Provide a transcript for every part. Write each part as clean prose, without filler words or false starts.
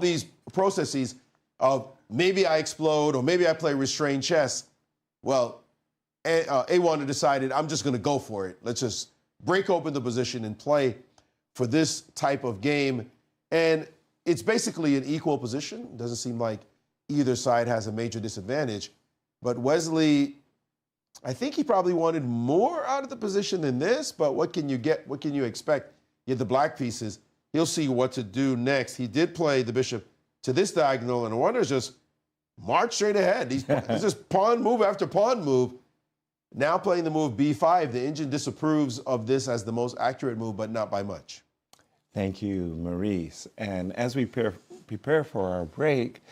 these processes of maybe I explode or maybe I play restrained chess. Well, Awonder decided, I'm just going to go for it. Let's just break open the position and play for this type of game. And it's basically an equal position. It doesn't seem like either side has a major disadvantage. But Wesley, I think he probably wanted more out of the position than this, but what can you get? What can you expect? You have the black pieces. He'll see what to do next. He did play the bishop to this diagonal, and Awander's just marched straight ahead. He's just pawn move after pawn move. Now playing the move b5, the engine disapproves of this as the most accurate move, but not by much. Thank you, Maurice. And as we prepare for our break,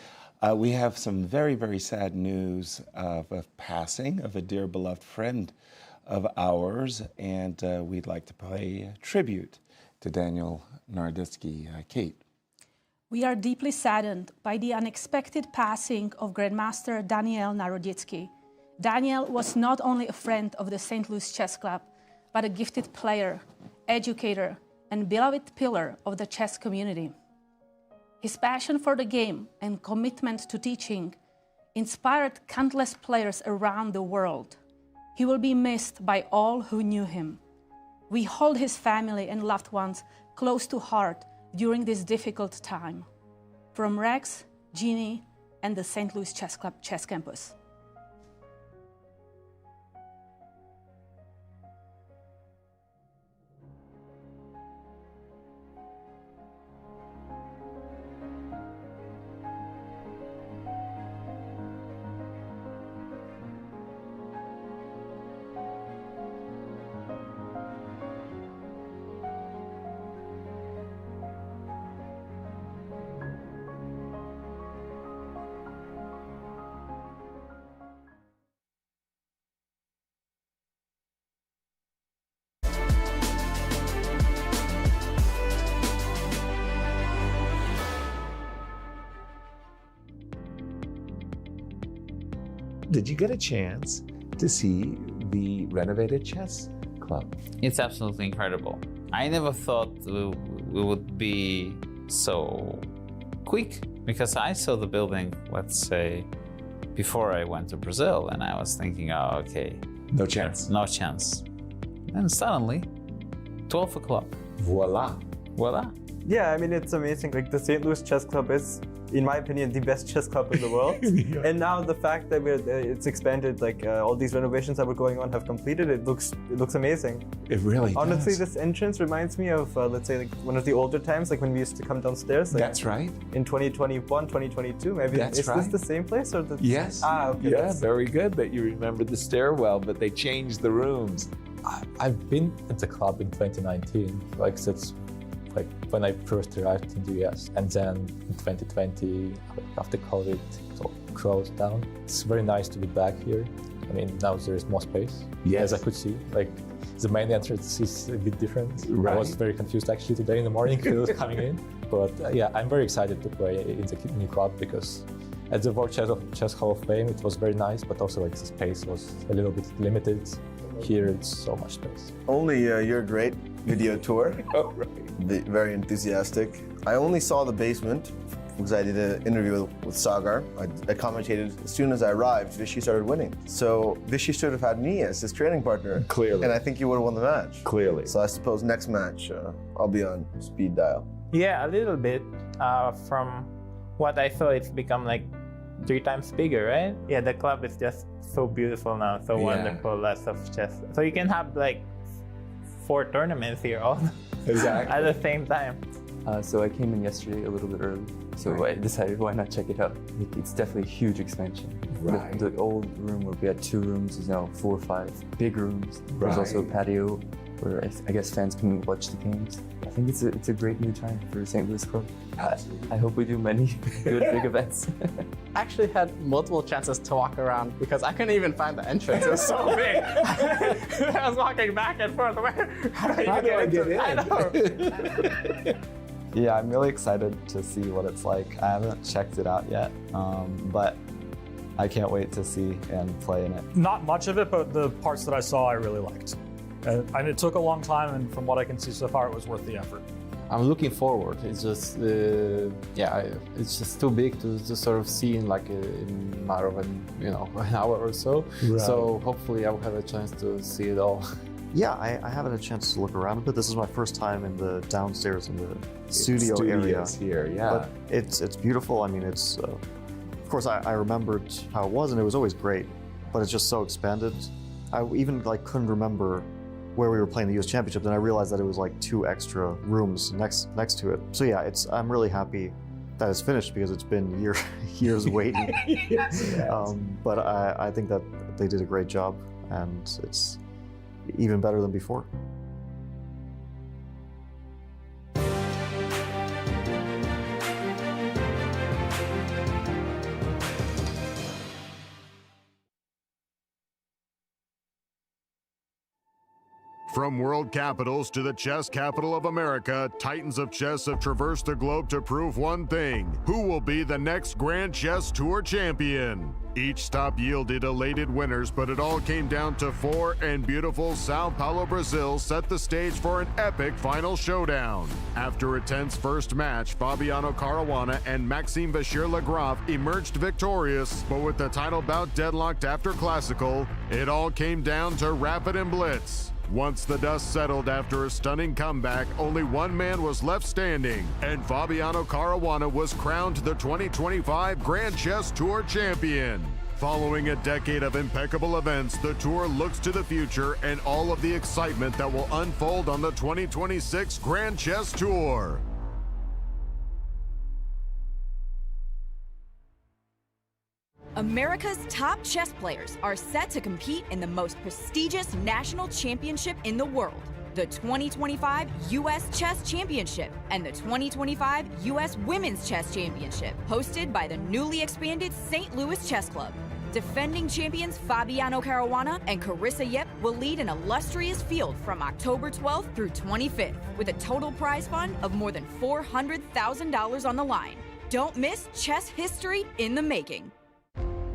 we have some very, very sad news of a passing of a dear beloved friend of ours, and we'd like to pay tribute to Daniel Naroditsky. Kate. We are deeply saddened by the unexpected passing of Grandmaster Daniel Naroditsky. Daniel was not only a friend of the St. Louis Chess Club, but a gifted player, educator, and beloved pillar of the chess community. His passion for the game and commitment to teaching inspired countless players around the world. He will be missed by all who knew him. We hold his family and loved ones close to heart during this difficult time. From Rex, Jeannie, and the St. Louis Chess Club Chess Campus. Did you get a chance to see the renovated chess club? It's absolutely incredible. I never thought we would be so quick, because I saw the building, let's say, before I went to Brazil, and I was thinking, oh, okay. No chance. No chance. And suddenly, 12 o'clock. Voila. Voila. Yeah, I mean, it's amazing. Like, the St. Louis Chess Club is, in my opinion, the best chess club in the world. Yeah. And now the fact that it's expanded, like all these renovations that were going on have completed, it looks amazing. It really does. Honestly, this entrance reminds me of, let's say, like one of the older times, like when we used to come downstairs. Like, that's right. In 2021, 2022, maybe. That's right. Is this the same place? Or Yes. Ah, okay. Yeah, very good that you remember the stairwell, but they changed the rooms. I've been at the club in 2019, like since when I first arrived in the US, and then in 2020, after COVID, it all closed down. It's very nice to be back here. I mean, now there is more space, yes, as I could see. Like, the main entrance is a bit different. Right. I was very confused actually today in the morning when I was coming in. But yeah, I'm very excited to play in the new club, because at the World Chess Hall of Fame, it was very nice, but also like the space was a little bit limited. Here, it's so much space. Only your great video tour. Oh, right. Very enthusiastic. I only saw the basement because I did an interview with Sagar. I commentated as soon as I arrived, Vishy started winning. So Vishy should have had me as his training partner. Clearly. And I think he would have won the match. Clearly. So I suppose next match, I'll be on speed dial. Yeah, a little bit. From what I saw, it's become like 3 times bigger, right? Yeah, the club is just so beautiful now, so wonderful, lots of chess. So you can have like 4 tournaments here all exactly at the same time. So I came in yesterday a little bit early, so I decided why not check it out. It's definitely a huge expansion. Right. The old room where we had 2 rooms is now 4 or 5 big rooms. Right. There's also a patio where I guess fans can watch the games. I think it's a great new time for St. Louis Club. I hope we do many good big events. I actually had multiple chances to walk around because I couldn't even find the entrance. It was so big. I was walking back and forth. How do I get in? I know. Yeah, I'm really excited to see what it's like. I haven't checked it out yet, but I can't wait to see and play in it. Not much of it, but the parts that I saw I really liked. And it took a long time, and from what I can see so far, it was worth the effort. I'm looking forward. It's just, it's just too big to just sort of see in like in a matter of an hour or so. Right. So hopefully I will have a chance to see it all. Yeah, I haven't had a chance to look around, but this is my first time in the downstairs in the studio area. Here, yeah. But it's beautiful. I mean, it's of course I remembered how it was, and it was always great. But it's just so expanded. I even couldn't remember where we were playing the U.S. Championship, then I realized that it was like 2 extra rooms next to it. So yeah, I'm really happy that it's finished because it's been years waiting. Yes. But I think that they did a great job, and it's even better than before. From world capitals to the chess capital of America, titans of chess have traversed the globe to prove one thing: who will be the next Grand Chess Tour champion? Each stop yielded elated winners, but it all came down to 4, and beautiful Sao Paulo, Brazil set the stage for an epic final showdown. After a tense first match, Fabiano Caruana and Maxime Vachier-Lagrave emerged victorious, but with the title bout deadlocked after classical, it all came down to rapid and blitz. Once the dust settled after a stunning comeback, only one man was left standing, and Fabiano Caruana was crowned the 2025 Grand Chess Tour champion. Following a decade of impeccable events, the tour looks to the future and all of the excitement that will unfold on the 2026 Grand Chess Tour. America's top chess players are set to compete in the most prestigious national championship in the world, the 2025 U.S. Chess Championship and the 2025 U.S. Women's Chess Championship, hosted by the newly expanded St. Louis Chess Club. Defending champions Fabiano Caruana and Carissa will lead an illustrious field from October 12th through 25th, with a total prize fund of more than $400,000 on the line. Don't miss chess history in the making.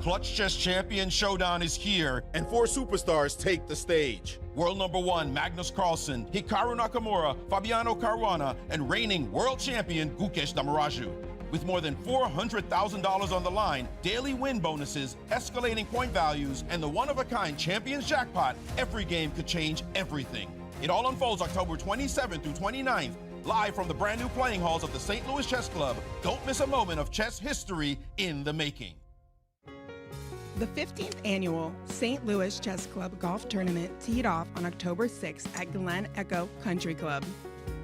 Clutch Chess Champion Showdown is here, and 4 superstars take the stage. World number 1, Magnus Carlsen, Hikaru Nakamura, Fabiano Caruana, and reigning world champion Gukesh Damaraju. With more than $400,000 on the line, daily win bonuses, escalating point values, and the one-of-a-kind Champions Jackpot, every game could change everything. It all unfolds October 27th through 29th, live from the brand new playing halls of the St. Louis Chess Club. Don't miss a moment of chess history in the making. The 15th annual St. Louis Chess Club Golf Tournament teed off on October 6th at Glen Echo Country Club.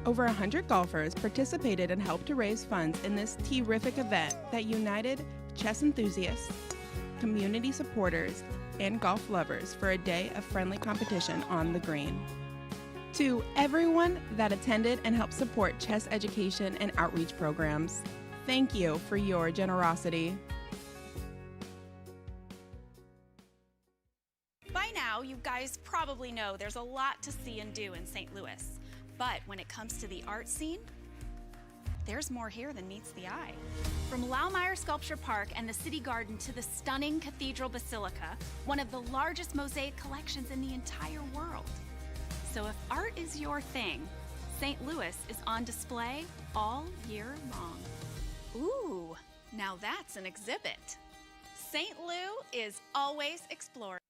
Over 100 golfers participated and helped to raise funds in this terrific event that united chess enthusiasts, community supporters, and golf lovers for a day of friendly competition on the green. To everyone that attended and helped support chess education and outreach programs, thank you for your generosity. By now, you guys probably know there's a lot to see and do in St. Louis. But when it comes to the art scene, there's more here than meets the eye. From Laumeier Sculpture Park and the City Garden to the stunning Cathedral Basilica, one of the largest mosaic collections in the entire world. So if art is your thing, St. Louis is on display all year long. Ooh, now that's an exhibit. St. Lou is always exploring.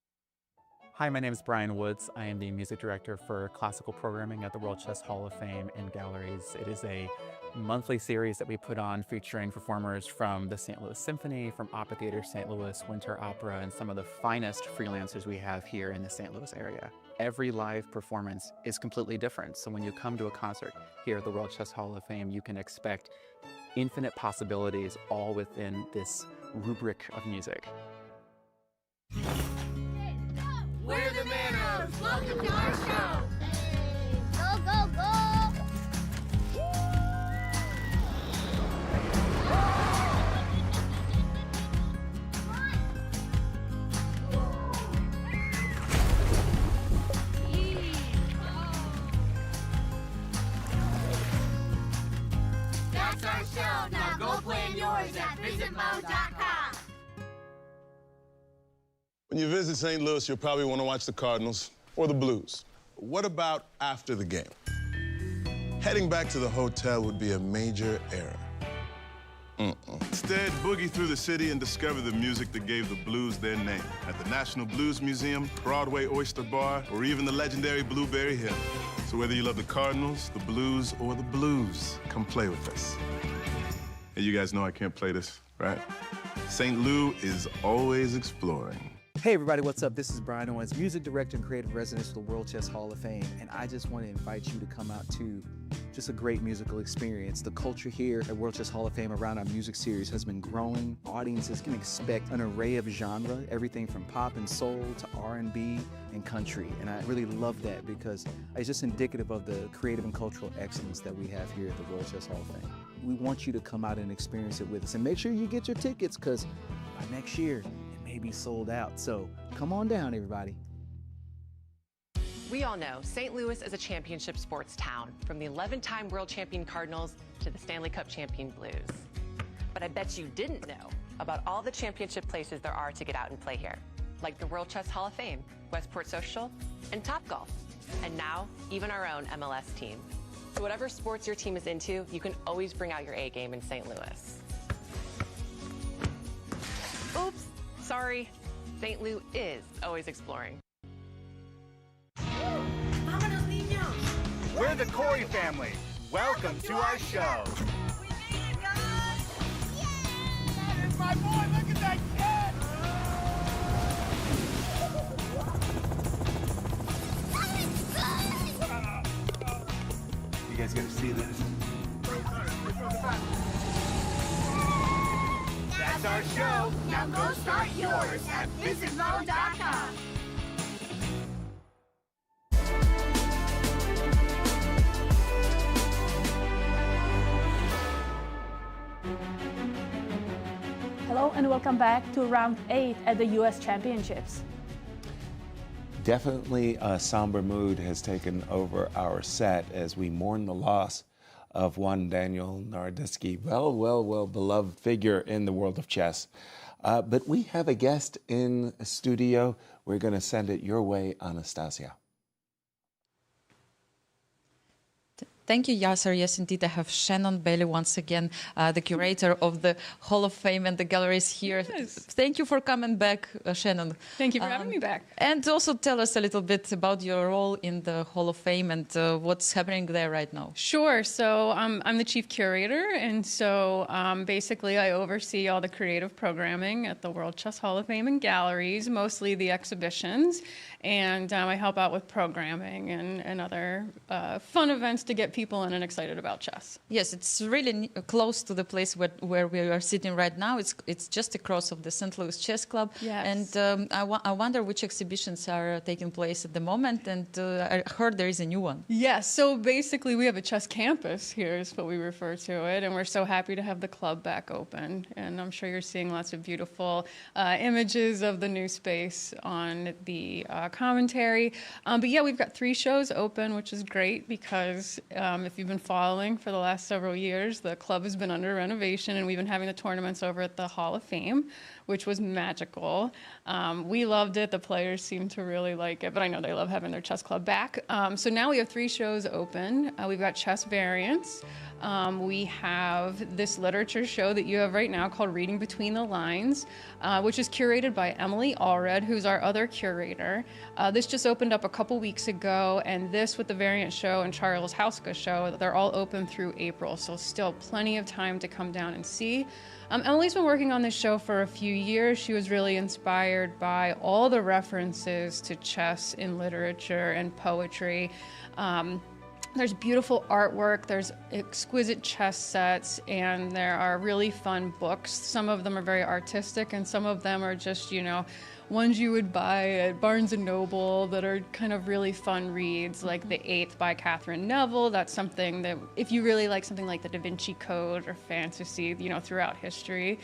Hi, my name is Brian Woods. I am the music director for classical programming at the World Chess Hall of Fame and Galleries. It is a monthly series that we put on featuring performers from the St. Louis Symphony, from Opera Theater St. Louis, Winter Opera, and some of the finest freelancers we have here in the St. Louis area. Every live performance is completely different. So when you come to a concert here at the World Chess Hall of Fame, you can expect infinite possibilities all within this rubric of music. We're the Manos! Welcome to our show! Go, go, go! That's our show! Now go plan yours at visitmo.com! When you visit St. Louis, you'll probably want to watch the Cardinals or the Blues. What about after the game? heading back to the hotel would be a major error. Instead, boogie through the city and discover the music that gave the blues their name at the National Blues Museum, Broadway Oyster Bar, or even the legendary Blueberry Hill. So whether you love the Cardinals, the blues, or the blues, come play with us. And you guys know I can't play this, right? St. Lou is always exploring. Hey everybody, what's up? This is Brian Owens, Music Director and Creative Resident for the World Chess Hall of Fame, and I just want to invite you to come out to just a great musical experience. The culture here at World Chess Hall of Fame around our music series has been growing. Audiences can expect an array of genre, everything from pop and soul to R&B and country, and I really love that because it's just indicative of the creative and cultural excellence that we have here at the World Chess Hall of Fame. We want you to come out and experience it with us, and make sure you get your tickets because by next year, may be sold out. So come on down, everybody. We all know St. Louis is a championship sports town, from the 11-time world champion Cardinals to the Stanley Cup champion Blues. But I bet you didn't know about all the championship places there are to get out and play here, like the World Chess Hall of Fame, Westport Social, and Topgolf, and now even our own MLS team. So whatever sports your team is into, you can always bring out your A game in St. Louis. Oops. Sorry, St. Lou is always exploring. We're the Corey family. Welcome to our show. There's my boy, look at that kid! You guys gotta see this. That's our show. Now go start yours at visitmo.com. Hello and welcome back to round 8 at the US Championships. Definitely a somber mood has taken over our set as we mourn the loss of one Daniel Naroditsky, well beloved figure in the world of chess. But we have a guest in studio. We're going to send it your way, Anastasiya. Thank you, Yasser. Yes, indeed, I have Shannon Bailey once again, the curator of the Hall of Fame and the galleries here. Yes. Thank you for coming back, Shannon. Thank you for having me back. And also tell us a little bit about your role in the Hall of Fame and what's happening there right now. Sure. So I'm the chief curator, and so basically I oversee all the creative programming at the World Chess Hall of Fame and galleries, mostly the exhibitions, and I help out with programming and other fun events to get people in and excited about chess. Yes, it's really close to the place where we are sitting right now. It's just across of the St. Louis Chess Club. Yes. And I wonder which exhibitions are taking place at the moment, and I heard there is a new one. Yes, so basically we have a chess campus here is what we refer to it, and we're so happy to have the club back open. And I'm sure you're seeing lots of beautiful images of the new space on the commentary. But yeah, we've got 3 shows open, which is great because if you've been following for the last several years, the club has been under renovation, and we've been having the tournaments over at the Hall of Fame, which was magical. We loved it. The players seemed to really like it, but I know they love having their chess club back. So now we have 3 shows open. We've got chess variants. We have this literature show that you have right now called Reading Between the Lines, which is curated by Emily Allred, who's our other curator. This just opened up a couple weeks ago, and this with the variant show and Charles Hauska show, they're all open through April, so still plenty of time to come down and see. Emily's been working on this show for a few years. She was really inspired by all the references to chess in literature and poetry. There's beautiful artwork, there's exquisite chess sets, and there are really fun books. Some of them are very artistic, and some of them are just, you know, ones you would buy at Barnes & Noble that are kind of really fun reads, like The Eighth by Catherine Neville. That's something that, if you really like something like the Da Vinci Code or fantasy, you know, throughout history,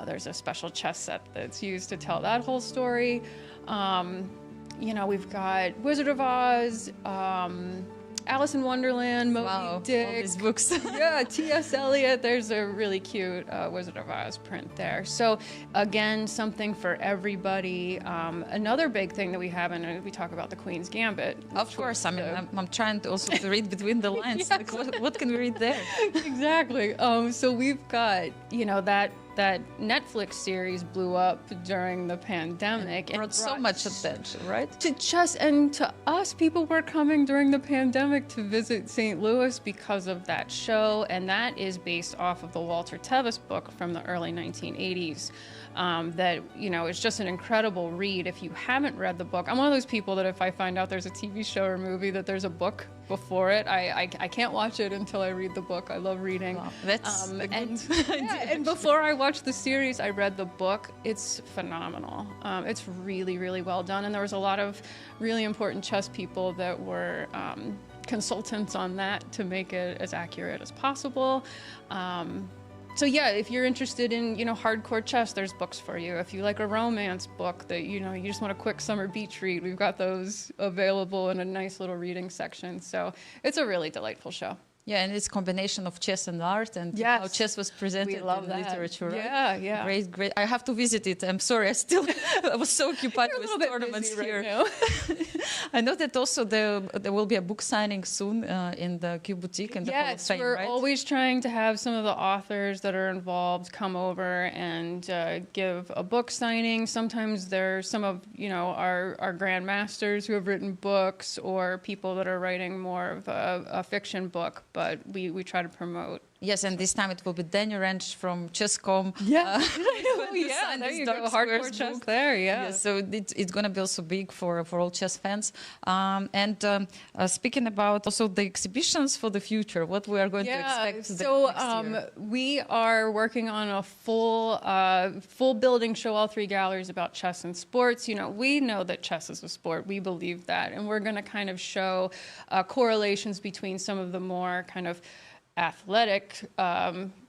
there's a special chess set that's used to tell that whole story. You know, we've got Wizard of Oz, Alice in Wonderland, Moby Dick. All these books. Yeah, T.S. Eliot. There's a really cute Wizard of Oz print there. So again, something for everybody. Another big thing that we have, and we talk about the Queen's Gambit. Of course, I mean, I'm trying to also to read between the lines. Like, what can we read there? Exactly. So we've got, that Netflix series blew up during the pandemic. It brought so much attention, right? To chess, and to us, people were coming during the pandemic to visit St. Louis because of that show, and that is based off of the Walter Tevis book from the early 1980s. That, is just an incredible read. If you haven't read the book, I'm one of those people that if I find out there's a TV show or movie that there's a book before it, I can't watch it until I read the book. I love reading. Wow, that's a good and before I watched the series, I read the book. It's phenomenal. It's really, really well done. And there was a lot of really important chess people that were consultants on that to make it as accurate as possible. So yeah, if you're interested in, hardcore chess, there's books for you. If you like a romance book that, you just want a quick summer beach read, we've got those available in a nice little reading section. So it's a really delightful show. Yeah, and it's a combination of chess and art and how chess was presented in literature, right? Yeah, yeah. Great. I have to visit it. I'm sorry, I was so occupied with tournaments here. Right I know that also there will be a book signing soon in the Q Boutique and the Hall of Fame, we're right? always trying to have some of the authors that are involved come over and give a book signing. Sometimes there's some of our grandmasters who have written books, or people that are writing more of a fiction book. But we try to promote. Yes, and this time it will be Danny Wrench from Chess.com. Yeah, there you go. Hardcore chess there, yeah. So it's going to be also big for all chess fans. Speaking about also the exhibitions for the future, what we are going to expect next year. We are working on a full building show, all three galleries about chess and sports. We know that chess is a sport. We believe that. And we're going to kind of show correlations between some of the more kind of athletic,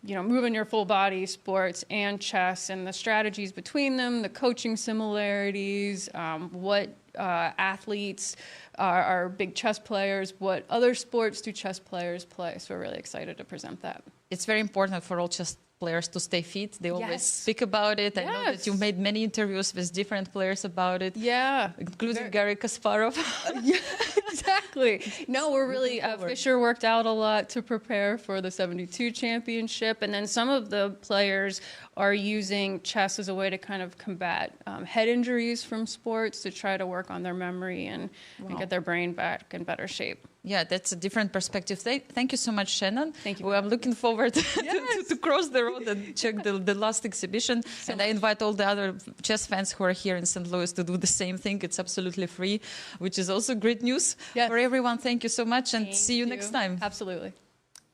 moving your full body sports and chess, and the strategies between them, the coaching similarities, what athletes are big chess players, what other sports do chess players play. So we're really excited to present that. It's very important for all chess players to stay fit. They always speak about it. I know that you made many interviews with different players about it. Yeah. Including Garry Kasparov. Yeah, exactly. No, we're really, Fischer worked out a lot to prepare for the 72 championship. And then some of the players are using chess as a way to kind of combat head injuries from sports, to try to work on their memory and get their brain back in better shape. Yeah, that's a different perspective. Thank you so much, Shannon. Thank you. Well, I'm looking forward to cross the road and check the last exhibition. And I invite all the other chess fans who are here in St. Louis to do the same thing. It's absolutely free, which is also great news for everyone. Thank you so much, and see you next time. Absolutely.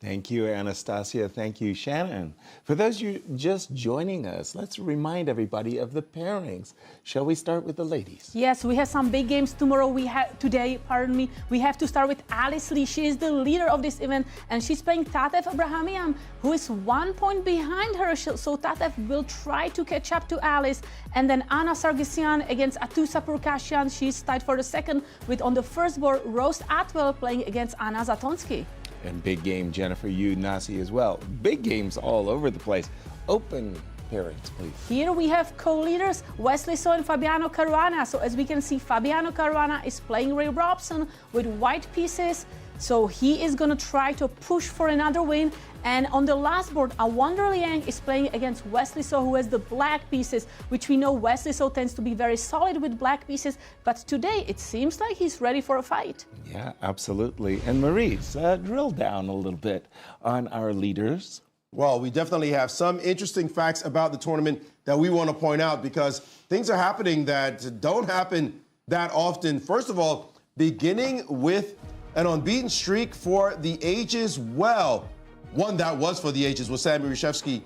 Thank you, Anastasiya. Thank you, Shannon. For those of you just joining us, let's remind everybody of the pairings. Shall we start with the ladies? Yes, we have some big games tomorrow. We have to start with Alice Lee. She is the leader of this event, and she's playing Tatev Abrahamian, who is 1 point behind her. So Tatev will try to catch up to Alice. And then Anna Sargsyan against Atusa Purkashian. She's tied for the second, with on the first board Rose Atwell playing against Anna Zatonsky. And big game, Jennifer, you, Nasi as well. Big games all over the place. Open pairings, please. Here we have co-leaders Wesley So and Fabiano Caruana. So as we can see, Fabiano Caruana is playing Ray Robson with white pieces. So he is going to try to push for another win. And on the last board, Awonder Liang is playing against Wesley So, who has the black pieces, which we know Wesley So tends to be very solid with black pieces. But today, it seems like he's ready for a fight. Yeah, absolutely. And Maurice, drill down a little bit on our leaders. Well, we definitely have some interesting facts about the tournament that we want to point out, because things are happening that don't happen that often. First of all, beginning with an unbeaten streak for the ages. Well, one that was for the ages was Sammy Reshevsky,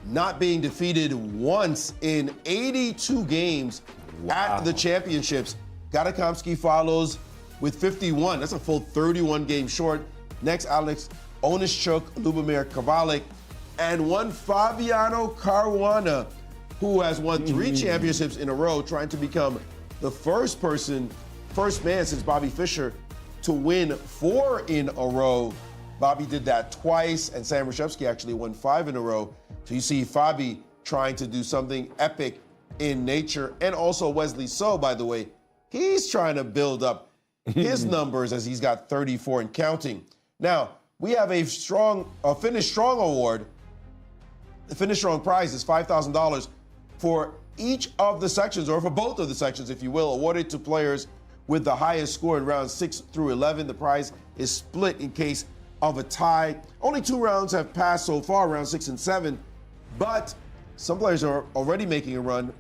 not being defeated once in 82 games at the championships. Gadakomsky follows with 51. That's a full 31 games short. Next, Alex Onischuk, Lubomir Kovalik, and one Fabiano Caruana, who has won 3 championships in a row, trying to become the first man since Bobby Fischer to win 4 in a row. Bobby did that twice, and Sam Reshevsky actually won 5 in a row. So you see Fabi trying to do something epic in nature. And also Wesley So, by the way, he's trying to build up his numbers as he's got 34 and counting. Now, we have a Finish Strong award. The Finish Strong prize is $5,000 for each of the sections, or for both of the sections, if you will, awarded to players with the highest score in rounds 6 through 11. The prize is split in case of a tie. Only 2 rounds have passed so far, round 6 and 7, but some players are already making a run.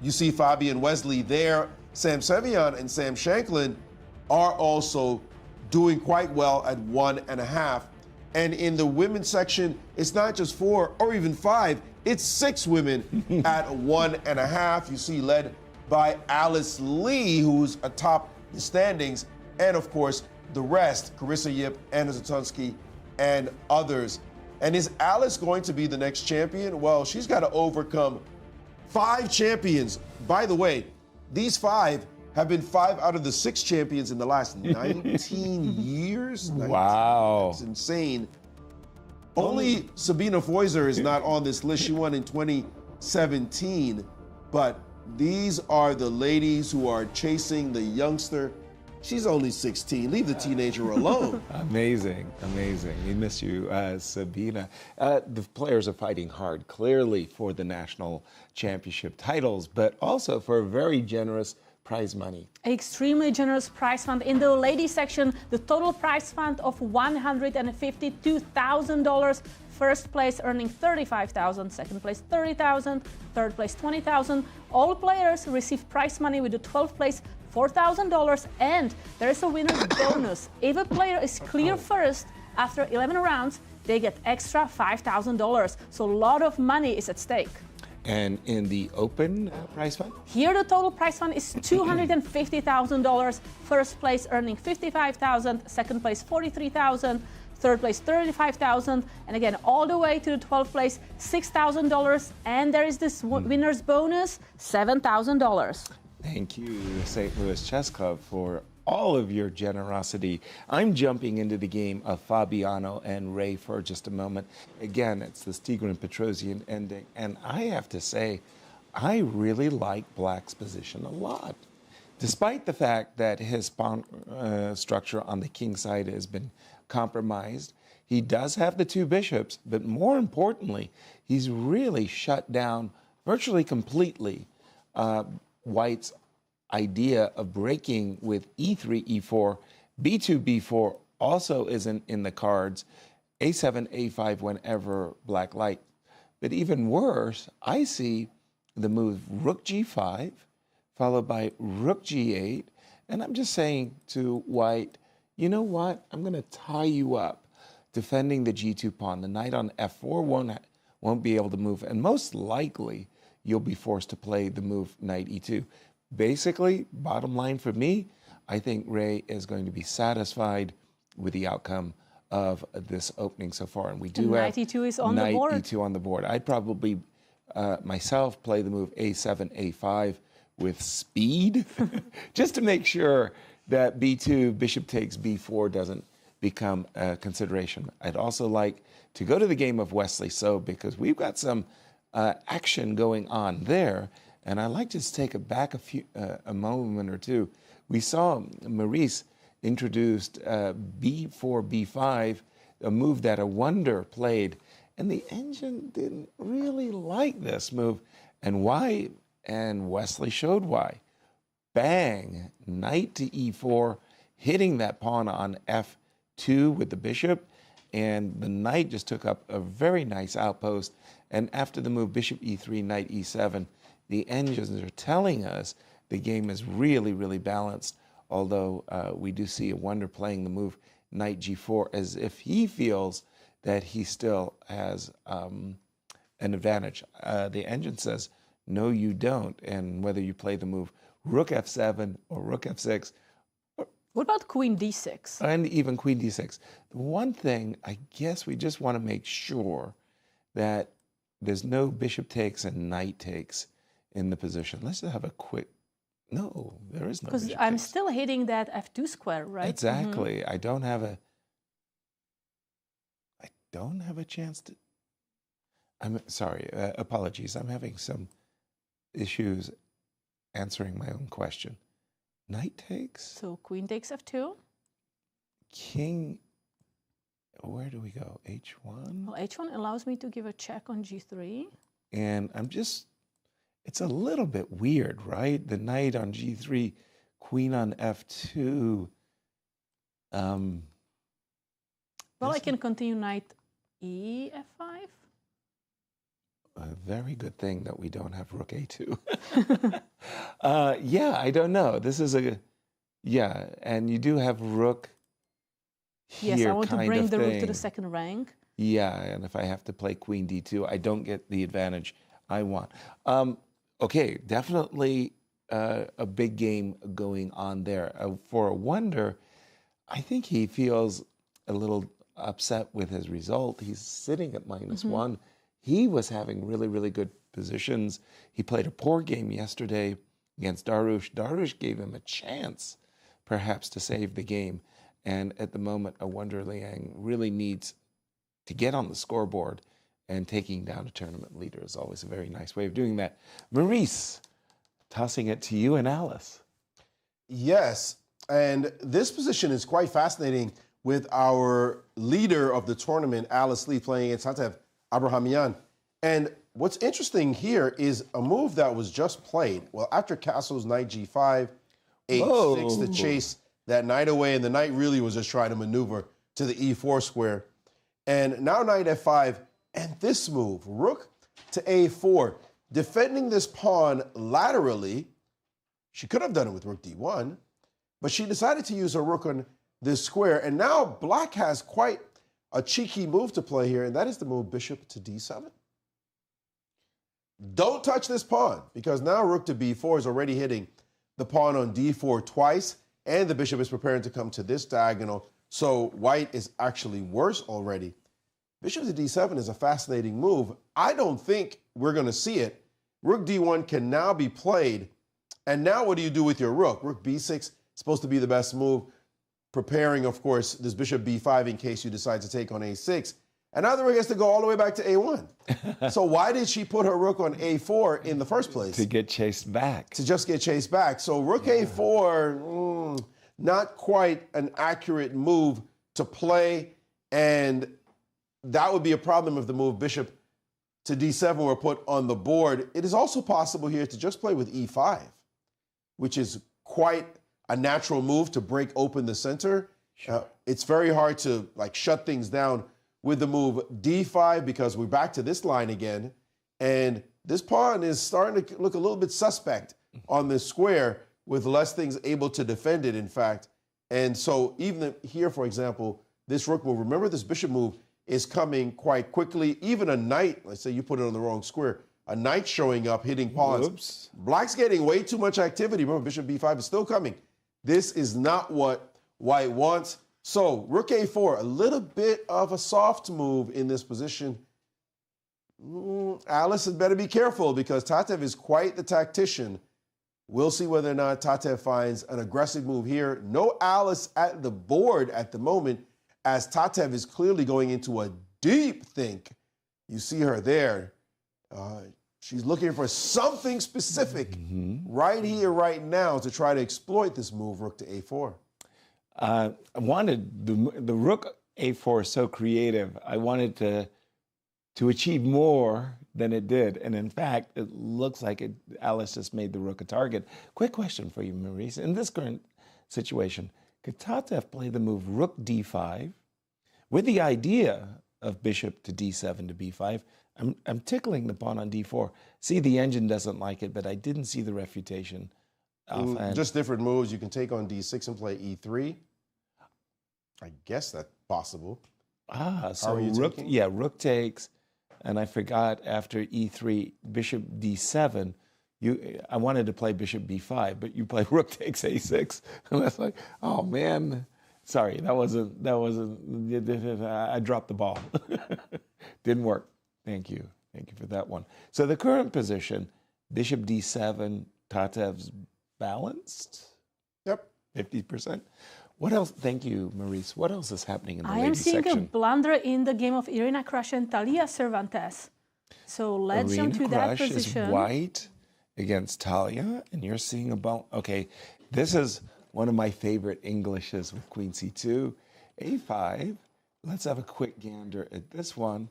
You see Fabi and Wesley there. Sam Sevian and Sam Shankland are also doing quite well at 1.5. And in the women's section, it's not just 4 or even 5, it's 6 women at 1.5. You see, led by Alice Lee, who's atop the standings, and of course, the rest, Carissa Yip, Anna Zatunsky, and others. And is Alice going to be the next champion? Well, she's got to overcome 5 champions. By the way, these 5 have been 5 out of the 6 champions in the last 19 years. Wow. That's insane. Only Sabina Feuser is not on this list. She won in 2017. But these are the ladies who are chasing the youngster. She's only 16. Leave the teenager alone. Amazing, amazing. We miss you, Sabina. The players are fighting hard, clearly, for the national championship titles, but also for very generous prize money. Extremely generous prize fund. In the ladies section, the total prize fund of $152,000. First place earning $35,000, second place $30,000, third place $20,000. All players receive prize money with the 12th place $4,000, and there is a winner's bonus. If a player is clear first after 11 rounds, they get extra $5,000. So a lot of money is at stake. And in the open prize fund? Here the total prize fund is $250,000. First place earning $55,000, second place $43,000, third place $35,000, and again all the way to the 12th place $6,000. And there is this winner's bonus, $7,000. Thank you, St. Louis Chess Club, for all of your generosity. I'm jumping into the game of Fabiano and Ray for just a moment. Again, it's the Stigrin Petrosian ending, and I have to say, I really like Black's position a lot. Despite the fact that his pawn structure on the king side has been compromised, he does have the 2 bishops, but more importantly, he's really shut down virtually completely White's idea of breaking with e3, e4, b2, b4 also isn't in the cards, a7, a5 whenever Black likes. But even worse, I see the move rook g5, followed by rook g8, and I'm just saying to White, you know what, I'm going to tie you up, defending the g2 pawn. The knight on f4 won't be able to move, and most likely, you'll be forced to play the move knight e2. Basically, bottom line for me, I think Ray is going to be satisfied with the outcome of this opening so far. And we do have knight e2 is on the board. Knight e2 on the board. I'd probably myself play the move a7, a5 with speed, just to make sure that b2, bishop takes b4 doesn't become a consideration. I'd also like to go to the game of Wesley So, because we've got some action going on there, and I'd like to just take it back a moment or two. We saw Maurice introduced b4, b5, a move that Awonder played, and the engine didn't really like this move. And why? And Wesley showed why. Bang, knight to e4, hitting that pawn on f2 with the bishop, and the knight just took up a very nice outpost. And after the move bishop e3, knight e7, the engines are telling us the game is really, really balanced, although we do see Awonder playing the move knight g4 as if he feels that he still has an advantage. The engine says, no, you don't. And whether you play the move rook f7 or rook f6. What about queen d6? And even queen d6. The one thing, I guess we just want to make sure that there's no bishop takes and knight takes in the position. Let's have a quick No, there is no Because bishop I'm takes. still hitting that f2 square, right? Exactly. I don't have a chance to. I'm sorry. Apologies. I'm having some issues answering my own question. Knight takes. So queen takes f2. King. Where do we go? H1. Well, h1 allows me to give a check on g3. And I'm just. It's a little bit weird, right? The knight on g3, queen on f2. Well, I can continue knight e f5. A very good thing that we don't have rook a2. Yeah, I don't know. This is a, yeah, and you do have rook here. Yes, I want to bring the rook to the thing. second rank. Yeah, and if I have to play queen d2, I don't get the advantage I want. Okay, definitely a big game going on there. For Awonder, I think he feels a little upset with his result. He's sitting at -1. He was having really, really good positions. He played a poor game yesterday against Dariusz. Dariusz gave him a chance, perhaps, to save the game. And at the moment, Awonder Liang really needs to get on the scoreboard, and taking down a tournament leader is always a very nice way of doing that. Maurice, tossing it to you and Alice. Yes, and this position is quite fascinating with our leader of the tournament, Alice Lee, playing against Tatev Abhimanyu. And what's interesting here is a move that was just played. Well, after castles, knight g5, h6 to chase that knight away, and the knight really was just trying to maneuver to the e4 square. And now knight f5, and this move, rook to a4, defending this pawn laterally. She could have done it with rook d1, but she decided to use her rook on this square. And now black has quite a cheeky move to play here, and that is the move bishop to d7. Don't touch this pawn, because now rook to b4 is already hitting the pawn on d4 twice, and the bishop is preparing to come to this diagonal. So white is actually worse already. Bishop to d7 is a fascinating move. I don't think we're going to see it. Rook d1 can now be played. And now what do you do with your rook? Rook b6, supposed to be the best move. Preparing, of course, this bishop b5 in case you decide to take on a6. And now the rook has to go all the way back to a1. So why did she put her rook on a4 in the first place? To get chased back. To just get chased back. So rook a4, not quite an accurate move to play. And that would be a problem if the move bishop to d7 were put on the board. It is also possible here to just play with e5, which is quite a natural move to break open the center. Sure. It's very hard to shut things down with the move d5 because we're back to this line again. And this pawn is starting to look a little bit suspect on this square with less things able to defend it, in fact. And so even here, for example, this rook move, remember this bishop move is coming quite quickly. Even a knight, let's say you put it on the wrong square, a knight showing up, hitting pawns. Oops. Black's getting way too much activity. Remember, bishop b5 is still coming. This is not what white wants. So rook a4, a little bit of a soft move in this position. Alice had better be careful because Tatev is quite the tactician. We'll see whether or not Tatev finds an aggressive move here. No Alice at the board at the moment, as Tatev is clearly going into a deep think. You see her there. She's looking for something specific right here, right now, to try to exploit this move, rook to a4. I wanted the rook a4 is so creative. I wanted to achieve more than it did. And in fact, it looks like Alice just made the rook a target. Quick question for you, Maurice. In this current situation, could Tatev play the move rook d5 with the idea of bishop to d7 to b5? I'm tickling the pawn on d4. See, the engine doesn't like it, but I didn't see the refutation. Just different moves. You can take on d6 and play e3. I guess that's possible. So rook takes, and I forgot after e3, bishop d7. I wanted to play bishop b5, but you play rook takes a6, and that's like, oh man, sorry, that wasn't. I dropped the ball. Didn't work. Thank you for that one. So the current position, bishop d7, Tatev's balanced. Yep. 50%. What else? Thank you, Maurice. What else is happening in the I am ladies seeing section? a blunder in the game of Irina Krush and Talia Cervantes. So let's jump to that Crush position. is white against Talia, and you're seeing a ball. Okay, this is one of my favorite Englishes with Queen C2, A5. Let's have a quick gander at this one.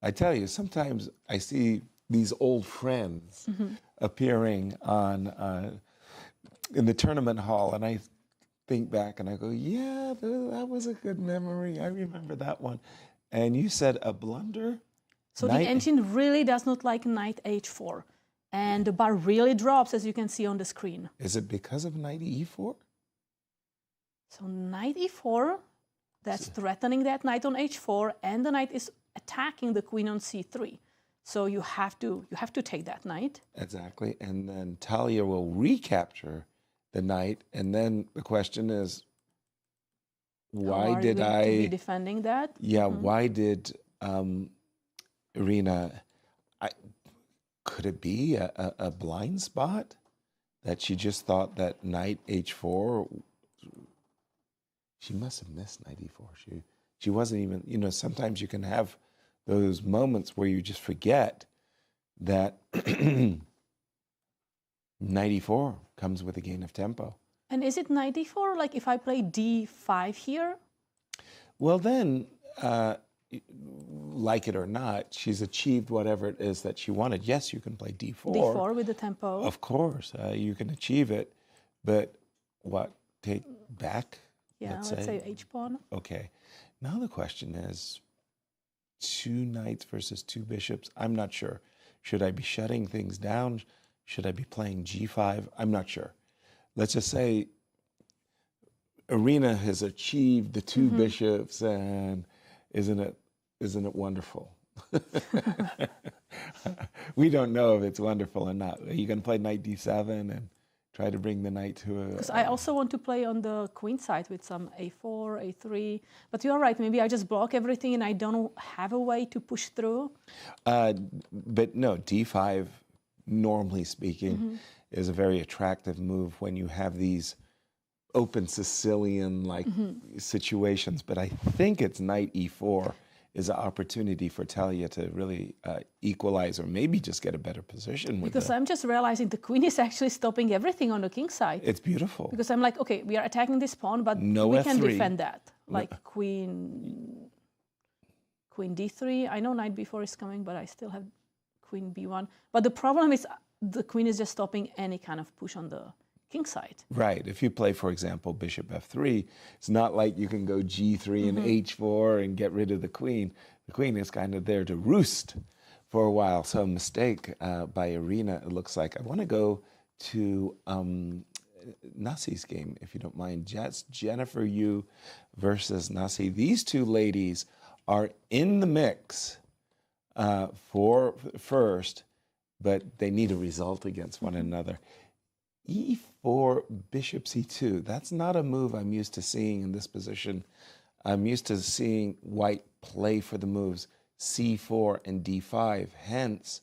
I tell you, sometimes I see these old friends appearing on in the tournament hall, and I think back and I go, yeah, that was a good memory. I remember that one. And you said a blunder? So the engine really does not like knight h4. And the bar really drops, as you can see on the screen. Is it because of knight e4? So knight e4, that's threatening that knight on h4, and the knight is attacking the queen on c3. So you have to take that knight. Exactly. And then Talia will recapture the knight. And then the question is, why did I be defending that? Yeah, why did Irina, could it be a blind spot that she just thought that knight h4, she must have missed knight e4. She wasn't even, you know, sometimes you can have those moments where you just forget that knight e4 comes with a gain of tempo. And is it knight e4? Like if I play d5 here? Well, then, like it or not, she's achieved whatever it is that she wanted. Yes, you can play d4. d4 with the tempo. Of course, you can achieve it. But what, take back? Yeah, let's say h-pawn. Okay. Now the question is, 2 knights versus 2 bishops. I'm not sure. Should I be shutting things down? Should I be playing g5? I'm not sure. Let's just say Irina has achieved the 2 bishops, and isn't it wonderful? We don't know if it's wonderful or not. Are you going to play knight d7 and try to bring the knight to a... Because I also want to play on the queen side with some a4, a3. But you're right, maybe I just block everything and I don't have a way to push through. But no, d5, normally speaking, is a very attractive move when you have these open Sicilian-like situations. But I think it's knight e4 is an opportunity for Talia to really equalize or maybe just get a better position. Because I'm just realizing the queen is actually stopping everything on the king side. It's beautiful. Because I'm like, okay, we are attacking this pawn, but we can defend that. Like queen d3. I know knight b4 is coming, but I still have queen b1. But the problem is the queen is just stopping any kind of push on the king side. Right. If you play, for example, bishop f3, it's not like you can go g3 and h4 and get rid of the queen. The queen is kind of there to roost for a while. So a mistake by Irina, it looks like. I want to go to Nasi's game, if you don't mind. Jennifer Yu versus Nasi. These 2 ladies are in the mix for first, but they need a result against one another. E4, bishop c2. That's not a move I'm used to seeing in this position. I'm used to seeing white play for the moves c4 and d5. Hence,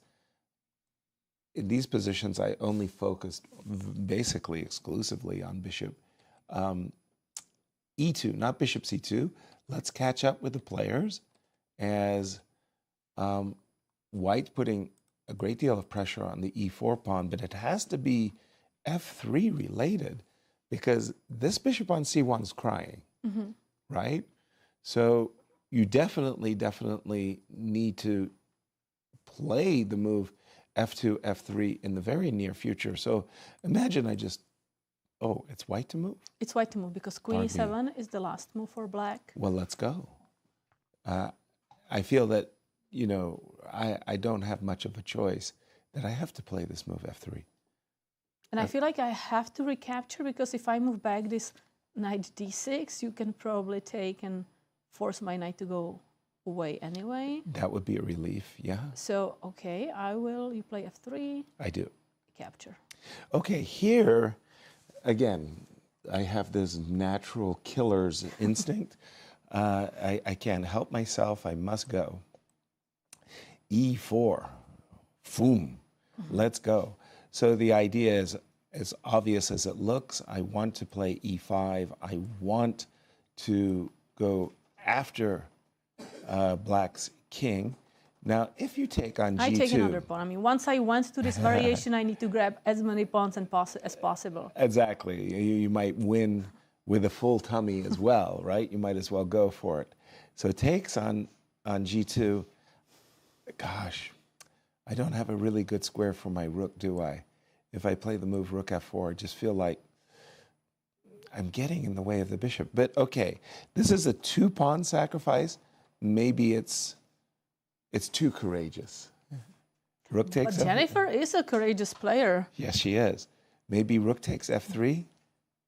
in these positions, I only focused basically exclusively on bishop e2, not bishop c2. Let's catch up with the players as white putting a great deal of pressure on the e4 pawn, but it has to be f3 related because this bishop on c1 is crying, right? So you definitely need to play the move f2, f3 in the very near future. So imagine it's white to move? It's white to move because queen e7 is the last move for black. Well, let's go. I feel that, you know, I don't have much of a choice, that I have to play this move f3. And I feel like I have to recapture because if I move back this knight d6, you can probably take and force my knight to go away anyway. That would be a relief, yeah. So, okay, you play f3. I do. Capture. Okay, here, again, I have this natural killer's instinct. I can't help myself, I must go. E4, boom, let's go. So the idea is as obvious as it looks. I want to play e5. I want to go after black's king. Now, if you take on g2... I take another pawn. I mean, once I went to this variation, I need to grab as many pawns as possible. Exactly. You might win with a full tummy as well, right? You might as well go for it. So takes on g2. Gosh, I don't have a really good square for my rook, do I? If I play the move rook f4, I just feel like I'm getting in the way of the bishop. But okay, this is a 2-pawn sacrifice. Maybe it's too courageous. Rook takes But Jennifer is a courageous player. Yes, she is. Maybe rook takes f3.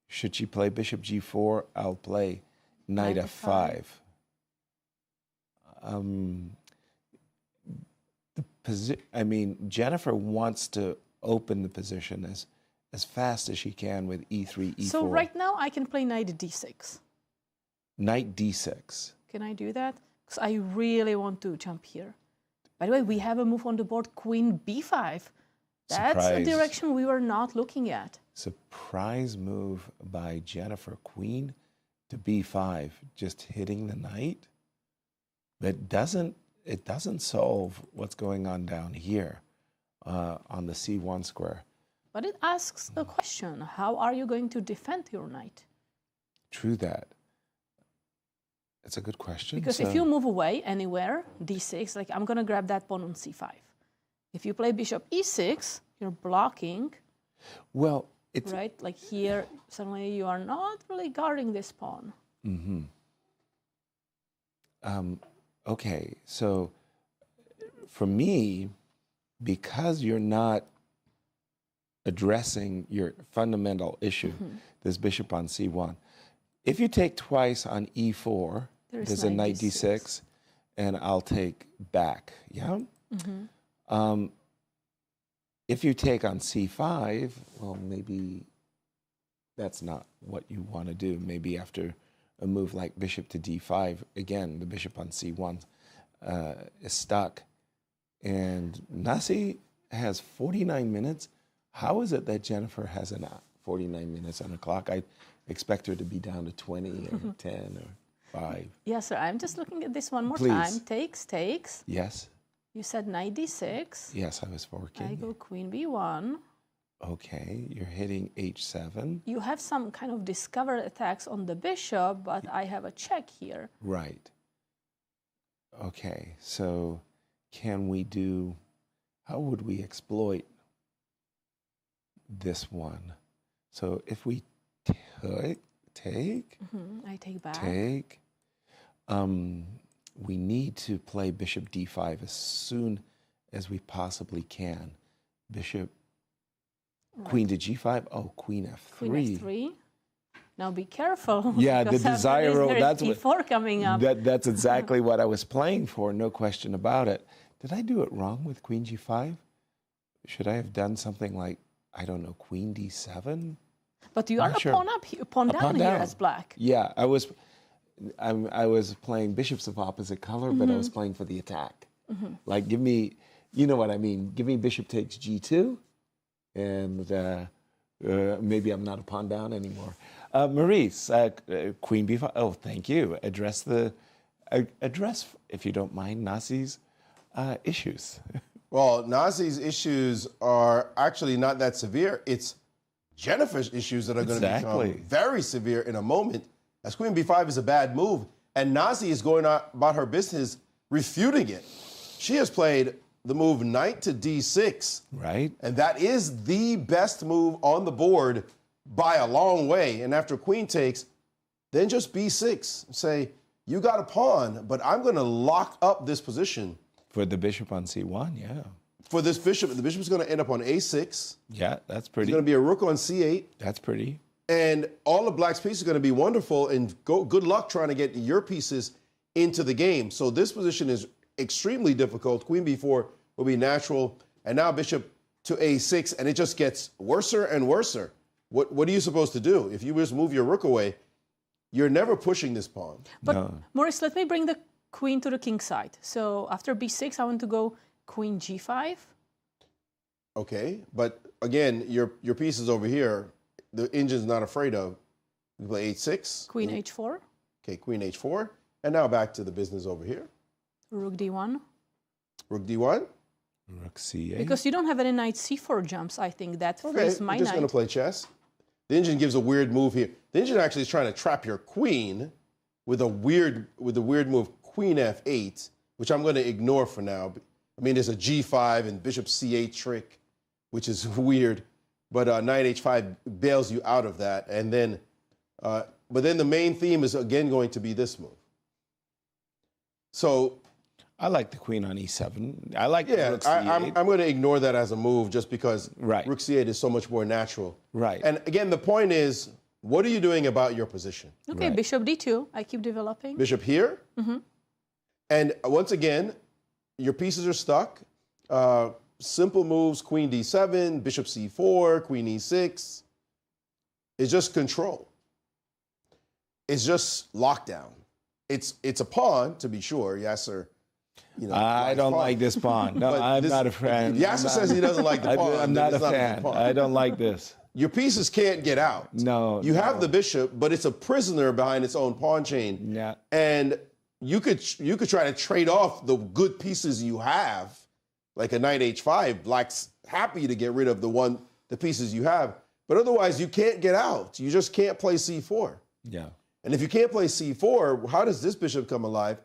Should she play bishop g4? I'll play knight f5. I mean, Jennifer wants to open the position as fast as she can with e3, e4. So right now I can play knight d6. Knight d6. Can I do that? Because I really want to jump here. By the way, we have a move on the board, queen b5. That's a direction we were not looking at. Surprise move by Jennifer. Queen to b5, just hitting the knight. It doesn't solve what's going on down here on the c1 square. But it asks a question. How are you going to defend your knight? True that. It's a good question. Because if you move away anywhere, d6, like I'm going to grab that pawn on c5. If you play bishop e6, you're blocking. Well, it's... Right? Like here, suddenly you are not really guarding this pawn. Mm-hmm. Okay, so for me, because you're not addressing your fundamental issue, this bishop on c1, if you take twice on e4, there's a knight d6, and I'll take back, yeah? Mm-hmm. If you take on c5, well, maybe that's not what you want to do. Maybe after a move like bishop to d5, again, the bishop on c1 is stuck. And Nasi has 49 minutes. How is it that Jennifer has 49 minutes on the clock? I expect her to be down to 20 or 10 or 5. Yes, sir. I'm just looking at this one more Please. time. Takes. Yes. You said knight d6. Yes, I was working. I go queen b1. Okay, you're hitting h7. You have some kind of discovered attacks on the bishop, but I have a check here. Right. Okay, so can we do, how would we exploit this one? So if we take, I take back. We need to play bishop d5 as soon as we possibly can. Bishop, queen to g5. Oh, queen f3. Queen f3. Now be careful. Yeah, the desire roll. That's e4 coming up. That's exactly what I was playing for. No question about it. Did I do it wrong with queen g5? Should I have done something like, I don't know, queen d7? But you are a pawn up here, pawn down here as black. Yeah, I was playing bishops of opposite color, but I was playing for the attack. Like, give me, you know what I mean? Give me bishop takes g2, and maybe I'm not a pawn down anymore. Maurice, queen b5. Oh, thank you. Address, if you don't mind, Nasi's issues. Well, Nasi's issues are actually not that severe. It's Jennifer's issues that are going to become very severe in a moment, as queen b5 is a bad move, and Nasi is going about her business refuting it. She has played the move knight to d6. Right. And that is the best move on the board by a long way. And after queen takes, then just b6. Say, you got a pawn, but I'm going to lock up this position. For the bishop on c1, yeah. For this bishop, the bishop is going to end up on a6. Yeah, that's pretty. There's going to be a rook on c8. That's pretty. And all of black's pieces are going to be wonderful, and good luck trying to get your pieces into the game. So this position is extremely difficult. Queen b4 will be natural, and now bishop to a6, and it just gets worser and worser. What are you supposed to do? If you just move your rook away, you're never pushing this pawn. But Maurice, let me bring the queen to the king side. So after b6, I want to go queen g5. Okay, but again, your piece is over here. The engine's not afraid of. You play h6. Queen h4. Okay, queen h4. And now back to the business over here. Rook d1. Rook d1. Rook c8. Because you don't have any knight c4 jumps, I think that frees my you're just knight. going to play chess. The engine gives a weird move here. The engine actually is trying to trap your queen with a weird move, queen f8, which I'm going to ignore for now. I mean, there's a g5 and bishop c8 trick, which is weird, but knight h5 bails you out of that. And then, but then the main theme is again going to be this move. So, I like the queen on e7. I like yeah, rook c8. I'm going to ignore that as a move just because right. rook c8 is so much more natural. Right. And again, the point is, what are you doing about your position? Okay, right. Bishop d2. I keep developing. Bishop here. Mm-hmm. And once again, your pieces are stuck. Simple moves, queen d7, bishop c4, queen e6. It's just control. It's just lockdown. It's a pawn, to be sure. Yasser, you know, I don't like this pawn. No, I'm not a fan. Yasser says he doesn't like the pawn. I'm not a fan. I don't like this. Your pieces can't get out. No. You have the bishop, but it's a prisoner behind its own pawn chain. Yeah. And you could try to trade off the good pieces you have, like a knight h5. Black's happy to get rid of the pieces you have, but otherwise you can't get out. You just can't play c4. Yeah. And if you can't play c4, how does this bishop come alive?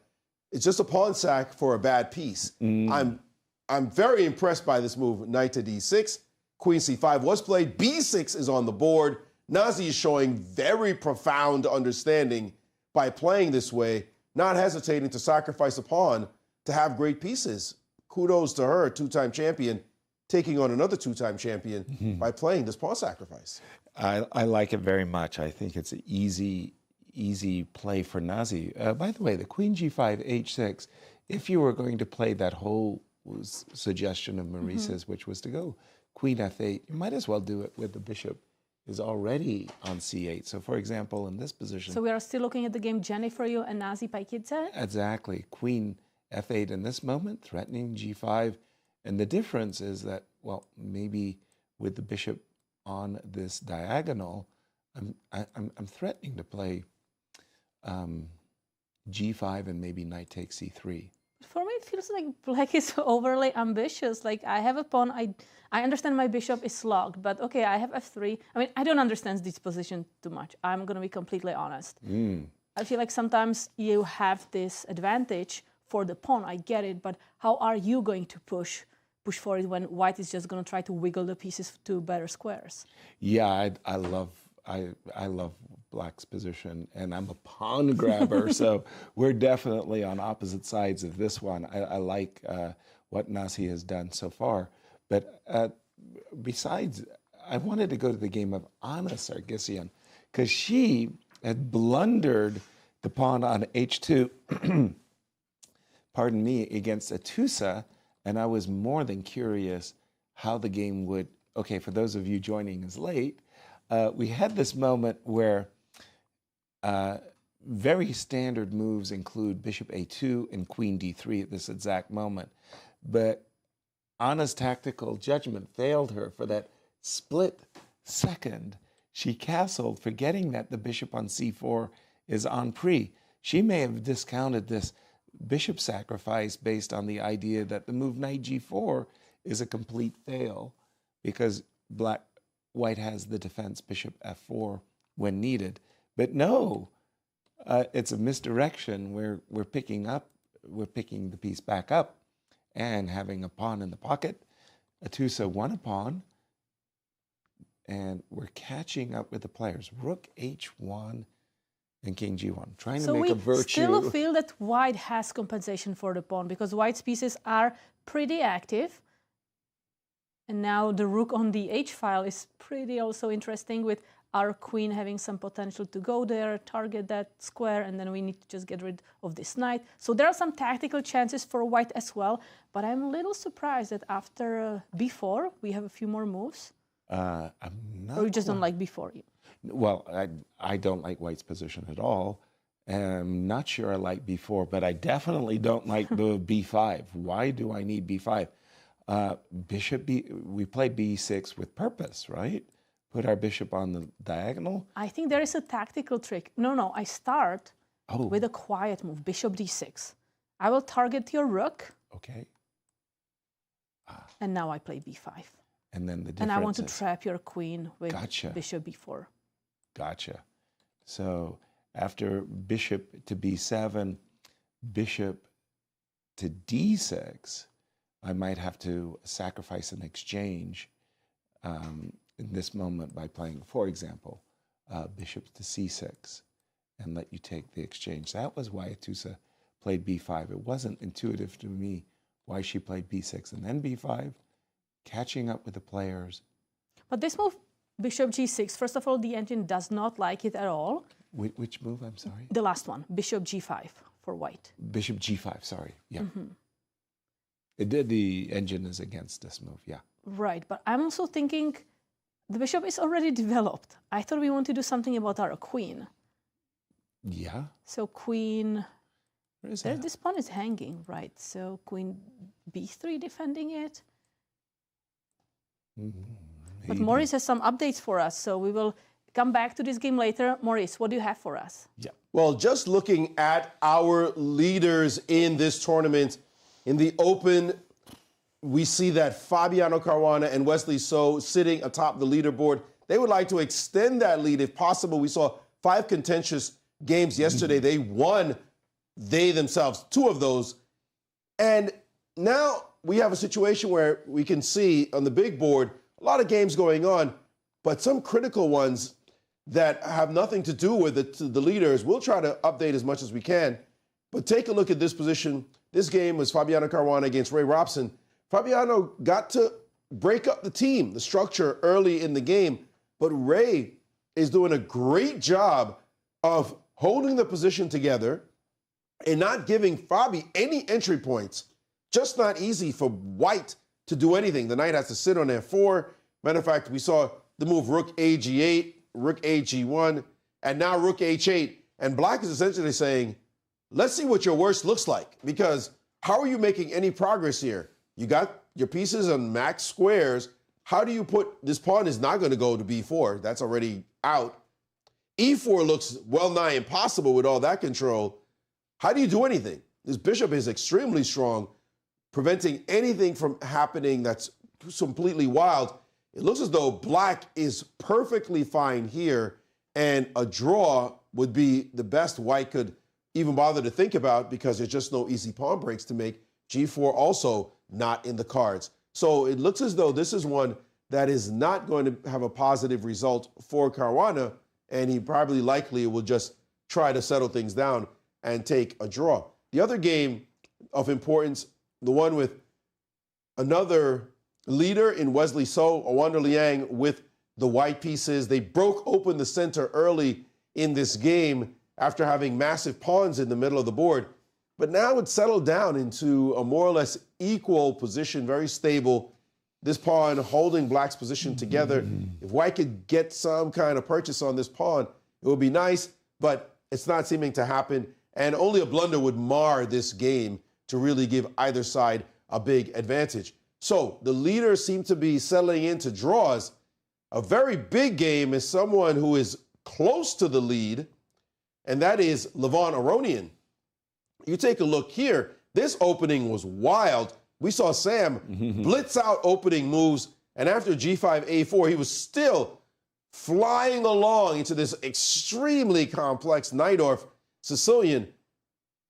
It's just a pawn sack for a bad piece. I'm very impressed by this move, knight to d6. Queen c5 was played. b6 is on the board. Nazi is showing very profound understanding by playing this way, not hesitating to sacrifice a pawn to have great pieces. Kudos to her, two-time champion, taking on another two-time champion by playing this pawn sacrifice. I like it very much. I think it's an easy play for Nazi. By the way, the queen g5, h6, if you were going to play that whole suggestion of Maurice's, which was to go queen f8, you might as well do it with the bishop is already on c8. So for example, in this position... So we are still looking at the game Jenny for you and Nazi Paikidze? Exactly. Queen f8 in this moment, threatening g5. And the difference is that, well, maybe with the bishop on this diagonal, I'm threatening to play g5 and maybe knight takes c3. For me, it feels like black is overly ambitious. Like, I have a pawn, I understand my bishop is locked, but okay, I have f3. I mean, I don't understand this position too much. I'm going to be completely honest. I feel like sometimes you have this advantage for the pawn, I get it, but how are you going to push for it when white is just going to try to wiggle the pieces to better squares? Yeah, I love black's position, and I'm a pawn grabber, so we're definitely on opposite sides of this one. I like what Nazi has done so far, but besides, I wanted to go to the game of Anna Sargsyan, because she had blundered the pawn on h2, pardon me, against Atusa, and I was more than curious how the game would, okay, for those of you joining us late, we had this moment where very standard moves include bishop a2 and queen d3 at this exact moment. But Anna's tactical judgment failed her for that split second. She castled, forgetting that the bishop on c4 is en prise. She may have discounted this bishop sacrifice based on the idea that the move knight g4 is a complete fail because white has the defense bishop f4 when needed. But no, it's a misdirection where we're picking the piece back up and having a pawn in the pocket. Atusa won a pawn, and we're catching up with the players. Rook h1 and king g1, trying to make a virtue. So we still feel that white has compensation for the pawn because white's pieces are pretty active. And now the rook on the h-file is pretty also interesting with our queen having some potential to go there, target that square, and then we need to just get rid of this knight. So there are some tactical chances for white as well, but I'm a little surprised that after b4, we have a few more moves. I'm not or you just don't like b4? Well, I don't like white's position at all. I'm not sure I like b4, but I definitely don't like the b5. Why do I need b5? We played b6 with purpose, right? Put our bishop on the diagonal. I think there is a tactical trick. No, I start with a quiet move, bishop d6. I will target your rook. Okay. And now I play b5. And then the difference and I want to trap your queen with Gotcha. bishop b4. Gotcha. So after bishop to b7, bishop to d6, I might have to sacrifice an exchange in this moment by playing, for example, bishop to c6 and let you take the exchange. That was why Atusa played b5. It wasn't intuitive to me why she played b6 and then b5, catching up with the players. But this move, bishop g6, first of all, the engine does not like it at all. Which move, I'm sorry? The last one, bishop g5 for white. Bishop g5, sorry, yeah. The engine is against this move, yeah. Right, but I'm also thinking the bishop is already developed. I thought we want to do something about our queen. Yeah. So queen, where is that? This pawn is hanging, right? So queen b3 defending it. But Maurice has some updates for us, so we will come back to this game later. Maurice, what do you have for us? Yeah. Well, just looking at our leaders in this tournament, in the Open, we see that Fabiano Caruana and Wesley So sitting atop the leaderboard. They would like to extend that lead if possible. We saw 5 contentious games yesterday. They won, they themselves, 2 of those. And now we have a situation where we can see on the big board a lot of games going on, but some critical ones that have nothing to do with the leaders. We'll try to update as much as we can. But take a look at this position. This game was Fabiano Caruana against Ray Robson. Fabiano got to break up the team, the structure early in the game, but Ray is doing a great job of holding the position together and not giving Fabi any entry points. Just not easy for white to do anything. The knight has to sit on f4. Matter of fact, we saw the move rook a g8, rook a g1, and now rook h8. And black is essentially saying, let's see what your worst looks like, because how are you making any progress here? You got your pieces on max squares. How do you put, this pawn is not going to go to b4. That's already out. e4 looks well nigh impossible with all that control. How do you do anything? This bishop is extremely strong, preventing anything from happening that's completely wild. It looks as though black is perfectly fine here, and a draw would be the best white could even bother to think about, because there's just no easy pawn breaks to make. g4 also not in the cards. So it looks as though this is one that is not going to have a positive result for Caruana, and he probably likely will just try to settle things down and take a draw. The other game of importance, the one with another leader in Wesley So, Awonder Liang with the white pieces. They broke open the center early in this game after having massive pawns in the middle of the board. But now it's settled down into a more or less equal position, very stable. This pawn holding black's position together. If white could get some kind of purchase on this pawn, it would be nice, but it's not seeming to happen. And only a blunder would mar this game to really give either side a big advantage. So the leaders seem to be settling into draws. A very big game is someone who is close to the lead, and that is Levon Aronian. You take a look here. This opening was wild. We saw Sam blitz out opening moves, and after g5, a4, he was still flying along into this extremely complex Najdorf Sicilian.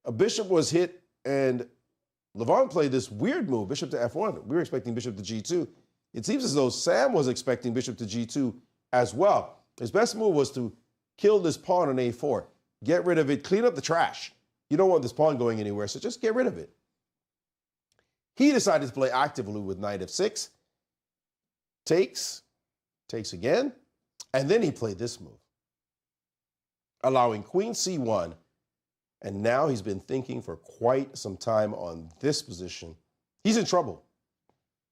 A bishop was hit, and Levon played this weird move, bishop to f1. We were expecting bishop to g2. It seems as though Sam was expecting bishop to g2 as well. His best move was to kill this pawn on a4. Get rid of it, clean up the trash. You don't want this pawn going anywhere, so just get rid of it. He decided to play actively with knight f6. Takes again, and then he played this move, allowing queen c1. And now he's been thinking for quite some time on this position. He's in trouble.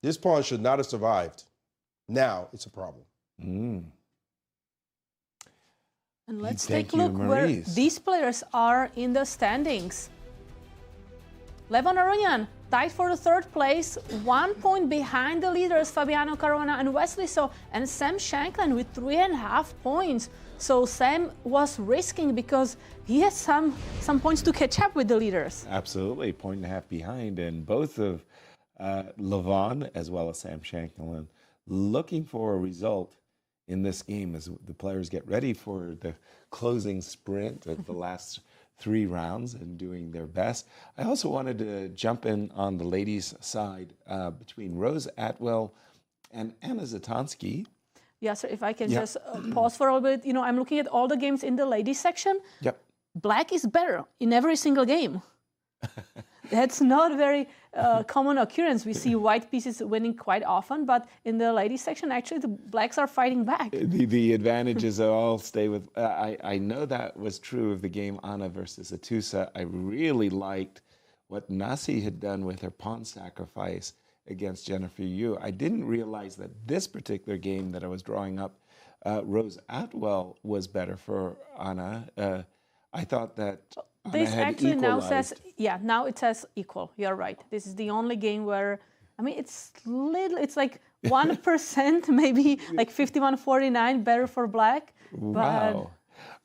This pawn should not have survived. Now it's a problem. And let's take a look where these players are in the standings. Levon Aronian tied for the third place, 1 point behind the leaders, Fabiano Caruana and Wesley. And Sam Shankland with 3.5 points. So Sam was risking because he had some points to catch up with the leaders. Absolutely, 1.5 behind, and both of Levon as well as Sam Shankland looking for a result in this game as the players get ready for the closing sprint at the last 3 rounds and doing their best. I also wanted to jump in on the ladies' side between Rose Atwell and Anna Zatonsky. Yeah, so if I can just pause for a little bit. You know, I'm looking at all the games in the ladies section. Yep. Black is better in every single game. That's not a very common occurrence. We see white pieces winning quite often, but in the ladies section, actually, the blacks are fighting back. The advantages all stay with. I know that was true of the game Anna versus Atusa. I really liked what Nasi had done with her pawn sacrifice against Jennifer Yu. I didn't realize that this particular game that I was drawing up, Rose Atwell was better for Anna. I thought that This Anna had actually now equalized. says, now it says equal. You're right. This is the only game where, I mean, it's little, it's like 1%, maybe like 51-49 better for black. Wow.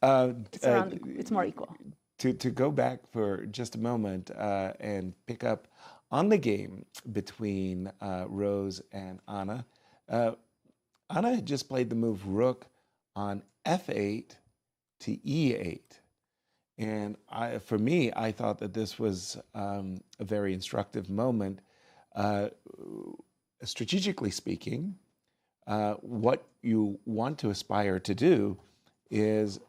It's more equal. To go back for just a moment and pick up on the game between Rose and Anna. Anna had just played the move rook on f8 to e8. And for me, I thought that this was a very instructive moment. Strategically speaking, what you want to aspire to do is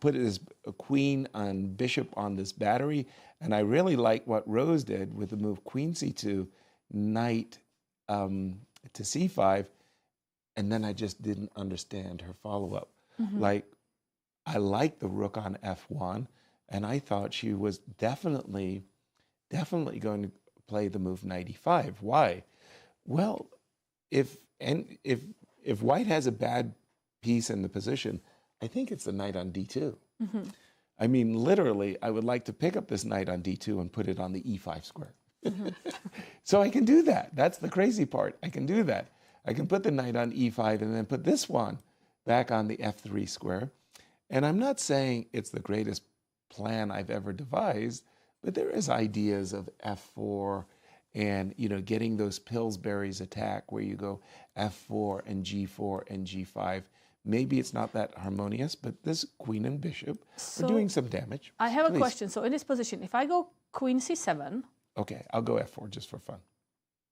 put his queen and bishop on this battery. And I really like what Rose did with the move queen c2, knight to c5. And then I just didn't understand her follow-up. Like, I liked the rook on f1, and I thought she was definitely going to play the move knight e5. Why? Well, if white has a bad piece in the position, I think it's the knight on d2. I mean, literally, I would like to pick up this knight on d2 and put it on the e5 square. So I can do that. That's the crazy part. I can do that. I can put the knight on e5 and then put this one back on the f3 square. And I'm not saying it's the greatest plan I've ever devised, but there is ideas of f4 and, you know, getting those Pillsbury's attack where you go f4 and g4 and g5. Maybe it's not that harmonious, but this queen and bishop are doing some damage. I have a question. So in this position, if I go queen c7. Okay, I'll go f4 just for fun.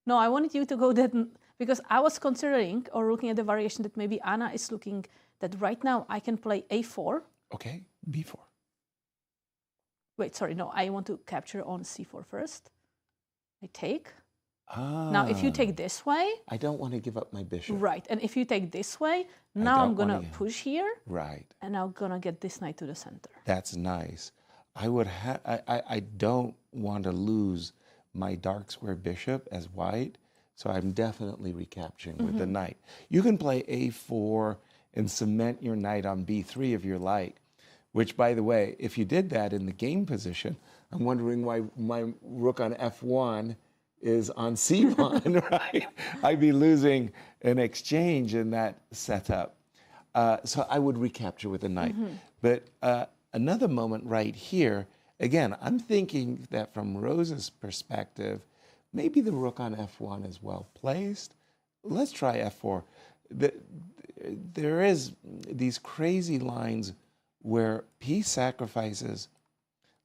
No, I wanted you to go that, because I was considering or looking at the variation that maybe Anna is looking that right now I can play a4. Okay, b4. Wait, sorry, no, I want to capture on c4 first. I take. Now, if you take this way... I don't want to give up my bishop. Right, and if you take this way, now I'm going to push here. Right. And I'm going to get this knight to the center. That's nice. I don't want to lose my dark square bishop as white, so I'm definitely recapturing with the knight. You can play a4 and cement your knight on b3 if you like, which, by the way, if you did that in the game position, I'm wondering why my rook on f1 is on c1, right? I'd be losing an exchange in that setup. So I would recapture with a knight. But another moment right here, again, I'm thinking that from Rose's perspective, maybe the rook on f1 is well placed. Let's try f4. There is these crazy lines where piece sacrifices,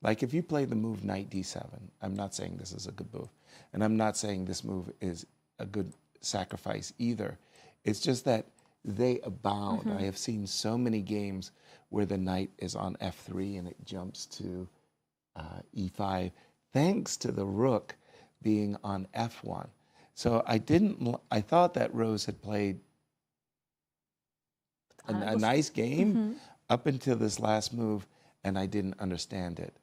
like if you play the move knight d7, I'm not saying this is a good move, and I'm not saying this move is a good sacrifice either. It's just that they abound. I have seen so many games where the knight is on f3 and it jumps to e5, thanks to the rook being on f1. So I thought that Rose had played a nice game up until this last move, and I didn't understand it.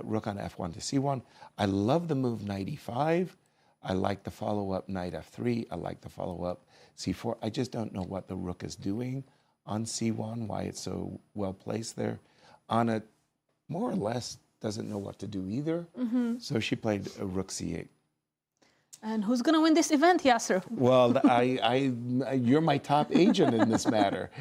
Rook on f1 to c1. I love the move knight e5. I like the follow-up knight f3. I like the follow-up c4. I just don't know what the rook is doing on c1, why it's so well placed there. Anna more or less doesn't know what to do either. So she played a rook c8. And who's going to win this event, Yasser? Well, you're my top agent in this matter.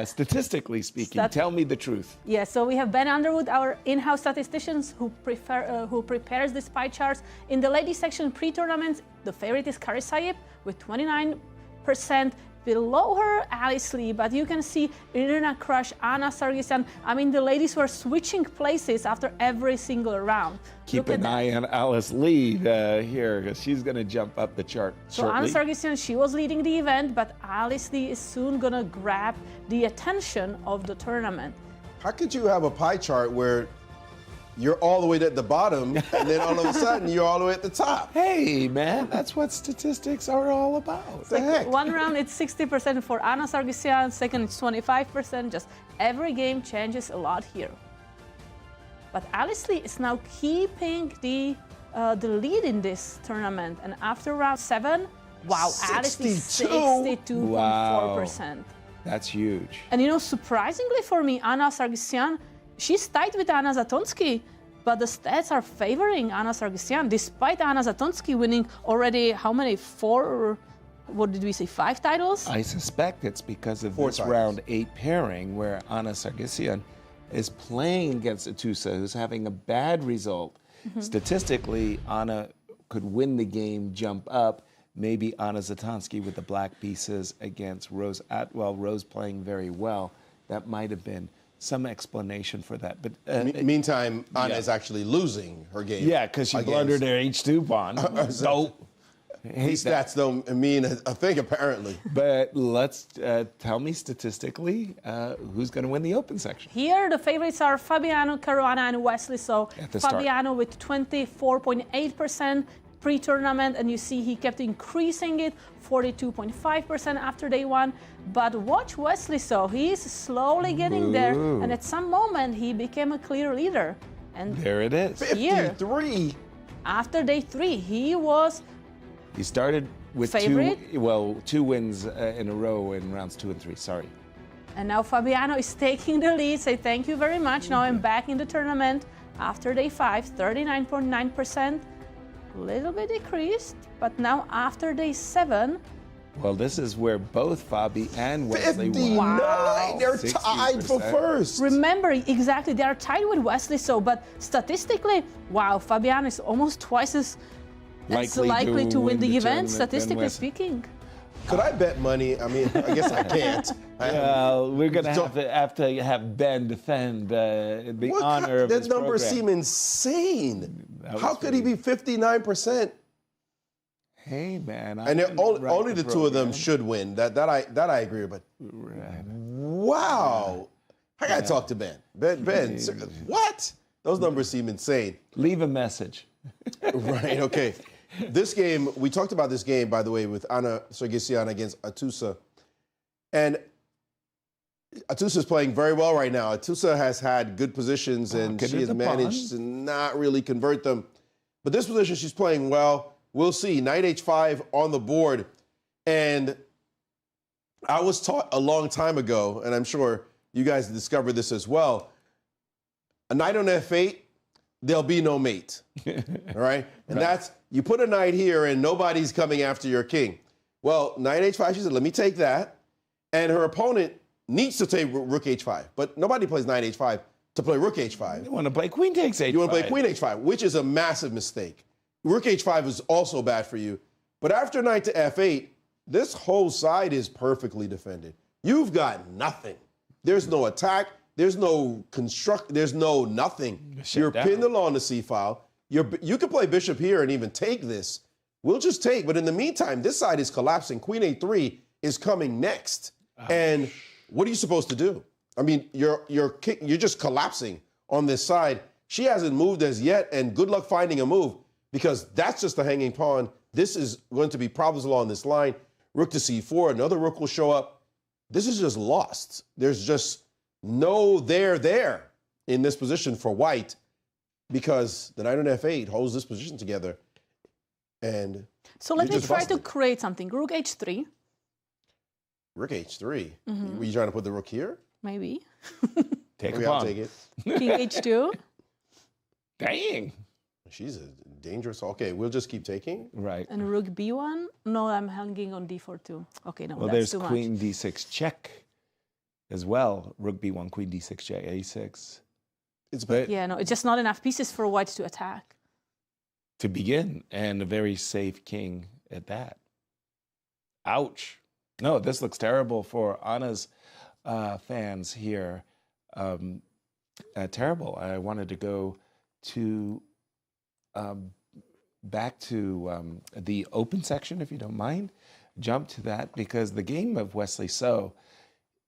Statistically speaking, tell me the truth. Yeah, so we have Ben Underwood, our in-house statisticians, who prepares these pie charts. In the ladies section pre-tournament, the favorite is Carissa with 29%. Below her, Alice Lee, but you can see Irina Krush, Anna Sargsyan. I mean, the ladies were switching places after every single round. Keep an eye on Alice Lee here, because she's going to jump up the chart So Anna Sargsyan, she was leading the event, but Alice Lee is soon going to grab the attention of the tournament. How could you have a pie chart where you're all the way at the bottom, and then all of a sudden you're all the way at the top? Hey, man, that's what statistics are all about. The heck? One round it's 60% for Anna Sargsyan, second it's 25%. Just every game changes a lot here. But Alice Lee is now keeping the lead in this tournament, and after round 7, wow, Alice Lee 62.4%. That's huge. And you know, surprisingly for me, Anna Sargsyan, she's tied with Anna Zatonsky, but the stats are favoring Anna Sargsyan, despite Anna Zatonsky winning already, how many? 4, what did we say, 5 titles? I suspect it's because of this round 8 pairing where Anna Sargsyan is playing against Atusa, who's having a bad result. Statistically, Anna could win the game, jump up. Maybe Anna Zatonsky with the black pieces against Rose Atwell. Rose playing very well. That might have been some explanation for that. But meantime, Anna is actually losing her game. Yeah, because she blundered her H2 pawn. Dope. These stats don't mean a thing, apparently. But let's tell me statistically who's going to win the open section. Here, the favorites are Fabiano Caruana and Wesley. So Fabiano with 24.8% pre-tournament, and you see he kept increasing it, 42.5% after day 1. But watch Wesley, so he's slowly getting there, and at some moment he became a clear leader. And there it is. 53. After day 3, he started with favorite. two wins in a row in rounds 2 and 3. Sorry. And now Fabiano is taking the lead. Say thank you very much. Now I'm back in the tournament. After day 5, 39.9%. Little bit decreased, but now after day 7. Well, this is where both Fabi and Wesley 59. won. Wow. They're tied for first. Remember, exactly, they are tied with Wesley. So, but statistically, wow, Fabiano is almost twice as likely to win the event, statistically speaking. Could I bet money? I mean, I guess I can't. Well, we're going to have to have Ben defend the honor of that his number program. seem insane. How could he be 59%? Hey, man. And only the two of them should win. That I agree with. But wow. I got to talk to Ben. Ben, what? Those numbers seem insane. Leave a message. Right, okay. This game, we talked about this game, by the way, with Anna Sargsyan against Atusa. And Atusa is playing very well right now. Atusa has had good positions, and she has managed to not really convert them. But this position, she's playing well. We'll see. Knight H5 on the board. And I was taught a long time ago, and I'm sure you guys discovered this as well, a knight on F8, there'll be no mate. All right? And that's, you put a knight here and nobody's coming after your king. Well, knight H5, she said, let me take that. And her opponent needs to take rook H5. But nobody plays knight H5 to play rook H5. You want to play queen takes H5. You want to play queen H5, which is a massive mistake. Rook H5 is also bad for you. But after knight to F8, this whole side is perfectly defended. You've got nothing. There's no attack. There's no there's no nothing. You're pinned along the C file. You can play bishop here and even take this. We'll just take, but in the meantime, this side is collapsing. Queen A3 is coming next. And what are you supposed to do? I mean, you're just collapsing on this side. She hasn't moved as yet, and good luck finding a move, because that's just a hanging pawn. This is going to be problems along this line. Rook to C4, another rook will show up. This is just lost. There's just no there in this position for white, because the knight on F8 holds this position together. And so let me try to create something. Rook H3. Rook H3. Were you trying to put the rook here? Maybe. Take I'll take it. King H2. Dang. She's a dangerous. Okay, we'll just keep taking. Right. And rook b1? No, I'm hanging on d4 too. Okay, no, Well, that's there's too queen much. d6 check as well. Rook b1, queen d6 check, a6. Yeah, no, it's just not enough pieces for white to attack. To begin, and a very safe king at that. Ouch. No, this looks terrible for Anna's fans here. Terrible. I wanted to go to back to the open section, if you don't mind. Jump to that, because the game of Wesley So,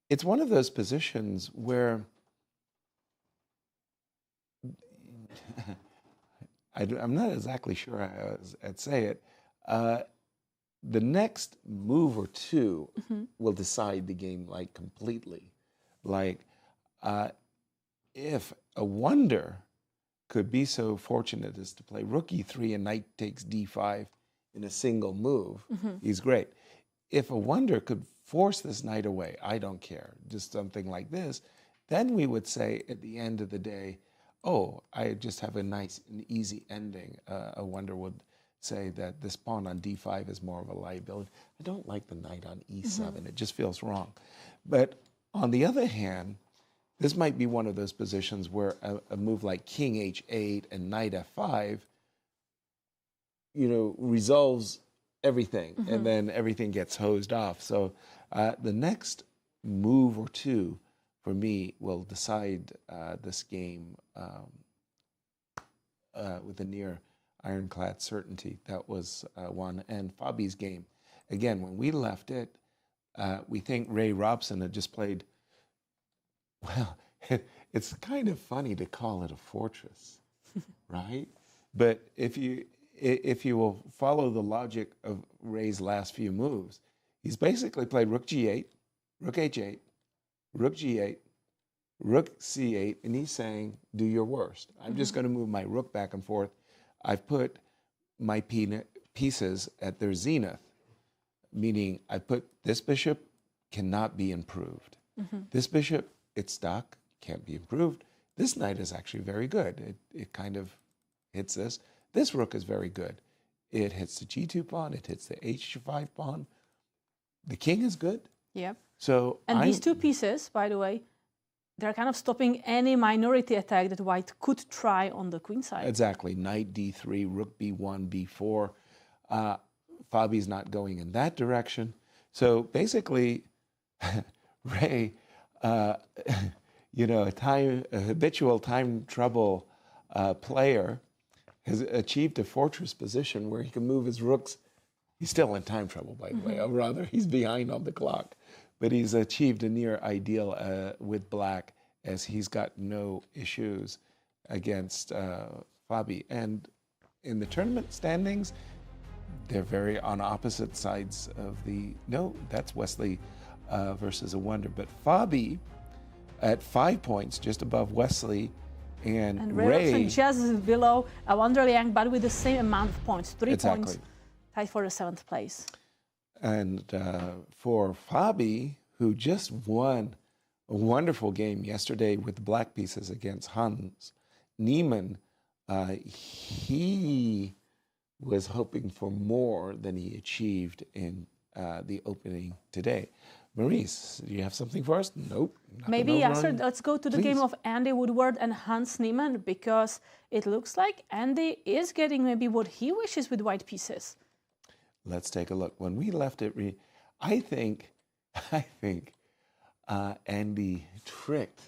it's one of those positions where I'm not exactly sure how I'd say it. The next move or two will decide the game, like, completely. Like, if Awonder could be so fortunate as to play rook e3 and knight takes d5 in a single move, he's great. If Awonder could force this knight away, I don't care, just something like this, then we would say at the end of the day, oh, I just have a nice and easy ending. Awonder would say that this pawn on d5 is more of a liability. I don't like the knight on e7. It just feels wrong. But on the other hand, this might be one of those positions where a move like king h8 and knight f5, resolves everything, and then everything gets hosed off. So the next move or two for me will decide this game with a near ironclad certainty. That was one. And Fabi's game, again, when we left it, we think Ray Robson had just played, well, it's kind of funny to call it a fortress, right? But if you will follow the logic of Ray's last few moves, he's basically played rook g8, rook h8, rook g8, rook c8, and he's saying, do your worst. I'm just going to move my rook back and forth. I've put my pieces at their zenith, meaning I put this bishop cannot be improved. This bishop, it's stuck, can't be improved. This knight is actually very good. It kind of hits this. This rook is very good. It hits the g2 pawn, it hits the h5 pawn. The king is good. Yep. So these two pieces, by the way, they're kind of stopping any minority attack that white could try on the queen side. Exactly. Knight d3, rook b1, b4. Fabi's not going in that direction. So basically, Ray, a habitual time trouble player, has achieved a fortress position where he can move his rooks. He's still in time trouble, by the way, or rather, he's behind on the clock. But he's achieved a near ideal with black, as he's got no issues against Fabi. And in the tournament standings, they're very on opposite sides of the... No, that's Wesley versus Awonder. But Fabi, at 5 points, just above Wesley, and Ray just below Awonder, Liang, but with the same amount of points, 3 points, tied for the 7th place. And for Fabi, who just won a wonderful game yesterday with the black pieces against Hans Niemann, he was hoping for more than he achieved in the opening today. Maurice, do you have something for us? Nope. Maybe, Yasser, let's go to the game of Andy Woodward and Hans Niemann, because it looks like Andy is getting maybe what he wishes with white pieces. Let's take a look. When we left it, I think Andy tricked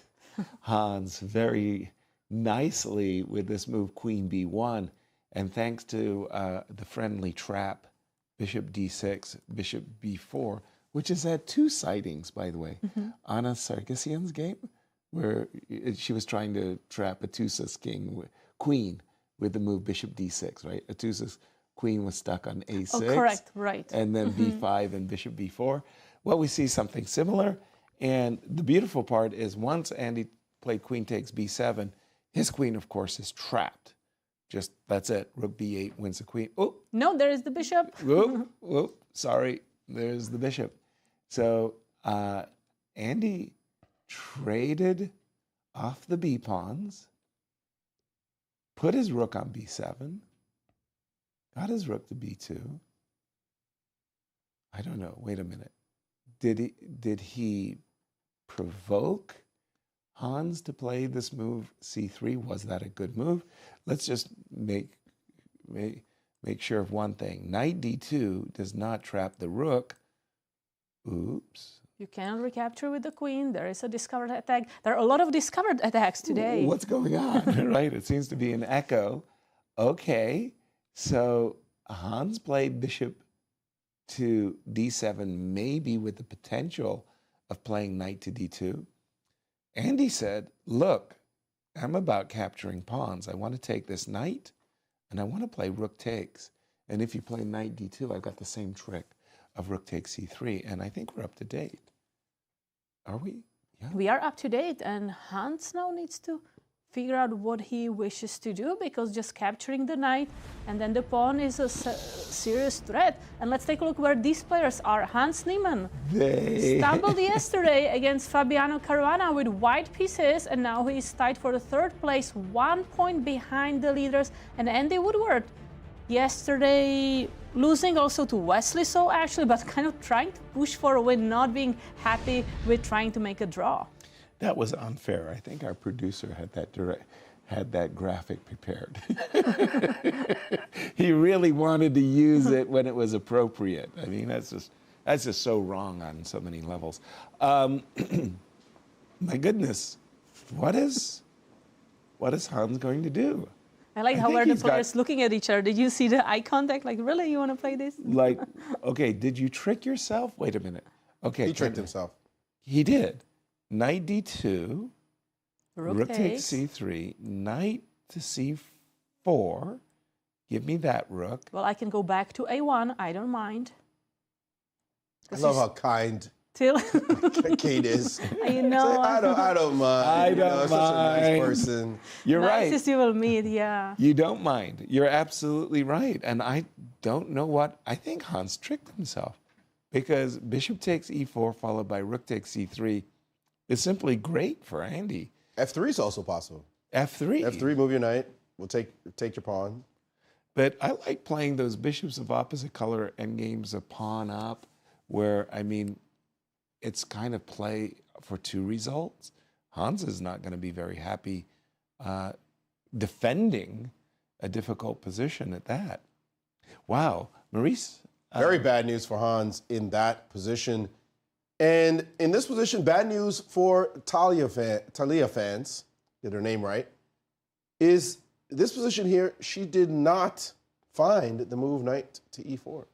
Hans very nicely with this move, Queen b1, and thanks to the friendly trap, Bishop d6, Bishop b4, which has had 2 sightings, by the way. Anna Sargsyan's game, where she was trying to trap Atusa's queen with the move Bishop d6, right? Atusa's queen was stuck on a6. Oh, correct, right. And then b5 and Bishop b4. Well, we see something similar. And the beautiful part is once Andy played queen takes b7, his queen, of course, is trapped. Just, that's it. Rook b8 wins the queen. Oh. No, there is the bishop. Whoop, sorry. There's the bishop. So Andy traded off the b pawns, put his rook on b7, got his rook to b2. I don't know, wait a minute. Did he provoke Hans to play this move c3? Was that a good move? Let's just make sure of one thing. Knight d2 does not trap the rook. Oops. You cannot recapture with the queen. There is a discovered attack. There are a lot of discovered attacks today. What's going on, right? It seems to be an echo. Okay, so Hans played bishop to d7, maybe with the potential of playing knight to d2. Andy said, look, I'm about capturing pawns. I want to take this knight, and I want to play rook takes. And if you play knight d2, I've got the same trick of rook takes c3, and I think we're up to date. Are we? Yeah. We are up to date, and Hans now needs to figure out what he wishes to do, because just capturing the knight and then the pawn is a serious threat. And let's take a look where these players are. Hans Niemann stumbled yesterday against Fabiano Caruana with white pieces, and now he is tied for the third place, 1 point behind the leaders. And Andy Woodward yesterday losing also to Wesley, so actually, but kind of trying to push for a win, not being happy with trying to make a draw. That was unfair. I think our producer had that graphic prepared. He really wanted to use it when it was appropriate. I mean, that's just so wrong on so many levels. My goodness, what is Hans going to do? I like how the players looking at each other. Did you see the eye contact? Like, really, you want to play this? Like, okay, did you trick yourself? Wait a minute. Okay, he tricked himself. He did. Knight d2, rook takes c3, knight to c4. Give me that rook. Well, I can go back to a1. I don't mind. I love how kind Till Kate is. I know. I don't mind. I don't mind. Such a nice person. You're right. Nicest you will meet, yeah. You don't mind. You're absolutely right. And I don't know what. I think Hans tricked himself, because bishop takes e4 followed by rook takes c3 is simply great for Andy. F3 is also possible. F3. F3, move your knight. We'll take your pawn. But I like playing those bishops of opposite color endgames, a pawn up, where, I mean, it's kind of play for two results. Hans is not going to be very happy defending a difficult position at that. Wow. Maurice? Very bad news for Hans in that position. And in this position, bad news for Talia fans, get her name right, is this position here, she did not find the move knight to e4.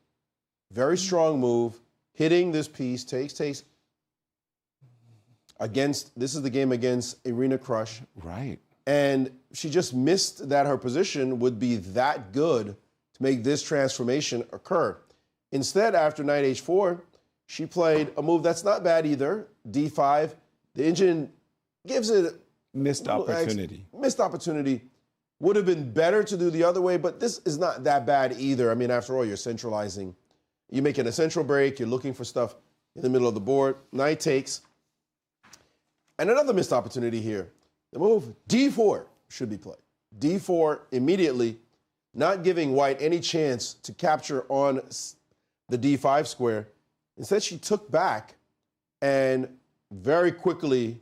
Very strong move, hitting this piece, takes, against, this is the game against Irina Krush. Right. And she just missed that her position would be that good to make this transformation occur. Instead, after knight h4, she played a move that's not bad either, d5. The engine gives it missed opportunity. Missed opportunity. Would have been better to do the other way, but this is not that bad either. I mean, after all, you're centralizing. You're making a central break. You're looking for stuff in the middle of the board. Knight takes. And another missed opportunity here. The move d4 should be played. d4 immediately, not giving white any chance to capture on the d5 square. Instead, she took back and very quickly...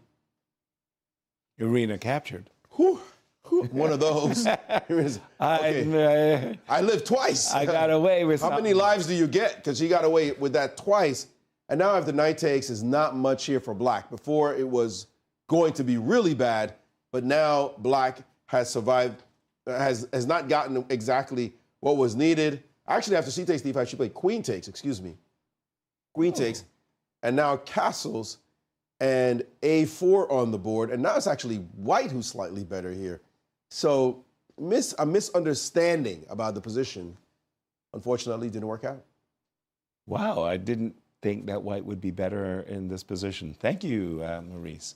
Irina captured. One of those. Okay. I lived twice. I got away with How many lives do you get? Because she got away with that twice. And now if the knight takes, is not much here for black. Before it was going to be really bad, but now black has survived, has not gotten exactly what was needed. Actually, after c takes d5, she played queen takes, excuse me. Queen takes, and now castles and a4 on the board. And now it's actually white who's slightly better here. So a misunderstanding about the position, unfortunately, didn't work out. Wow, I didn't think that white would be better in this position. Thank you, Maurice.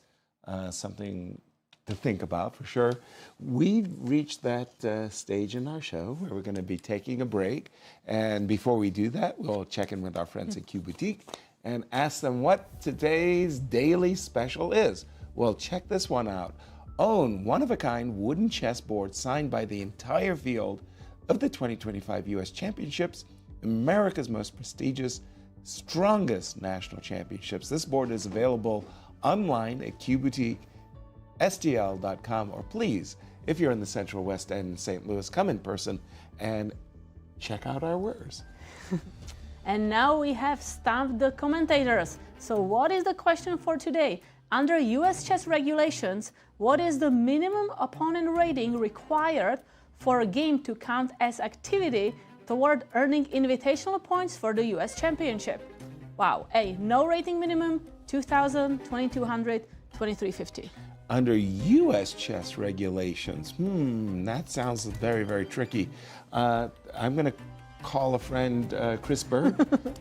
Something to think about for sure. We've reached that stage in our show where we're going to be taking a break. And before we do that, we'll check in with our friends at Q Boutique and ask them what today's daily special is. Well, check this one out. own one-of-a-kind wooden chessboard signed by the entire field of the 2025 U.S. Championships, America's most prestigious, strongest national championships. This board is available online at qboutique.stl.com, or please, if you're in the Central West End in St. Louis, come in person and check out our wares. And now we have stumped the commentators. So what is the question for today? Under US chess regulations, what is the minimum opponent rating required for a game to count as activity toward earning invitational points for the US Championship? Wow. A, no rating minimum, 2,000, 2,200, 2,350. Under U.S. chess regulations, that sounds very, very tricky. I'm going to call a friend, Chris Berg,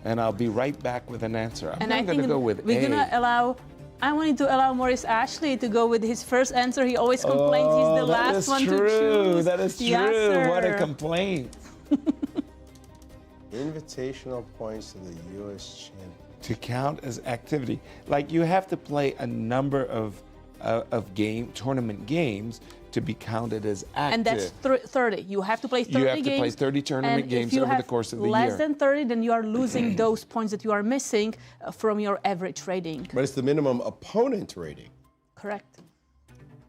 and I'll be right back with an answer. I'm going to go with I wanted to allow Maurice Ashley to go with his first answer. He always complains he's the last one to choose. That is true. Yasser. What a complaint. Invitational points to the U.S. Champion. To count as activity. Like, you have to play a number of tournament games to be counted as active. And that's 30. You have to play 30 games. You have to play 30 tournament games over the course of the year. Less than 30, then you are losing those points that you are missing from your average rating. But it's the minimum opponent rating. Correct.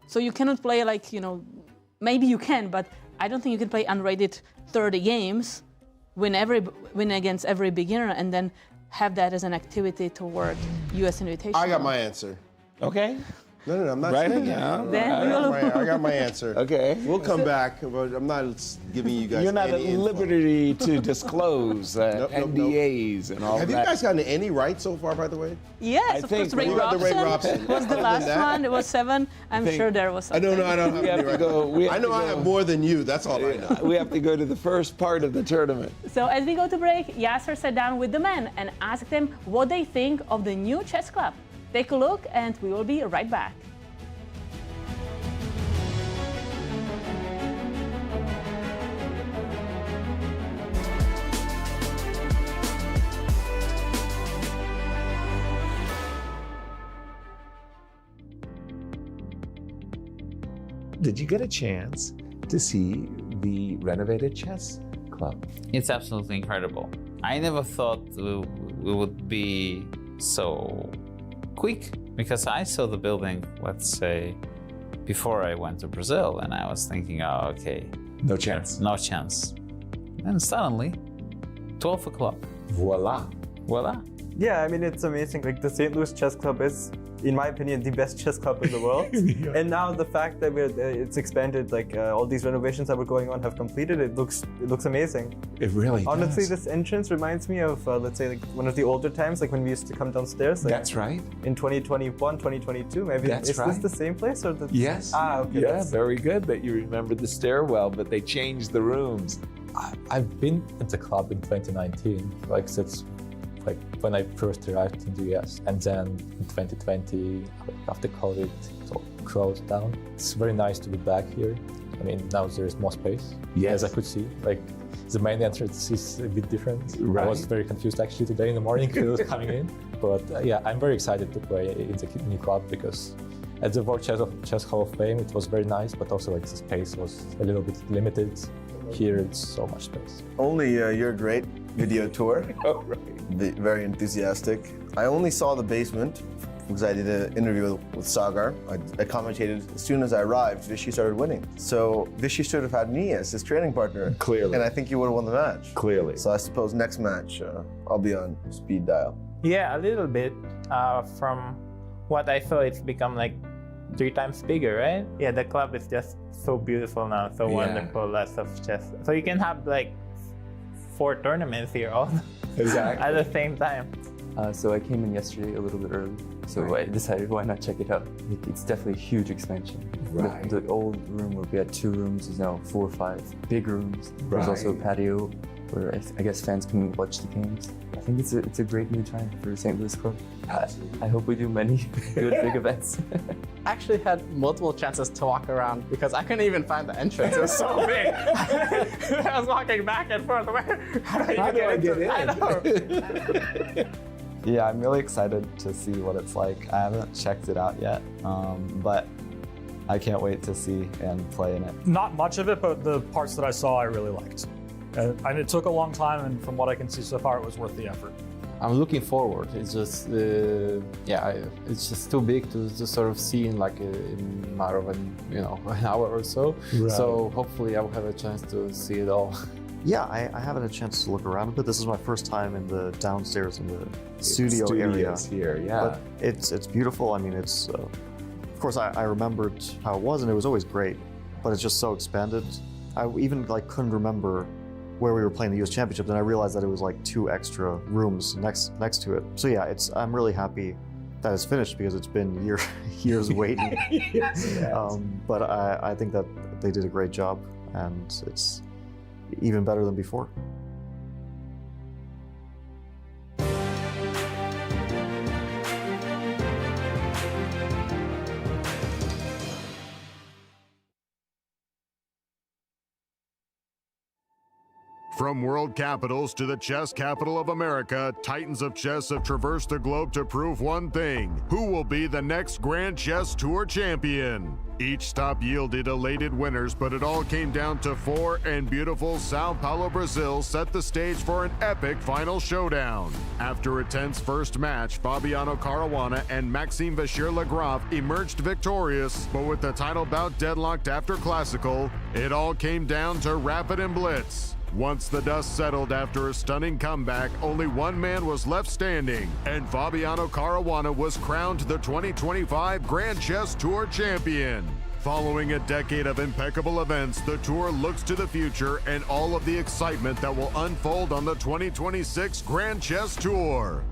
So you cannot play maybe you can, but I don't think you can play unrated 30 games, win against every beginner, and then have that as an activity toward U.S. invitation. I got my answer. Okay. No, I'm not Write saying it down. I got my answer. Okay. We'll come back, but I'm not giving you guys You're not any at info. liberty to disclose NDAs and all Have that. you guys gotten any right so far, by the way? Yes, of course. Ray Robson was the last one. It was 7. I'm sure there was something. I don't have any right. I know I have more than you. That's all I know. We have to go to the first part of the tournament. So as we go to break, Yasser sat down with the men and asked them what they think of the new chess club. Take a look, and we will be right back. Did you get a chance to see the renovated chess club? It's absolutely incredible. I never thought we would be so quick, because I saw the building, let's say, before I went to Brazil, and I was thinking, oh, okay. No chance. No chance. And suddenly, 12 o'clock. Voila. Voila. Yeah, I mean, it's amazing. Like, the St. Louis Chess Club is, in my opinion, the best chess club in the world. Yeah. And now the fact that it's expanded, all these renovations that were going on have completed, it looks amazing. It really Honestly, does. this entrance reminds me of, let's say, one of the older times, when we used to come downstairs. That's right. In 2021, 2022, maybe. That's right. Is this the same place? Or Yes. Ah, okay. Yeah, very good that you remember the stairwell, but they changed the rooms. I've been at the club in 2019, since when I first arrived in the US, and then in 2020, after COVID, it all closed down. It's very nice to be back here. I mean, now there is more space, yes. As I could see. The main entrance is a bit different. Right. I was very confused actually today in the morning when I was coming in. But yeah, I'm very excited to play in the new club, because at the World Chess Hall of Fame, it was very nice, but also the space was a little bit limited. Here, it's so much space. Only your great video tour. Oh, right. Very enthusiastic. I only saw the basement because I did an interview with Sagar. I commentated as soon as I arrived, Vishy started winning. So Vishy should have had me as his training partner. Clearly. And I think he would have won the match. Clearly. So I suppose next match, I'll be on speed dial. Yeah, a little bit. From what I saw, it's become 3 times bigger, right? Yeah, the club is just so beautiful now, so wonderful, lots of chess. So you can have 4 tournaments here all exactly. at the same time. So I came in yesterday a little bit early, so I decided why not check it out. It's definitely a huge expansion. Right. The old room where we had 2 rooms is now 4 or 5 big rooms. Right. There's also a patio where I guess fans can watch the games. I think it's a great new time for St. Louis Club. I hope we do many good big events. I actually had multiple chances to walk around because I couldn't even find the entrance. It was so big. I was walking back and forth. How do I get in? I know. Yeah, I'm really excited to see what it's like. I haven't checked it out yet, but I can't wait to see and play in it. Not much of it, but the parts that I saw I really liked. And it took a long time, and from what I can see so far, it was worth the effort. I'm looking forward. It's just, it's just too big to just sort of see in like a matter of an hour or so. Right. So hopefully I will have a chance to see it all. Yeah, I haven't had a chance to look around a bit. This is my first time in the downstairs in the studio area here. Yeah, but it's beautiful. I mean, it's of course I remembered how it was, and it was always great. But it's just so expanded. I even couldn't remember where we were playing the U.S. Championship, then I realized that it was 2 extra rooms next to it. So yeah, I'm really happy that it's finished because it's been years waiting. Yes. But I think that they did a great job, and it's even better than before. From world capitals to the chess capital of America, titans of chess have traversed the globe to prove one thing: who will be the next Grand Chess Tour champion? Each stop yielded elated winners, but it all came down to 4, and beautiful Sao Paulo, Brazil set the stage for an epic final showdown. After a tense first match, Fabiano Caruana and Maxime Vachier-Lagrave emerged victorious, but with the title bout deadlocked after Classical, it all came down to Rapid and Blitz. Once the dust settled after a stunning comeback, only one man was left standing, and Fabiano Caruana was crowned the 2025 Grand Chess Tour champion. Following a decade of impeccable events, the tour looks to the future and all of the excitement that will unfold on the 2026 Grand Chess Tour.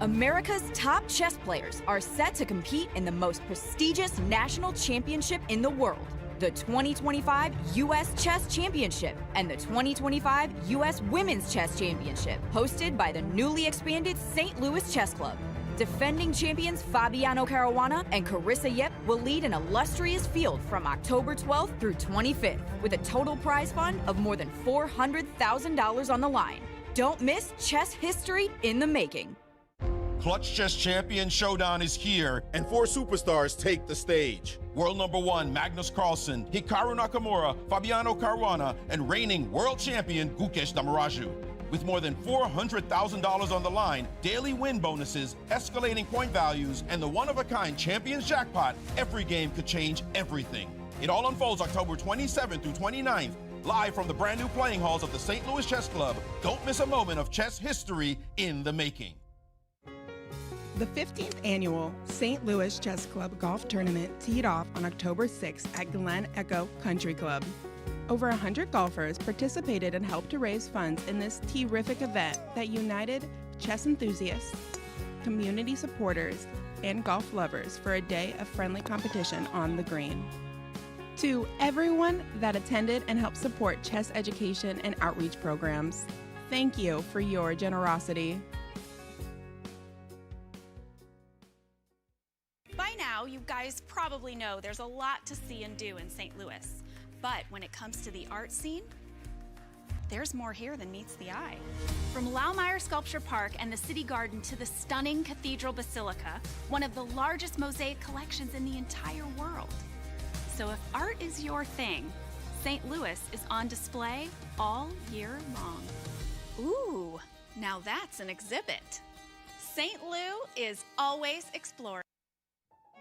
America's top chess players are set to compete in the most prestigious national championship in the world, the 2025 U.S. Chess Championship and the 2025 U.S. Women's Chess Championship, hosted by the newly expanded St. Louis Chess Club. Defending champions Fabiano Caruana and Carissa will lead an illustrious field from October 12th through 25th, with a total prize fund of more than $400,000 on the line. Don't miss chess history in the making. Clutch Chess Champion Showdown is here, and 4 superstars take the stage. World number 1 Magnus Carlsen, Hikaru Nakamura, Fabiano Caruana, and reigning world champion Gukesh Damaraju. With more than $400,000 on the line, daily win bonuses, escalating point values, and the one-of-a-kind Champions Jackpot, every game could change everything. It all unfolds October 27th through 29th, live from the brand new playing halls of the St. Louis Chess Club. Don't miss a moment of chess history in the making. The 15th annual St. Louis Chess Club Golf Tournament teed off on October 6th at Glen Echo Country Club. Over 100 golfers participated and helped to raise funds in this terrific event that united chess enthusiasts, community supporters, and golf lovers for a day of friendly competition on the green. To everyone that attended and helped support chess education and outreach programs, thank you for your generosity. By now, you guys probably know there's a lot to see and do in St. Louis. But when it comes to the art scene, there's more here than meets the eye. From Laumeier Sculpture Park and the City Garden to the stunning Cathedral Basilica, one of the largest mosaic collections in the entire world. So if art is your thing, St. Louis is on display all year long. Ooh, now that's an exhibit. St. Lou is always exploring.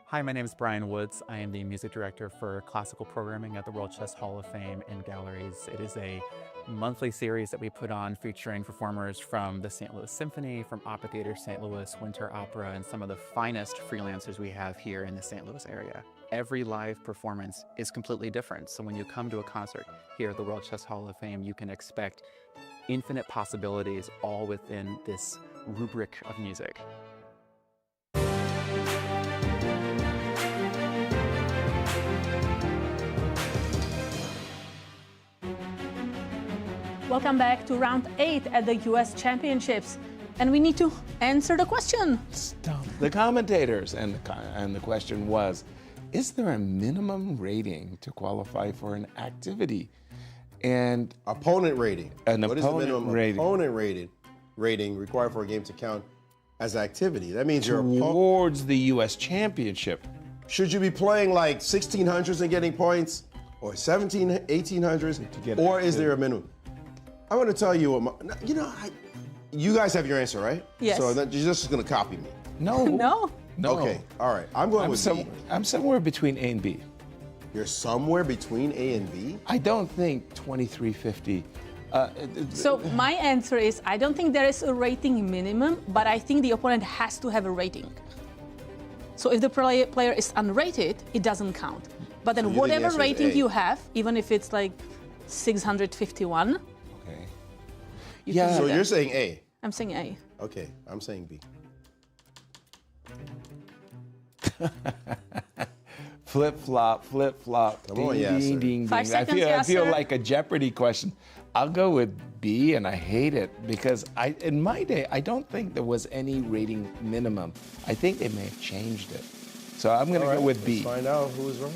Hi, my name is Brian Woods. I am the music director for classical programming at the World Chess Hall of Fame and Galleries. It is a monthly series that we put on featuring performers from the St. Louis Symphony, from Opera Theater St. Louis, Winter Opera, and some of the finest freelancers we have here in the St. Louis area. Every live performance is completely different. So when you come to a concert here at the World Chess Hall of Fame, you can expect infinite possibilities all within this rubric of music. Welcome back to round 8 at the U.S. Championships. And we need to answer the question. The commentators, and the question was, is there a minimum rating to qualify for an activity? And opponent rating. An what opponent is the minimum rating. Opponent rating required for a game to count as activity. That means you're towards the U.S. Championship. Should you be playing like 1600s and getting points, or 1800s, or is there a minimum? I want to tell you what you guys have your answer, right? Yes. So you're just going to copy me. No. No. Okay. All right. I'm going with B. I'm somewhere between A and B. You're somewhere between A and B? I don't think 2350. So my answer is I don't think there is a rating minimum, but I think the opponent has to have a rating. So if the player is unrated, it doesn't count. But then whatever rating you have, even if it's like 651. Okay. Yeah. So you're saying A. I'm saying A. Okay. I'm saying B. Flip flop, flip flop. Come on, ding, Yasser. ding, ding, 5 ding. seconds, I feel Yasser. like a Jeopardy question. I'll go with B, and I hate it because in my day, I don't think there was any rating minimum. I think they may have changed it. So I'm going to go with B. Let's find out who is right.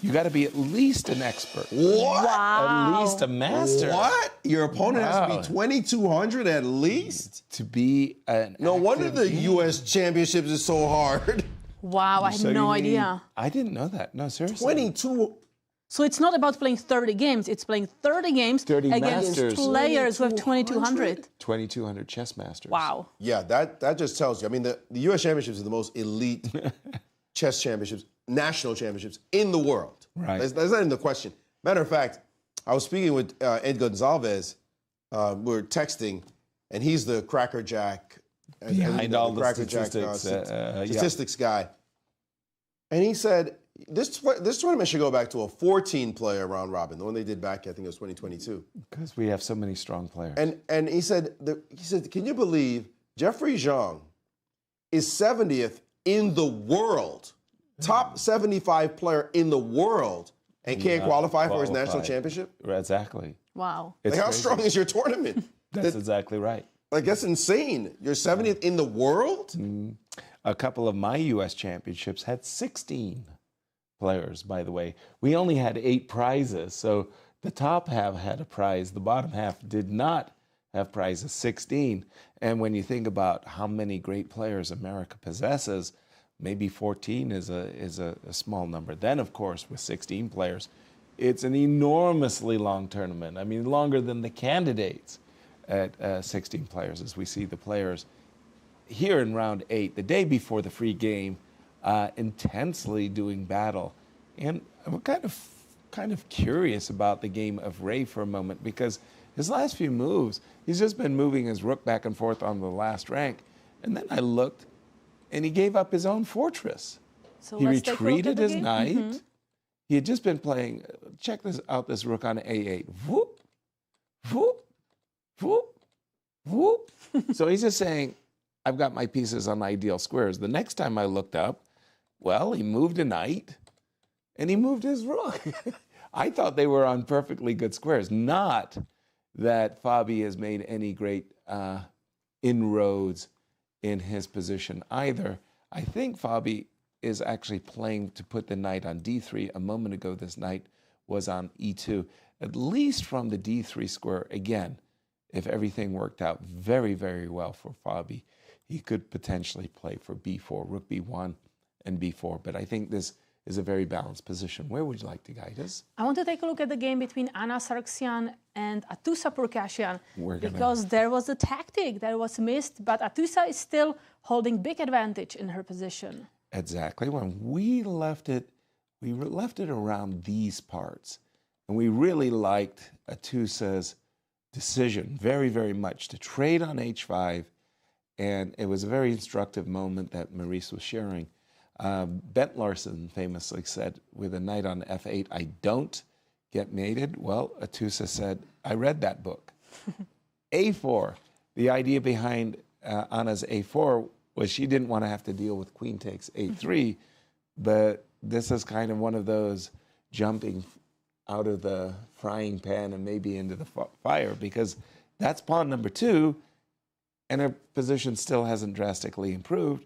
You got to be at least an expert. What? Wow. At least a master. What? Your opponent has to be 2200 at least? To be an No wonder the active U.S. Championships is so hard. Wow, I had no idea. I didn't know that. No, seriously. 22. So it's not about playing 30 games, it's playing 30 games 30 against masters. players who have 2200. 2200 chess masters. Wow. Yeah, that just tells you. I mean, the U.S. Championships are the most elite chess championships, national championships in the world. Right. That's not even the question. Matter of fact, I was speaking with Ed Gonzalez. We were texting, and he's the crackerjack. Behind all the crackerjack statistics. statistics guy. And he said, this tournament should go back to a 14-player round robin, the one they did back, I think it was 2022. Because we have so many strong players. And he said, can you believe Jeffrey Zhang is 70th in the world, top 75 player in the world, and can't qualify for his national championship? Exactly. Wow. Like, how strong is your tournament? That's exactly right. Like, that's insane. You're 70th in the world? A couple of my U.S. championships had 16 players, by the way. We only had 8 prizes, so the top half had a prize. The bottom half did not have prizes, 16. And when you think about how many great players America possesses, maybe 14 is a small number. Then, of course, with 16 players, it's an enormously long tournament. I mean, longer than the candidates at 16 players, as we see the players here in round 8, the day before the free game, intensely doing battle. And I'm kind of curious about the game of Ray for a moment, because his last few moves, he's just been moving his rook back and forth on the last rank. And then I looked, and he gave up his own fortress. So he let's take a look retreated at the his game. knight. Mm-hmm. He had just been playing, check this rook on A8. Whoop, whoop, whoop, whoop. So he's just saying, I've got my pieces on ideal squares. The next time I looked up, well, he moved a knight, and he moved his rook. I thought they were on perfectly good squares. Not that Fabi has made any great inroads in his position either. I think Fabi is actually playing to put the knight on D3. A moment ago, this knight was on E2. At least from the D3 square, again, if everything worked out very, very well for Fabi, he could potentially play for B4, rook B1 and B4. But I think this is a very balanced position. Where would you like to guide us? I want to take a look at the game between Anna Sargsyan and Atusa Purkashian, because there was a tactic that was missed, but Atusa is still holding big advantage in her position. Exactly. When we left it around these parts. And we really liked Atusa's decision very, very much to trade on H5. And it was a very instructive moment that Maurice was sharing. Bent Larson famously said, with a knight on F8, I don't get mated. Well, Atusa said, I read that book. A4, the idea behind Anna's A4 was she didn't want to have to deal with queen takes A3, but this is kind of one of those jumping out of the frying pan and maybe into the fire, because that's pawn number 2, and her position still hasn't drastically improved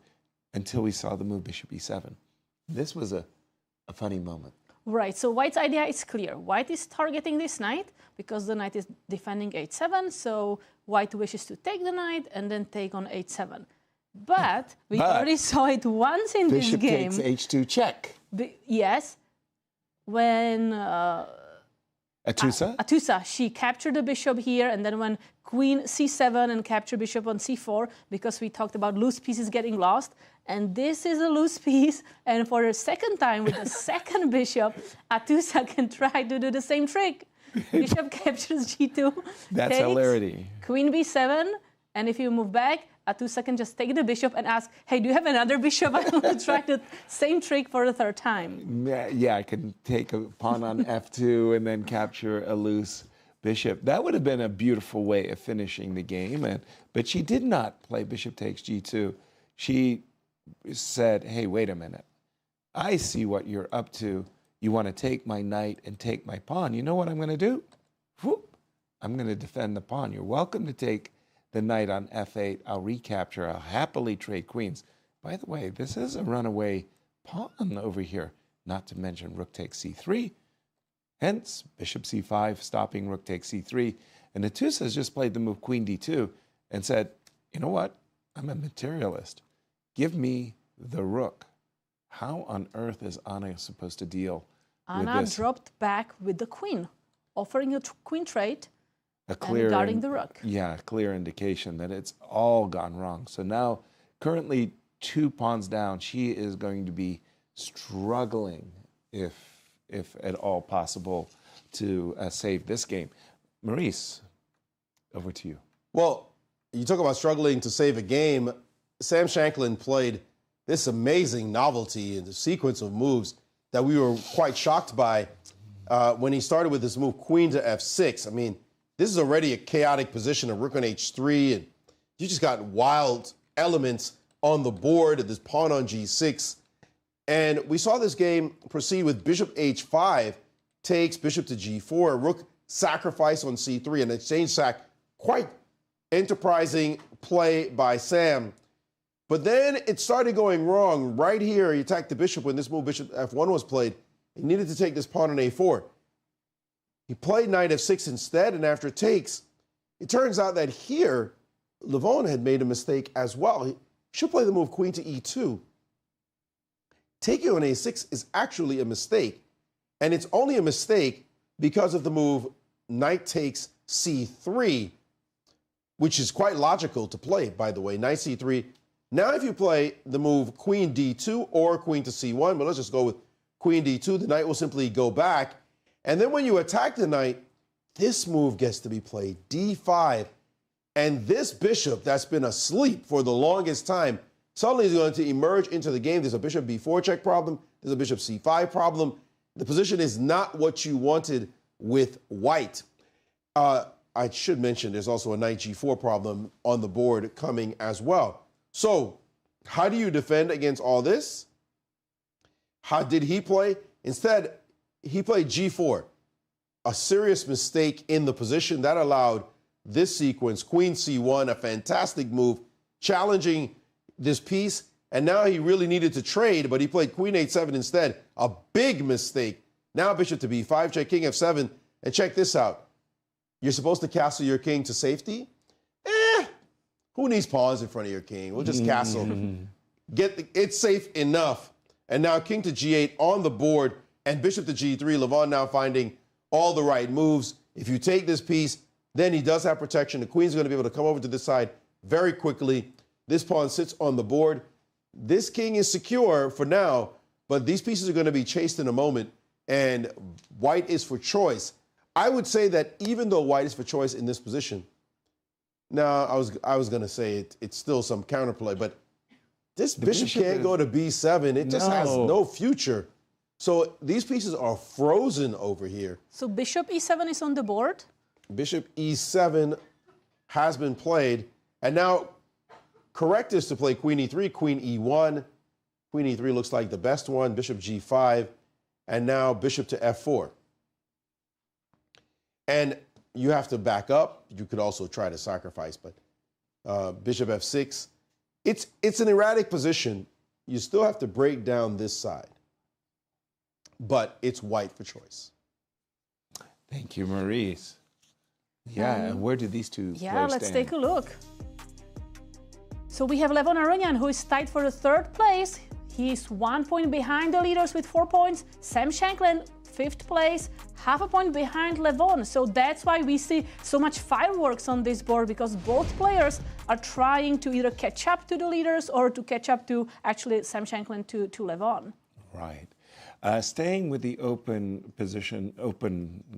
until we saw the move bishop e7. This was a funny moment. Right, so White's idea is clear. White is targeting this knight because the knight is defending H7, so White wishes to take the knight and then take on H7. But we already saw it once in this game. Bishop takes h2 check. Yes. When Atusa? She captured the bishop here, and then when queen c7 and capture bishop on c4, because we talked about loose pieces getting lost, and this is a loose piece, and for a second time with the second bishop, Atusa can try to do the same trick. Bishop captures g2. That's hilarity. Queen b7, and if you move back, Atusa can just take the bishop and ask, hey, do you have another bishop? I want to try the same trick for the third time. Yeah, I can take a pawn on f2 and then capture a loose bishop. That would have been a beautiful way of finishing the game. But she did not play bishop takes g2. She said, hey, wait a minute. I see what you're up to. You want to take my knight and take my pawn. You know what I'm going to do? Whoop. I'm going to defend the pawn. You're welcome to take the knight on f8. I'll recapture. I'll happily trade queens. By the way, this is a runaway pawn over here, not to mention rook takes c3. Hence, bishop c5, stopping rook takes c3. And Atusa has just played the move queen d2 and said, you know what? I'm a materialist. Give me the rook. How on earth is Anna supposed to deal with Anna this? dropped back with the queen, offering a queen trade. A clear, and guarding the rook. Yeah, clear indication that it's all gone wrong. So now, currently 2 pawns down, she is going to be struggling, if at all possible, to save this game. Maurice, over to you. Well, you talk about struggling to save a game. Sam Shankland played this amazing novelty in the sequence of moves that we were quite shocked by when he started with this move, queen to f6. I mean, this is already a chaotic position of rook on h3, and you just got wild elements on the board, this pawn on g6. And we saw this game proceed with bishop h5, takes bishop to g4, rook sacrifice on c3, and exchange sack. Quite enterprising play by Sam. But then it started going wrong. Right here, he attacked the bishop when this move, bishop f1, was played. He needed to take this pawn on a4. He played knight f6 instead, and after takes, it turns out that here, Levon had made a mistake as well. He should play the move queen to e2. Taking on a6 is actually a mistake, and it's only a mistake because of the move knight takes c3, which is quite logical to play, by the way, knight c3. Now if you play the move queen d2 or queen to c1, but let's just go with queen d2, the knight will simply go back. And then when you attack the knight, this move gets to be played, d5. And this bishop that's been asleep for the longest time suddenly is going to emerge into the game. There's a bishop b4 check problem. There's a bishop c5 problem. The position is not what you wanted with white. I should mention there's also a knight g4 problem on the board coming as well. So how do you defend against all this? How did he play? Instead, he played g4, a serious mistake in the position that allowed this sequence, queen c1, a fantastic move, challenging this piece. And now he really needed to trade, but he played queen h7 instead, a big mistake. Now bishop to b5, check king f7, and check this out. You're supposed to castle your king to safety? Who needs pawns in front of your king? We'll just castle. It's safe enough. And now king to g8 on the board, and bishop to g3, Levon now finding all the right moves. If you take this piece, then he does have protection. The queen's going to be able to come over to this side very quickly. This pawn sits on the board. This king is secure for now, but these pieces are going to be chased in a moment, and white is for choice. I would say that even though white is for choice in this position, now I was going to say it's still some counterplay, but this bishop can't go to b7. It just has no future. So these pieces are frozen over here. So bishop e7 is on the board? Bishop e7 has been played. And now correct is to play queen e3, queen e1. Queen e3 looks like the best one. Bishop g5. And now bishop to f4. And you have to back up. You could also try to sacrifice, but bishop f6. It's an erratic position. You still have to break down this side. But it's white for choice. Thank you, Maurice. Yeah, and where do these two players let's stand? take a look. So we have Levon Aronian, who is tied for the 3rd place. He's 1 point behind the leaders with 4 points. Sam Shankland, 5th place, half a point behind Levon. So that's why we see so much fireworks on this board, because both players are trying to either catch up to the leaders or to catch up to actually Sam Shankland to Levon. Right. Staying with the open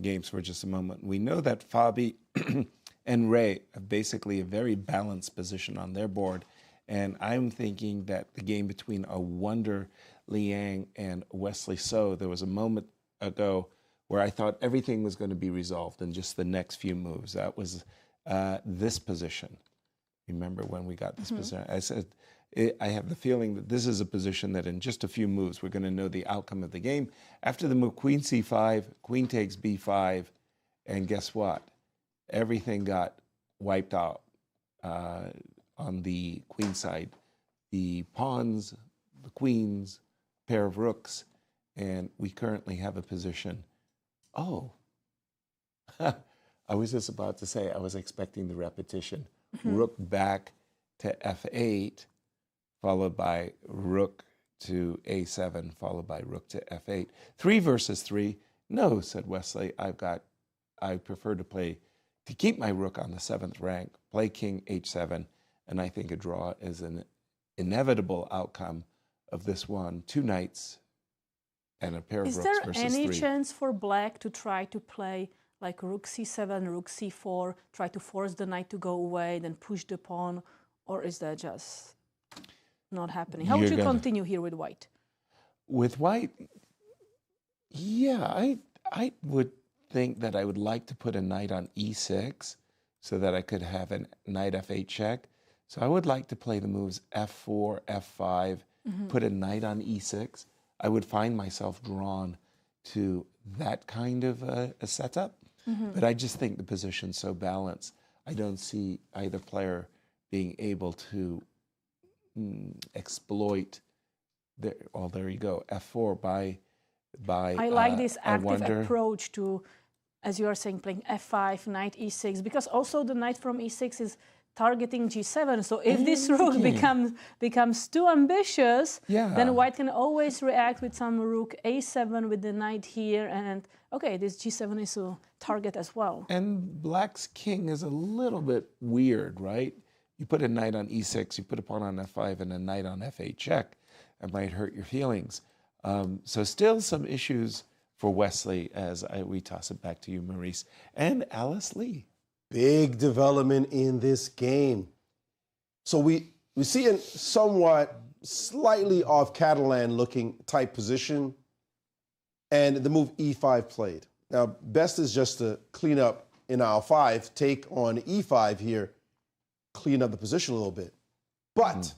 games for just a moment, we know that Fabi and Ray have basically a very balanced position on their board. And I'm thinking that the game between Awonder, Liang, and Wesley So, there was a moment ago where I thought everything was going to be resolved in just the next few moves. That was this position. Remember when we got this position? I said, I have the feeling that this is a position that in just a few moves, we're going to know the outcome of the game. After the move Queen C5, Queen takes B5, and guess what? Everything got wiped out on the queen side. The pawns, the queens, pair of rooks, and we currently have a position. Oh, I was just about to say, I was expecting the repetition. Rook back to F8, followed by rook to A7, followed by rook to F8. 3 versus 3. No, said Wesley, I prefer to keep my rook on the 7th rank, play king H7, and I think a draw is an inevitable outcome of this one. 2 knights and a pair of rooks versus 3. Is there any chance for black to try to play like rook C7, rook C4, try to force the knight to go away, then push the pawn, or is that just not happening? How would you continue here with white? With white, yeah, I would think that I would like to put a knight on E6 so that I could have a knight F8 check. So I would like to play the moves F4, F5, put a knight on E6. I would find myself drawn to that kind of a setup. But I just think the position's so balanced. I don't see either player being able to exploit. There you go. F4 by I like this active Awonder approach to, as you are saying, playing F5, knight E6, because also the knight from E6 is targeting G7. So if this rook becomes too ambitious, then white can always react with some rook A7 with the knight here, and okay, this G7 is a target as well. And black's king is a little bit weird, right? You put a knight on E6, you put a pawn on F5, and a knight on F8 check. It might hurt your feelings. So still some issues for Wesley as we toss it back to you, Maurice. And Alice Lee. Big development in this game. So we see a somewhat slightly off Catalan looking type position, and the move E5 played. Now, best is just to clean up in aisle 5, take on E5 here, clean up the position a little bit. But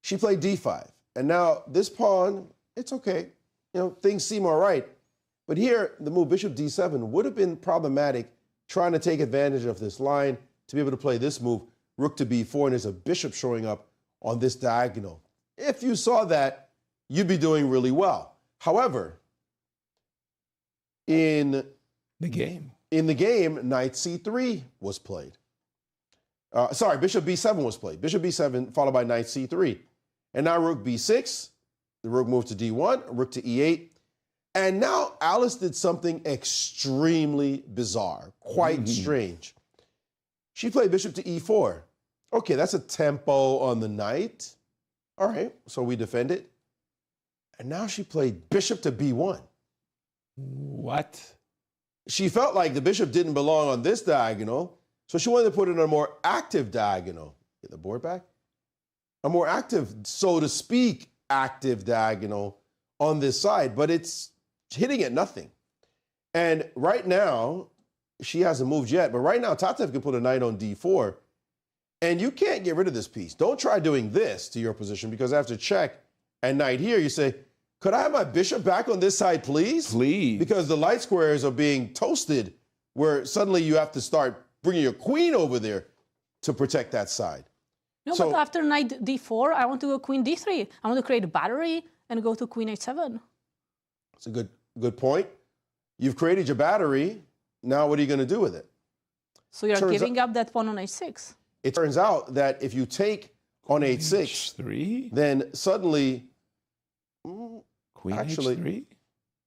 she played D5, and now this pawn, it's okay. You know, things seem all right. But here, the move bishop D7 would have been problematic, trying to take advantage of this line to be able to play this move, rook to B4, and there's a bishop showing up on this diagonal. If you saw that, you'd be doing really well. However, in the game, knight C3 was played. Sorry, bishop B7 was played. Bishop B7 followed by knight C3. And now rook B6, the rook moved to D1, rook to E8. And now Alice did something extremely bizarre, quite strange. She played bishop to E4. Okay, that's a tempo on the knight. All right, so we defend it. And now she played bishop to B1. What? She felt like the bishop didn't belong on this diagonal, so she wanted to put it on a more active diagonal. Get the board back? A more active, so to speak, active diagonal on this side, but it's hitting at nothing. And right now, she hasn't moved yet, but right now Tatev can put a knight on D4, and you can't get rid of this piece. Don't try doing this to your position, because after check and knight here, you say, could I have my bishop back on this side, please? Please. Because the light squares are being toasted, where suddenly you have to start bringing your queen over there to protect that side. No, but after knight D4, I want to go queen D3. I want to create a battery and go to queen H7. That's a good point. You've created your battery. Now what are you going to do with it? So you're giving up that pawn on H6. it turns out that if you take on h6, then suddenly, Queen actually, h3?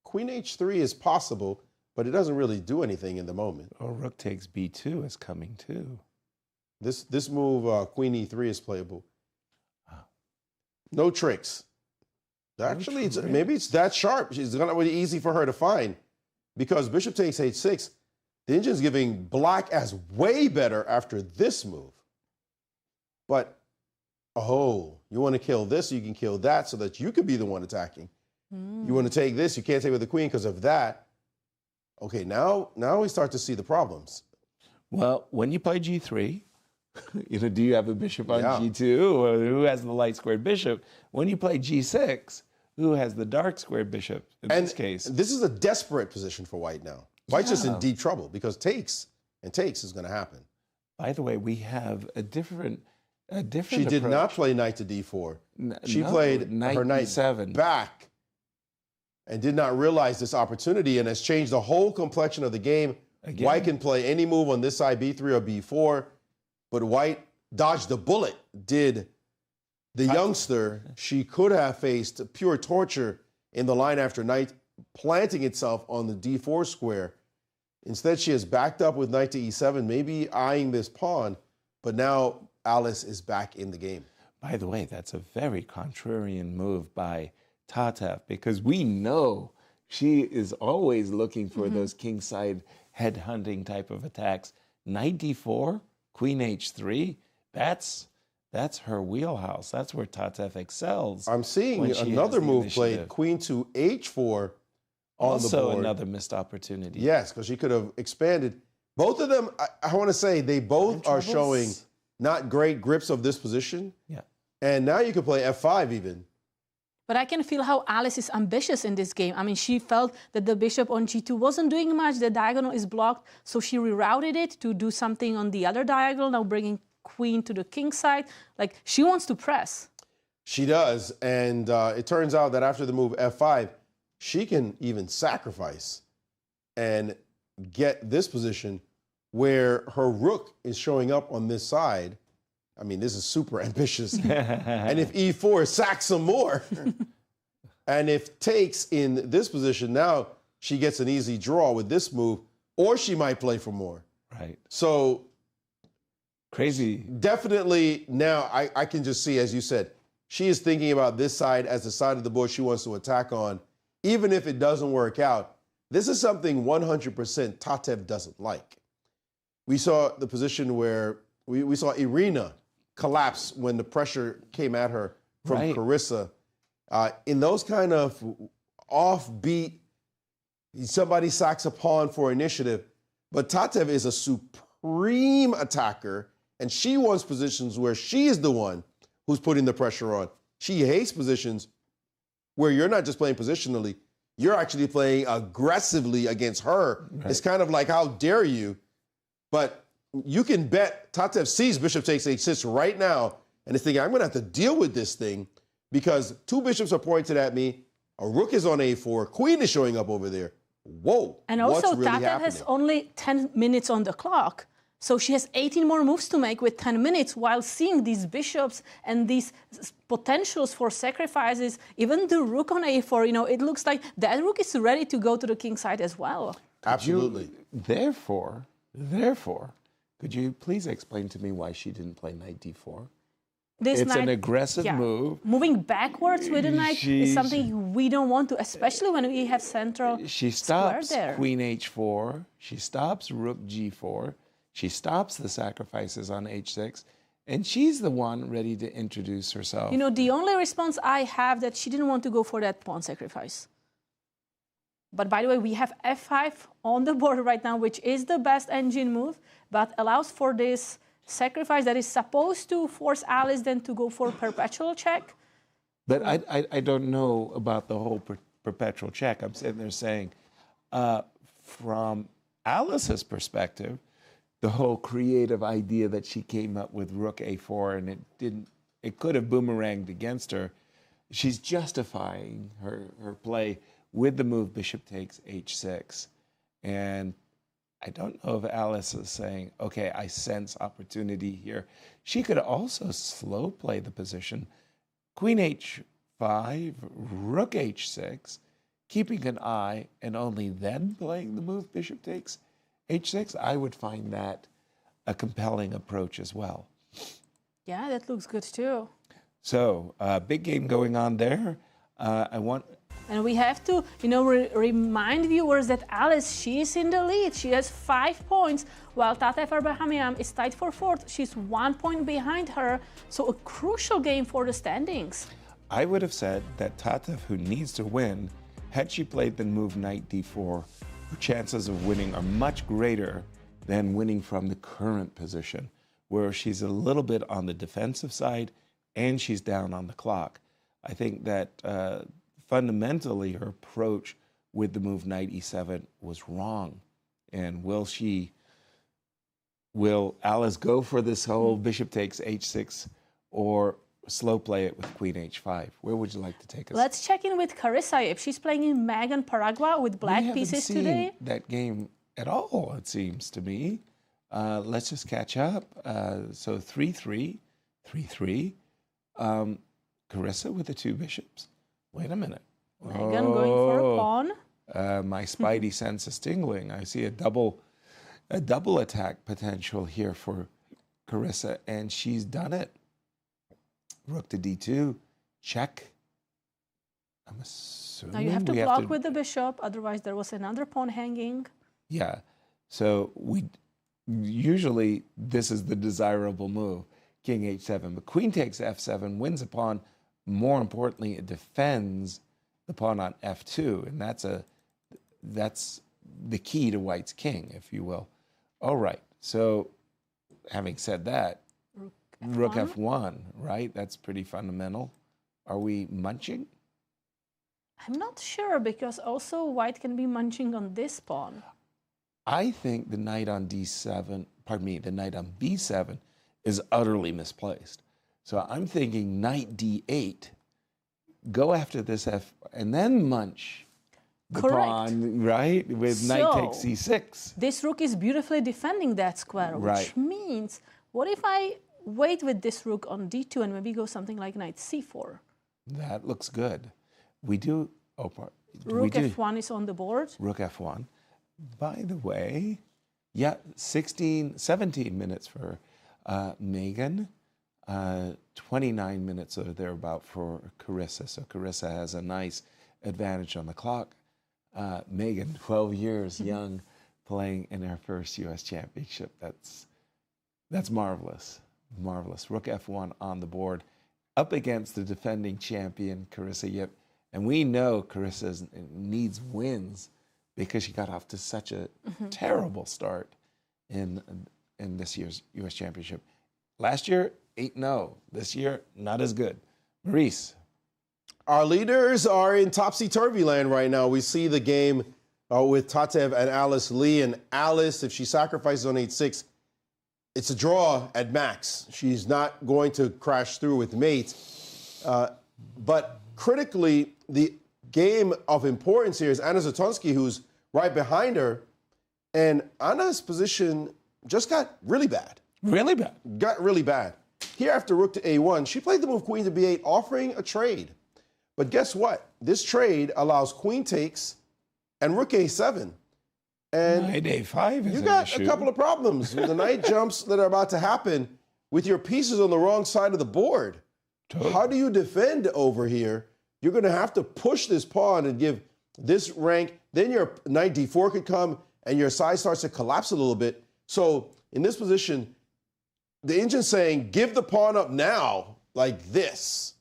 Queen h3 is possible, but it doesn't really do anything in the moment. Oh, rook takes b2 is coming too. This move, Queen e3, is playable. No tricks. Actually, maybe it's that sharp. It's going to be easy for her to find because bishop takes h6. The engine's giving black as way better after this move. But, oh, you want to kill this, you can kill that so that you could be the one attacking. You want to take this, you can't take with the queen because of that. Okay, now we start to see the problems. Well, when you play g3, do you have a bishop on g2, or who has the light squared bishop? When you play g6, who has the dark squared bishop in this case? This is a desperate position for white now. White's just in deep trouble because takes is going to happen. By the way, we have a different She did not play knight to d4. She played her knight d7 back and did not realize this opportunity and has changed the whole complexion of the game. Again. White can play any move on this side, b3 or b4, but white dodged the bullet, did the youngster. She could have faced pure torture in the line after knight planting itself on the d4 square. Instead, she has backed up with knight to e7, maybe eyeing this pawn, but now Alice is back in the game. By the way, that's a very contrarian move by Tatev because we know she is always looking for those kingside headhunting type of attacks. Knight d4, queen h3, that's her wheelhouse. That's where Tatev excels. I'm seeing another move played, queen to h4 on the board. Also another missed opportunity. Yes, because she could have expanded. Both of them, I want to say, they both are showing not great grips of this position. Yeah. And now you can play f5 even. But I can feel how Alice is ambitious in this game. I mean, she felt that the bishop on g2 wasn't doing much. The diagonal is blocked, so she rerouted it to do something on the other diagonal, now bringing queen to the king side. Like, she wants to press. She does, and it turns out that after the move f5, she can even sacrifice and get this position where her rook is showing up on this side. I mean, this is super ambitious. And if e4, sack some more. And if takes in this position, now she gets an easy draw with this move, or she might play for more. Right. So crazy. Definitely now I can just see, as you said, she is thinking about this side as the side of the board she wants to attack on. Even if it doesn't work out, this is something 100% Tatev doesn't like. We saw the position where we saw Irina collapse when the pressure came at her from Carissa. In those kind of offbeat, somebody sacks a pawn for initiative, but Tatev is a supreme attacker, and she wants positions where she is the one who's putting the pressure on. She hates positions where you're not just playing positionally, you're actually playing aggressively against her. Right. It's kind of like, how dare you? But you can bet Tatev sees bishop takes h6 right now and is thinking, I'm going to have to deal with this thing because two bishops are pointed at me, a rook is on a4, queen is showing up over there. Whoa, and also what's really Tatev happening? has only 10 minutes on the clock. So she has 18 more moves to make with 10 minutes while seeing these bishops and these potentials for sacrifices. Even the rook on a4, it looks like that rook is ready to go to the king side as well. Absolutely. Therefore, could you please explain to me why she didn't play knight d4? It's an aggressive move. Moving backwards with a knight is something we don't want to, especially when we have central She stops square there. queen h4. She stops rook g4. She stops the sacrifices on h6. And she's the one ready to introduce herself. The only response I have that she didn't want to go for that pawn sacrifice. But by the way, we have f5 on the board right now, which is the best engine move, but allows for this sacrifice that is supposed to force Alice then to go for perpetual check. But I don't know about the whole perpetual check. I'm sitting there saying, from Alice's perspective, the whole creative idea that she came up with rook a4 and it could have boomeranged against her. She's justifying her play with the move bishop takes h6. And I don't know if Alice is saying, okay, I sense opportunity here. She could also slow play the position. Queen h5, rook h6, keeping an eye, and only then playing the move bishop takes h6. I would find that a compelling approach as well. Yeah, that looks good too. So, big game going on there. And we have to, remind viewers that Alice, she's in the lead. She has 5 points, while Tatev Abhimanyu is tied for 4th. She's 1 point behind her, so a crucial game for the standings. I would have said that Tatev, who needs to win, had she played the move knight d4, her chances of winning are much greater than winning from the current position, where she's a little bit on the defensive side and she's down on the clock. I think that fundamentally her approach with the move knight e7 was wrong. And will Alice go for this whole bishop takes h6 or slow play it with queen h5? Where would you like to take us? Let's check in with Carissa if she's playing in Megan Paragua with black pieces today. We haven't seen that game at all, it seems to me. Let's just catch up. So 3-3, 3-3. Carissa with the 2 bishops. Wait a minute. Megan going for a pawn. My spidey sense is tingling. I see a double attack potential here for Carissa, and she's done it. Rook to d2, check. I'm assuming now you have to block with the bishop, otherwise there was another pawn hanging. Yeah, so usually this is the desirable move, king h7, but queen takes f7, wins a pawn. More importantly, it defends the pawn on f2, and that's the key to white's king, if you will. All right, so having said that, rook f1, right? That's pretty fundamental. Are we munching? I'm not sure, because also white can be munching on this pawn. I think the knight on d7, pardon me, the knight on b7 is utterly misplaced. So I'm thinking knight d8, go after this f, and then munch the pawn, right? With knight takes c6. This rook is beautifully defending that square, which means, what if I wait with this rook on d2 and maybe go something like knight c4? That looks good. We do, rook f1 is on the board. Rook f1. By the way, yeah, 17 minutes for Megan, 29 minutes or thereabout for Carissa. So Carissa has a nice advantage on the clock. Megan, 12 years young, playing in her first U.S. championship. That's marvelous, marvelous. Rook f1 on the board, up against the defending champion, Carissa Yip. And we know Carissa needs wins because she got off to such a terrible start in this year's U.S. championship. Last year, 8-0. This year, not as good. Maurice. Our leaders are in topsy-turvy land right now. We see the game with Tatev and Alice Lee. And Alice, if she sacrifices on 8-6, it's a draw at max. She's not going to crash through with mate. But critically, the game of importance here is Anna Zatonsky, who's right behind her. And Anna's position just got really bad. Really bad? Got really bad. Here after rook to a1, she played the move queen to b8, offering a trade. But guess what? This trade allows queen takes and rook a7. And knight a5 is you got a couple of problems with the knight jumps that are about to happen with your pieces on the wrong side of the board. Totally. How do you defend over here? You're going to have to push this pawn and give this rank. Then your knight d4 could come, and your side starts to collapse a little bit. So in this position, the engine's saying, give the pawn up now, like this.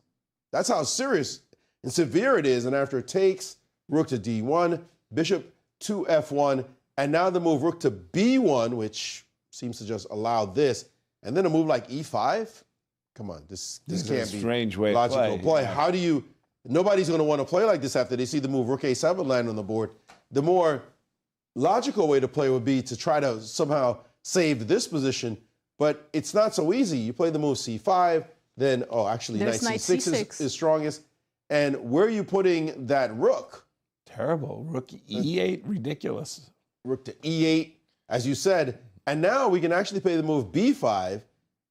That's how serious and severe it is. And after it takes, rook to d1, bishop to f1, and now the move rook to b1, which seems to just allow this, and then a move like e5. Come on, this can't be strange way logical play. Yeah. How do you? Nobody's going to want to play like this after they see the move rook a7 land on the board. The more logical way to play would be to try to somehow save this position, but it's not so easy. You play the move c5, then actually knight c6 is strongest. And where are you putting that rook? Terrible. Rook e8, ridiculous. Rook to e8. as you said. And now we can actually play the move b5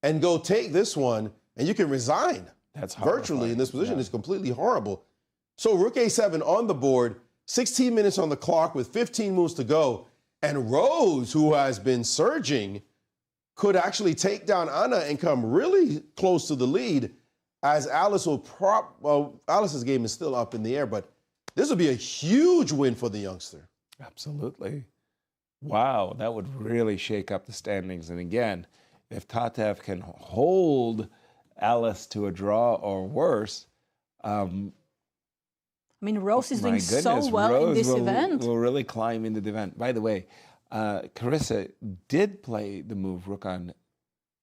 and go take this one, and you can resign. That's virtually in this position. It's completely horrible. So rook a7 on the board, 16 minutes on the clock with 15 moves to go. And Rose, who has been surging, could actually take down Anna and come really close to the lead, as Alice will Alice's game is still up in the air, but this would be a huge win for the youngster. Absolutely. Wow, that would really shake up the standings. And again, if Tatev can hold Alice to a draw or worse, I mean, Rose is doing so well in this event. Will really climb into the event. By the way, Carissa did play the move rook on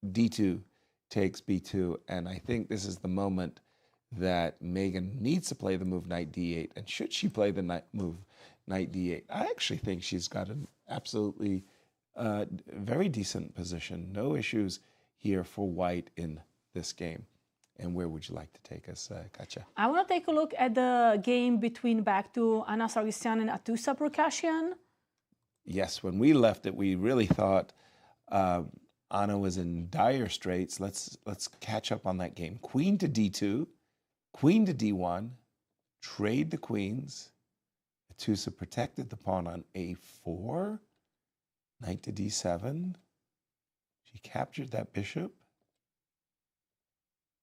d2 takes b2, and I think this is the moment that Megan needs to play the move knight d8. And should she play the move knight d8, I actually think she's got an absolutely very decent position. No issues here for white in this game. And where would you like to take us, Katja? I want to take a look at the game between back to Anna Sargsyan and Atusa Prokashyan. Yes, when we left it, we really thought Anna was in dire straits. Let's catch up on that game. Queen to d2, queen to d1, trade the queens. Atusa protected the pawn on a4, knight to d7. She captured that bishop.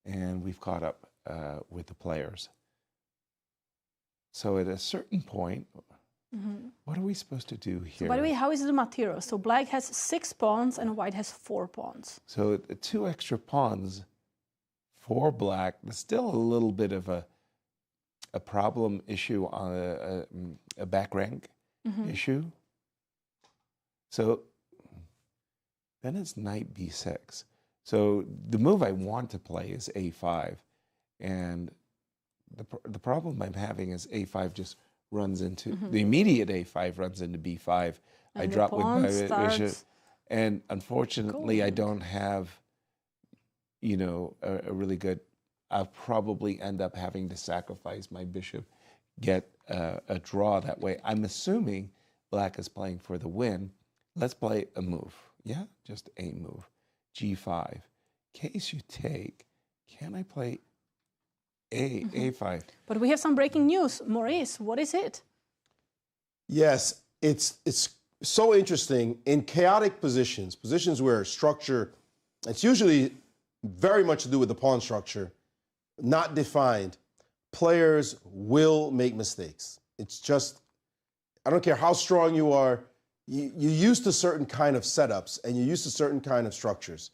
And we've caught up with the players. So at a certain point, what are we supposed to do here? So by the way, how is the material? So black has 6 pawns and white has 4 pawns. So the 2 extra pawns for black, there's still a little bit of a problem issue on a back rank issue. So then it's knight b6. So the move I want to play is a5, and the problem I'm having is a5 just runs into, the immediate a5 runs into b5. And I drop with my bishop, and unfortunately I don't have, you know, a really good, I'll probably end up having to sacrifice my bishop, get a draw that way. I'm assuming black is playing for the win. Let's play a move, yeah? Just a move. G5. In case you take, can I play A5? But we have some breaking news. Maurice, what is it? Yes, it's so interesting. In chaotic positions where structure, it's usually very much to do with the pawn structure, not defined, players will make mistakes. It's just, I don't care how strong you are, you're used to certain kind of setups and you're used to certain kind of structures.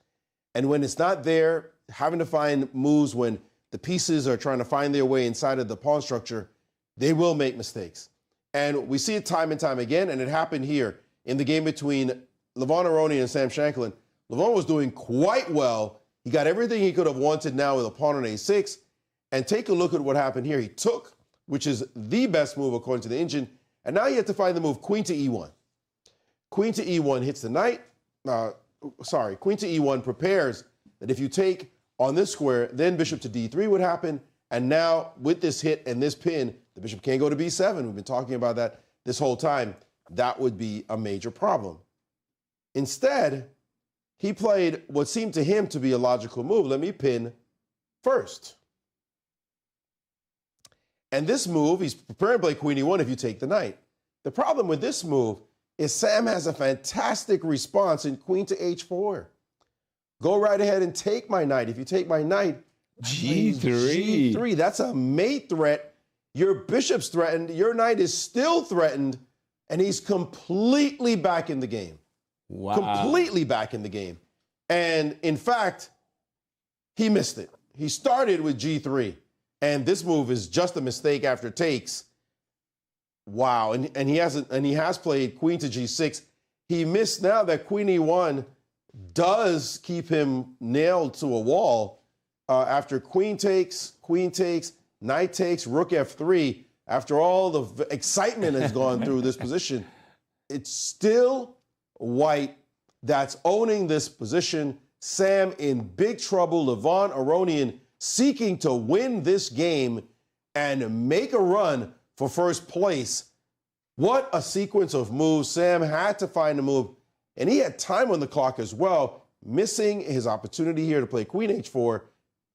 And when it's not there, having to find moves when the pieces are trying to find their way inside of the pawn structure, they will make mistakes. And we see it time and time again, and it happened here in the game between Levon Aronian and Sam Shankland. Levon was doing quite well. He got everything he could have wanted now with a pawn on a6. And take a look at what happened here. He took, which is the best move according to the engine, and now you have to find the move queen to e1. Queen to e1 hits the knight. Queen to e1 prepares that if you take on this square, then bishop to d3 would happen. And now with this hit and this pin, the bishop can't go to b7. We've been talking about that this whole time. That would be a major problem. Instead, he played what seemed to him to be a logical move. Let me pin first. And this move, he's preparing to play queen e1 if you take the knight. The problem with this move is Sam has a fantastic response in queen to h4. Go right ahead and take my knight. If you take my knight, g3. G3, that's a mate threat. Your bishop's threatened. Your knight is still threatened. And he's completely back in the game. Wow. Completely back in the game. And in fact, he missed it. He started with g3. And this move is just a mistake after takes. Wow, and he has played queen to g6. He missed now that queen e1 does keep him nailed to a wall. After queen takes, knight takes, rook f3. After all the excitement has gone through this position, it's still white that's owning this position. Sam in big trouble. Levon Aronian seeking to win this game and make a run for first place. What a sequence of moves. Sam had to find a move And he had time on the clock as well, missing his opportunity here to play queen h4,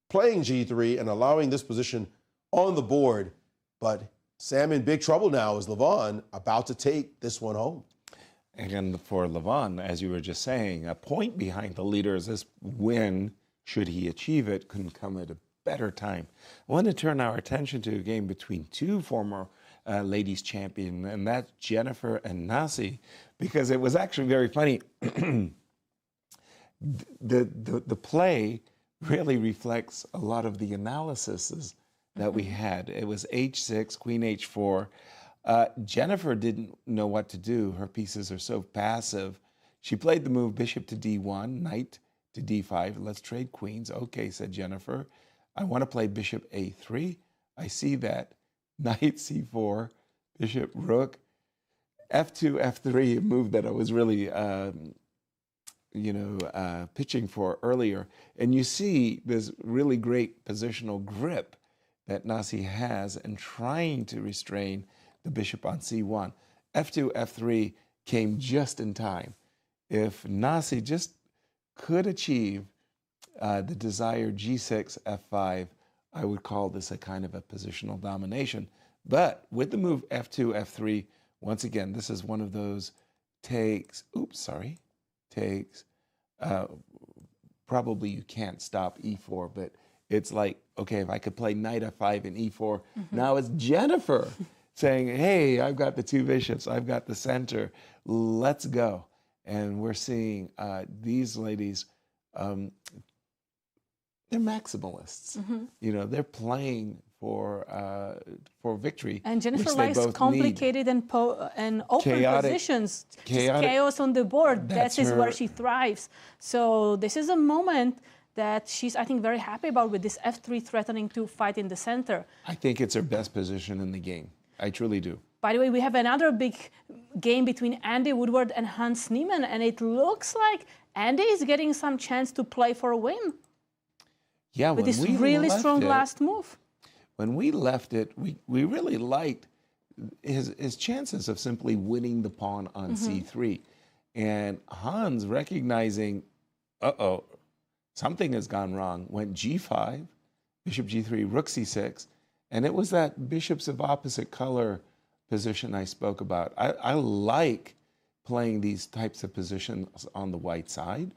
playing g3, and allowing this position on the board. But Sam in big trouble now as Levon about to take this one home. And for Levon, as you were just saying, a point behind the leaders. This win, should he achieve it, couldn't come at a better time. I want to turn our attention to a game between two former ladies champion, and that's Jennifer and Nasi, because it was actually very funny. The play really reflects a lot of the analyses that we had. It was h6, queen h4. Jennifer didn't know what to do. Her pieces are so passive. She played the move bishop to d1, knight to d5. Let's trade queens. Okay, said Jennifer. I want to play bishop a3. I see that. Knight c4, bishop rook, f2, f3, a move that I was really, pitching for earlier. And you see this really great positional grip that Nasi has and trying to restrain the bishop on c1. f2, f3 came just in time. If Nasi just could achieve the desired g6, f5, I would call this a kind of a positional domination. But with the move f2, f3, once again, this is one of those takes, probably you can't stop e4, but it's like, okay, if I could play knight f5 and e4, now it's Jennifer saying, hey, I've got the two bishops, I've got the center, let's go. And we're seeing these ladies, they're maximalists. They're playing for victory. And Jennifer likes complicated and open positions. Chaos on the board. That is where she thrives. So this is a moment that she's, I think, very happy about with this f3 threatening to fight in the center. I think it's her best position in the game. I truly do. By the way, we have another big game between Andy Woodward and Hans Niemann, and it looks like Andy is getting some chance to play for a win. Yeah, with this really strong last move. When we left it, we really liked his chances of simply winning the pawn on c3. And Hans, recognizing, something has gone wrong, went g5, bishop g3, rook c6, and it was that bishops of opposite color position I spoke about. I like playing these types of positions on the white side.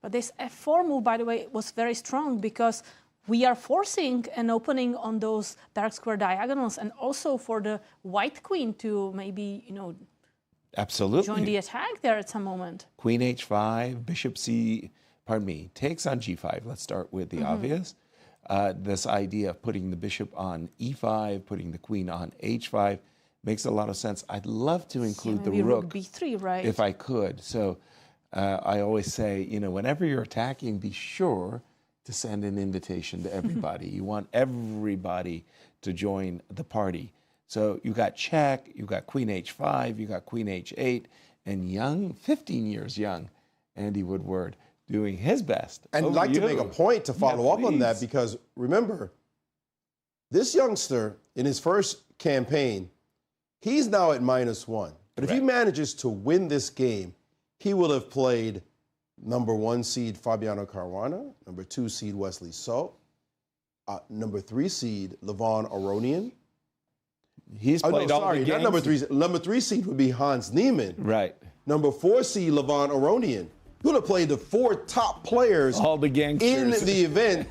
But this f4 move, by the way, was very strong because we are forcing an opening on those dark square diagonals, and also for the white queen to maybe, absolutely join the attack there at some moment. Queen h5, bishop takes on g5. Let's start with the obvious. This idea of putting the bishop on e5, putting the queen on h5 makes a lot of sense. I'd love to include the rook b3, right? If I could. So I always say, whenever you're attacking, be sure to send an invitation to everybody. You want everybody to join the party. So you got check, you got queen h5, you got queen h8, and young, 15 years young, Andy Woodward doing his best. And I'd like to make a point to follow up on that, because remember, this youngster in his first campaign, he's now at -1. But if he manages to win this game, he will have played #1 seed Fabiano Caruana, #2 seed Wesley So, #3 seed Levon Aronian. He's played all the games. Not #3 seed would be Hans Niemann. Right. #4 seed Levon Aronian. He would have played the 4 top players all the gangsters in the event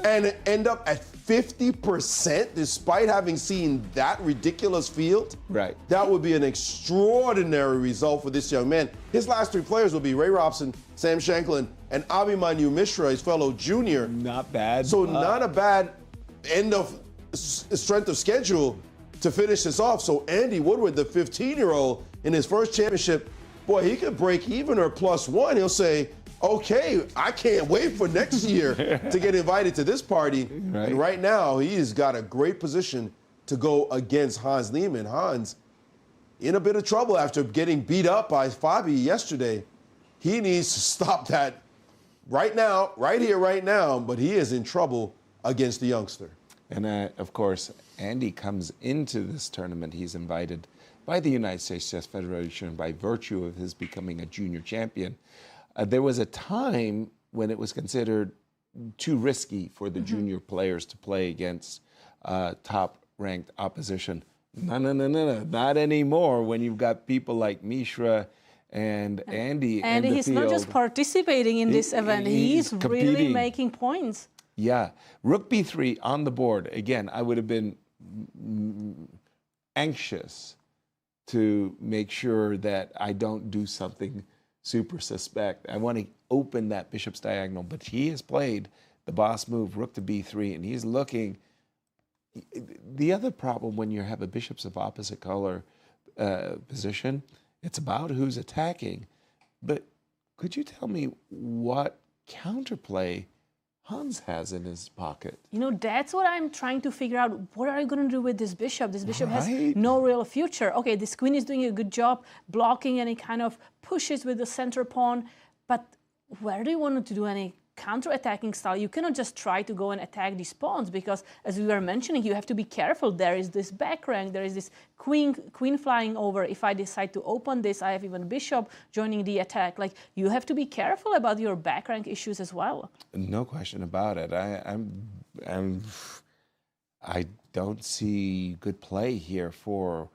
and end up at 50% despite having seen that ridiculous field. Right. That would be an extraordinary result for this young man. His last 3 players will be Ray Robson, Sam Shankland, and Abhimanyu Mishra, his fellow junior. Not bad. So not a bad end of strength of schedule to finish this off. So Andy Woodward, the 15-year-old in his first championship, boy, he could break even or +1. He'll say, okay, I can't wait for next year to get invited to this party. Right. And right now, he's got a great position to go against Hans Niemann. Hans, in a bit of trouble after getting beat up by Fabi yesterday. He needs to stop that right now, right here, right now, but he is in trouble against the youngster. And of course, Andy comes into this tournament. He's invited by the United States Chess Federation by virtue of his becoming a junior champion. There was a time when it was considered too risky for the junior players to play against top-ranked opposition. No, not anymore when you've got people like Mishra and Andy And he's not just participating in this event, he's really making points. Yeah. Rook b3 on the board. Again, I would have been anxious to make sure that I don't do something super suspect. I want to open that bishop's diagonal, but he has played the boss move, rook to b3, and he's looking. The other problem when you have a bishops of opposite color position, it's about who's attacking. But could you tell me what counterplay Hans has in his pocket? You know, that's what I'm trying to figure out. What are you going to do with this bishop? This bishop has no real future. Okay, this queen is doing a good job blocking any kind of pushes with the center pawn, but where do you want to do any counter-attacking style? You cannot just try to go and attack these pawns because, as we were mentioning, you have to be careful. There is this back rank, there is this queen flying over. If I decide to open this, I have even bishop joining the attack. Like, you have to be careful about your back rank issues as well. No question about it. I don't see good play here for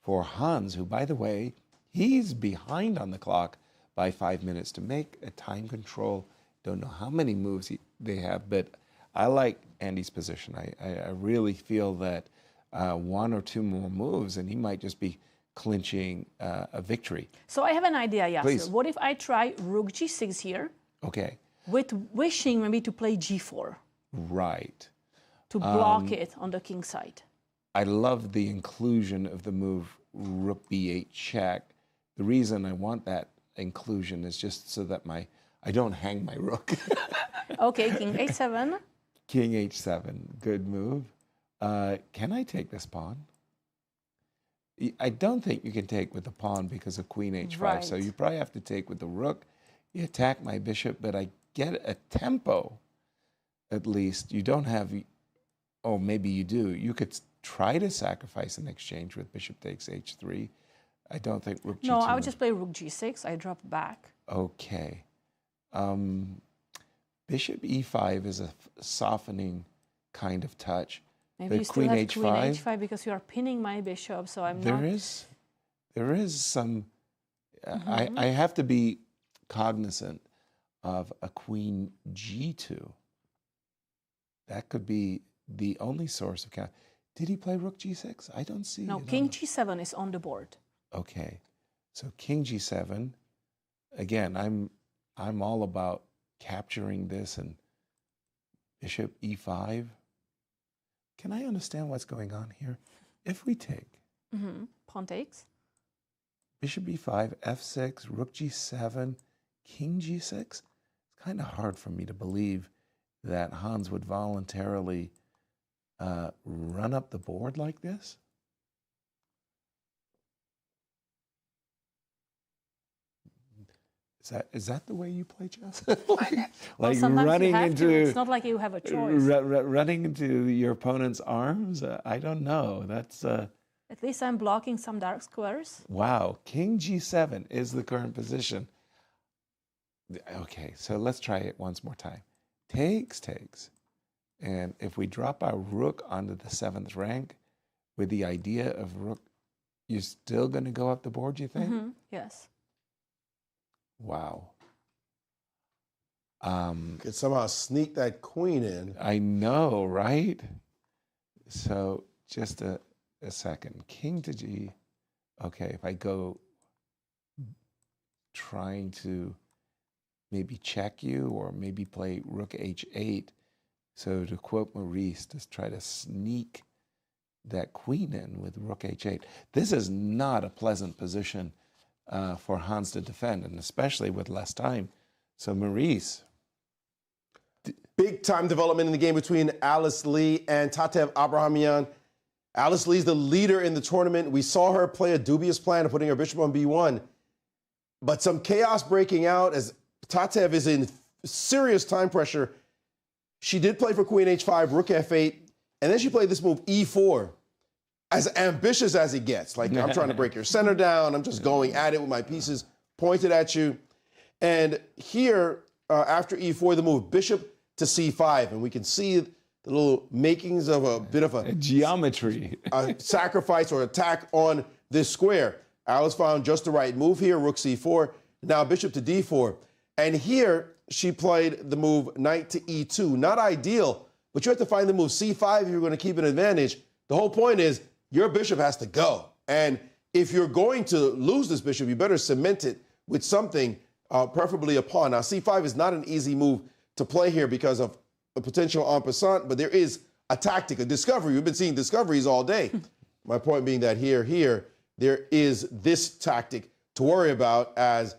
Hans, who, by the way, he's behind on the clock by 5 minutes to make a time control. Don't know how many moves they have, but I like Andy's position. I really feel that one or two more moves, and he might just be clinching a victory. So I have an idea, Yasser. Please. What if I try rook g6 here? Okay. With wishing maybe to play g4. Right. To block it on the king side. I love the inclusion of the move rook b8 check. The reason I want that inclusion is just so that I don't hang my rook. Okay, king h7. King h7, good move. Can I take this pawn? I don't think you can take with the pawn because of queen h5, Right. so you probably have to take with the rook. You attack my bishop, but I get a tempo, at least. You don't have, oh, maybe you do. You could try to sacrifice an exchange with bishop takes h3. I don't think rook g2. No, I would just play rook g6. I drop back. Okay. Bishop e5 is a softening kind of touch. Maybe The you still queen have h5. queen h5 because you are pinning my bishop, so I'm not... There is some... I have to be cognizant of a queen g2. That could be the only source of... Did he play rook g6? I don't see No, it. king g7 is on the board. Okay. So king g7. Again, I'm all about capturing this, and bishop e5. Can I understand what's going on here? If we take Pawn takes. bishop e5, f6, rook g7, king g6, it's kind of hard for me to believe that Hans would voluntarily run up the board like this. Is that the way you play chess? like running into It's not like you have a choice. running into your opponent's arms? I don't know. That's At least I'm blocking some dark squares. wow. King g7 is the current position. Okay, so let's try it once more time. Takes. And if we drop our rook onto the 7th rank with the idea of rook, you're still going to go up the board, you think? Yes. Wow. Could somehow sneak that queen in. I know, right? So just a second. King to g. Okay, if I go trying to maybe check you or maybe play rook h8. So to quote Maurice, just try to sneak that queen in with rook h8. This is not a pleasant position for Hans to defend, and especially with less time. So Maurice. Big time development in the game between Alice Lee and Tatev Abrahamyan. Alice Lee's the leader in the tournament. We saw her play a dubious plan of putting her bishop on b1, but some chaos breaking out as Tatev is in serious time pressure. She did play for queen h5, rook f8, and then she played this move e4. as ambitious as he gets. Like, I'm trying to break your center down. I'm just going at it with my pieces pointed at you. And here, after e4, the move bishop to c5. And we can see the little makings of a bit of a geometry, a sacrifice or attack on this square. Alice found just the right move here, rook c4. Now bishop to d4. And here, she played the move knight to e2. Not ideal, but you have to find the move c5 if you're going to keep an advantage. The whole point is your bishop has to go. And if you're going to lose this bishop, you better cement it with something, preferably a pawn. Now, c5 is not an easy move to play here because of a potential en passant, but there is a tactic, a discovery. We've been seeing discoveries all day. My point being that here, there is this tactic to worry about as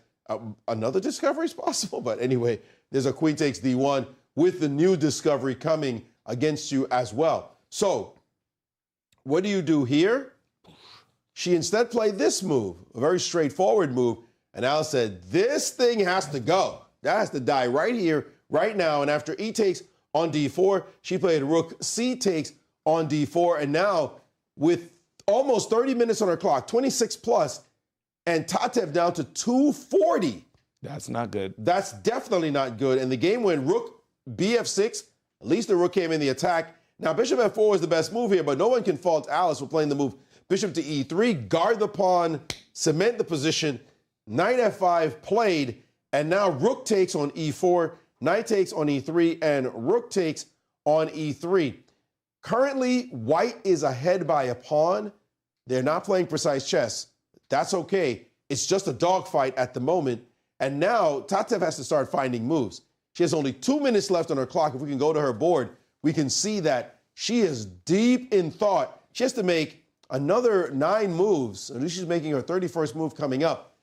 another discovery is possible. But anyway, there's a queen takes d1 with the new discovery coming against you as well. So what do you do here? She instead played this move, a very straightforward move. And Alice said, this thing has to go. That has to die right here, right now. And after e takes on d4, she played rook c takes on d4. And now with almost 30 minutes on her clock, 26 plus, and Tatev down to 240. That's not good. That's definitely not good. And the game went rook bf6. At least the rook came in the attack. Now, bishop f4 is the best move here, but no one can fault Alice for playing the move bishop to e3, guard the pawn, cement the position. Knight f5 played, and now rook takes on e4, knight takes on e3, and rook takes on e3. Currently, white is ahead by a pawn. They're not playing precise chess. That's okay. It's just a dogfight at the moment. And now Tatev has to start finding moves. She has only 2 minutes left on her clock. If we can go to her board, we can see that she is deep in thought. She has to make another 9 moves. At least she's making her 31st move coming up.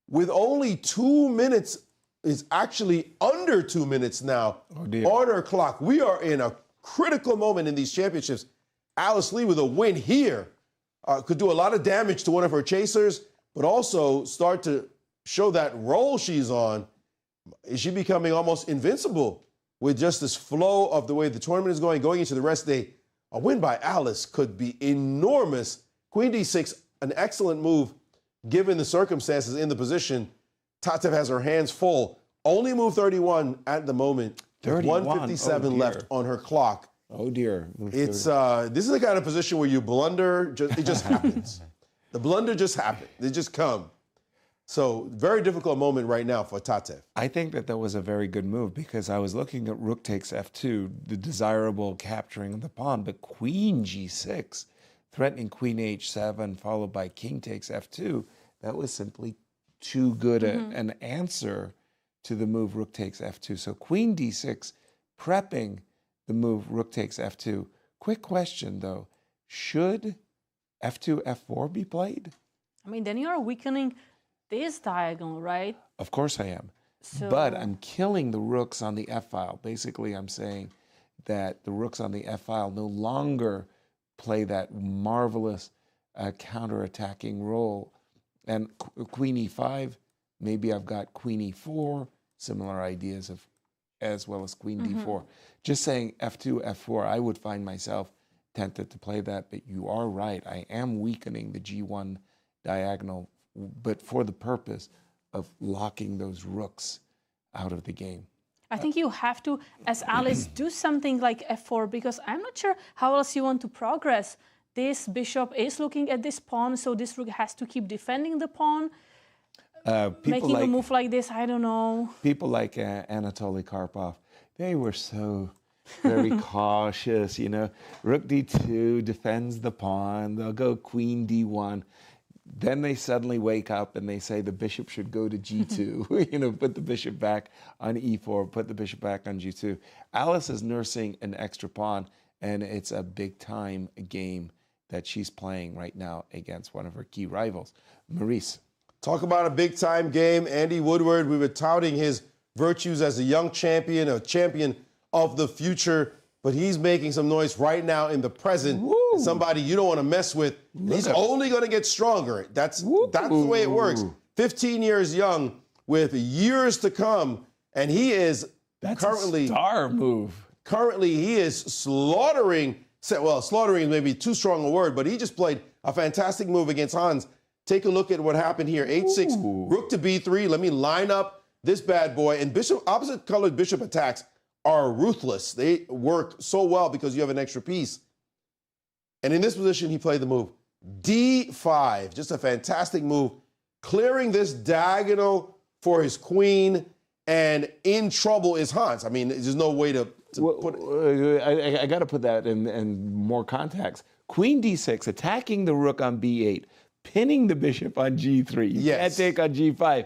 With only 2 minutes, is actually under 2 minutes now on her clock. We are in a critical moment in these championships. Alice Lee with a win here could do a lot of damage to one of her chasers, but also start to show that role she's on. Is she becoming almost invincible with just this flow of the way the tournament is going into the rest day? A win by Alice could be enormous. Queen d6, an excellent move given the circumstances in the position. Tatev has her hands full. Only move 31 at the moment. 157 left on her clock. Oh dear. It's this is the kind of position where you blunder, it just happens. The blunder just happens. They just come. So very difficult moment right now for Tatev. I think that was a very good move because I was looking at rook takes f2, the desirable capturing of the pawn, but queen g6, threatening queen h7, followed by king takes f2. That was simply too good an answer to the move rook takes f2. So queen d6, prepping the move rook takes f2. Quick question though, should f2, f4 be played? I mean, then you're weakening this diagonal, right? Of course I am. So... But I'm killing the rooks on the f-file. Basically, I'm saying that the rooks on the f-file no longer play that marvelous counter-attacking role. And queen e5, maybe I've got queen e4, similar ideas of as well as queen d4. Just saying f2, f4, I would find myself tempted to play that, but you are right. I am weakening the g1 diagonal, but for the purpose of locking those rooks out of the game. I think you have to, as Alice, do something like f4, because I'm not sure how else you want to progress. This bishop is looking at this pawn, so this rook has to keep defending the pawn. Making a move like this, I don't know. People like Anatoly Karpov, they were so very cautious, you know. Rook d2 defends the pawn. They'll go queen d1. Then they suddenly wake up and they say the bishop should go to g2, you know, put the bishop back on e4, put the bishop back on g2. Alice is nursing an extra pawn, and it's a big-time game that she's playing right now against one of her key rivals. Maurice. Talk about a big-time game. Andy Woodward, we were touting his virtues as a young champion, a champion of the future, but he's making some noise right now in the present. Somebody you don't want to mess with. He's only going to get stronger. That's the way it works. 15 years young with years to come, and he is currently a star move. Currently, he is slaughtering well, slaughtering is maybe too strong a word, but he just played a fantastic move against Hans. Take a look at what happened here. 8-6, rook to b3. Let me line up this bad boy. And bishop, opposite colored bishop attacks are ruthless. They work so well because you have an extra piece. And in this position, he played the move d5. Just a fantastic move, clearing this diagonal for his queen. And in trouble is Hans. I mean, there's no way to put it. I got to put that in more context. Queen d6, attacking the rook on b8, pinning the bishop on g3. You can't take on g5.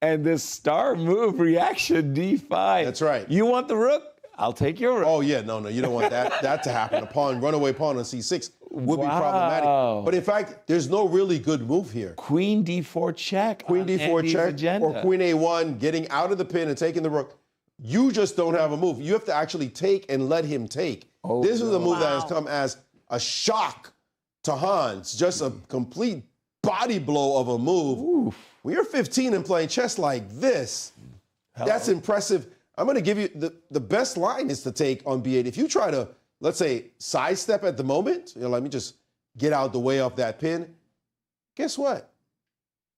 And this star move reaction, d5. That's right. You want the rook? I'll take your rook. Oh, yeah, no, you don't want that to happen. A pawn, runaway pawn on c6 would be problematic. But in fact, there's no really good move here. Queen d4 check. Queen d4 check agenda. or queen a1, getting out of the pin and taking the rook. You just don't have a move. You have to actually take and let him take. This is a move that has come as a shock to Hans. Just a complete body blow of a move. Oof. When you're 15 and playing chess like this, that's impressive. I'm going to give you the best line is to take on b8. If you try to, let's say, sidestep at the moment, let me just get out the way of that pin. Guess what?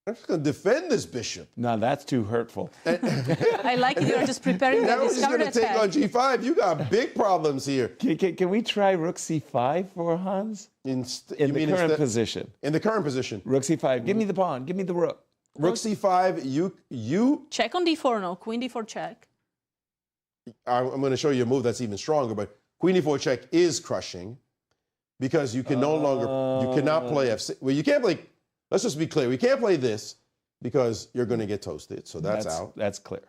I'm just going to defend this bishop. No, that's too hurtful. I like it. You're just preparing the discovery attack. Now he's going to take on g5. You got big problems here. Can we try rook c5 for Hans? In the current position. In the current position. Rook c5. Give me the pawn. Give me the rook. Rook c5. You check on d4. No, queen d4 check. I'm going to show you a move that's even stronger, but queen e4 check is crushing because you can no longer, you cannot play f6. Well, you can't play, let's just be clear, we can't play this because you're going to get toasted, so that's out. That's clear.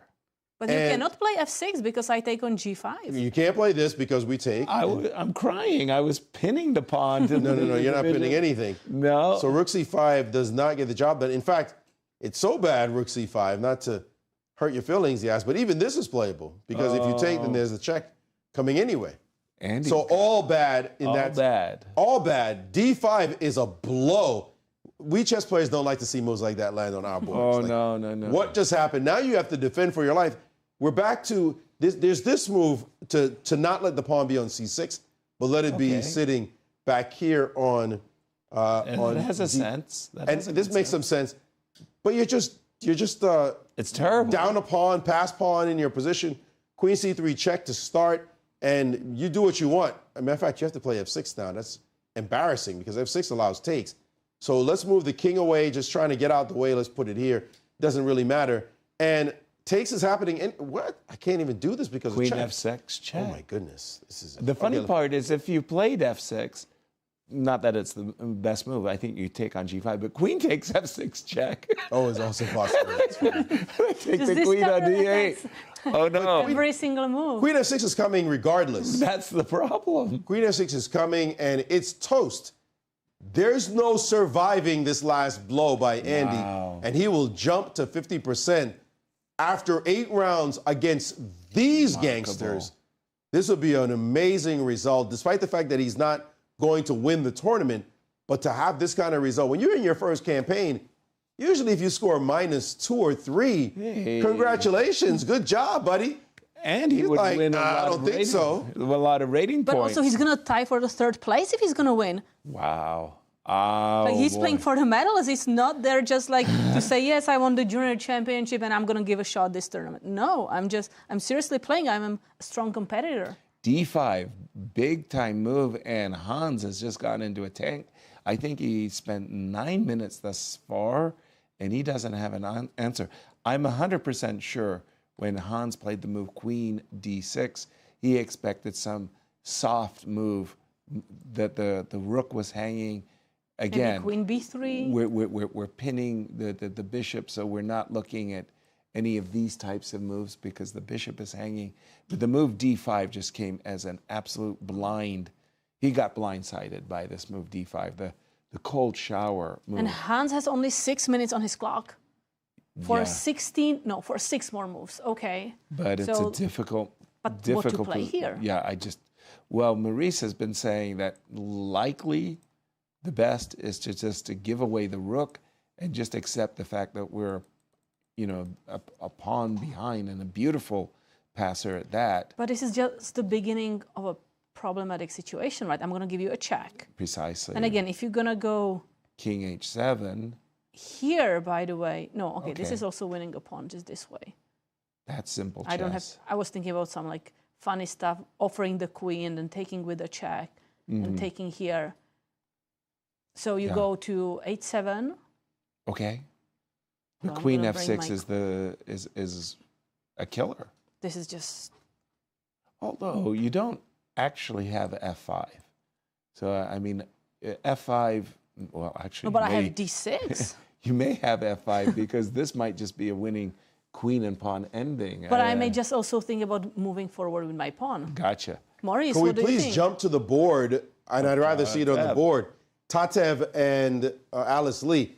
But you cannot play f6 because I take on g5. You can't play this because we take. I'm crying. I was pinning the pawn. No, you're not pinning anything. No. So rook c5 does not get the job done. In fact, it's so bad, rook c5, not to hurt your feelings, yes, but even this is playable because if you take, then there's a check coming anyway. So all bad in that. All bad. D5 is a blow. We chess players don't like to see moves like that land on our boards. No. What just happened? Now you have to defend for your life. We're back to this. There's this move to not let the pawn be on c6, but let it be sitting back here on. It has a sense. This makes some sense, but you're just it's terrible. Down a pawn, pass pawn in your position, queen c3 check to start, and you do what you want. As a matter of fact, you have to play f6 now. That's embarrassing because f6 allows takes. So let's move the king away, just trying to get out the way. Let's put it here. Doesn't really matter. And takes is happening. And what? I can't even do this because Queen of check. f6 check. Oh my goodness. This is the funny part is if you played f6, not that it's the best move. I think you take on g5, but queen takes f6 check. Oh, it's also possible. Take the queen on d8. Oh, no. Every single move. Queen f6 is coming regardless. That's the problem. Queen f6 is coming, and it's toast. There's no surviving this last blow by Andy, and he will jump to 50% after 8 rounds against these gangsters. This will be an amazing result, despite the fact that he's not going to win the tournament, but to have this kind of result. When you're in your first campaign, usually if you score -2 or 3, congratulations, good job, buddy. And he would win I don't think so. A lot of rating but points. Also, he's going to tie for the 3rd place if he's going to win. Wow. Like he's playing for the medals. He's not there just like to say, yes, I won the junior championship and I'm going to give a shot this tournament. No, I'm seriously playing. I'm a strong competitor. D5, big time move, and Hans has just gotten into a tank. I think he spent 9 minutes thus far, and he doesn't have an answer. I'm 100% sure when Hans played the move Queen D6, he expected some soft move that the rook was hanging. Again, maybe Queen B3. We're pinning the bishop, so we're not looking at any of these types of moves because the bishop is hanging. But the move D5 just came as an absolute blind. He got blindsided by this move D5, the cold shower move. And Hans has only 6 minutes on his clock for 6 more moves. Okay. But it's a difficult what to play here? Yeah, well, Maurice has been saying that likely the best is to give away the rook and just accept the fact that we're a pawn behind and a beautiful passer at that. But this is just the beginning of a problematic situation, right? I'm going to give you a check. Precisely. And again, if you're going to go King H7. here, by the way, no, okay, this Okay. is also winning a pawn just this way. That's simple chess. I don't have, I was thinking about some like funny stuff, offering the queen and taking with a check and taking here. So you go to H7. Okay. The So I'm queen gonna bring F6 is a killer. This is just... Although you don't actually have F5. So, I mean, F5, well, actually... No, but I have D6. You may have F5 because this might just be a winning queen and pawn ending. But I may just also think about moving forward with my pawn. Gotcha. Maurice, Can we what do you please think? jump to the board? And I'd rather see it on the board. Tatev and Alice Lee.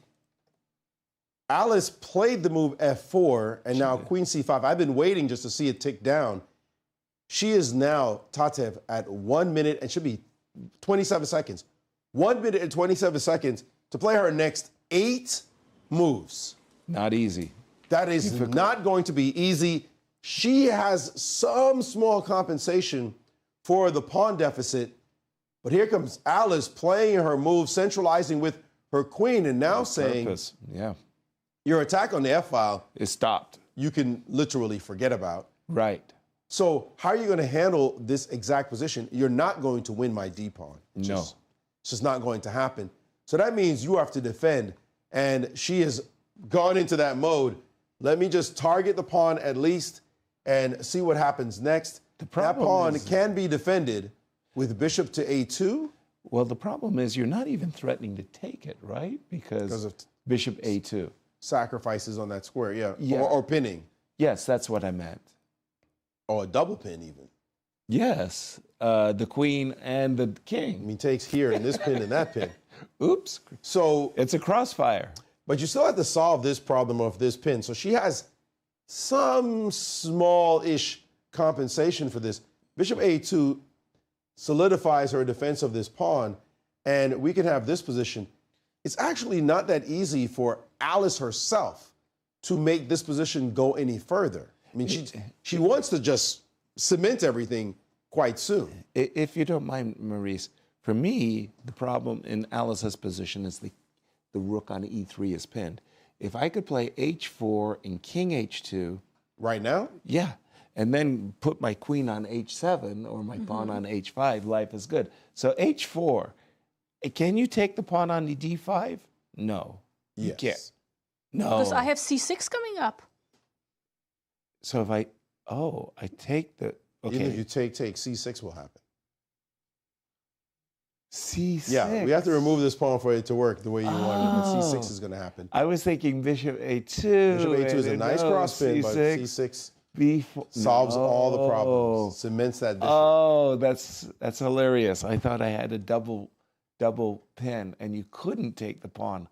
Alice played the move F4, and now Queen C5. I've been waiting just to see it tick down. She is now, Tatev, at 1 minute, and should be 27 seconds. 1 minute and 27 seconds to play her next 8 moves. Not easy. That is not going to be easy. She has some small compensation for the pawn deficit, but here comes Alice playing her move, centralizing with her queen, and now saying, yeah, your attack on the F-file is stopped. You can literally forget about. Right. So how are you going to handle this exact position? You're not going to win my D-pawn. No. It's just not going to happen. So that means you have to defend, and she has gone into that mode. Let me just target the pawn at least and see what happens next. That pawn can be defended with bishop to A2. Well, the problem is you're not even threatening to take it, right? Because of bishop A2. Sacrifices on that square, yeah. Or pinning. Yes, that's what I meant. Or a double pin even. Yes, the queen and the king. I mean, takes here and this pin and that pin. Oops. So it's a crossfire. But you still have to solve this problem of this pin. So she has some small-ish compensation for this. Bishop A2 solidifies her defense of this pawn, and we can have this position. It's actually not that easy for Alice herself to make this position go any further. I mean, she wants to just cement everything quite soon. If you don't mind, Maurice, for me, the problem in Alice's position is the rook on E3 is pinned. If I could play H4 and King H2. Right now? Yeah. And then put my queen on H7 or my pawn on H5, life is good. So H4, can you take the pawn on the D5? No. Yes. You can't. No. Because I have C6 coming up. So if I take the, okay. Even if you take, C6 will happen. C6. Yeah, we have to remove this pawn for it to work the way you want it, but C6 is going to happen. I was thinking bishop A2. Bishop A2 is a nice cross pin, but C6 B4 solves all the problems, cements that bishop. Oh, that's hilarious. I thought I had a double pin, and you couldn't take the pawn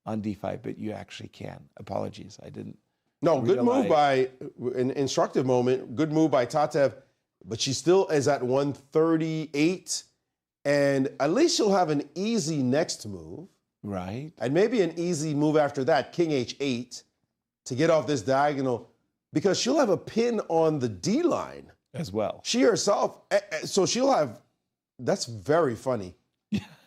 on D5, but you actually can. Apologies, I didn't. No, good move by, an instructive moment, good move by Tatev, but she still is at 138. And at least she'll have an easy next move. Right. And maybe an easy move after that, King H8, to get off this diagonal, because she'll have a pin on the D line. As well. She herself, so she'll have, that's very funny.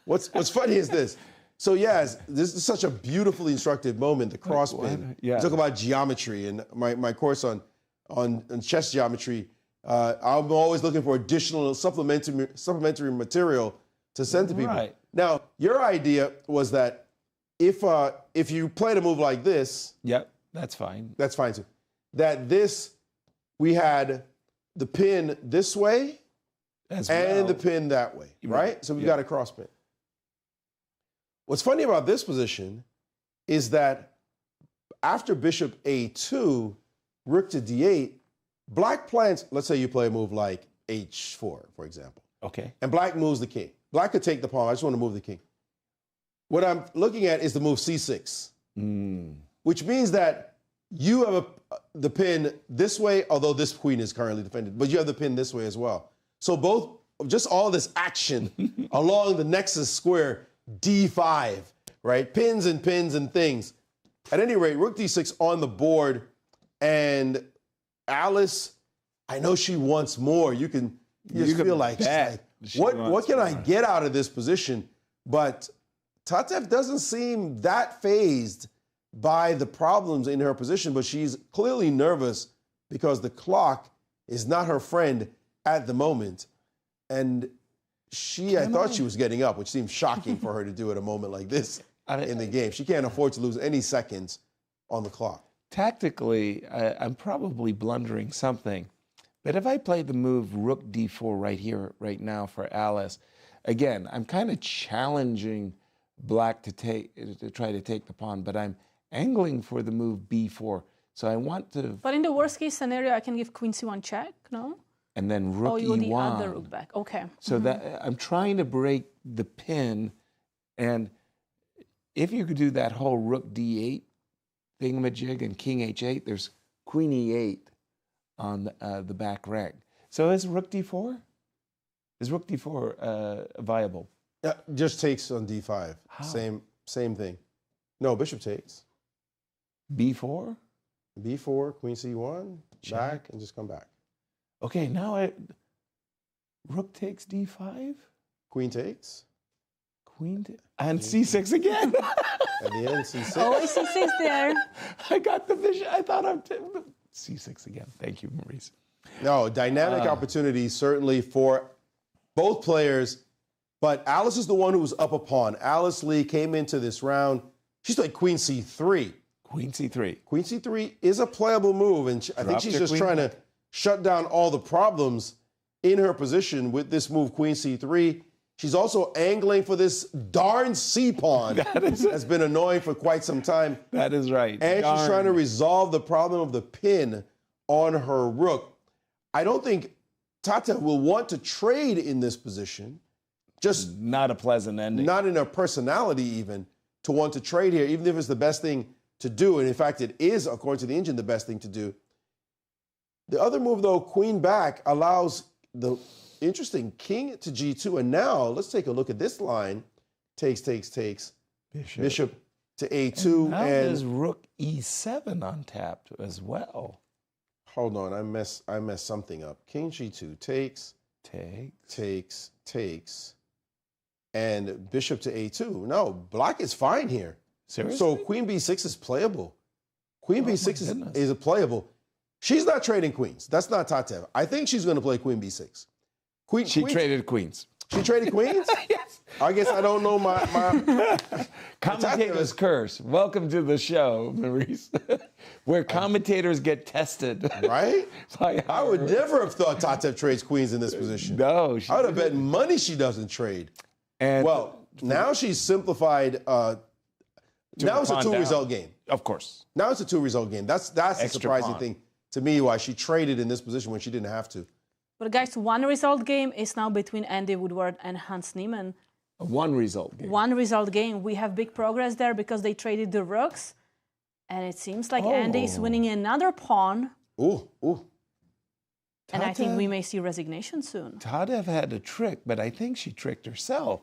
What's funny is this. So yes, this is such a beautifully instructive moment, the cross pin. Yeah. Talk about geometry, and my course on chess geometry, I'm always looking for additional supplementary material to send to people. Right. Now, your idea was that if you played a move like this, yep, that's fine. That's fine too. That we had the pin this way and the pin that way, right? So we've got a cross pin. What's funny about this position is that after bishop A2, rook to D8, Black plans, let's say you play a move like H4, for example. Okay. And Black moves the king. Black could take the pawn. I just want to move the king. What I'm looking at is the move C6, which means that you have the pin this way, although this queen is currently defended, but you have the pin this way as well. So just all this action along the nexus square, D5, right? Pins and things. At any rate, rook D6 on the board, and Alice, I know she wants more. You feel like, what can I get out of this position? But Tatev doesn't seem that fazed by the problems in her position, but she's clearly nervous because the clock is not her friend at the moment. And I thought she was getting up, which seems shocking for her to do at a moment like this in the game. She can't afford to lose any seconds on the clock. Tactically, I'm probably blundering something. But if I play the move rook d4 right here, right now for Alice, again, I'm kind of challenging black to try to take the pawn, but I'm angling for the move b4. So I want to... But in the worst case scenario, I can give queen c1 check, no? And then rook oh, you e1. go the other rook back. Okay. So that I'm trying to break the pin, and if you could do that whole rook d8 thingamajig and king h8, there's queen e8 on the back rank. So is rook d4? Is rook d4 viable? Just takes on d5. How? Same thing. No, bishop takes. b4? b4, queen c1, Check. back, and just come back. Okay, now rook takes d5? Queen takes. And c6 again. At the end, c6. Always c6 there. I got the vision. I thought I'm... c6 again. Thank you, Maurice. No, dynamic opportunity certainly for both players, but Alice is the one who was up a pawn. Alice Lee came into this round. She's played queen c3. Queen c3. Queen c3 is a playable move, and I think she's just trying to shut down all the problems in her position with this move, queen c3. She's also angling for this darn c-pawn. That's been annoying for quite some time. That is right. And she's trying to resolve the problem of the pin on her rook. I don't think Tata will want to trade in this position. Just not a pleasant ending. Not in her personality even, to want to trade here, even if it's the best thing to do. And in fact, it is, according to the engine, the best thing to do. The other move, though, queen back, allows the interesting king to g2. And now, let's take a look at this line. Takes. Bishop to a2. And now there's rook e7 untapped as well. Hold on, I messed something up. King g2 takes. And bishop to a2. No, black is fine here. Seriously? So queen b6 is playable. Queen b6 is playable. She's not trading queens. That's not Tatev. I think she's going to play queen b6. She traded queens. She traded queens? Yes. I guess I don't know my Commentator's curse. Welcome to the show, Maurice, where commentators get tested. Right? I would never have thought Tatev trades queens in this position. No. I would have bet money she doesn't trade. And well, now she's simplified. Now it's a two-result game. Of course. Now it's a two-result game. That's the surprising thing to me, why she traded in this position when she didn't have to. But guys, one result game is now between Andy Woodward and Hans Niemann. A one result game. One result game. We have big progress there because they traded the rooks. And it seems like Andy is winning another pawn. Ooh. And I think we may see resignation soon. Tatev had a trick, but I think she tricked herself.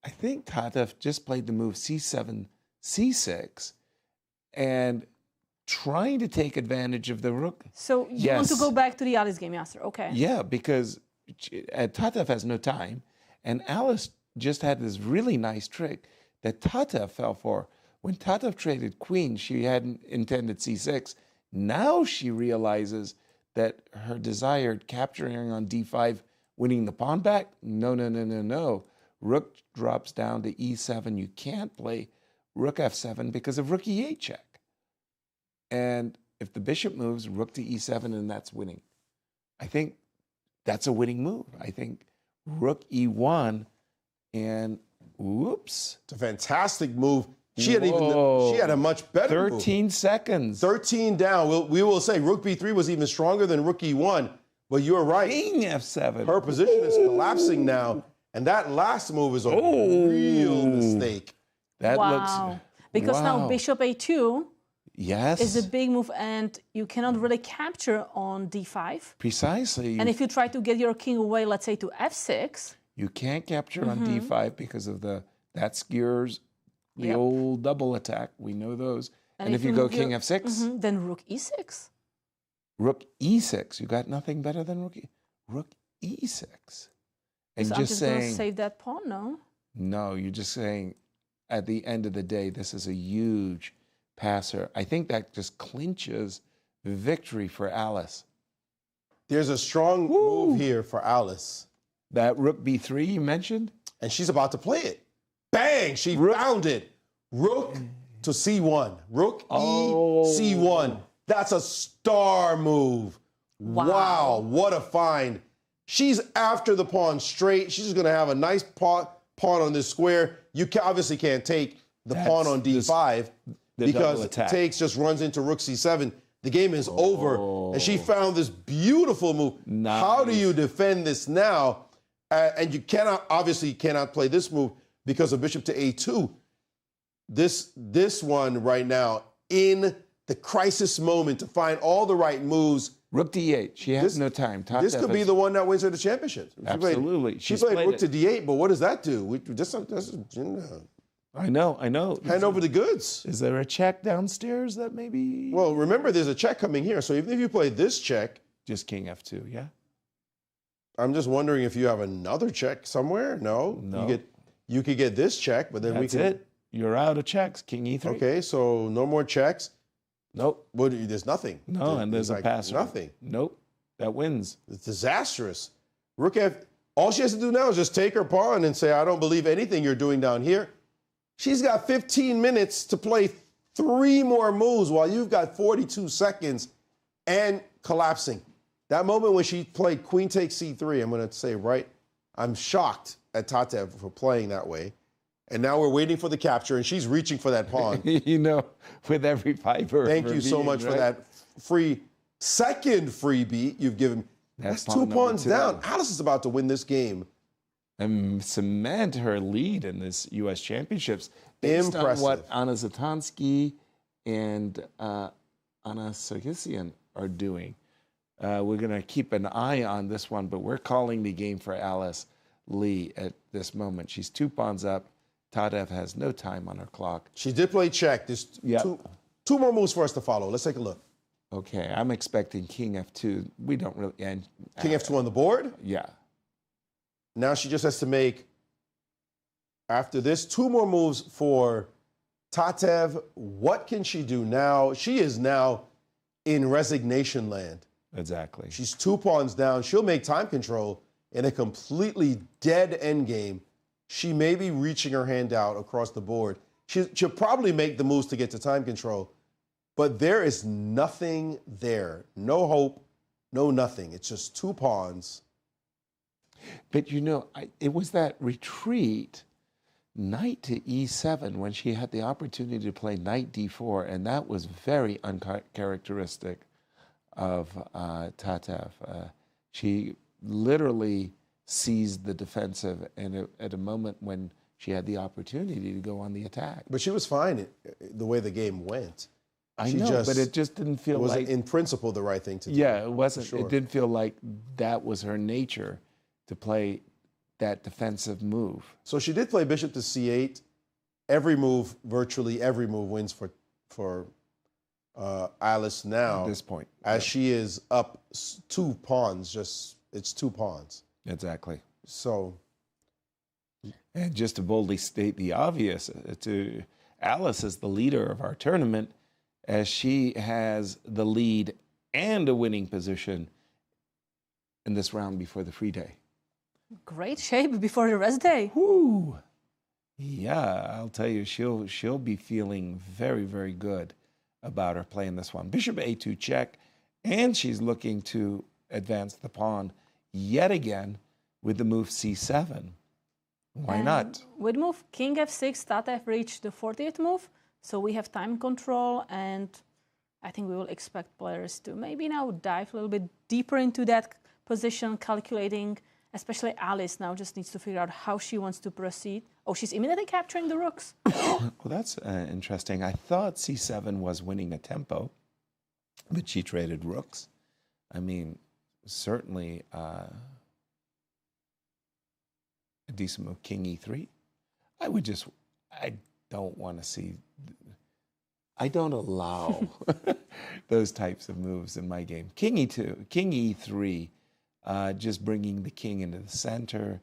I think Tatev just played the move c7, c6, and trying to take advantage of the rook. So you want to go back to the Alice game, Yasser? Okay. Yeah, because Tatev has no time, and Alice just had this really nice trick that Tatev fell for. When Tatev traded queen, she hadn't intended c6. Now she realizes that her desired capturing on d5, winning the pawn back, no. Rook drops down to e7. You can't play rook f7 because of rook e8 check. And if the bishop moves, rook to e7, and that's winning. I think that's a winning move. I think rook e1, and whoops. It's a fantastic move. She had a much better 13 move. seconds. 13 down. We will say rook b3 was even stronger than rook e1, but you're right. King f7. Her position is collapsing now, and that last move is a real mistake. That looks... Because now bishop a2 is a big move, and you cannot really capture on d5. Precisely. And if you try to get your king away, let's say to f6... You can't capture on d5 because of that skewers the old double attack. We know those. And if you go king f6... then rook e6. Rook e6. You got nothing better than rook e6. And So I'm just going to save that pawn, no? No, you're just saying at the end of the day, this is a huge passer. I think that just clinches victory for Alice. There's a strong move here for Alice. That rook b3 you mentioned? And she's about to play it. Bang! She found it. Rook to c1. Rook e c1. That's a star move. Wow, what a find. She's after the pawn straight. She's going to have a nice pawn on this square. You obviously can't take the pawn on d5 because takes just runs into rook c7. The game is over. And she found this beautiful move. Nice. How do you defend this now? And you obviously cannot play this move because of bishop to a2. This one right now, in the crisis moment to find all the right moves. Rook d8. She has no time. This could be the one that wins her the championship. Absolutely. She played rook to d8, but what does that do? I know. Hand over the goods. Is there a check downstairs that maybe? Well, remember, there's a check coming here. So even if you play this check. Just king f2, yeah? I'm just wondering if you have another check somewhere. No. You could get this check, but then That's it. You're out of checks. King e3. Okay, so no more checks. Nope. There's nothing. No, and there's a passer. Nothing. Nope. That wins. It's disastrous. Rook f. All she has to do now is just take her pawn and say, I don't believe anything you're doing down here. She's got 15 minutes to play 3 more moves while you've got 42 seconds and collapsing. That moment when she played queen takes c3, I'm going to say, I'm shocked at Tatev for playing that way. And now we're waiting for the capture, and she's reaching for that pawn. With every fiber. Thank you so much for that second free beat you've given. That's 2 pawns down. Alice is about to win this game. And cement her lead in this U.S. Championships. Based on what Anna Zatansky and Anna Sargsyan are doing. We're going to keep an eye on this one, but we're calling the game for Alice Lee at this moment. She's 2 pawns up. Tatev has no time on her clock. She did play check. There's two more moves for us to follow. Let's take a look. Okay, I'm expecting king f2. We don't really... king f2 on the board? Yeah. Now she just has to make, after this, 2 more moves for Tatev. What can she do now? She is now in resignation land. Exactly. She's 2 pawns down. She'll make time control in a completely dead endgame. She may be reaching her hand out across the board. She'll probably make the moves to get to time control, but there is nothing there. No hope, no nothing. It's just 2 pawns. But it was that retreat, knight to e7, when she had the opportunity to play knight d4, and that was very uncharacteristic of Tatev. She literally seized the defensive at a moment when she had the opportunity to go on the attack. But she was fine the way the game went. I know, but it just didn't feel like... It wasn't in principle the right thing to do. Yeah, it wasn't. Sure. It didn't feel like that was her nature to play that defensive move. So she did play bishop to c8. Virtually every move wins for Alice now. At this point. As she is up 2 pawns, it's 2 pawns. Exactly. So. And just to boldly state the obvious, Alice is the leader of our tournament, as she has the lead and a winning position in this round before the free day. Great shape before the rest day. Woo! Yeah, I'll tell you, she'll be feeling very, very good about her playing this one. Bishop a2 check, and she's looking to advance the pawn yet again with the move c7. Why not? With move king f6, Tatev reached the 40th move, so we have time control, and I think we will expect players to maybe now dive a little bit deeper into that position, calculating, especially Alice now just needs to figure out how she wants to proceed. Oh, she's immediately capturing the rooks. Well, that's interesting. I thought c7 was winning a tempo, but she traded rooks. I mean, certainly a decent move, king e3. I don't want to see, I don't allow those types of moves in my game. King e2, king e3, just bringing the king into the center.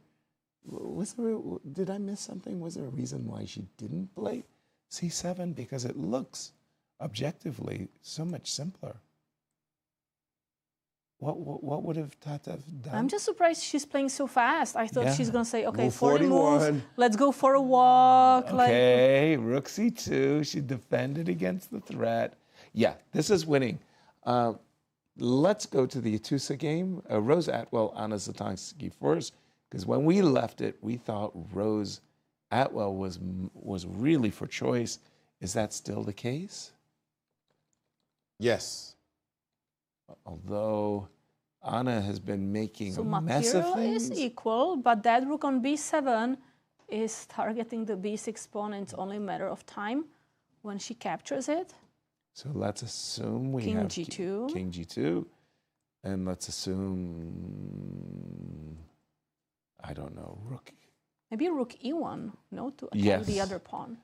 did I miss something? Was there a reason why she didn't play c7? Because it looks objectively so much simpler. What would have Tatev done? I'm just surprised she's playing so fast. I thought she's going to say, okay, Move 40 41. moves, let's go for a walk. Okay, rook c2. She defended against the threat. Yeah, this is winning. Let's go to the Atusa game. Rose Atwell, Anastasiya first, because when we left it, we thought Rose Atwell was really for choice. Is that still the case? Yes. Although Anna has been making So a mess of material things. is equal, but that rook on b7 is targeting the b6 pawn, and it's only a matter of time when she captures it. So let's assume we King have g2. King g2, and let's assume, I don't know, rook. Maybe rook e1, no, to attack the other pawn.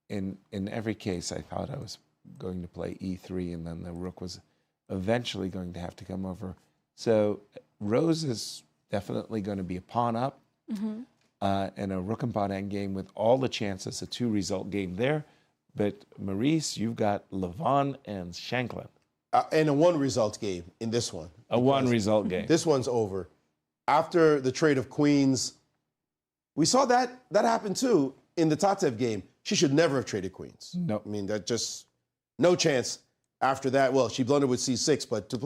In every case, I thought I was going to play e3, and then the rook was eventually going to have to come over. So Rose is definitely going to be a pawn up, and a rook and pawn endgame with all the chances, a 2-result game there. But Maurice, you've got Levon and Shankland. And a 1-result game in this one. A 1-result game. This one's over. After the trade of queens, we saw that happen too in the Tatev game. She should never have traded queens. No. I mean, that just, no chance after that. Well, she blundered with c6, but to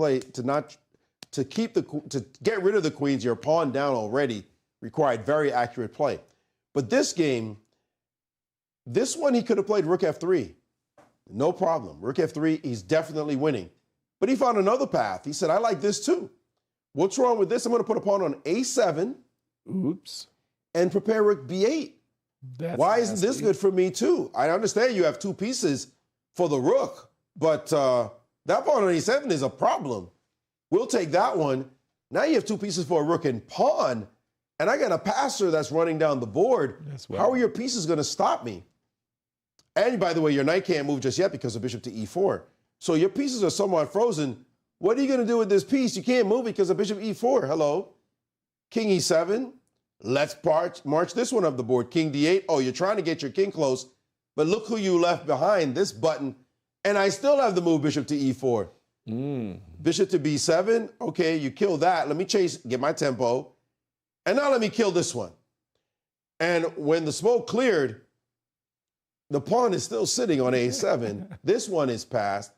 get rid of the queens, your pawn down already, required very accurate play. But this game, this one he could have played rook f3. No problem. Rook f3, he's definitely winning. But he found another path. He said, I like this too. What's wrong with this? I'm going to put a pawn on a7. Oops. And prepare rook b8. Why isn't this good for me too? I understand you have 2 pieces for the rook, but that pawn on e7 is a problem. We'll take that one. Now you have 2 pieces for a rook and pawn, and I got a passer that's running down the board. How are your pieces going to stop me? And by the way, your knight can't move just yet because of bishop to e4. So your pieces are somewhat frozen. What are you going to do with this piece? You can't move because of bishop e4. Hello. King e7. Let's march this one up the board. King d8. Oh, you're trying to get your king close, but look who you left behind, this button. And I still have the move bishop to e4. Bishop to b7. Okay, you kill that. Let me get my tempo. And now let me kill this one. And when the smoke cleared, the pawn is still sitting on a7. This one is passed.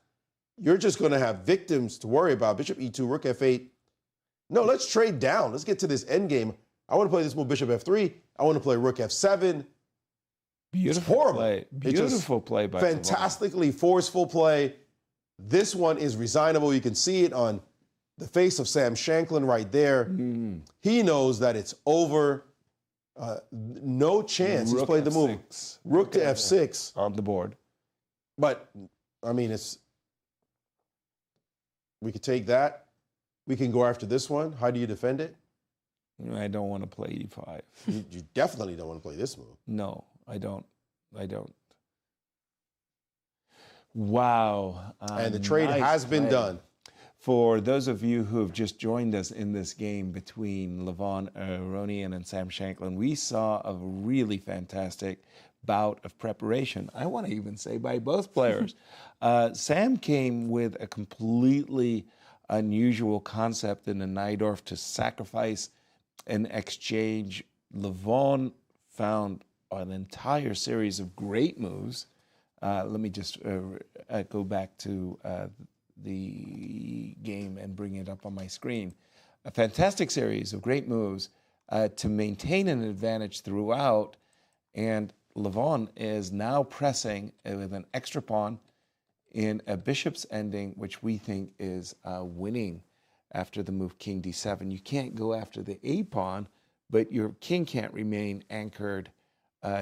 You're just going to have victims to worry about. Bishop e2, rook f8. No, let's trade down. Let's get to this endgame. I want to play this move, bishop f3. I want to play rook f7. Beautiful it's horrible. Play. Beautiful play by fantastically forceful play. This one is resignable. You can see it on the face of Sam Shankland right there. He knows that it's over. No chance. He's played the move. Rook to f6. On the board. But, I mean, we could take that. We can go after this one. How do you defend it? I don't want to play e5. You definitely don't want to play this move. No, I don't. Wow. And the trade has been done. For those of you who have just joined us in this game between Levon Aronian and Sam Shankland, we saw a really fantastic bout of preparation. I want to even say by both players. Sam came with a completely unusual concept in the Najdorf to sacrifice an exchange. Levon found an entire series of great moves. Let me just go back to the game and bring it up on my screen. A fantastic series of great moves to maintain an advantage throughout, and Levon is now pressing with an extra pawn in a bishop's ending, which we think is winning after the move king d7. You can't go after the a pawn, but your king can't remain anchored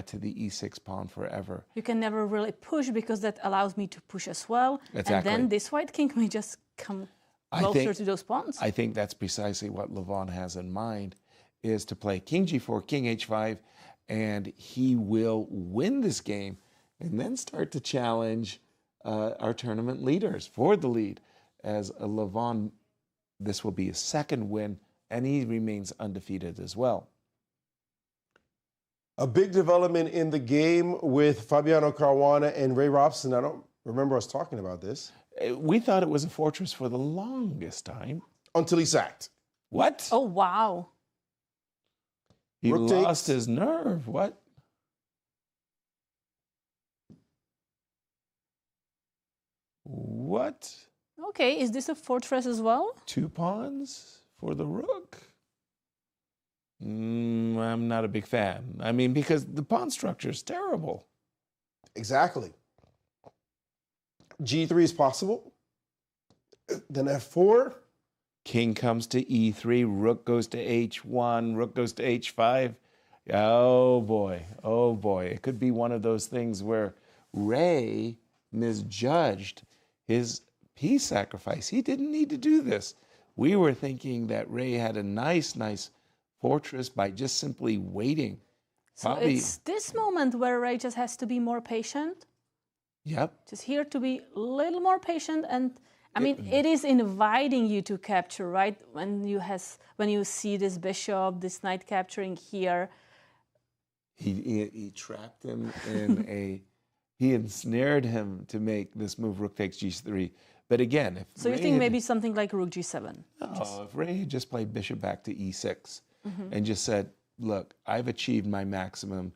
to the e6 pawn forever. You can never really push because that allows me to push as well. Exactly. And then this white king may just come closer to those pawns. I think that's precisely what Levon has in mind, is to play king g4, king h5, and he will win this game and then start to challenge our tournament leaders for the lead. As Levon, this will be his second win, and he remains undefeated as well. A big development in the game with Fabiano Caruana and Ray Robson. I don't remember us talking about this. We thought it was a fortress for the longest time. Until he sacked. What? Oh, wow. He Rook lost takes. his nerve. What? What? Okay, is this a fortress as well? 2 pawns for the rook? I'm not a big fan. I mean, because the pawn structure is terrible. Exactly. G3 is possible. Then F4. King comes to E3, rook goes to H1, rook goes to H5. Oh boy, oh boy. It could be one of those things where Ray misjudged his piece sacrifice. He didn't need to do this. We were thinking that Ray had a nice fortress by just simply waiting. So it's this moment where Ray just has to be more patient. Yep. Just here to be a little more patient, and I mean, it is inviting you to capture, right? When you see this bishop, this knight capturing here. He trapped him in he ensnared him to make this move rook takes G3. But again, if So you think maybe something like rook G7? If Ray had just played bishop back to E6 and just said, look, I've achieved my maximum.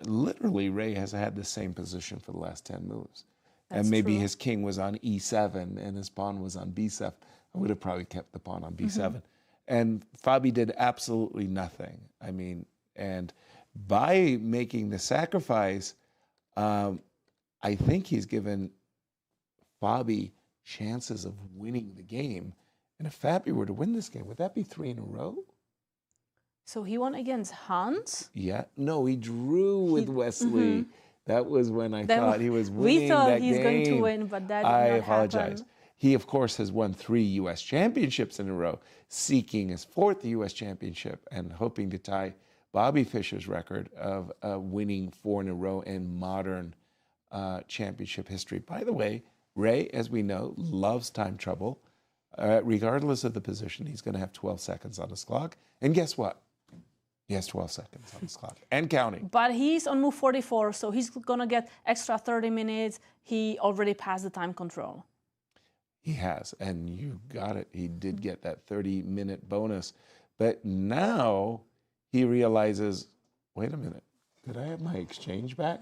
Literally, Ray has had the same position for the last 10 moves. That's and maybe true. his king was on E7 and his pawn was on B7. I would have probably kept the pawn on B7. And Fabi did absolutely nothing. I mean, and by making the sacrifice, I think he's given Fabi chances of winning the game. And if Fabi were to win this game, would that be 3 in a row? So he won against Hans? Yeah. No, he drew with Wesley. That was when I thought he was winning. We thought that he's game. going to win, but that did I not apologize. happen. He, of course, has won 3 U.S. championships in a row, seeking his 4th U.S. championship and hoping to tie Bobby Fischer's record of winning 4 in a row in modern championship history. By the way, Ray, as we know, loves time trouble. Regardless of the position, he's going to have 12 seconds on his clock. And guess what? He has 12 seconds on his clock and counting. But he's on move 44, so he's going to get extra 30 minutes. He already passed the time control. He has, and you got it. He did get that 30-minute bonus. But now he realizes, wait a minute, could I have my exchange back?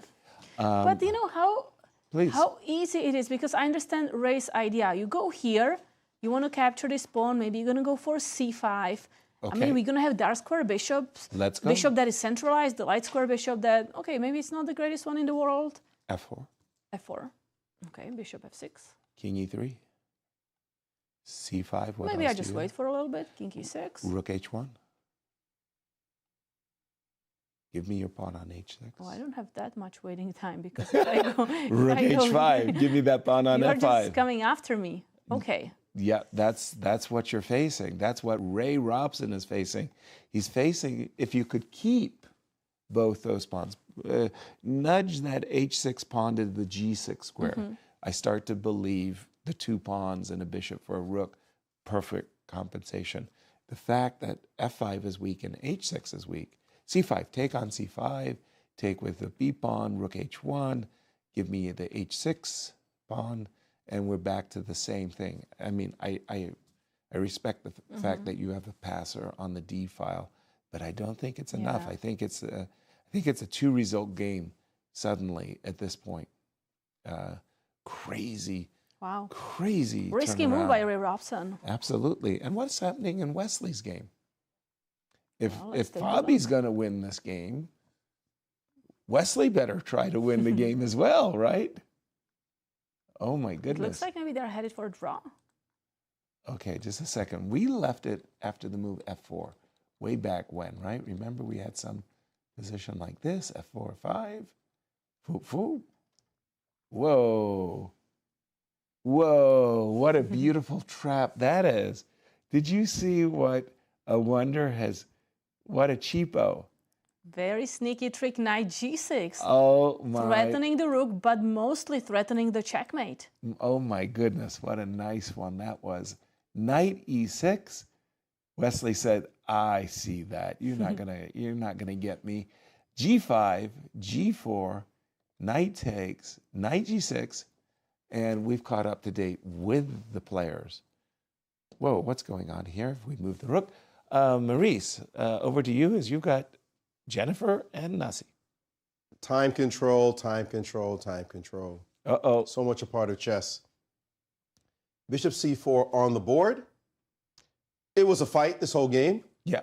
But you know how easy it is, because I understand Ray's idea. You go here, you want to capture this pawn, maybe you're going to go for C5. Okay. I mean, we're going to have dark square bishops. Let's go. Bishop that is centralized, the light square bishop that, okay, maybe it's not the greatest one in the world. F4. F4. Okay, bishop F6. King E3. C5. What Maybe else I do just you wait have? for a little bit. King E6. Rook H1. Give me your pawn on H6. Oh, I don't have that much waiting time because if I go, Rook H5. Give me that pawn on You're F5. just coming after me. Okay. Yeah, that's what you're facing. That's what Ray Robson is facing. He's facing, if you could keep both those pawns, nudge that H6 pawn to the G6 square. I start to believe the 2 pawns and a bishop for a rook, perfect compensation. The fact that F5 is weak and H6 is weak. C5, take on C5, take with the B pawn, rook H1, give me the H6 pawn, and we're back to the same thing. I mean, I respect the fact that you have a passer on the D file, but I don't think it's enough. Yeah. I think it's a 2-result game suddenly at this point. Crazy. Wow. Crazy. Risky move by turnaround. Ray Robson. Absolutely. And what's happening in Wesley's game? If let's take a Fabi's going to win this game, Wesley better try to win the game as well, right? Oh my It goodness. looks like maybe they're headed for a draw. Okay, just a second. We left it after the move F4 way back when, right? Remember we had some position like this, F4, 5. Foop, foop. Whoa. Whoa, what a beautiful trap that is. Did you see what Awonder has, what a cheapo. Very sneaky trick, knight G6. Oh my. Threatening the rook, but mostly threatening the checkmate. Oh my goodness, what a nice one that was. Knight E6, Wesley said, I see that. You're not gonna get me. G5, G4, knight takes, knight G6, and we've caught up to date with the players. Whoa, what's going on here? If we move the rook. Maurice, over to you as you've got Jennifer and Nasi. Time control, time control, time control. Uh-oh. So much a part of chess. Bishop c4 on the board. It was a fight this whole game. Yeah.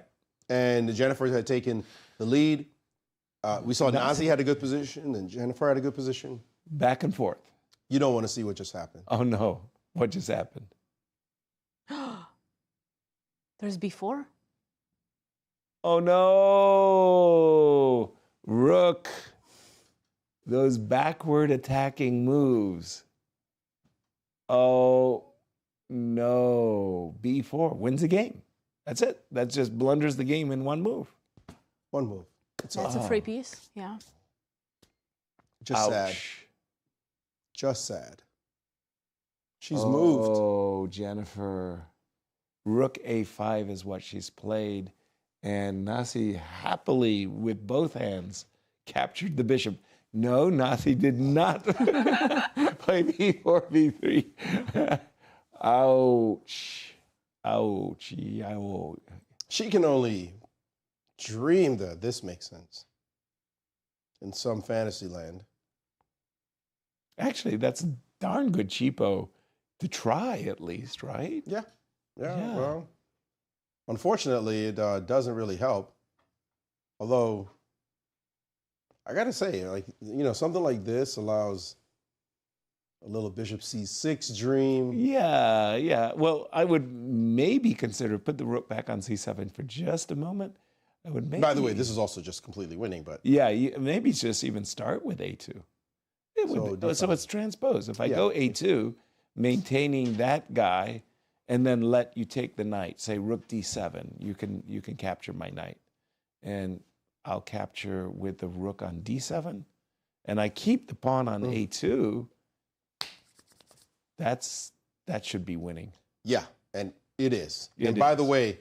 And Jennifer had taken the lead. We saw Nasi had a good position and Jennifer had a good position. Back and forth. You don't want to see what just happened. Oh, no. What just happened? There's B4? Oh, no. Rook. Those backward attacking moves. Oh, no. B4 wins the game. That's it. That just blunders the game in one move. One move. That's a free piece, yeah. Just sad. Just sad. She's moved. Oh, Jennifer. Rook A5 is what she's played. And Nasi happily, with both hands, captured the bishop. No, Nasi did not play B4, B3. Ouch. Ouch. Ouch. She can only dream that this makes sense in some fantasy land. Actually, that's darn good cheapo to try at least, right? Yeah. Yeah. Well, unfortunately, it doesn't really help. Although, I got to say, like, something like this allows a little bishop c6 dream. Yeah, yeah. Well, I would maybe consider put the rook back on c7 for just a moment. I would maybe. By the way, this is also just completely winning, but yeah, maybe just even start with a2. So it's transposed. If I go a2, maintaining that guy, and then let you take the knight, say rook d7, you can capture my knight, and I'll capture with the rook on d7, and I keep the pawn on a2. That should be winning. Yeah, and it is. And by the way,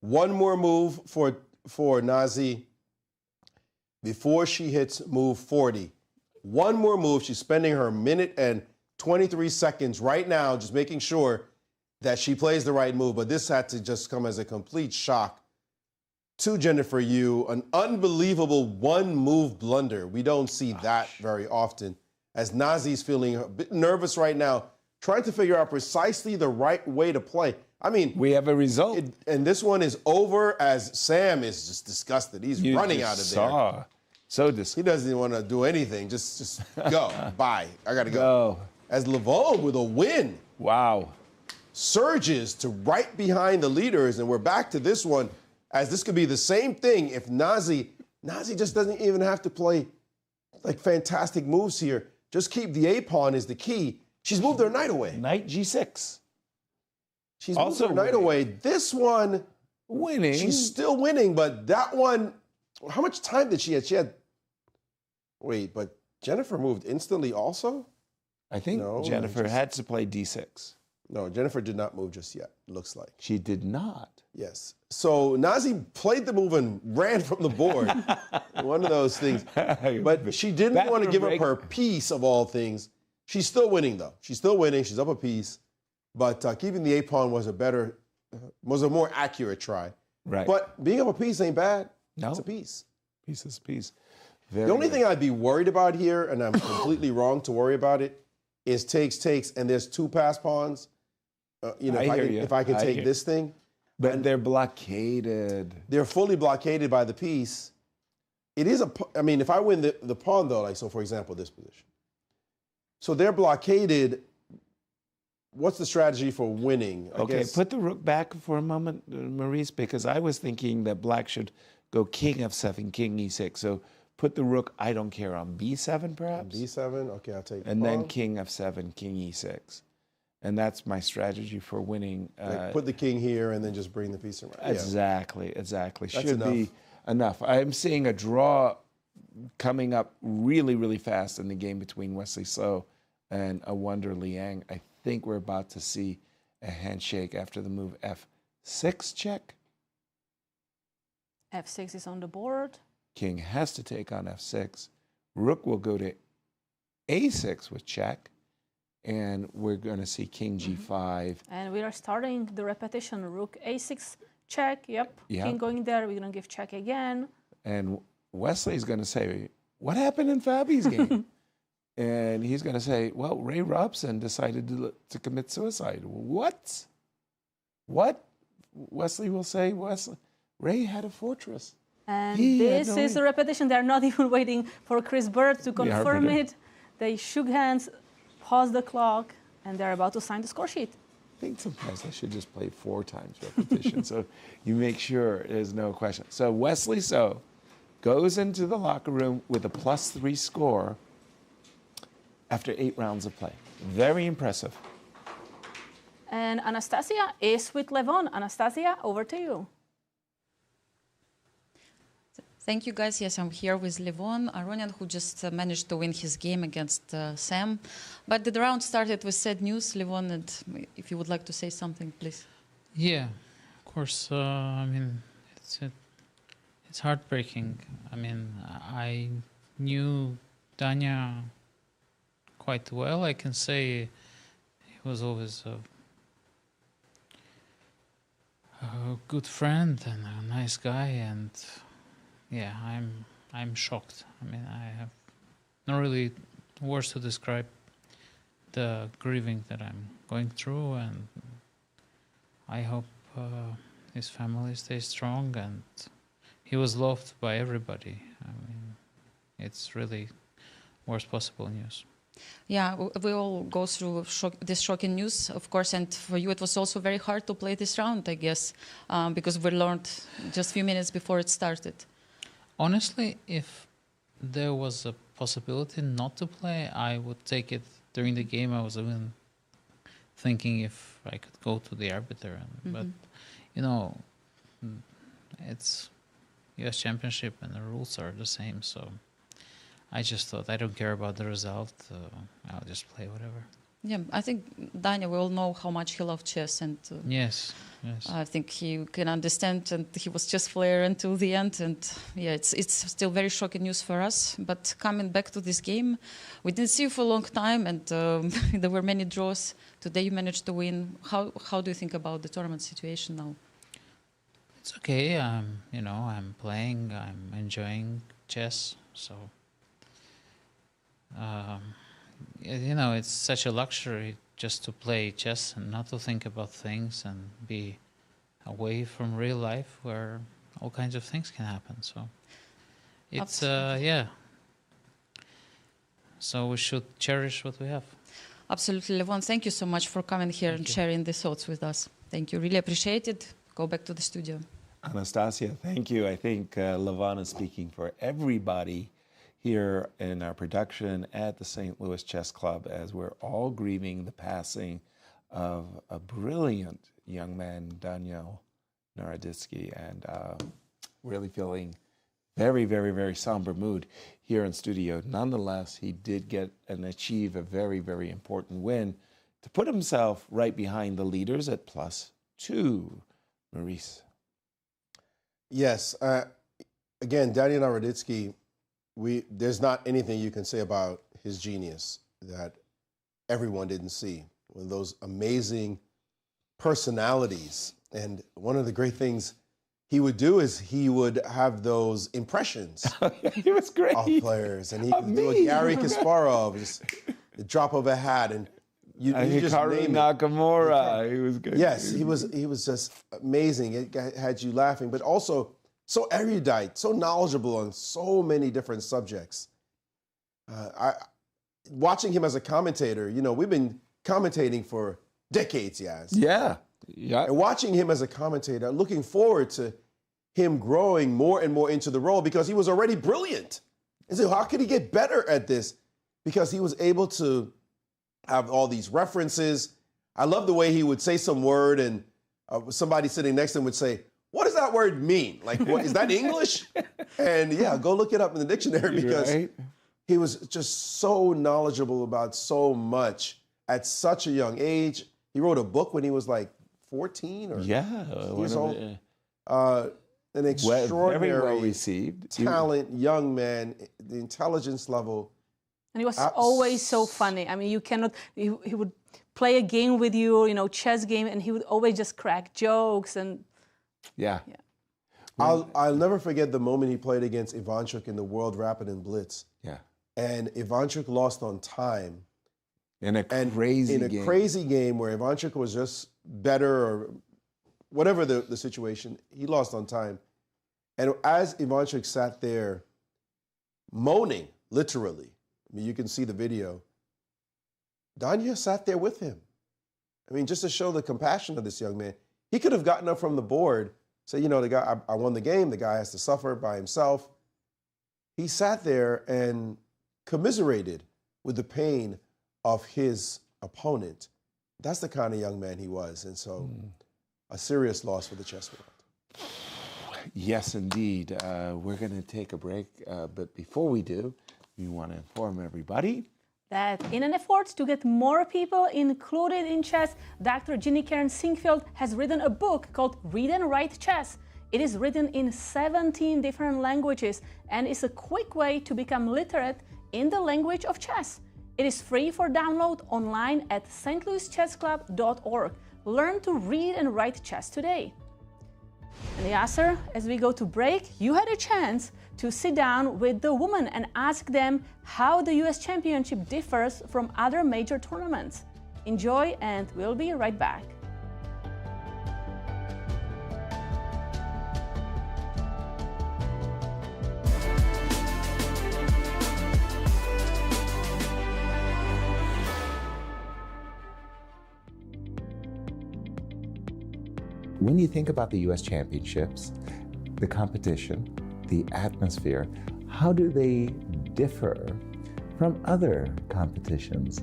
one more move for Nasi before she hits move 40. One more move. She's spending her minute and 23 seconds right now just making sure that she plays the right move. But this had to just come as a complete shock to Jennifer Yu. An unbelievable one-move blunder. We don't see that very often. As Nasi's feeling a bit nervous right now, trying to figure out precisely the right way to play. I mean, we have a result. And this one is over as Sam is just disgusted. He's running out of there. So disgusted. He doesn't even want to do anything. Just go. Bye. I got to go. As Levon with a win. Wow. Surges to right behind the leaders. And we're back to this one, as this could be the same thing if Nasi just doesn't even have to play like fantastic moves here. Just keep the A pawn is the key. She's moved her knight away. Knight G6. She's also moved her knight away. This one, winning. She's still winning, but that one, how much time did she have? Wait, but Jennifer moved instantly also? I think Jennifer had to play D6. No, Jennifer did not move just yet, looks like. She did not? Yes. So Nasi played the move and ran from the board. One of those things. But she didn't want to give up her piece of all things. She's still winning, though. She's still winning. She's up a piece. But keeping the A-pawn was a more accurate try. Right. But being up a piece ain't bad. No. It's a piece. Piece is a piece. The only thing I'd be worried about here, and I'm completely wrong to worry about it, is takes, and there's two pass pawns. If I can take this thing. But they're blockaded. They're fully blockaded by the piece. It is if I win the pawn, though, like, so for example, this position. So they're blockaded. What's the strategy for winning? I guess. Put the rook back for a moment, Maurice, because I was thinking that black should go king f7, king e6. So put the rook, I don't care, on b7 perhaps? b7, okay, I'll take the And pawn. then king f7, king e6. And that's my strategy for winning. Like put the king here and then just bring the piece around. Exactly. That's Should be enough. I'm seeing a draw coming up really, really fast in the game between Wesley So and Awonder Liang. I think we're about to see a handshake after the move 6 check. F6 is on the board. King has to take on F6. Rook will go to A6 with check. And we're going to see King G5. And we are starting the repetition. Rook A6 check. Yep. King going there. We're going to give check again. And Wesley's going to say, what happened in Fabi's game? And he's going to say, well, Ray Robson decided to commit suicide. What? What? Wesley will say, Ray had a fortress. And this is a repetition. They're not even waiting for Chris Bird to confirm it. They shook hands, paused the clock, and they're about to sign the score sheet. I think sometimes I should just play 4 times repetition so you make sure there's no question. So Wesley goes into the locker room with a +3 score after 8 rounds of play. Very impressive. And Anastasiya is with Levon. Anastasiya, over to you. Thank you, guys. Yes, I'm here with Levon, Aronian, who just managed to win his game against Sam. But the round started with sad news. Levon, and if you would like to say something, please. Yeah, of course. I mean, it's heartbreaking. I mean, I knew Danya quite well. I can say he was always a good friend and a nice guy, and yeah, I'm shocked. I mean, I have not really words to describe the grieving that I'm going through, and I hope his family stays strong, and he was loved by everybody. I mean, it's really worst possible news. Yeah, we all go through this shocking news, of course, and for you it was also very hard to play this round, I guess, because we learned just a few minutes before it started. Honestly, if there was a possibility not to play, I would take it. During the game, I was even thinking if I could go to the arbiter. But, you know, it's US Championship and the rules are the same. So I just thought, I don't care about the result. I'll just play whatever. Yeah, I think Danya, we all know how much he loved chess, and yes. I think he can understand, and he was chess player until the end, and yeah, it's still very shocking news for us. But coming back to this game, we didn't see you for a long time, and there were many draws. Today you managed to win. How do you think about the tournament situation now? It's okay. You know, I'm playing. I'm enjoying chess. So. You know, it's such a luxury just to play chess and not to think about things and be away from real life where all kinds of things can happen. So it's, yeah. So we should cherish what we have. Absolutely, Levon. Thank you so much for coming here and sharing the thoughts with us. Thank you. Really appreciate it. Go back to the studio. Anastasiya, thank you. I think Levon is speaking for everybody here in our production at the St. Louis Chess Club as we're all grieving the passing of a brilliant young man, Daniel Naroditsky, and really feeling very, very, very somber mood here in studio. Nonetheless, he did get and achieve a very, very important win to put himself right behind the leaders at +2. Maurice. Yes. Again, Daniel Naroditsky, there's not anything you can say about his genius that everyone didn't see. One of those amazing personalities. And one of the great things he would do is he would have those impressions he was great. Of players. And he could do a Gary Kasparov, just the drop of a hat. And you just name Nakamura. He was good. Yes, he was just amazing. It had you laughing, but also so erudite, so knowledgeable on so many different subjects. Watching him as a commentator, you know, we've been commentating for decades, Yaz. Yeah. And watching him as a commentator, looking forward to him growing more and more into the role because he was already brilliant. And so how could he get better at this? Because he was able to have all these references. I love the way he would say some word and somebody sitting next to him would say, "What does that word mean? Like, what, is that English?" And yeah, go look it up in the dictionary because he was just so knowledgeable about so much at such a young age. He wrote a book when he was like 14 or yeah, years old. An extraordinary, very well received talent, young man, the intelligence level. And he was always so funny. I mean, you cannot, he would play a game with you, you know, chess game, and he would always just crack jokes and. Yeah. I'll never forget the moment he played against Ivanchuk in the World Rapid and Blitz. Yeah. And Ivanchuk lost on time. In a crazy game where Ivanchuk was just better or whatever the situation, he lost on time. And as Ivanchuk sat there moaning, literally, I mean, you can see the video, Danya sat there with him. I mean, just to show the compassion of this young man. He could have gotten up from the board, said, you know, the guy, I won the game, the guy has to suffer by himself. He sat there and commiserated with the pain of his opponent. That's the kind of young man he was. And so a serious loss for the chess world. Yes, indeed. We're going to take a break. But before we do, we want to inform everybody that in an effort to get more people included in chess, Dr. Ginny Karen Sinkfield has written a book called Read and Write Chess. It is written in 17 different languages and is a quick way to become literate in the language of chess. It is free for download online at stlouischessclub.org. Learn to read and write chess today. And Yasser, as we go to break, you had a chance to sit down with the women and ask them how the US Championship differs from other major tournaments. Enjoy, and we'll be right back. When you think about the US Championships, the competition, the atmosphere, how do they differ from other competitions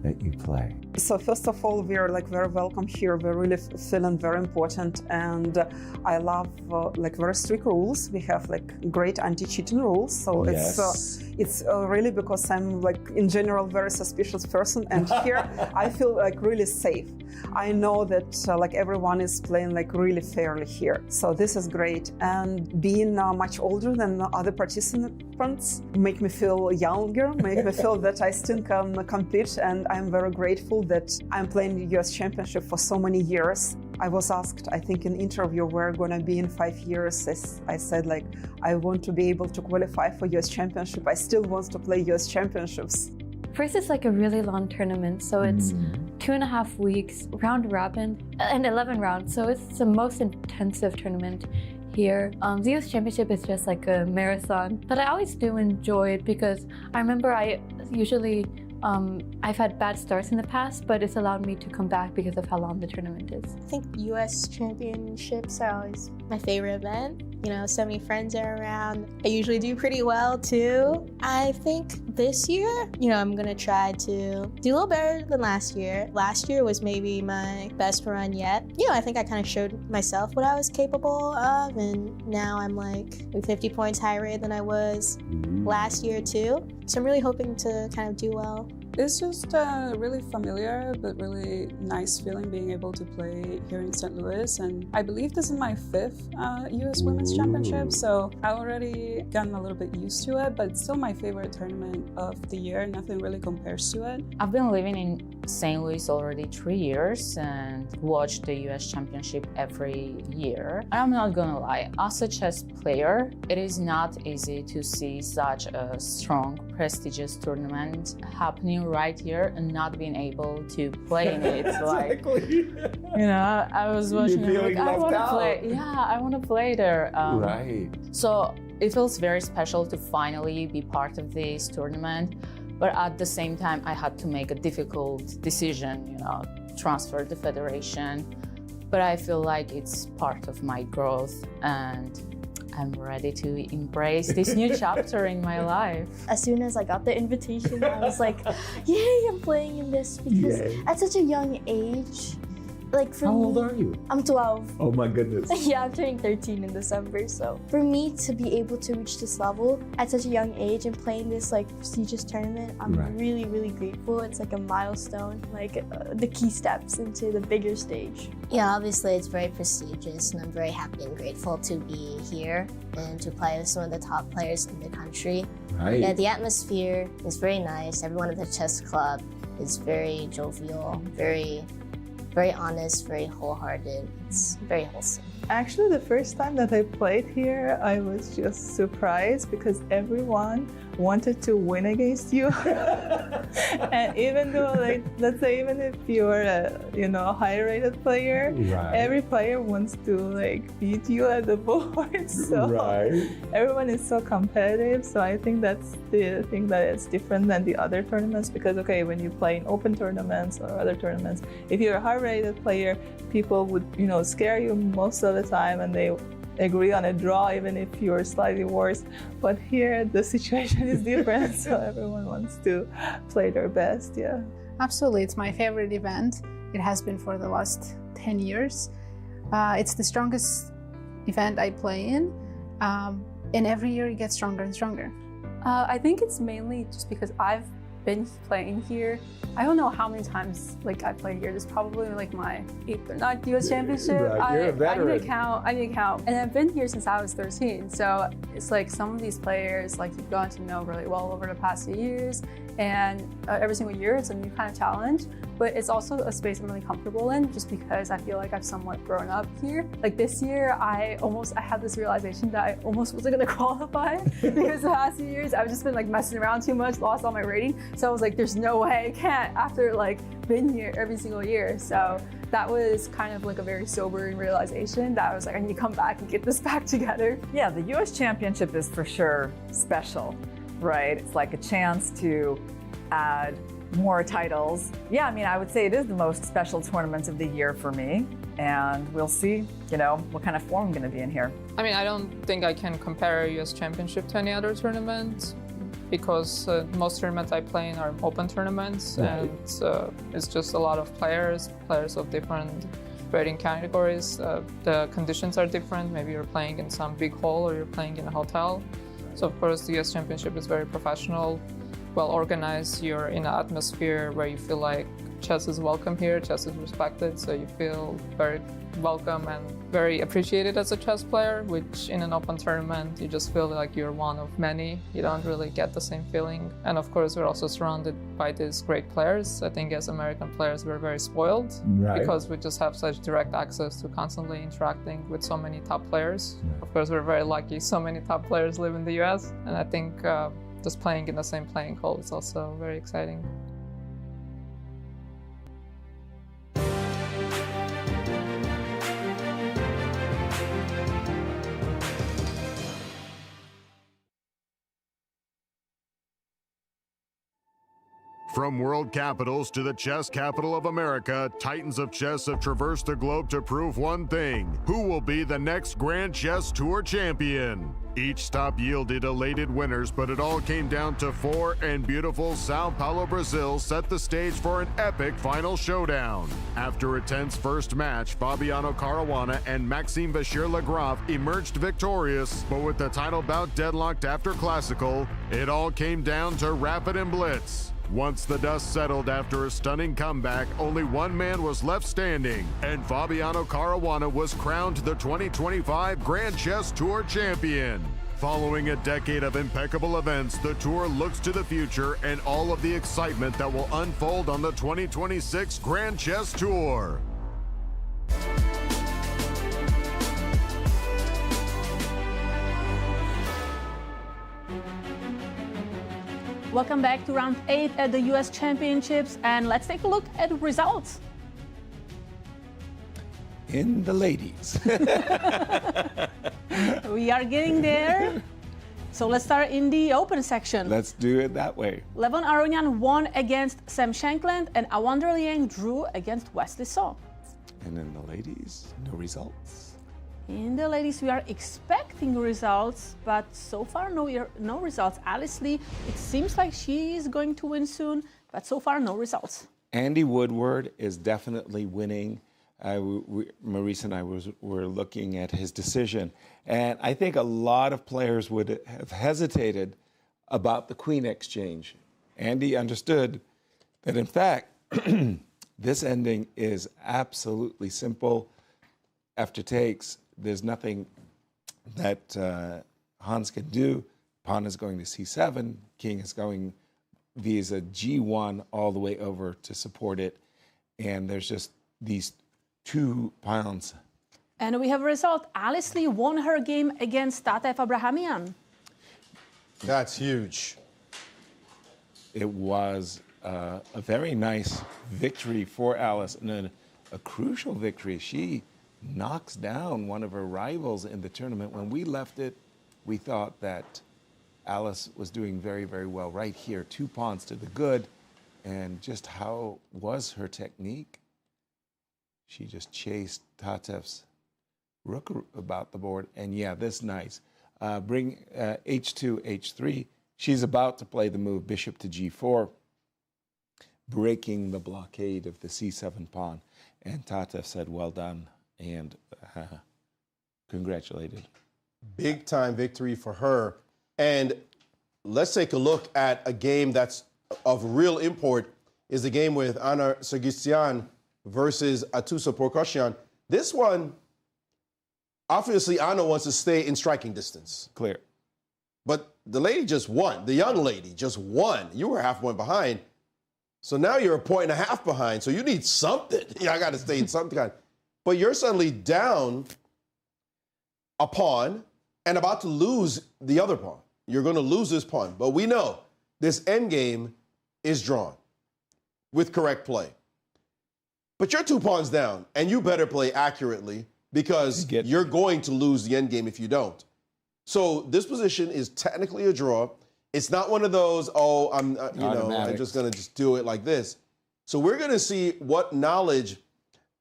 that you play? So first of all, we are very welcome here. We're really feeling very important, and I love very strict rules. We have great anti-cheating rules. So it's really because I'm in general very suspicious person, and here I feel really safe. I know that everyone is playing really fairly here. So this is great, and being much older than other participants make me feel younger, make me feel that I still can compete, and I'm very grateful that I'm playing the US Championship for so many years. I was asked, I think in an interview, where going to be in 5 years. I said I want to be able to qualify for US Championship. I still want to play US Championships. First, it's a really long tournament, so it's 2.5 weeks, round robin, and 11 rounds, so it's the most intensive tournament here. The US Championship is just like a marathon, but I always do enjoy it because I remember I've had bad starts in the past, but it's allowed me to come back because of how long the tournament is. I think US Championships are always my favorite event. You know, so many friends are around. I usually do pretty well too. I think this year, I'm gonna try to do a little better than last year. Last year was maybe my best run yet. I think I kind of showed myself what I was capable of, and now I'm 50 points higher than I was last year too. So I'm really hoping to kind of do well. It's just a really familiar but really nice feeling being able to play here in St. Louis, and I believe this is my 5th US Women's Championship, so I already gotten a little bit used to it, but it's still my favorite tournament of the year. Nothing really compares to it. I've been living in St. Louis already 3 years and watched the US Championship every year. I'm not gonna lie, as a chess player, it is not easy to see such a strong, prestigious tournament happening right here and not being able to play in it. Exactly. I was watching it, I want to play. Yeah, I want to play there. Right. So it feels very special to finally be part of this tournament. But at the same time, I had to make a difficult decision, transfer the federation. But I feel like it's part of my growth, and I'm ready to embrace this new chapter in my life. As soon as I got the invitation, I was like, yay, I'm playing in this, because at such a young age, Like for How me, old are you? I'm 12. Oh my goodness. Yeah, I'm turning 13 in December. So for me to be able to reach this level at such a young age and playing this like prestigious tournament, I'm really, really grateful. It's like a milestone, like the key steps into the bigger stage. Yeah, obviously it's very prestigious, and I'm very happy and grateful to be here and to play with some of the top players in the country. Right. Yeah, the atmosphere is very nice. Everyone at the chess club is very jovial, very honest, very wholehearted. It's very wholesome. Actually, the first time that I played here, I was just surprised because everyone wanted to win against you. And even though, like, let's say, even if you're a high-rated player, every player wants to like beat you at the board. So everyone is so competitive. So I think that's the thing that is different than the other tournaments. Because when you play in open tournaments or other tournaments, if you're a high-rated player, people would scare you most of the time, and they agree on a draw even if you're slightly worse. But here the situation is different, so everyone wants to play their best. Yeah, absolutely. It's my favorite event. It has been for the last 10 years. It's the strongest event I play in, and every year it gets stronger and stronger. I think it's mainly just because I've been playing here. I don't know how many times I played here. This is probably like my 8th or 9th US championship. You're a veteran. I need to count. And I've been here since I was 13. So it's like some of these players you've gotten to know really well over the past few years. And every single year it's a new kind of challenge. But it's also a space I'm really comfortable in just because I feel like I've somewhat grown up here. Like this year, I had this realization that I almost wasn't gonna qualify because the past few years I've just been messing around too much, lost all my rating. So I was like, there's no way I can't after been here every single year. So that was kind of a very sobering realization that I was like, I need to come back and get this back together. Yeah, the US Championship is for sure special, right? It's like a chance to add more titles. Yeah, I would say it is the most special tournament of the year for me, and we'll see, what kind of form I'm going to be in here. I don't think I can compare a US Championship to any other tournament because most tournaments I play in are open tournaments, and it's just a lot of players of different rating categories. The conditions are different. Maybe you're playing in some big hall or you're playing in a hotel. So of course the US Championship is very professional, well organized. You're in an atmosphere where you feel like chess is welcome here, chess is respected, so you feel very welcome and very appreciated as a chess player, which in an open tournament you just feel like you're one of many. You don't really get the same feeling. And of course we're also surrounded by these great players. I think as American players we're very spoiled because we just have such direct access to constantly interacting with so many top players. Of course we're very lucky so many top players live in the US, and I think just playing in the same playing hall is also very exciting. From world capitals to the chess capital of America, titans of chess have traversed the globe to prove one thing: who will be the next Grand Chess Tour champion? Each stop yielded elated winners, but it all came down to 4, and beautiful Sao Paulo, Brazil set the stage for an epic final showdown. After a tense first match, Fabiano Caruana and Maxime Vachier-Lagrave emerged victorious, but with the title bout deadlocked after classical, it all came down to rapid and blitz. Once the dust settled after a stunning comeback, only one man was left standing, and Fabiano Caruana was crowned the 2025 Grand Chess Tour champion. Following a decade of impeccable events, the tour looks to the future and all of the excitement that will unfold on the 2026 Grand Chess Tour. Welcome back to round 8 at the US Championships, and let's take a look at results. In the ladies. We are getting there. So let's start in the open section. Let's do it that way. Levon Aronian won against Sam Shankland, and Awonder Liang drew against Wesley. And in the ladies, no results. In the ladies, we are expecting results, but so far no results. Alice Lee, it seems like she is going to win soon, but so far no results. Andy Woodward is definitely winning Maurice and I were looking at his decision, and I think a lot of players would have hesitated about the queen exchange. Andy understood that, in fact, this ending is absolutely simple. After takes, there's nothing that Hans can do. Pawn is going to c7, king is going via g1 all the way over to support it, and there's just these 2 pawns. And we have a result. Alice Lee won her game against Tatev Abhimanyu. That's huge. It was a very nice victory for Alice, and a crucial victory. She knocks down one of her rivals in the tournament. When we left it, we thought that Alice was doing very, very well right here. 2 pawns to the good. And just how was her technique? She just chased Tatev's rook about the board. And yeah, this nice. Bring h2, h3. She's about to play the move bishop to g4, breaking the blockade of the c7 pawn. And Tatev said, well done, and congratulated. Big time victory for her. And let's take a look at a game that's of real import, is the game with Anna Sargsyan versus Atusa Porkosyan. This one, obviously Anna wants to stay in striking distance. Clear. But the lady just won. The young lady just won. You were half point behind. So now you're a point and a half behind. So you need something. I got to stay in something. But you're suddenly down a pawn and about to lose the other pawn. You're going to lose this pawn. But we know this endgame is drawn with correct play. But you're 2 pawns down, and you better play accurately because you're going to lose the endgame if you don't. So this position is technically a draw. It's not one of those, I'm just going to do it like this. So we're going to see what knowledge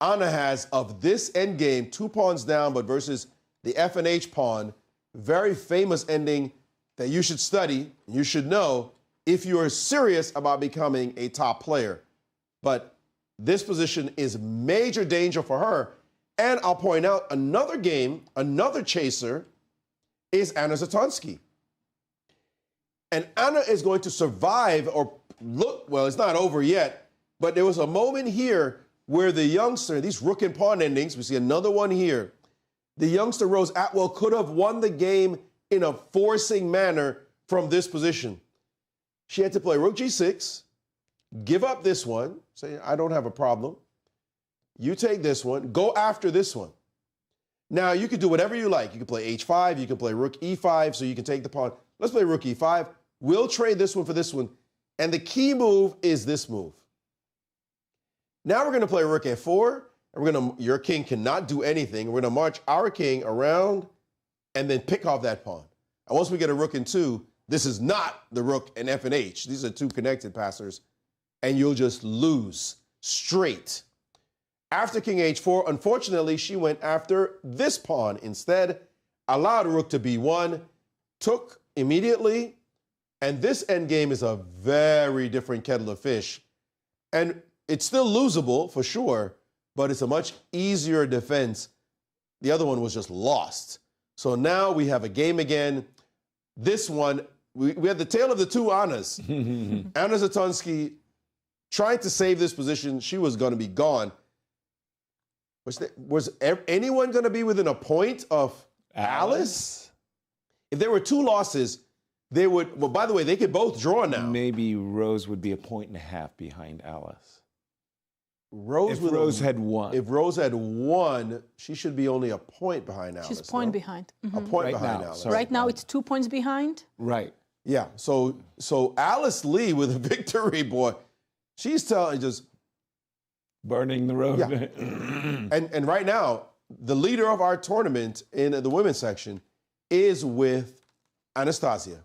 Anna has of this endgame, 2 pawns down, but versus the F and H pawn. Very famous ending that you should study, you should know if you are serious about becoming a top player. But this position is major danger for her. And I'll point out another game, another chaser, is Anna Zatonsky. And Anna is going to survive or look, well, it's not over yet, but there was a moment here where the youngster, these rook and pawn endings, we see another one here, the youngster Rose Atwell could have won the game in a forcing manner from this position. She had to play rook g6, give up this one, say, I don't have a problem. You take this one, go after this one. Now, you could do whatever you like. You can play h5, you can play rook e5, so you can take the pawn. Let's play rook e5. We'll trade this one for this one. And the key move is this move. Now we're going to play rook f4, and your king cannot do anything. We're going to march our king around and then pick off that pawn. And once we get a rook in 2, this is not the rook and f and h. These are 2 connected passers, and you'll just lose straight. After king h4, unfortunately, she went after this pawn instead, allowed rook to b1, took immediately, and this endgame is a very different kettle of fish. And it's still losable, for sure, but it's a much easier defense. The other one was just lost. So now we have a game again. This one, we had the tale of the 2 Annas. Anna Zatonsky trying to save this position. She was going to be gone. Was anyone going to be within a point of Alice? If there were 2 losses, they would, well, by the way, they could both draw now. Maybe Rose would be a point and a half behind Alice. If Rose had won, she should be only a point behind Alice. She's a point behind. A point behind Alice. Right now, it's 2 points behind. Right. Yeah. So Alice Lee with a victory, boy, she's just burning the road. Yeah. and right now, the leader of our tournament in the women's section is with Anastasiya.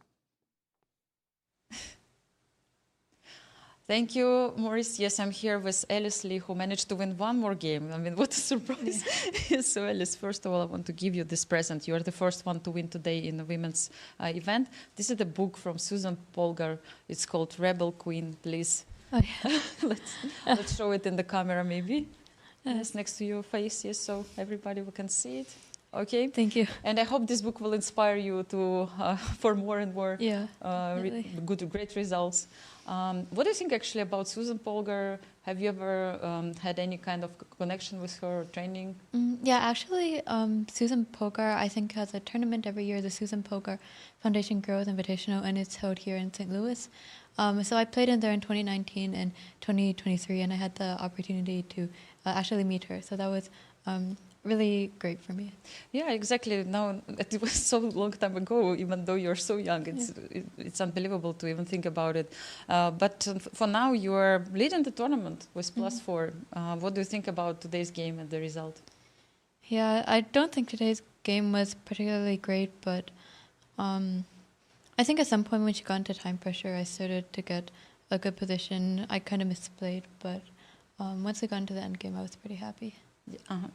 Thank you, Maurice. Yes, I'm here with Alice Lee, who managed to win 1 more game. I mean, what a surprise. So, Alice, first of all, I want to give you this present. You are the first one to win today in the women's event. This is a book from Susan Polgar. It's called Rebel Queen. Please, let's show it in the camera, maybe. Yes, next to your face, yes, so everybody can see it. Okay. Thank you. And I hope this book will inspire you to for more and more great results. What do you think actually about Susan Polgar? Have you ever had any kind of connection with her or training? Yeah, actually, Susan Polgar, I think, has a tournament every year, the Susan Polgar Foundation Girls Invitational, and it's held here in St. Louis. So I played in there in 2019 and 2023, and I had the opportunity to actually meet her. So that was really great for me. Yeah, exactly. Now, it was so long time ago, even though you're so young, it's unbelievable to even think about it. But for now, you are leading the tournament with +4. What do you think about today's game and the result? Yeah, I don't think today's game was particularly great, but I think at some point when she got into time pressure, I started to get a good position. I kind of misplayed, but once we got into the end game, I was pretty happy.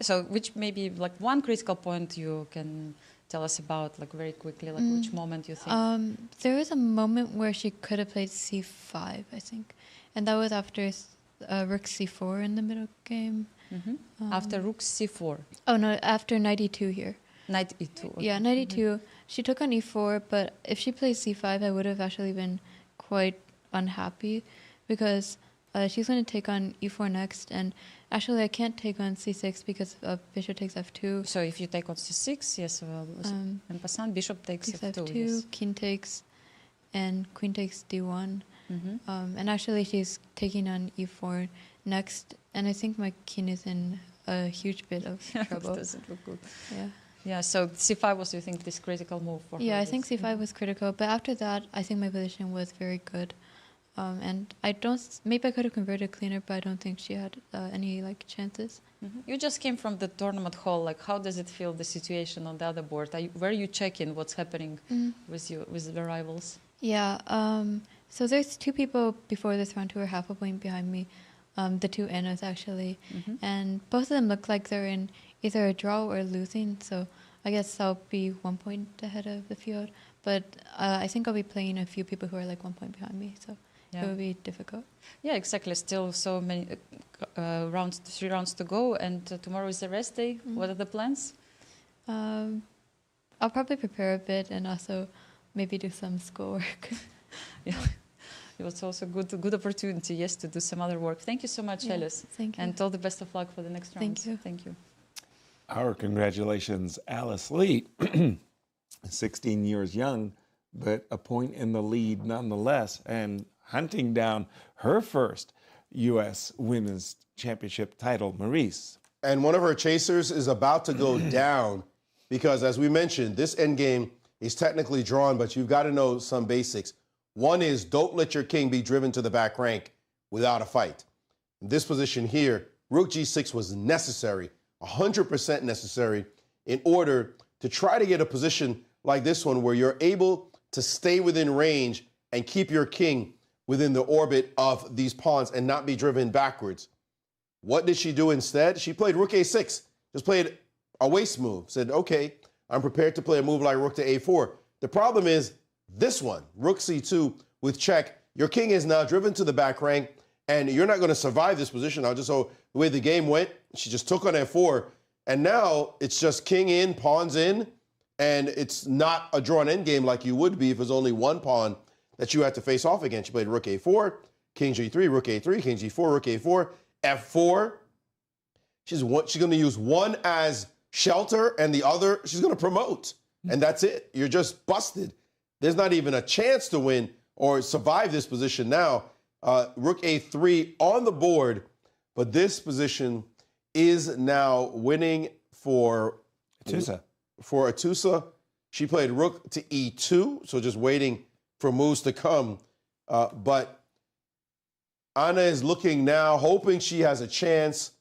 So which maybe like one critical point you can tell us about, like very quickly, like which moment you think? There was a moment where she could have played c5, I think. And that was after rook c4 in the middle game. After rook c4? Oh no, after knight e2 here. Knight e2. Okay. Yeah, knight e2. She took on e4, but if she played c5, I would have actually been quite unhappy because she's going to take on e4 next, and actually I can't take on c6 because bishop takes f2. So if you take on c6, yes, en passant, bishop takes f2. Yes. King takes, and queen takes d1. And actually she's taking on e4 next, and I think my king is in a huge bit of trouble. It doesn't look good. Yeah. Yeah, so c5 was, you think, this critical move for her? Yeah, I think c5 was critical, but after that, I think my position was very good. And maybe I could have converted cleaner, but I don't think she had any chances. You just came from the tournament hall. Like, how does it feel, the situation on the other board? Where are you checking what's happening with the rivals? Yeah, so there's two people before this round who are half a point behind me, the two Annas actually, and both of them look like they're in either a draw or losing, so I guess I'll be 1 point ahead of the field, but I think I'll be playing a few people who are like 1 point behind me, so it will be difficult. Yeah, exactly. Still so many 3 rounds to go, and tomorrow is the rest day. What are the plans? I'll probably prepare a bit and also maybe do some schoolwork. Yeah, it was also a good opportunity, yes, to do some other work. Thank you so much, Alice. Thank you. And all the best of luck for the next round. Thank you. Thank you. Our congratulations, Alice Lee, 16 years young, but a point in the lead nonetheless, and hunting down her first U.S. Women's Championship title, Maurice. And one of her chasers is about to go down because, as we mentioned, this endgame is technically drawn, but you've got to know some basics. One is don't let your king be driven to the back rank without a fight. In this position here, rook g6 was necessary, 100% necessary, in order to try to get a position like this one where you're able to stay within range and keep your king within the orbit of these pawns and not be driven backwards. What did she do instead? She played rook a6, just played a waste move, said, okay, I'm prepared to play a move like rook to a4. The problem is this one, rook c2 with check. Your king is now driven to the back rank, and you're not going to survive this position. Now, just so the way the game went, she just took on f4, and now it's just king in, pawns in, and it's not a drawn endgame like you would be if it was only one pawn that you had to face off against. She played rook a4, king g3, rook a3, king g4, rook a4, f4. She's going to use one as shelter and the other she's going to promote. And that's it. You're just busted. There's not even a chance to win or survive this position now. Rook a3 on the board, but this position is now winning for Atusa. She played rook to e2, so just waiting for moves to come. But Anna is looking now, hoping she has a chance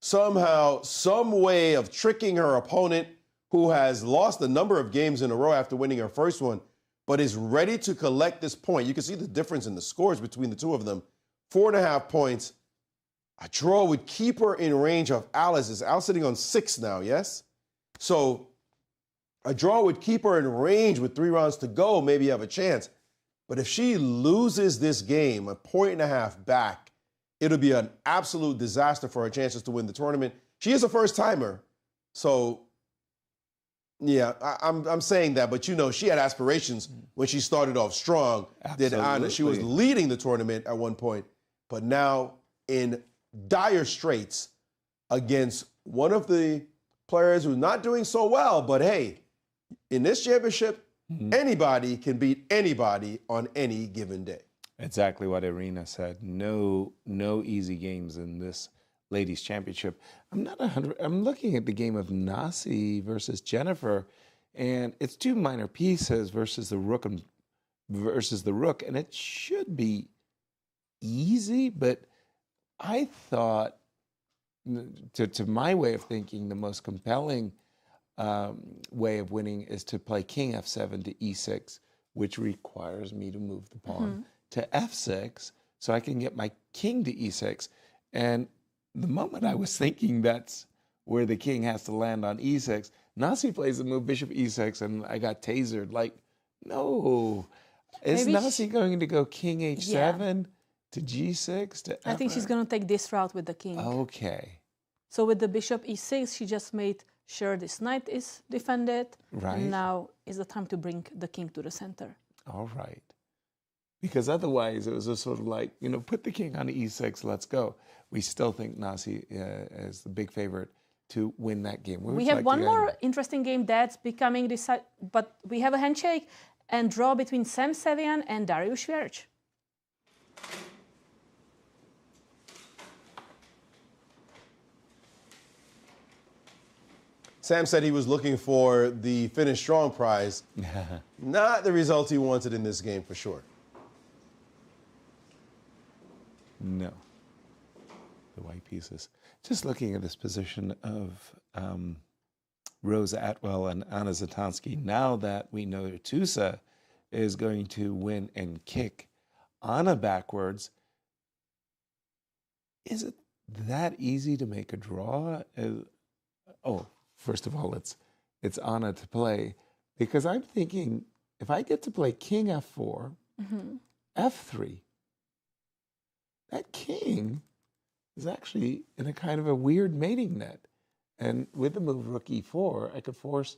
somehow, some way of tricking her opponent, who has lost a number of games in a row after winning her first one, but is ready to collect this point. You can see the difference in the scores between the two of them. 4.5 points. A draw would keep her in range of Alice. Is Alice sitting on 6 now, yes? So a draw would keep her in range with 3 rounds to go, maybe you have a chance. But if she loses this game, 1.5 points back, it'll be an absolute disaster for her chances to win the tournament. She is a first-timer, so yeah, I'm saying that. But you know, she had aspirations when she started off strong. Did Anna? She was leading the tournament at one point, but now in dire straits against one of the players who's not doing so well. But hey, in this championship, anybody can beat anybody on any given day. Exactly what Irina said. No easy games in this ladies championship. I'm looking at the game of Nasi versus Jennifer, and it's two minor pieces versus the rook and it should be easy, but I thought, to my way of thinking, the most compelling way of winning is to play king f7 to e6, which requires me to move the pawn to f6 so I can get my king to e6. And the moment I was thinking that's where the king has to land on e6, Nasi plays the move bishop e6, and I got tasered. Like, no. Is Nasi going to go king h7 to g6 to f? I think she's going to take this route with the king. Okay. So with the bishop e6, she just made sure this knight is defended. Right. And now is the time to bring the king to the center. All right. Because otherwise, it was just sort of like, you know, put the king on e6, let's go. We still think Nasi is the big favorite to win that game. We have one more interesting game that's becoming decided, but we have a handshake and draw between Sam Sevian and Dariusz Swiercz. Sam said he was looking for the Finish Strong prize. Not the result he wanted in this game, for sure. No. The white pieces. Just looking at this position of Rosa Atwell and Anna Zatansky, now that we know that Tusa is going to win and kick Anna backwards, is it that easy to make a draw? First of all, it's Anna to play, because I'm thinking if I get to play king f4, f3, that king is actually in a kind of a weird mating net. And with the move rook e4, I could force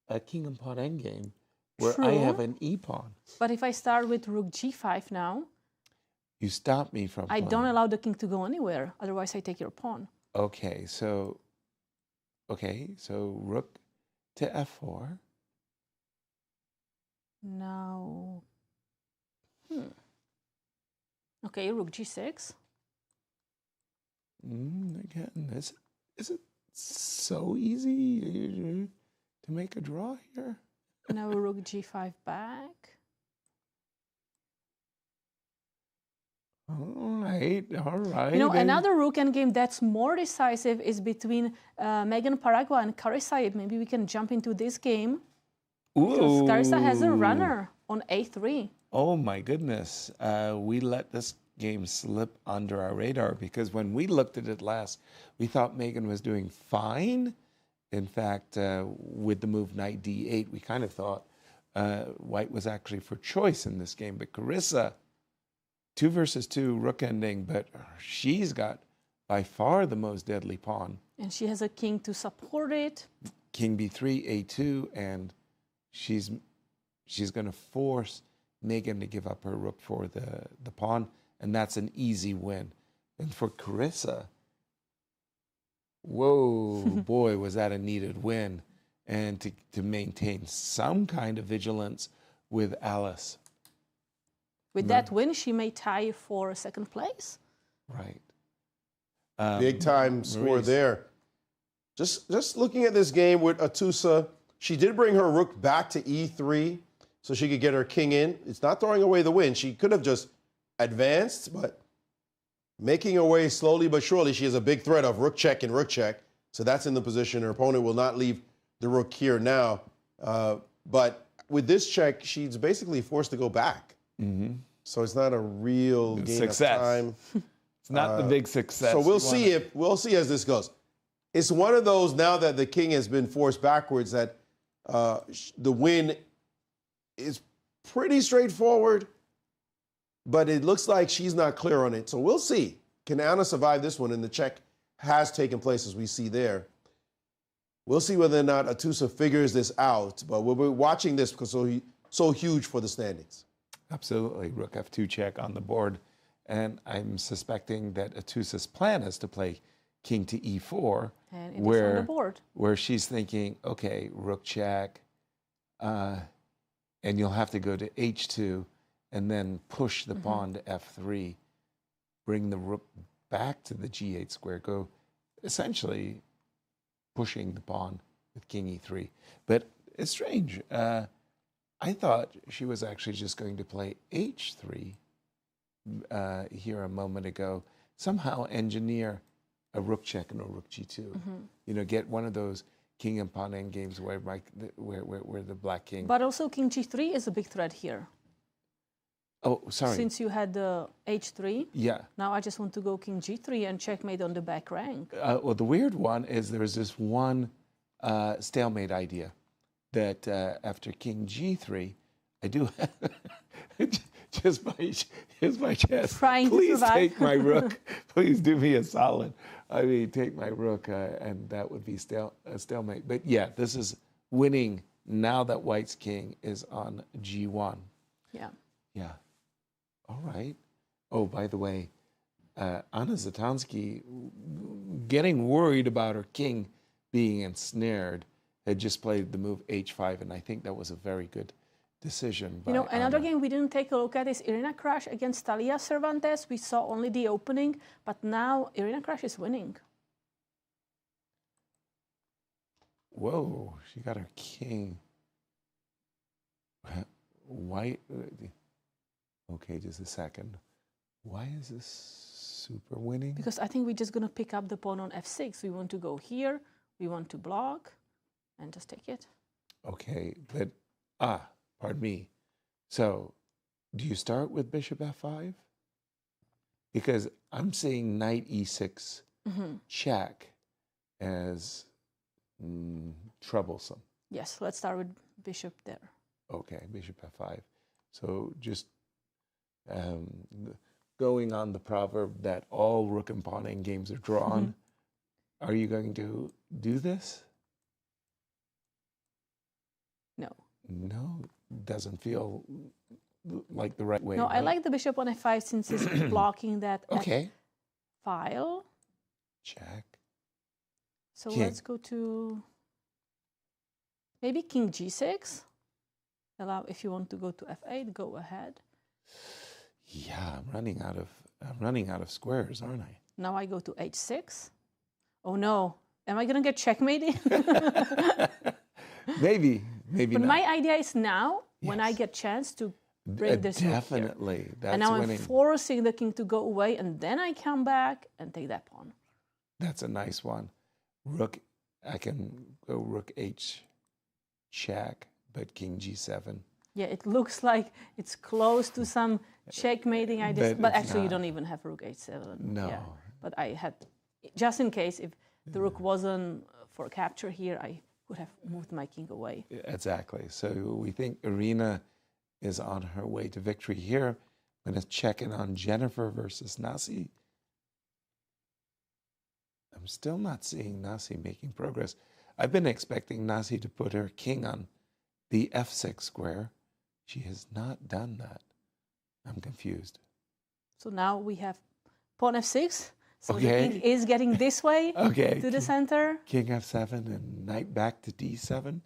a king and pawn endgame where I have an e-pawn. But if I start with rook g5 now, you stop me from I don't allow the king to go anywhere. Otherwise, I take your pawn. Okay, so rook to f4. Now, okay, rook g6. Again, is it so easy to make a draw here? Now rook g5 back. All right. You know, another rook endgame that's more decisive is between Megan Paragua and Carissa. Maybe we can jump into this game. Because Carissa has a runner on a3. Oh my goodness. We let this game slip under our radar because when we looked at it last, we thought Megan was doing fine. In fact, with the move knight d8, we kind of thought white was actually for choice in this game. But Carissa, 2 versus 2 rook ending, but she's got by far the most deadly pawn. And she has a king to support it. King b3, a2, and she's going to force Megan to give up her rook for the pawn, and that's an easy win. And for Carissa, whoa, boy, was that a needed win. And to maintain some kind of vigilance with Alice. With that win, she may tie for second place. Right. Big time score there. Just looking at this game with Atusa, she did bring her rook back to e3 so she could get her king in. It's not throwing away the win. She could have just advanced, but making her way slowly but surely. She has a big threat of rook check and rook check. So that's in the position. Her opponent will not leave the rook here now. But with this check, she's basically forced to go back. So it's not a real gain of time. It's not the big success. So we'll see as this goes. It's one of those now that the king has been forced backwards that the win is pretty straightforward, but it looks like she's not clear on it. So we'll see. can Anna survive this one? And the check has taken place, as we see there. We'll see whether or not Atusa figures this out, but we'll be watching this because it's so huge for the standings. Absolutely. Rook F2 check on the board. And I'm suspecting that Atusa's plan is to play king to E4, and it is on the board. Where she's thinking, okay, rook check, and you'll have to go to H2 and then push the pawn to F3, bring the rook back to the G8 square, go essentially pushing the pawn with king E3. But it's strange. I thought she was actually just going to play H3 here a moment ago, somehow engineer a rook check and a rook G2. You know, get one of those king and pawn endgames where the black king. But also king G3 is a big threat here. Oh, sorry. Since you had the H3, yeah. Now I just want to go king G3 and checkmate on the back rank. Well, the weird one is there's this one stalemate idea that after king G3, I do have just my chest. Trying Please to take my rook. Please do me a solid. I mean, take my rook, and that would be a stalemate. But yeah, this is winning now that White's king is on G1. Yeah. Yeah. All right. Oh, by the way, Anna Zatansky, getting worried about her king being ensnared, had just played the move H5, and I think that was a very good decision. You know, another game we didn't take a look at is Irina Krush against Talia Cervantes. We saw only the opening, but now Irina Krush is winning. Whoa, she got her king. White. Okay, just a second. Why is this super winning? Because I think we're just going to pick up the pawn on F6. We want to go here. We want to block and just take it. Okay, but, pardon me. So, do you start with bishop F5? Because I'm seeing knight E6 check as troublesome. Yes, let's start with bishop there. Okay, bishop F5. So just going on the proverb that all rook and pawn endgames are drawn, are you going to do this? No. No, doesn't feel like the right way. No, I like the bishop on F5 since it's blocking that okay. file. Check. So let's go to maybe king G6. Allow, if you want to go to F8, go ahead. Yeah, I'm running out of squares, aren't I? Now I go to H6. Oh no, am I gonna get checkmated? Maybe but not. my idea is now, when I get chance to bring this definitely. Here. That's and now winning. I'm forcing the king to go away, and then I come back and take that pawn. That's a nice one. Rook, I can go rook H check, but king G7. Yeah, it looks like it's close to some checkmating ideas, but actually you don't even have rook H7. No. Yeah. But I had, just in case, if the rook wasn't for capture here, I would have moved my king away. Exactly. So we think Irina is on her way to victory here. I'm going to check in on Jennifer versus Nasi. I'm still not seeing Nasi making progress. I've been expecting Nasi to put her king on the F6 square. She has not done that. I'm confused. So now we have pawn F6. So okay. the king is getting this way to the center. King F7 and knight back to D7,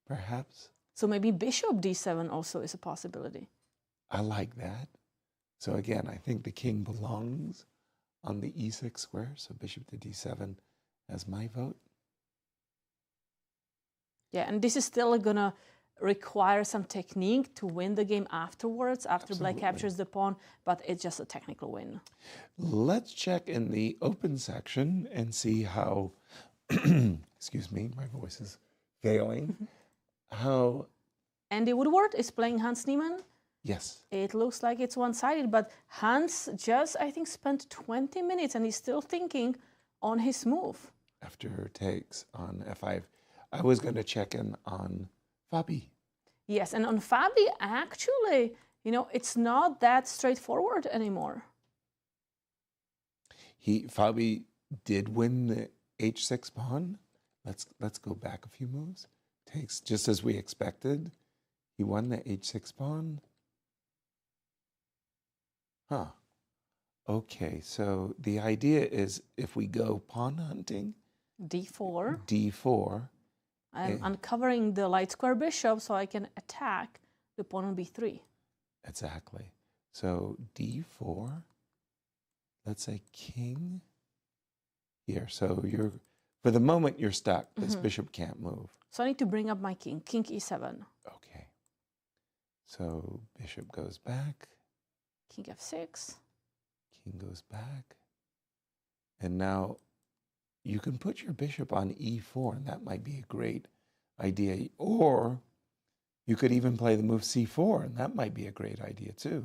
perhaps. So maybe bishop D7 also is a possibility. I like that. So again, I think the king belongs on the E6 square. So bishop to D7 as my vote. Yeah, and this is still going to require some technique to win the game afterwards, after Black captures the pawn, but it's just a technical win. Let's check in the open section and see how, excuse me, my voice is failing, how... Andy Woodward is playing Hans Niemann. Yes. It looks like it's one-sided, but Hans just, I think, spent 20 minutes and he's still thinking on his move. After takes on F5. I was going to check in on Fabi. Yes, and on Fabi, actually, you know, it's not that straightforward anymore. Fabi did win the h6 pawn. Let's go back a few moves. Takes just as we expected. He won the h6 pawn. Huh. Okay, so the idea is if we go pawn hunting, d4. d4. I'm uncovering the light square bishop so I can attack the pawn on b3. Exactly. So d4. Let's say king here. So for the moment you're stuck. This bishop can't move. So I need to bring up my king. King e7. Okay. So bishop goes back. King f6. King goes back. And now you can put your bishop on e4, and that might be a great idea. Or you could even play the move c4, and that might be a great idea too.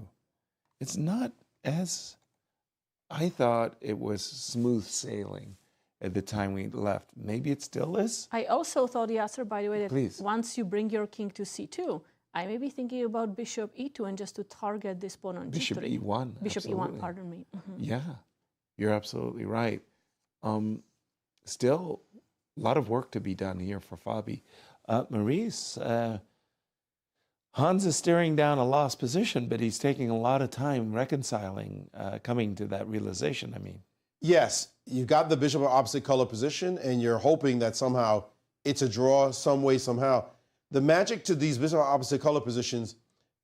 It's not as... I thought it was smooth sailing at the time we left. Maybe it still is? I also thought, Yasser, by the way, that Please. once you bring your king to c2, I may be thinking about bishop e2 and just to target this pawn on Bishop g3. e1. Bishop absolutely. e1, pardon me. Yeah, you're absolutely right. Still, a lot of work to be done here for Fabi. Maurice, Hans is staring down a lost position, but he's taking a lot of time reconciling, coming to that realization, I mean. Yes, you've got the bishop of opposite color position, and you're hoping that somehow it's a draw some way, somehow. The magic to these bishop of opposite color positions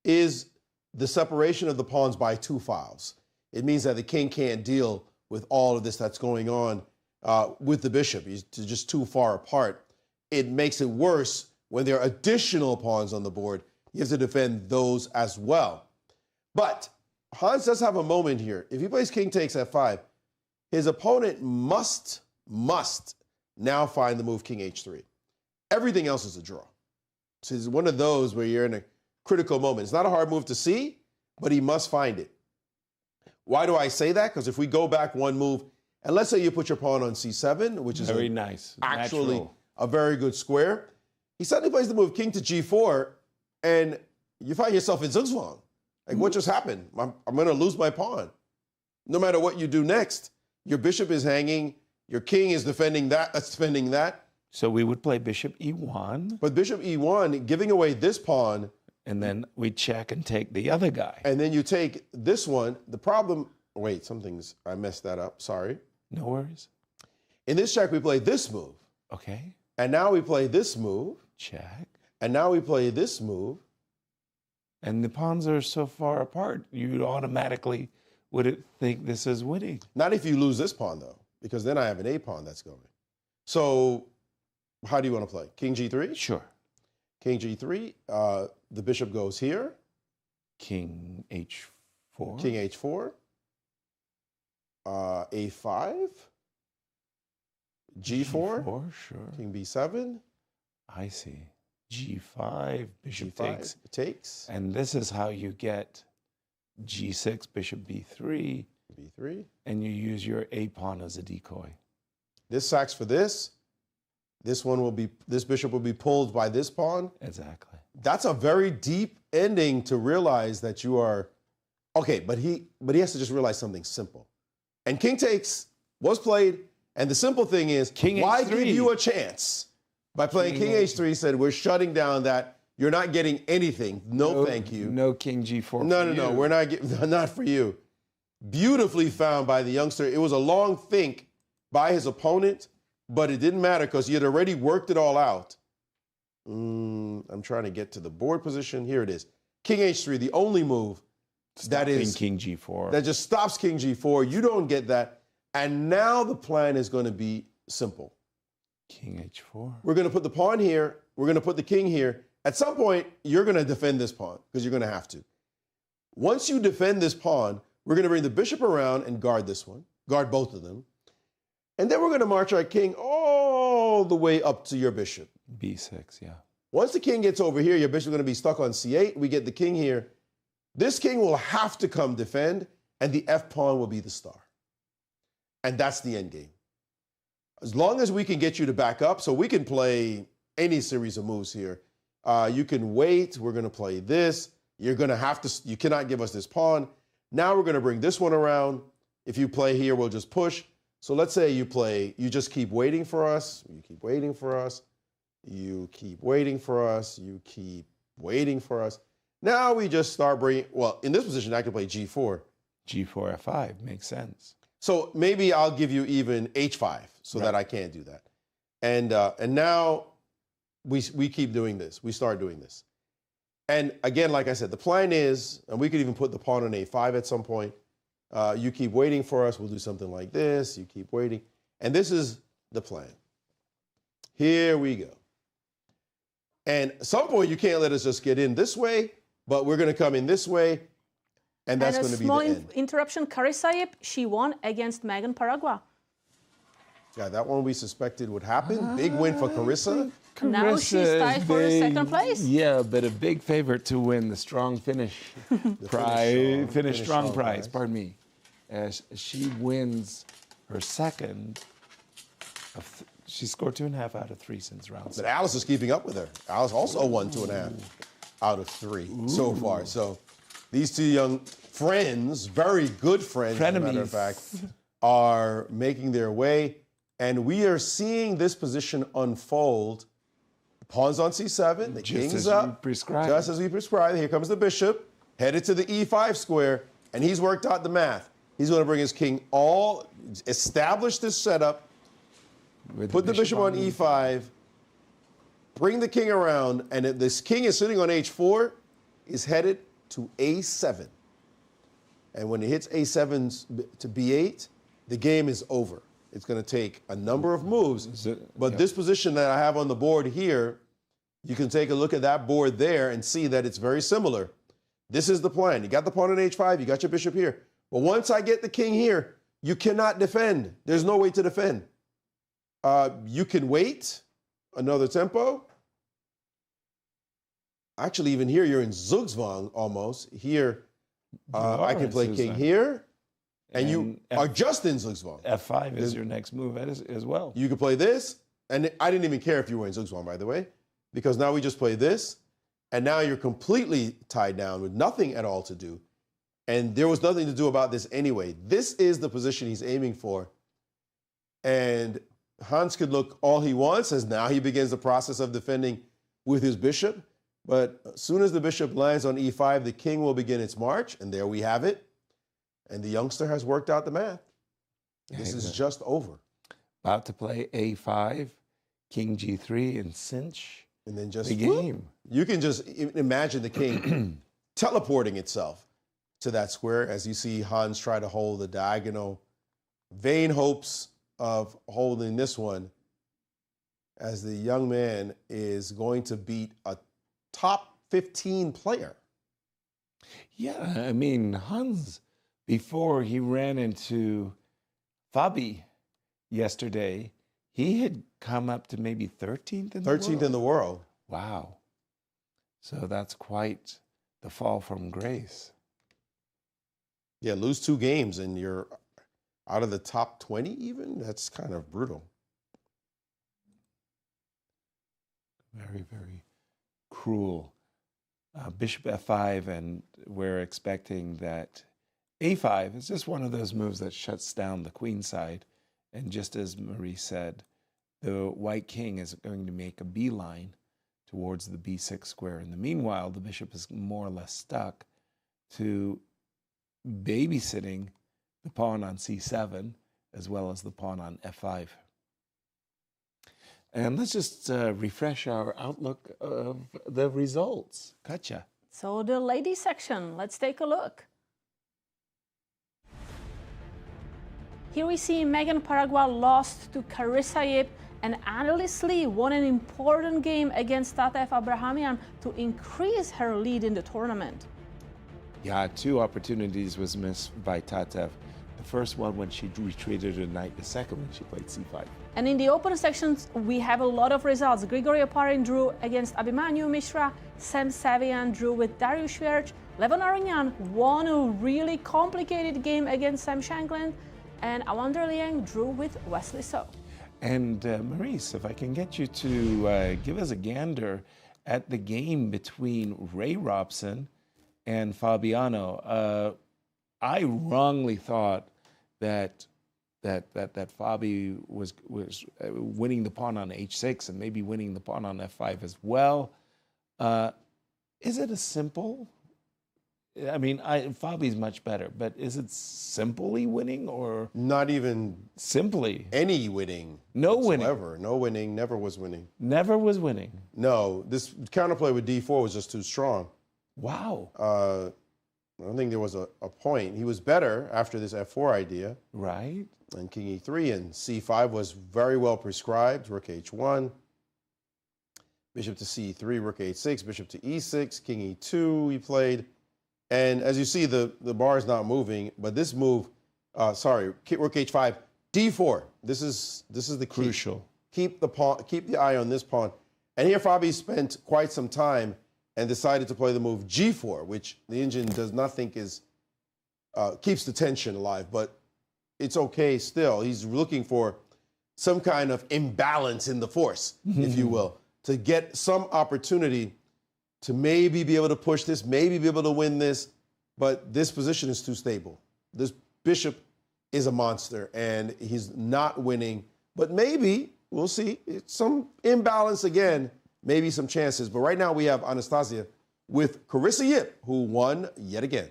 is the separation of the pawns by 2 files. It means that the king can't deal with all of this that's going on with the bishop. He's just too far apart. It makes it worse when there are additional pawns on the board. You have to defend those as well. But Hans does have a moment here. If he plays king takes f5, his opponent must now find the move king h3. Everything else is a draw. So it's one of those where you're in a critical moment. It's not a hard move to see, but he must find it. Why do I say that? Because if we go back one move, and let's say you put your pawn on c7, which is very nice, actually natural. A very good square, he suddenly plays the move king to g4, and you find yourself in Zugzwang. Like, what just happened? I'm going to lose my pawn. No matter what you do next, your bishop is hanging, your king is defending that. So we would play bishop e1. But bishop e1, giving away this pawn. And then we check and take the other guy. And then you take this one. The problem, wait, I messed that up, sorry. No worries. In this check, we play this move. Okay. And now we play this move. Check. And now we play this move. And the pawns are so far apart, you automatically would think this is winning. Not if you lose this pawn, though, because then I have an A pawn that's going. So how do you want to play? King g3? Sure. King g3. The bishop goes here. King h4. King h4. a5. G4. G4, sure. King b7. I see. G5, bishop G5 takes. And this is how you get G6, bishop B3. B3. And you use your A pawn as a decoy. This sacks for this. This bishop will be pulled by this pawn. Exactly. That's a very deep ending to realize that you are, okay, but he has to just realize something simple. And king takes was played, and the simple thing is, why give you a chance? By playing king h3, said we're shutting down that. You're not getting anything. No, thank you. No king g4. No. We're not getting, not for you. Beautifully found by the youngster. It was a long think by his opponent, but it didn't matter because he had already worked it all out. I'm trying to get to the board position. Here it is. King h3, the only move that is king g4. That just stops king g4. You don't get that. And now the plan is going to be simple. King h4. We're going to put the pawn here. We're going to put the king here. At some point, you're going to defend this pawn because you're going to have to. Once you defend this pawn, we're going to bring the bishop around and guard this one, guard both of them. And then we're going to march our king all the way up to your bishop. B6, yeah. Once the king gets over here, your bishop is going to be stuck on c8. We get the king here. This king will have to come defend, and the f pawn will be the star. And that's the end game. As long as we can get you to back up, so we can play any series of moves here. You can wait. We're going to play this. You're going to have to, you cannot give us this pawn. Now we're going to bring this one around. If you play here, we'll just push. So let's say you play, you just keep waiting for us, you keep waiting for us, you keep waiting for us, you keep waiting for us. Now we just start bringing, well, in this position, I can play G4. G4, F5, makes sense. So maybe I'll give you even H5 so that I can't do that. And now we keep doing this. We start doing this. And again, like I said, the plan is, and we could even put the pawn on A5 at some point. You keep waiting for us. We'll do something like this. You keep waiting. And this is the plan. Here we go. And at some point, you can't let us just get in this way, but we're going to come in this way. And that's going to be the end. Small interruption. Carissa, she won against Megan Paragua. Yeah, that one we suspected would happen. Big win for Carissa. Now she's tied for second place. Yeah, but a big favorite to win the strong finish prize. Finish strong prize. Pardon me. As she wins her second. She scored 2.5 out of 3 since round 6. But Alice is keeping up with her. Alice also won 2.5 out of 3 so far. So these two young friends, very good friends, as a matter of fact, are making their way. And we are seeing this position unfold. Pawns on C7, the king's up. Just as we prescribed. Here comes the bishop, headed to the E5 square, and he's worked out the math. He's going to bring his king all, establish this setup, put the bishop on E5, bring the king around, and this king is sitting on H4, is headed to A7. And when it hits A7 to B8, the game is over. It's going to take a number of moves. But this position that I have on the board here, you can take a look at that board there and see that it's very similar. This is the plan. You got the pawn on H5, you got your bishop here. But once I get the king here, you cannot defend. There's no way to defend. You can wait another tempo. Actually, even here, you're in Zugzwang almost. Here, I can play king here. And you are just in Zugzwang. F5 is your next move as well. You could play this. And I didn't even care if you were in Zugzwang, by the way, because now we just play this. And now you're completely tied down with nothing at all to do. And there was nothing to do about this anyway. This is the position he's aiming for. And Hans could look all he wants as now he begins the process of defending with his bishop. But as soon as the bishop lands on E5, the king will begin its march. And there we have it. And the youngster has worked out the math. This is just over. About to play A5, king G3, and cinch and then just the game. You can just imagine the king teleporting itself to that square as you see Hans try to hold the diagonal. Vain hopes of holding this one as the young man is going to beat a top 15 player. Yeah, I mean, Hans, before he ran into Fabi yesterday, he had come up to maybe 13th in the world. 13th in the world. Wow. So that's quite the fall from grace. Yeah, lose 2 games and you're out of the top 20 even? That's kind of brutal. Very, very cruel. Bishop F5, and we're expecting that A5 is just one of those moves that shuts down the queen side. And just as Maurice said, the white king is going to make a beeline towards the B6 square. In the meanwhile, the bishop is more or less stuck to babysitting the pawn on C7 as well as the pawn on F5. And let's just refresh our outlook of the results. Katja. So the ladies section, let's take a look. Here we see Megan Paragua lost to Carissa, and Annalise Lee won an important game against Tatev Abhimanyu to increase her lead in the tournament. Yeah, 2 opportunities was missed by Tatev. The first one when she retreated her knight, the second when she played C5. And in the open sections, we have a lot of results. Grigoriy Oparin drew against Abhimanyu Mishra, Sevian drew with Dariusz Swiercz, Levon Aronian won a really complicated game against Shankland, and Awonder Liang drew with Wesley. And Maurice, if I can get you to give us a gander at the game between Robson and Fabiano. I wrongly thought that Fabi was winning the pawn on h6 and maybe winning the pawn on f5 as well. Is it a simple? I mean, Fabi's much better, but is it simply winning or not even simply any winning? No whatsoever. winning. No winning. Never was winning. Never was winning. No, this counterplay with d4 was just too strong. Wow. I don't think there was a point. He was better after this f4 idea. Right. And king e3 and c5 was very well prescribed. Rook h1. Bishop to c3, rook h6, bishop to e6, king e2 he played. And as you see, the bar is not moving, but this move, rook h5, d4. This is the key. Crucial. Keep the eye on this pawn. And here Fabi spent quite some time and decided to play the move g4, which the Indian does not think is keeps the tension alive, but it's okay still. He's looking for some kind of imbalance in the force, if you will, to get some opportunity to maybe be able to push this, maybe be able to win this, but this position is too stable. This bishop is a monster, and he's not winning. But maybe, we'll see, it's some imbalance again, maybe some chances. But right now we have Anastasiya with Carissa Yip, who won yet again.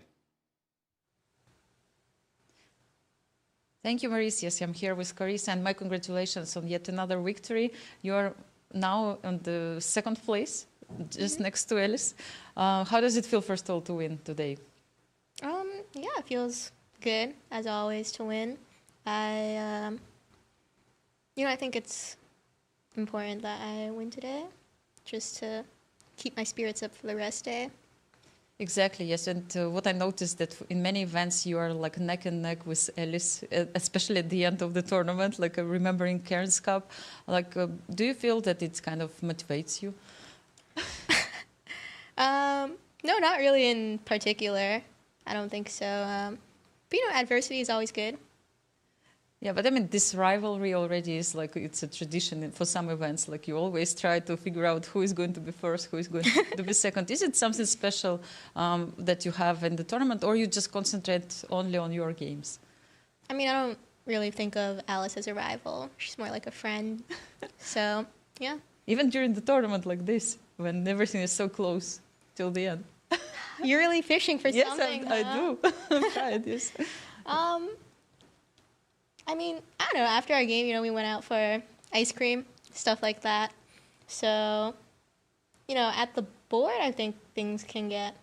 Thank you, Maurice. Yes, I'm here with Carissa, and my congratulations on yet another victory. You're now on the second place, just next to Alice. How does it feel, first of all, to win today? Yeah, it feels good, as always, to win. I think it's important that I win today, just to keep my spirits up for the rest day. Exactly, yes. And what I noticed that in many events you are like neck and neck with Alice, especially at the end of the tournament, like remembering Cairns Cup. Like, do you feel that it kind of motivates you? No, not really in particular. I don't think so. But adversity is always good. Yeah, but I mean, this rivalry already is like, it's a tradition for some events. Like, you always try to figure out who is going to be first, who is going to be second. Is it something special that you have in the tournament, or you just concentrate only on your games? I mean, I don't really think of Alice as a rival. She's more like a friend. So, yeah. Even during the tournament like this, when everything is so close till the end. You're really fishing for something, Yes, I do. I'm tried, yes. I mean, I don't know. After our game, we went out for ice cream, stuff like that. So, at the board, I think things can get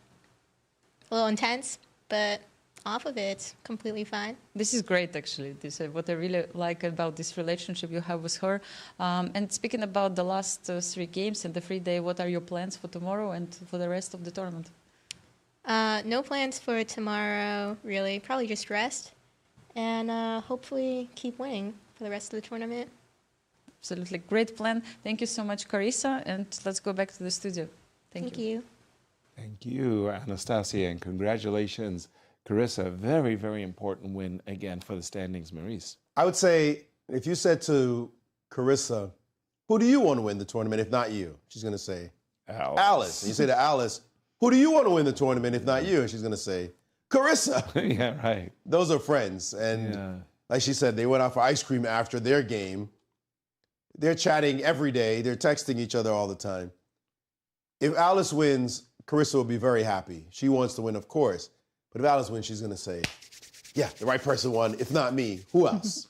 a little intense, but off of it, it's completely fine. This is great, actually. This is what I really like about this relationship you have with her. And speaking about the last 3 games and the free day, what are your plans for tomorrow and for the rest of the tournament? No plans for tomorrow, really. Probably just rest. And hopefully keep winning for the rest of the tournament. Absolutely. Great plan. Thank you so much, Carissa. And let's go back to the studio. Thank you. Thank you, Anastasiya, and congratulations, Carissa. Very, very important win again for the standings, Maurice. I would say, if you said to Carissa, who do you want to win the tournament if not you? She's going to say, Alice. And you say to Alice, who do you want to win the tournament if not you? And she's going to say, Carissa. Yeah, right. Those are friends. And like she said, they went out for ice cream after their game. They're chatting every day. They're texting each other all the time. If Alice wins, Carissa will be very happy. She wants to win, of course. But if Alice wins, she's going to say, yeah, the right person won. If not me, who else?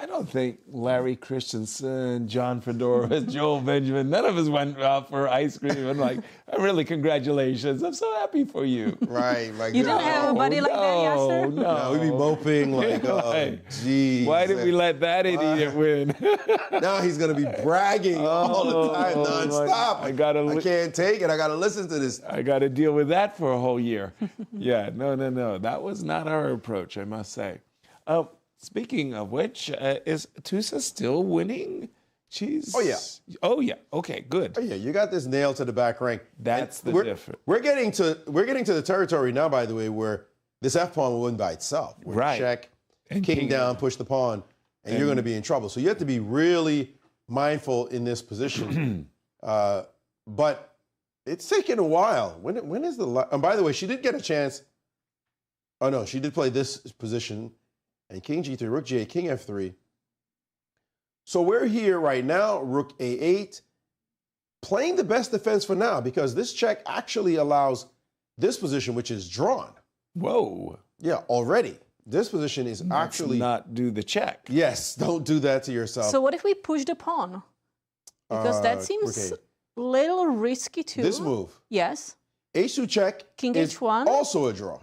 I don't think Larry Christensen, John Fedora, Joel Benjamin, none of us went out for ice cream. I'm like, really, congratulations. I'm so happy for you. Right. You didn't have a buddy like that, Yasser? No, we'd be moping like, oh, geez. Why did we let that idiot win? Now he's going to be bragging all the time, nonstop. I can't take it. I got to listen to this. I got to deal with that for a whole year. Yeah, no. That was not our approach, I must say. Speaking of which, is Tusa still winning? She's... Oh, yeah. Okay, good. Oh, yeah, you got this nailed to the back rank. That's the difference. We're getting to the territory now, by the way, where this F-pawn will win by itself. Right. Check, and king down, push the pawn, and you're going to be in trouble. So you have to be really mindful in this position. But it's taken a while. When is the... And by the way, she did get a chance... Oh, no, she did play this position. And king g3, rook g8, king f3. So we're here right now, rook a8, playing the best defense for now because this check actually allows this position, which is drawn. Whoa. Yeah, already. This position is actually... not do the check. Yes, don't do that to yourself. So what if we push the pawn? Because that seems a little risky too. This move. Yes. h2 check king is h1. Also a draw.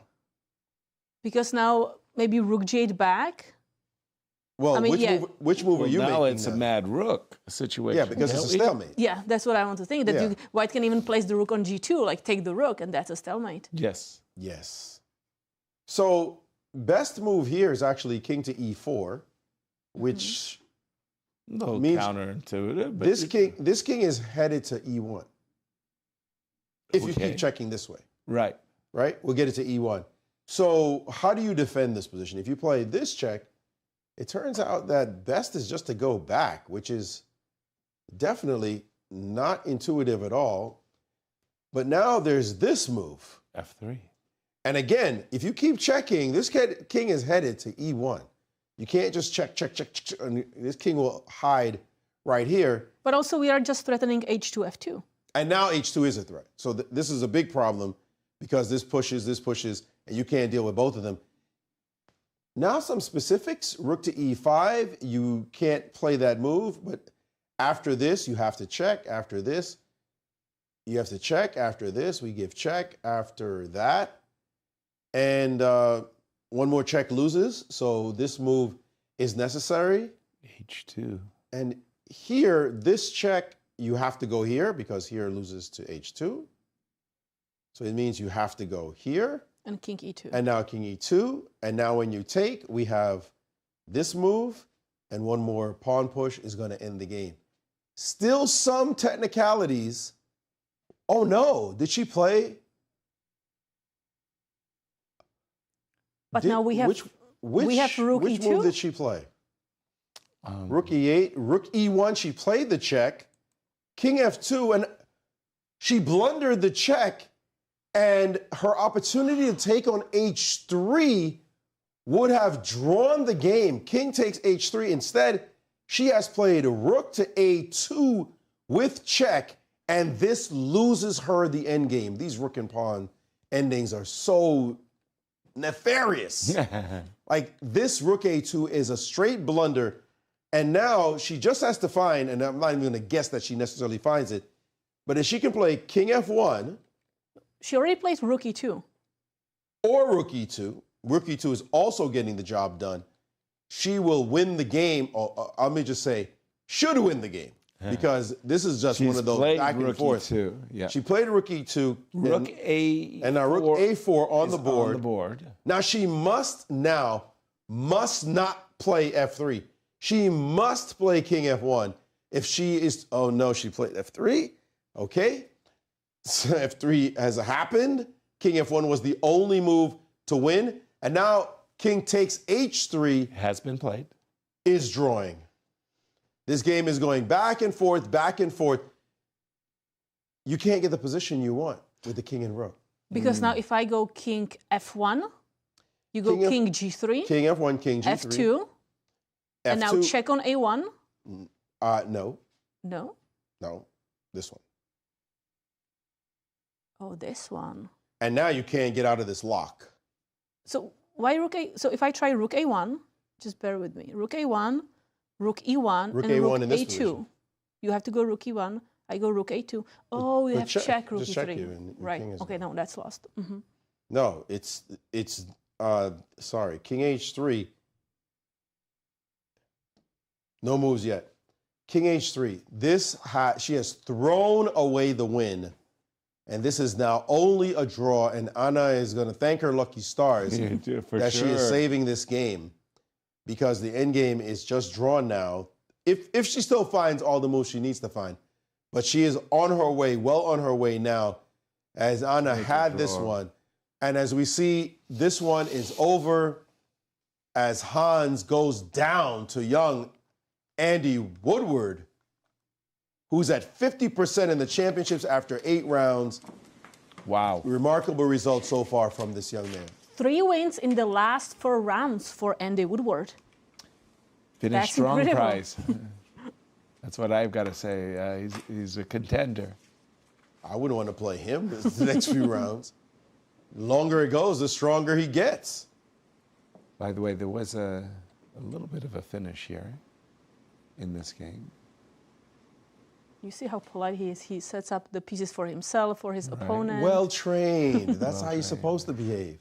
Because now maybe rook g8 back. Well, I mean, which move are you making now? It's now? a mad rook situation. Yeah, because it's a stalemate. Yeah, that's what I want to think. That Yeah. white can even place the rook on g2, like take the rook, and that's a stalemate. Yes. Yes. So best move here is actually king to e4, which means counterintuitive. But this king is headed to e1. If you keep checking this way. Right. Right? We'll get it to e1. So how do you defend this position? If you play this check, it turns out that best is just to go back, which is definitely not intuitive at all. But now there's this move. f3. And again, if you keep checking, this king is headed to e1. You can't just check, and this king will hide right here. But also we are just threatening h2, f2. And now h2 is a threat. So this is a big problem because this pushes, and you can't deal with both of them. Now some specifics, rook to e5, you can't play that move, but after this, you have to check. After this, you have to check. After this, we give check. After that, and one more check loses, so this move is necessary. h2. And here, this check, you have to go here because here loses to h2. So it means you have to go here. And king e2. And now king e2. And now when you take, we have this move, and one more pawn push is going to end the game. Still some technicalities. Oh no, did she play? But now we have rook which e2. move did she play? Rook e8, rook e1, she played the check. King f2, and she blundered the check, and her opportunity to take on h3 would have drawn the game. King takes h3. Instead, she has played rook to a2 with check, and this loses her the endgame. These rook and pawn endings are so nefarious. Like this rook a2 is a straight blunder, and now she just has to find, and I'm not even going to guess that she necessarily finds it, but if she can play king f1. She already plays rook e2. Or rook e2. Rook e2 is also getting the job done. She will win the game, or let me just say, should win the game. Because this is just one of those back and forth. Yeah. She played rook e2. Rook a4. And now rook a4 on the board. On the board. Now she must not play f3. She must play king f1. If she is, oh no, she played f3. Okay. So f3 has happened. King f1 was the only move to win. And now king takes h3. Has been played. Is drawing. This game is going back and forth, back and forth. You can't get the position you want with the king and rook. Because now if I go king f1, you go king g3. King f1, king g3. f2. And now check on a1. No. No? No. This one. Oh, this one. And now you can't get out of this lock. So why rook a? So if I try rook a1, just bear with me. Rook a1, rook e1, rook and a1 rook in this a2. Position. You have to go rook e1. I go rook a2. Oh, we have check rook e3. Right. Okay, no, that's lost. Mm-hmm. No, it's sorry, king h3. No moves yet. King h3. She has thrown away the win. And this is now only a draw, and Anna is going to thank her lucky stars that she is saving this game, because the end game is just drawn now. If she still finds all the moves she needs to find, but she is on her way, well on her way now, as Anna had this one, and as we see, this one is over as Hans goes down to young Andy Woodward, who's at 50% in the championships after 8 rounds. Wow. Remarkable results so far from this young man. 3 wins in the last 4 rounds for Andy Woodward. Finish That's strong, incredible. prize. That's what I've got to say. He's a contender. I wouldn't want to play him the next few rounds. The longer it goes, the stronger he gets. By the way, there was a little bit of a finish here in this game. You see how polite he is. He sets up the pieces for himself, for his opponent. Well trained. That's how you're supposed to behave.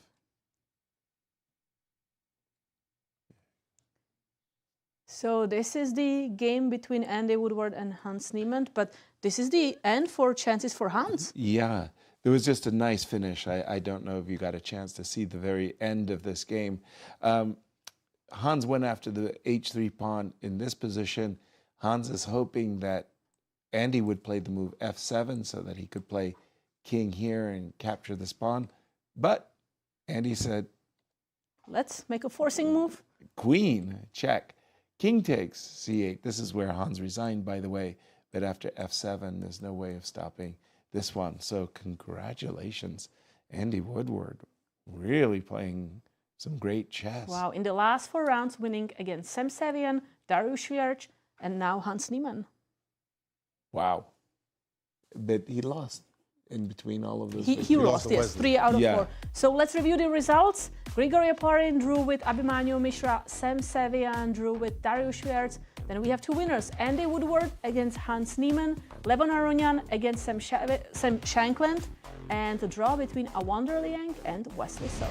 So this is the game between Andy Woodward and Hans Niemann, but this is the end for chances for Hans. Yeah, there was just a nice finish. I don't know if you got a chance to see the very end of this game. Hans went after the h3 pawn in this position. Hans is hoping that Andy would play the move f7 so that he could play king here and capture this pawn. But Andy said, let's make a forcing move. Queen, check. King takes c8. This is where Hans resigned, by the way. But after f7, there's no way of stopping this one. So congratulations, Andy Woodward, really playing some great chess. Wow, in the last 4 rounds, winning against Sevian, Dariusz Swiercz, and now Hans Niemann. Wow. But he lost in between all of those. He lost, yes, 3 out of 4. So let's review the results. Grigoriy Oparin drew with Abhimanyu Mishra, Sevian drew with Dariusz Swiercz. Then we have 2 winners, Andy Woodward against Hans Niemann, Levon Aronian against Shankland, and a draw between Awonder, Liang and Wesley. So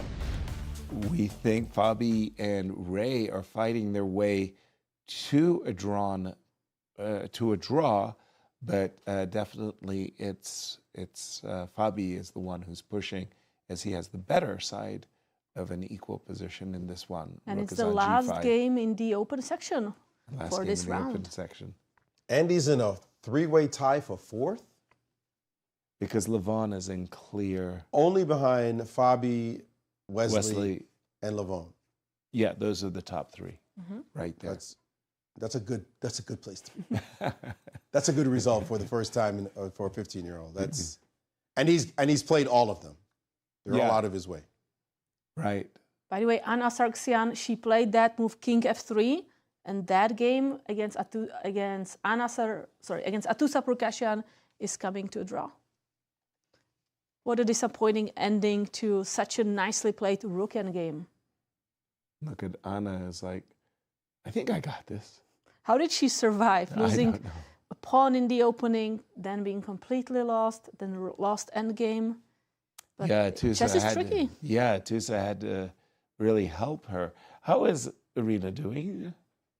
we think Fabi and Ray are fighting their way to a draw, but definitely it's Fabi is the one who's pushing, as he has the better side of an equal position in this one. And it's the last G5. Game in the open section for this round. Open section. Andy's in a 3-way tie for 4th? Because Levon is in clear. Only behind Fabi, Wesley, and Levon. Yeah, those are the top 3 right there. That's a good place to be. That's a good result for the first time for a 15-year-old. That's and he's played all of them. They're all out of his way. Right. By the way, Anastasiya, she played that move King f3, and that game against Atusa Purkashian is coming to a draw. What a disappointing ending to such a nicely played Rookian game. Look at Anna is like, I think I got this. How did she survive losing a pawn in the opening, then being completely lost, then lost endgame? But chess is tricky. Atusa had to really help her. How is Irina doing?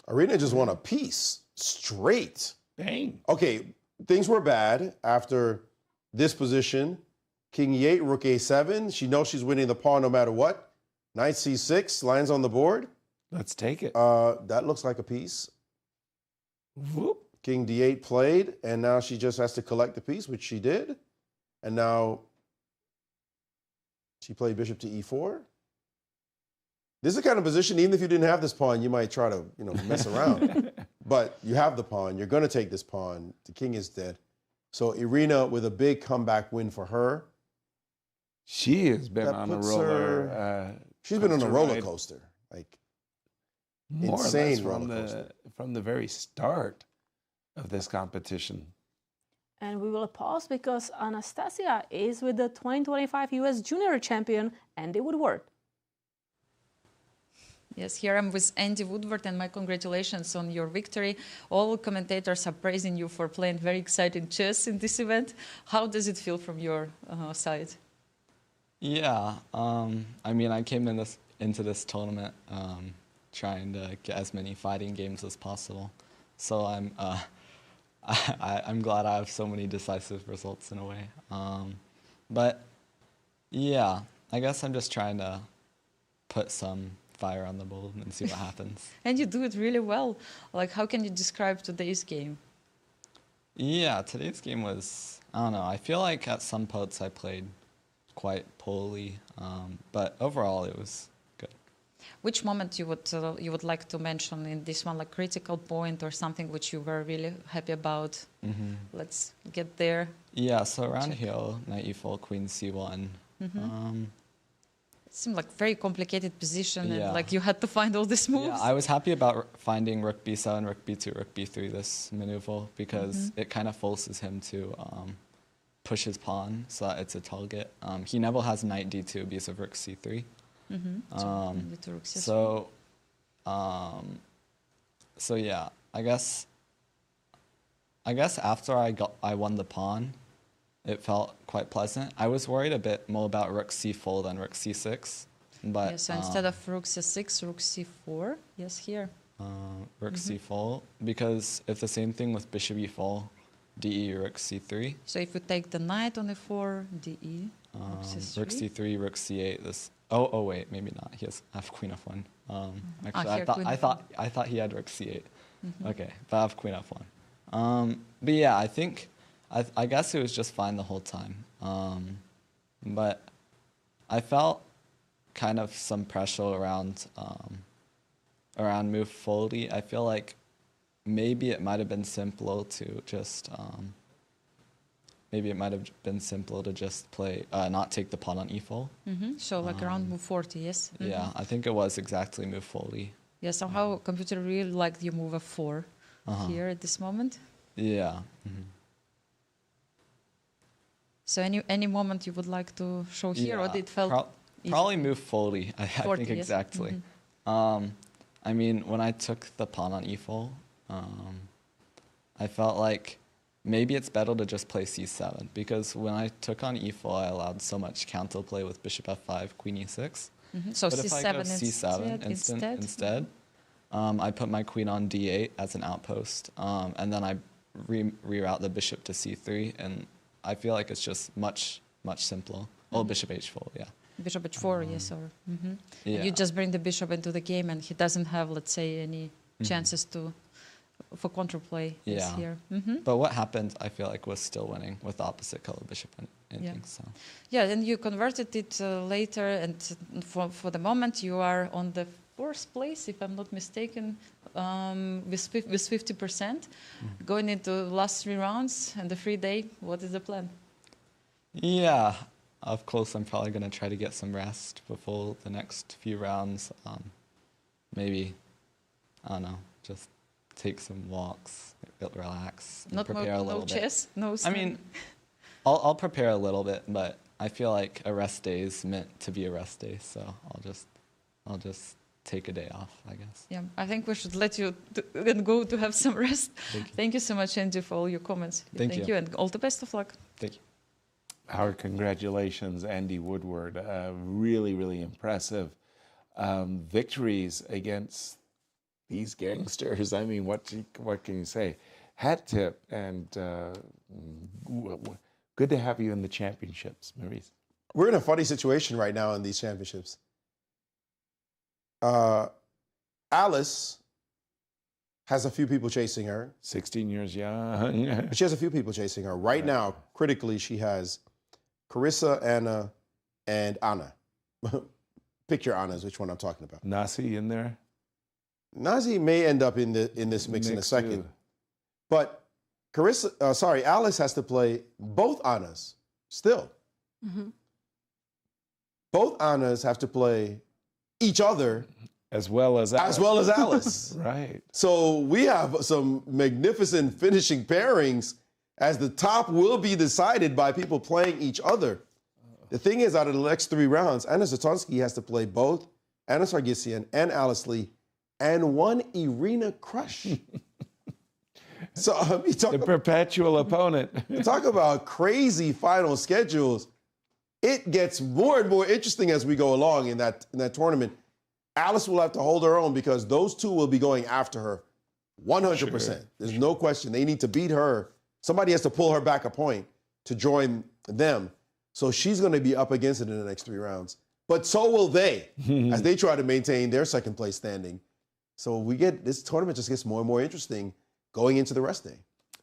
Irina just won a piece straight. Dang. Okay, things were bad after this position. King e8, rook a7. She knows she's winning the pawn no matter what. Knight c6 lands on the board. Let's take it. That looks like a piece. Whoop. King d8 played, and now she just has to collect the piece, which she did. And now she played bishop to e4. This is the kind of position, even if you didn't have this pawn, you might try to, mess around. But you have the pawn. You're going to take this pawn. The king is dead. So Irina with a big comeback win for her. She has been on a roller. She's been on a roller coaster. Like, more insane or less roller coaster. from the very start of this competition. And we will pause because Anastasiya is with the 2025 US Junior Champion, Andy Woodward. Yes, here I'm with Andy Woodward, and my congratulations on your victory. All commentators are praising you for playing very exciting chess in this event. How does it feel from your side? Yeah, I mean, I came into this tournament trying to get as many fighting games as possible. So I'm glad I have so many decisive results in a way. But yeah, I guess I'm just trying to put some fire on the bowl and see what happens. And you do it really well. Like, how can you describe today's game? Yeah, today's game was, I don't know, I feel like at some pots I played quite poorly, but overall it was good. Which moment you would like to mention in this one, like critical point or something which you were really happy about? Let's get there. Yeah, so around here, knight e4, queen c1. seemed like very complicated position, Yeah. and like you had to find all these moves. Yeah, I was happy about finding rook b7, rook b2, rook b3 this maneuver because it kind of forces him to push his pawn so that it's a target. He never has knight d2 because of rook c3. So yeah, I guess after I won the pawn, it felt quite pleasant. I was worried a bit more about rook c4 than rook c6, but yeah, so instead of rook c6, rook c4. Yes, here. Rook c4, because if the same thing with bishop e4, de rook c3. So if you take the knight on e4, de, rook c3, rook c8. This. Oh wait, maybe not. I have queen f1. Actually, I thought he had rook c8. Okay, but I have queen f1. But yeah, I guess it was just fine the whole time. But I felt kind of some pressure around move 40. I feel like maybe it might have been simpler to just play not take the pawn on e4. So like around move 40, yes. Yeah, I think it was exactly move 40. Yeah, somehow computer really liked you move f4 here at this moment. Yeah. So any moment you would like to show here, or did it felt probably move 40, I 40, think yes. exactly. I mean, when I took the pawn on e4, I felt like maybe it's better to just play c7, because when I took on e4, I allowed so much counterplay with bishop f5, queen e6. So but c7 if I go c7 instead, I put my queen on d8 as an outpost, and then I reroute the bishop to c3, and I feel like it's just much simpler. Or bishop h4, yeah. Bishop h4, yes, or yeah. you just bring the bishop into the game, and he doesn't have, let's say, any chances for counterplay. Yeah. Here. But what happened, I feel like, was still winning with the opposite color bishop ending. So. Yeah, and you converted it later, and for the moment you are on the 4th place, if I'm not mistaken, with 50%. Going into the last 3 rounds and the free day, what is the plan? Yeah, of course, I'm probably going to try to get some rest before the next few rounds. Maybe, I don't know, just take some walks, relax, and prepare a little bit. No chess, no. I mean, I'll prepare a little bit, but I feel like a rest day is meant to be a rest day, so I'll just take a day off, I guess. Yeah, I think we should let you go to have some rest. Thank you so much, Andy, for all your comments. Thank you, and all the best of luck. Thank you. Our congratulations, Andy Woodward. Really impressive victories against these gangsters. I mean, what can you say? Hat tip, and good to have you in the championships, Maurice. We're in a funny situation right now in these championships. Alice has a few people chasing her. 16 years young. But she has a few people chasing her. Right now, critically, she has Carissa, Anna, and Anna. Pick your Annas, which one I'm talking about. Nasi in there? Nasi may end up in this mix in a second. Too. But Alice has to play both Annas still. Both Annas have to play each other as well as Alice. Right. So we have some magnificent finishing pairings, as the top will be decided by people playing each other. The thing is, out of the next 3 rounds, Anna Zatonski has to play both Anna Sargsyan and Alice Lee and one Irina Krush. So the perpetual opponent. Talk about crazy final schedules. It gets more and more interesting as we go along in that tournament. Alice will have to hold her own, because those two will be going after her 100%. Sure. There's no question. They need to beat her. Somebody has to pull her back a point to join them. So she's going to be up against it in the next 3 rounds. But so will they, as they try to maintain their second place standing. So this tournament just gets more and more interesting going into the rest day.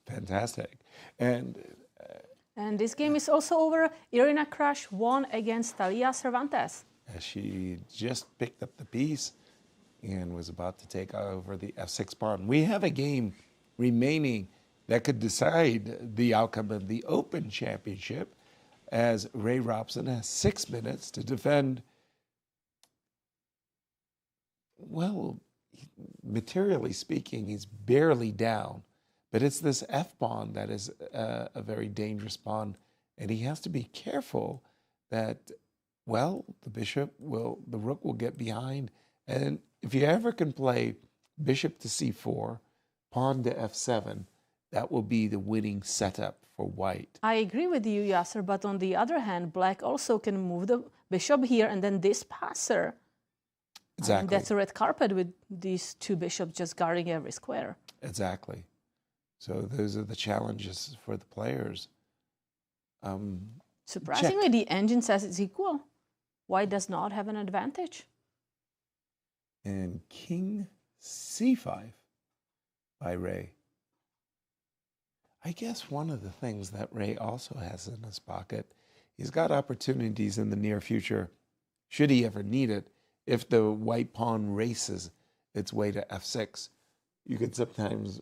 Fantastic. And this game is also over. Irina Krush won against Talia Cervantes. She just picked up the piece and was about to take over the f6 pawn. We have a game remaining that could decide the outcome of the Open Championship, as Ray Robson has 6 minutes to defend well, materially speaking, he's barely down. But it's this f-pawn that is a very dangerous pawn. And he has to be careful that, well, the rook will get behind. And if you ever can play bishop to c4, pawn to f7, that will be the winning setup for white. I agree with you, Yasser, but on the other hand, black also can move the bishop here and then this passer. Exactly. That's a red carpet with these two bishops just guarding every square. Exactly. So those are the challenges for the players. Surprisingly, the engine says it's equal. White does not have an advantage. And king c5 by Ray. I guess one of the things that Ray also has in his pocket, he's got opportunities in the near future, should he ever need it, if the white pawn races its way to f6. You could sometimes,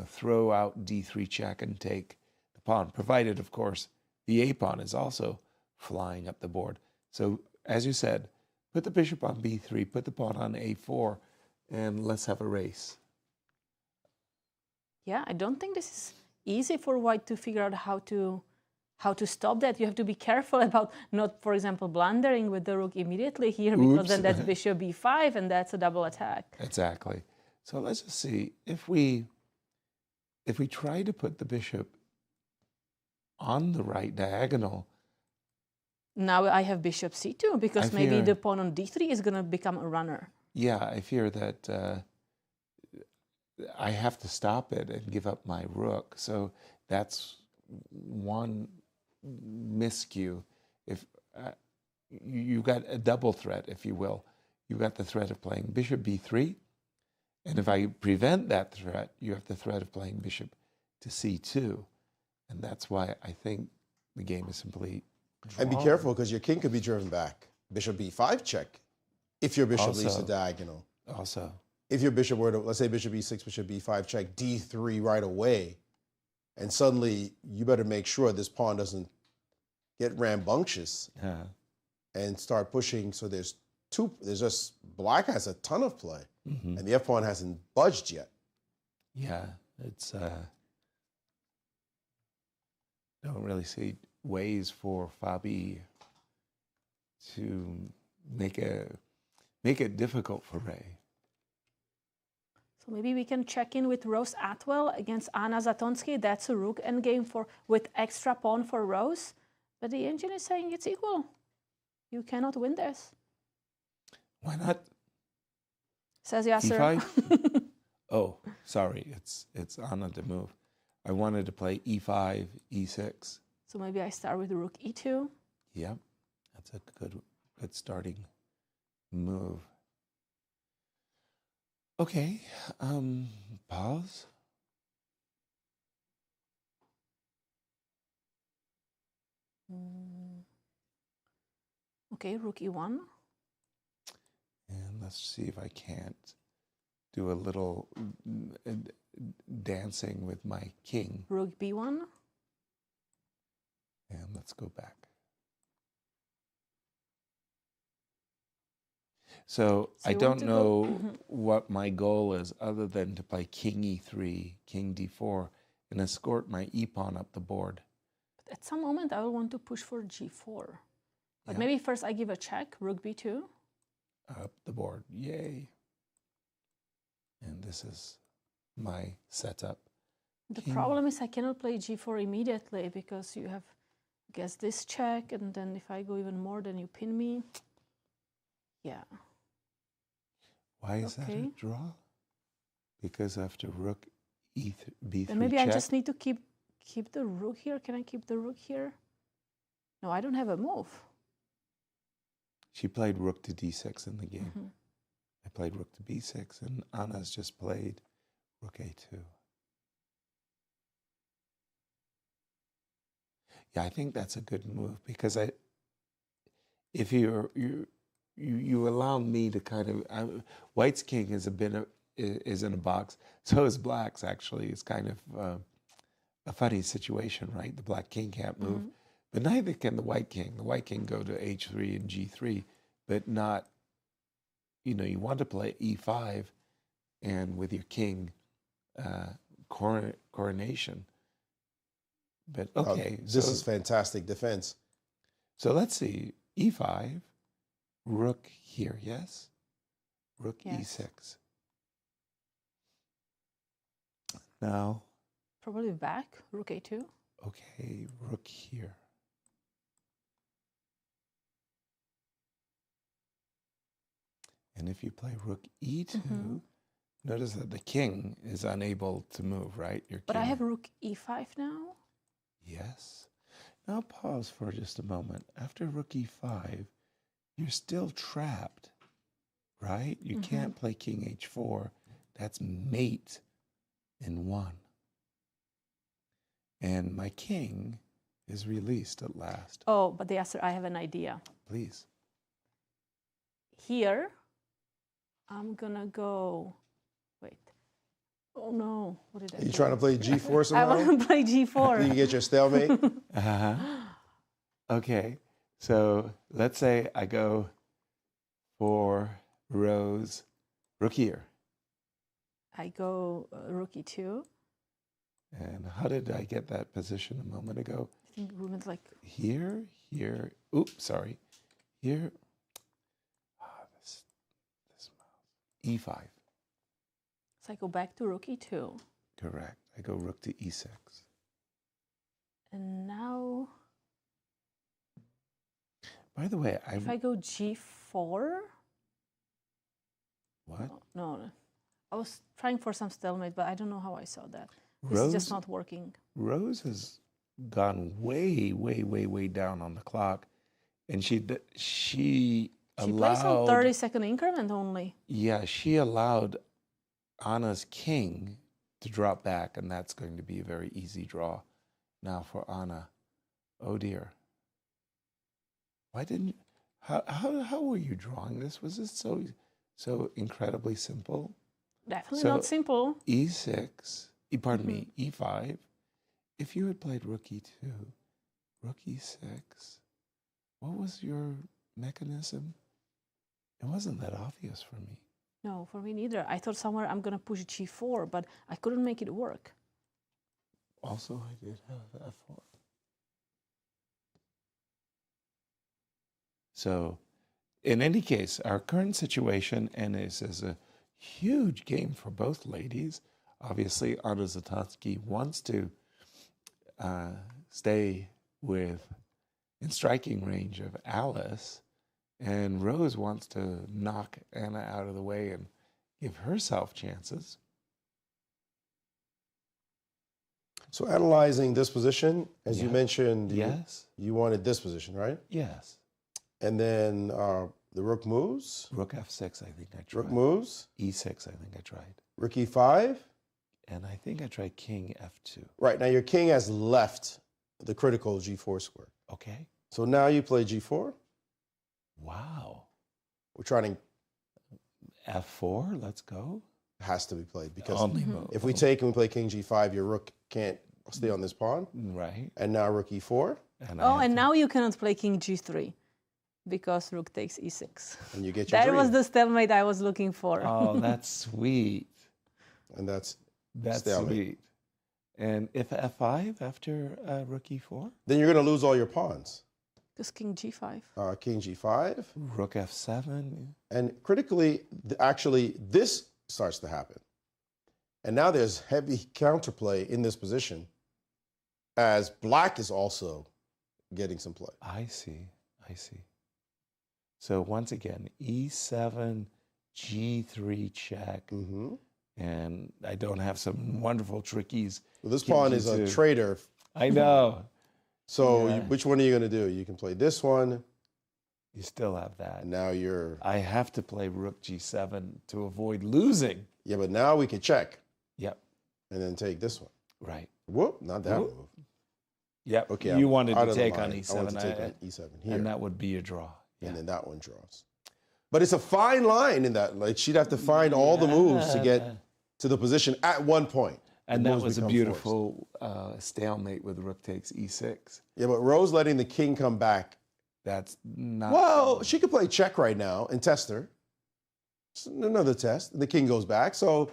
throw out d3 check and take the pawn, provided, of course, the a pawn is also flying up the board. So, as you said, put the bishop on b3, put the pawn on a4, and let's have a race. Yeah, I don't think this is easy for white to figure out how to stop that. You have to be careful about not, for example, blundering with the rook immediately here, because then that's bishop b5, and that's a double attack. Exactly. So let's just see, if we try to put the bishop on the right diagonal. Now I have bishop c2, because maybe the pawn on d3 is going to become a runner. Yeah, I fear that I have to stop it and give up my rook. So that's one miscue. If you got a double threat, if you will. You got the threat of playing bishop b3. And if I prevent that threat, you have the threat of playing bishop to c2. And that's why I think the game is simply drawn. And be careful, because your king could be driven back. Bishop b5 check, if your bishop leaves the diagonal. Also. If your bishop were to, let's say bishop e6, bishop b5 check, d3 right away, and suddenly you better make sure this pawn doesn't get rambunctious and start pushing. So there's just, black has a ton of play. And the f-pawn hasn't budged yet. Yeah, it's don't really see ways for Fabi to make it difficult for Ray. So maybe we can check in with Rose Atwell against Anna Zatonsky. That's a rook endgame with extra pawn for Rose. But the engine is saying it's equal. You cannot win this. Why not? Says Yasser. E5? Oh, sorry, it's Anna to move. I wanted to play e5, e6. So maybe I start with rook e2. Yep, that's a good starting move. Okay, pause. Okay, rook e1. And let's see if I can't do a little dancing with my king. Rook b1. And let's go back. So I don't know what my goal is other than to play king e3, king d4, and escort my e-pawn up the board. But at some moment, I will want to push for g4. But maybe first I give a check, rook b2. Up the board, yay. And this is my setup. The problem is I cannot play g4 immediately because you have, I guess, this check, and then if I go even more, then you pin me. Yeah. Why is that a draw? Because after rook b3 then maybe check? I just need to keep the rook here. Can I keep the rook here? No, I don't have a move. She played rook to d6 in the game. I played rook to b6, and Anna's just played rook a2. Yeah, I think that's a good move because if you allow me to kind of, White's king is in a box. So is Black's actually. It's kind of a funny situation, right? The Black king can't move, but neither can the White king. The White king go to h3 and g3, but not you know, you want to play e5 and with your king coronation. But okay. This is fantastic defense. So let's see. e5, rook here, yes? Rook e6. Now. Probably back, rook a2. Okay, rook here. And if you play rook e2, notice that the king is unable to move, right? But I have rook e5 now. Yes. Now pause for just a moment. After rook e5, you're still trapped, right? You can't play king h4. That's mate in 1. And my king is released at last. Oh, but Yasser, I have an idea. Please. Here, I'm gonna go, wait. Oh no, what did I do? You trying to play g4 somehow? I want to play g4. You can get your stalemate? Okay, so let's say I go for Rose, rook here. I go rook e2. And how did I get that position a moment ago? I think we went like... Here, here, oops, sorry. Here, this mouse, e5. So I go back to rook e2. Correct, I go rook to e6. And now... By the way, if I go g4... What? No, I was trying for some stalemate, but I don't know how I saw that. This Rose, is just not working. Rose has gone way, way, way, way down on the clock, and she allowed... plays on 30-second increment only. Yeah, she allowed Anna's king to drop back, and that's going to be a very easy draw now for Anna. Oh dear. Why didn't you... How were you drawing this? Was this so incredibly simple? Definitely not simple. E6... Pardon me, e5. If you had played rook e2, rook e6, what was your mechanism? It wasn't that obvious for me. No, for me neither. I thought somewhere I'm going to push g4, but I couldn't make it work. Also, I did have f4. So, in any case, our current situation, and this is a huge game for both ladies. Obviously, Naroditsky wants to stay in striking range of Alice, and Rose wants to knock Anna out of the way and give herself chances. So analyzing this position, as you mentioned, yes, you wanted this position, right? Yes. And then the rook moves. Rook f6, I think I tried. Rook moves. e6, I think I tried. Rook e5. And I think I tried king f2. Right, now your king has left the critical g4 square. Okay. So now you play g4. Wow. We're trying to... f4, let's go. Has to be played because if we take and we play king g5, your rook can't stay on this pawn. Right. And now rook e4. And now you cannot play king g3 because rook takes e6. And you get your That dream. was the stalemate I was looking for. Oh, that's sweet. And that's stalemate. Sweet. And if f5 after rook e4? Then you're going to lose all your pawns. Because king g5. King g5. Rook f7. And critically, actually, this starts to happen. And now there's heavy counterplay in this position as black is also getting some play. I see. I see. So once again, e7, g3 check. And I don't have some wonderful trickies. Well, this pawn is a traitor. I know. So which one are you going to do? You can play this one. You still have that. And now you're... I have to play rook g7 to avoid losing. Yeah, but now we can check. Yep. And then take this one. Right. Whoop, not that move. Yep. Okay. You wanted to take on e7. I wanted to take on e7 here. And that would be a draw. Yeah. And then that one draws. But it's a fine line in that. Like she'd have to find all the moves to get to the position at one point. And that was a beautiful stalemate with rook takes e6. Yeah, but Rose letting the king come back. That's not... Well, she could play check right now and test her. It's another test. The king goes back, so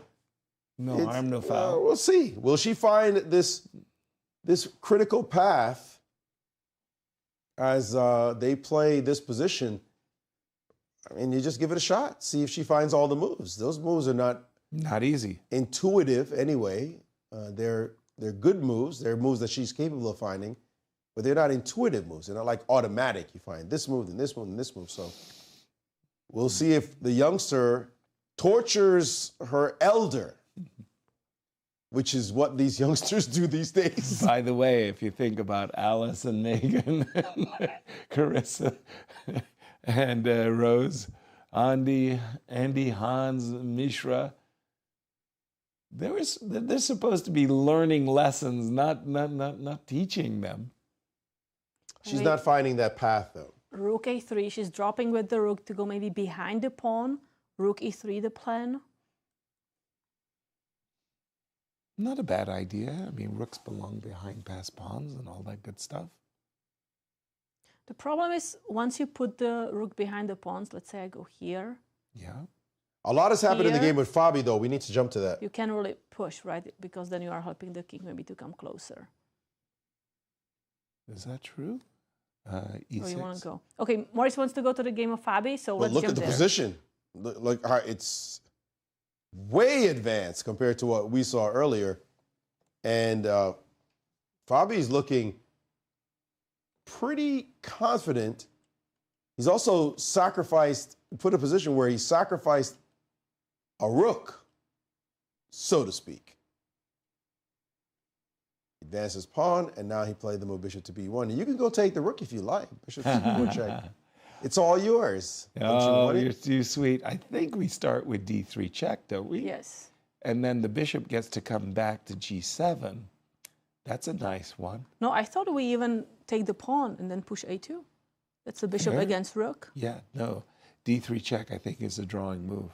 no harm, no foul. We'll see. Will she find this critical path as they play this position? I mean, you just give it a shot. See if she finds all the moves. Those moves are not easy. Intuitive anyway. They're good moves. They're moves that she's capable of finding, but they're not intuitive moves. They're not like automatic. You find this move and this move and this move. So we'll see if the youngster tortures her elder, which is what these youngsters do these days. By the way, if you think about Alice and Megan, and Carissa, and Rose, Andy, Hans, Mishra, they're supposed to be learning lessons, not teaching them. She's not finding that path, though. Rook a3, she's dropping with the rook to go maybe behind the pawn. Rook e3, the plan. Not a bad idea. I mean, rooks belong behind passed pawns and all that good stuff. The problem is, once you put the rook behind the pawns, let's say I go here. Yeah. A lot has happened in the game with Fabi, though. We need to jump to that. You can't really push, right? Because then you are helping the king maybe to come closer. Is that true? E6. Oh, you want to go? Okay, Maurice wants to go to the game of Fabi, so But let's look jump at the there. position. Like it's way advanced compared to what we saw earlier. And Fabi's looking pretty confident. He's also put a position where he sacrificed a rook, so to speak. Advances pawn, and now he played the move bishop to b1. And you can go take the rook if you like. Bishop to b4 check. It's all yours. Oh, you're too sweet. I think we start with d3 check, don't we? Yes. And then the bishop gets to come back to g7. That's a nice one. No, I thought we even take the pawn and then push a2. That's the bishop Fair. against rook. Yeah, no. d3 check, I think, is a drawing move.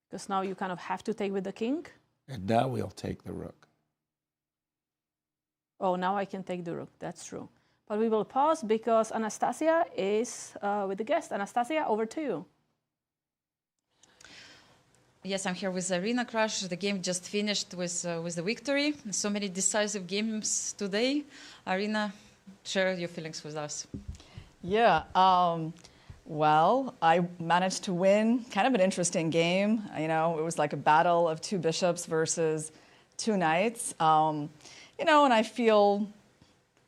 Because now you kind of have to take with the king. And now we'll take the rook. Oh, now I can take the rook. That's true. But we will pause because Anastasiya is with the guest. Anastasiya, over to you. Yes, I'm here with Arena Crush. The game just finished with the victory. So many decisive games today. Arena, share your feelings with us. Yeah, well, I managed to win kind of an interesting game. You know, it was like a battle of two bishops versus two knights. You know, and I feel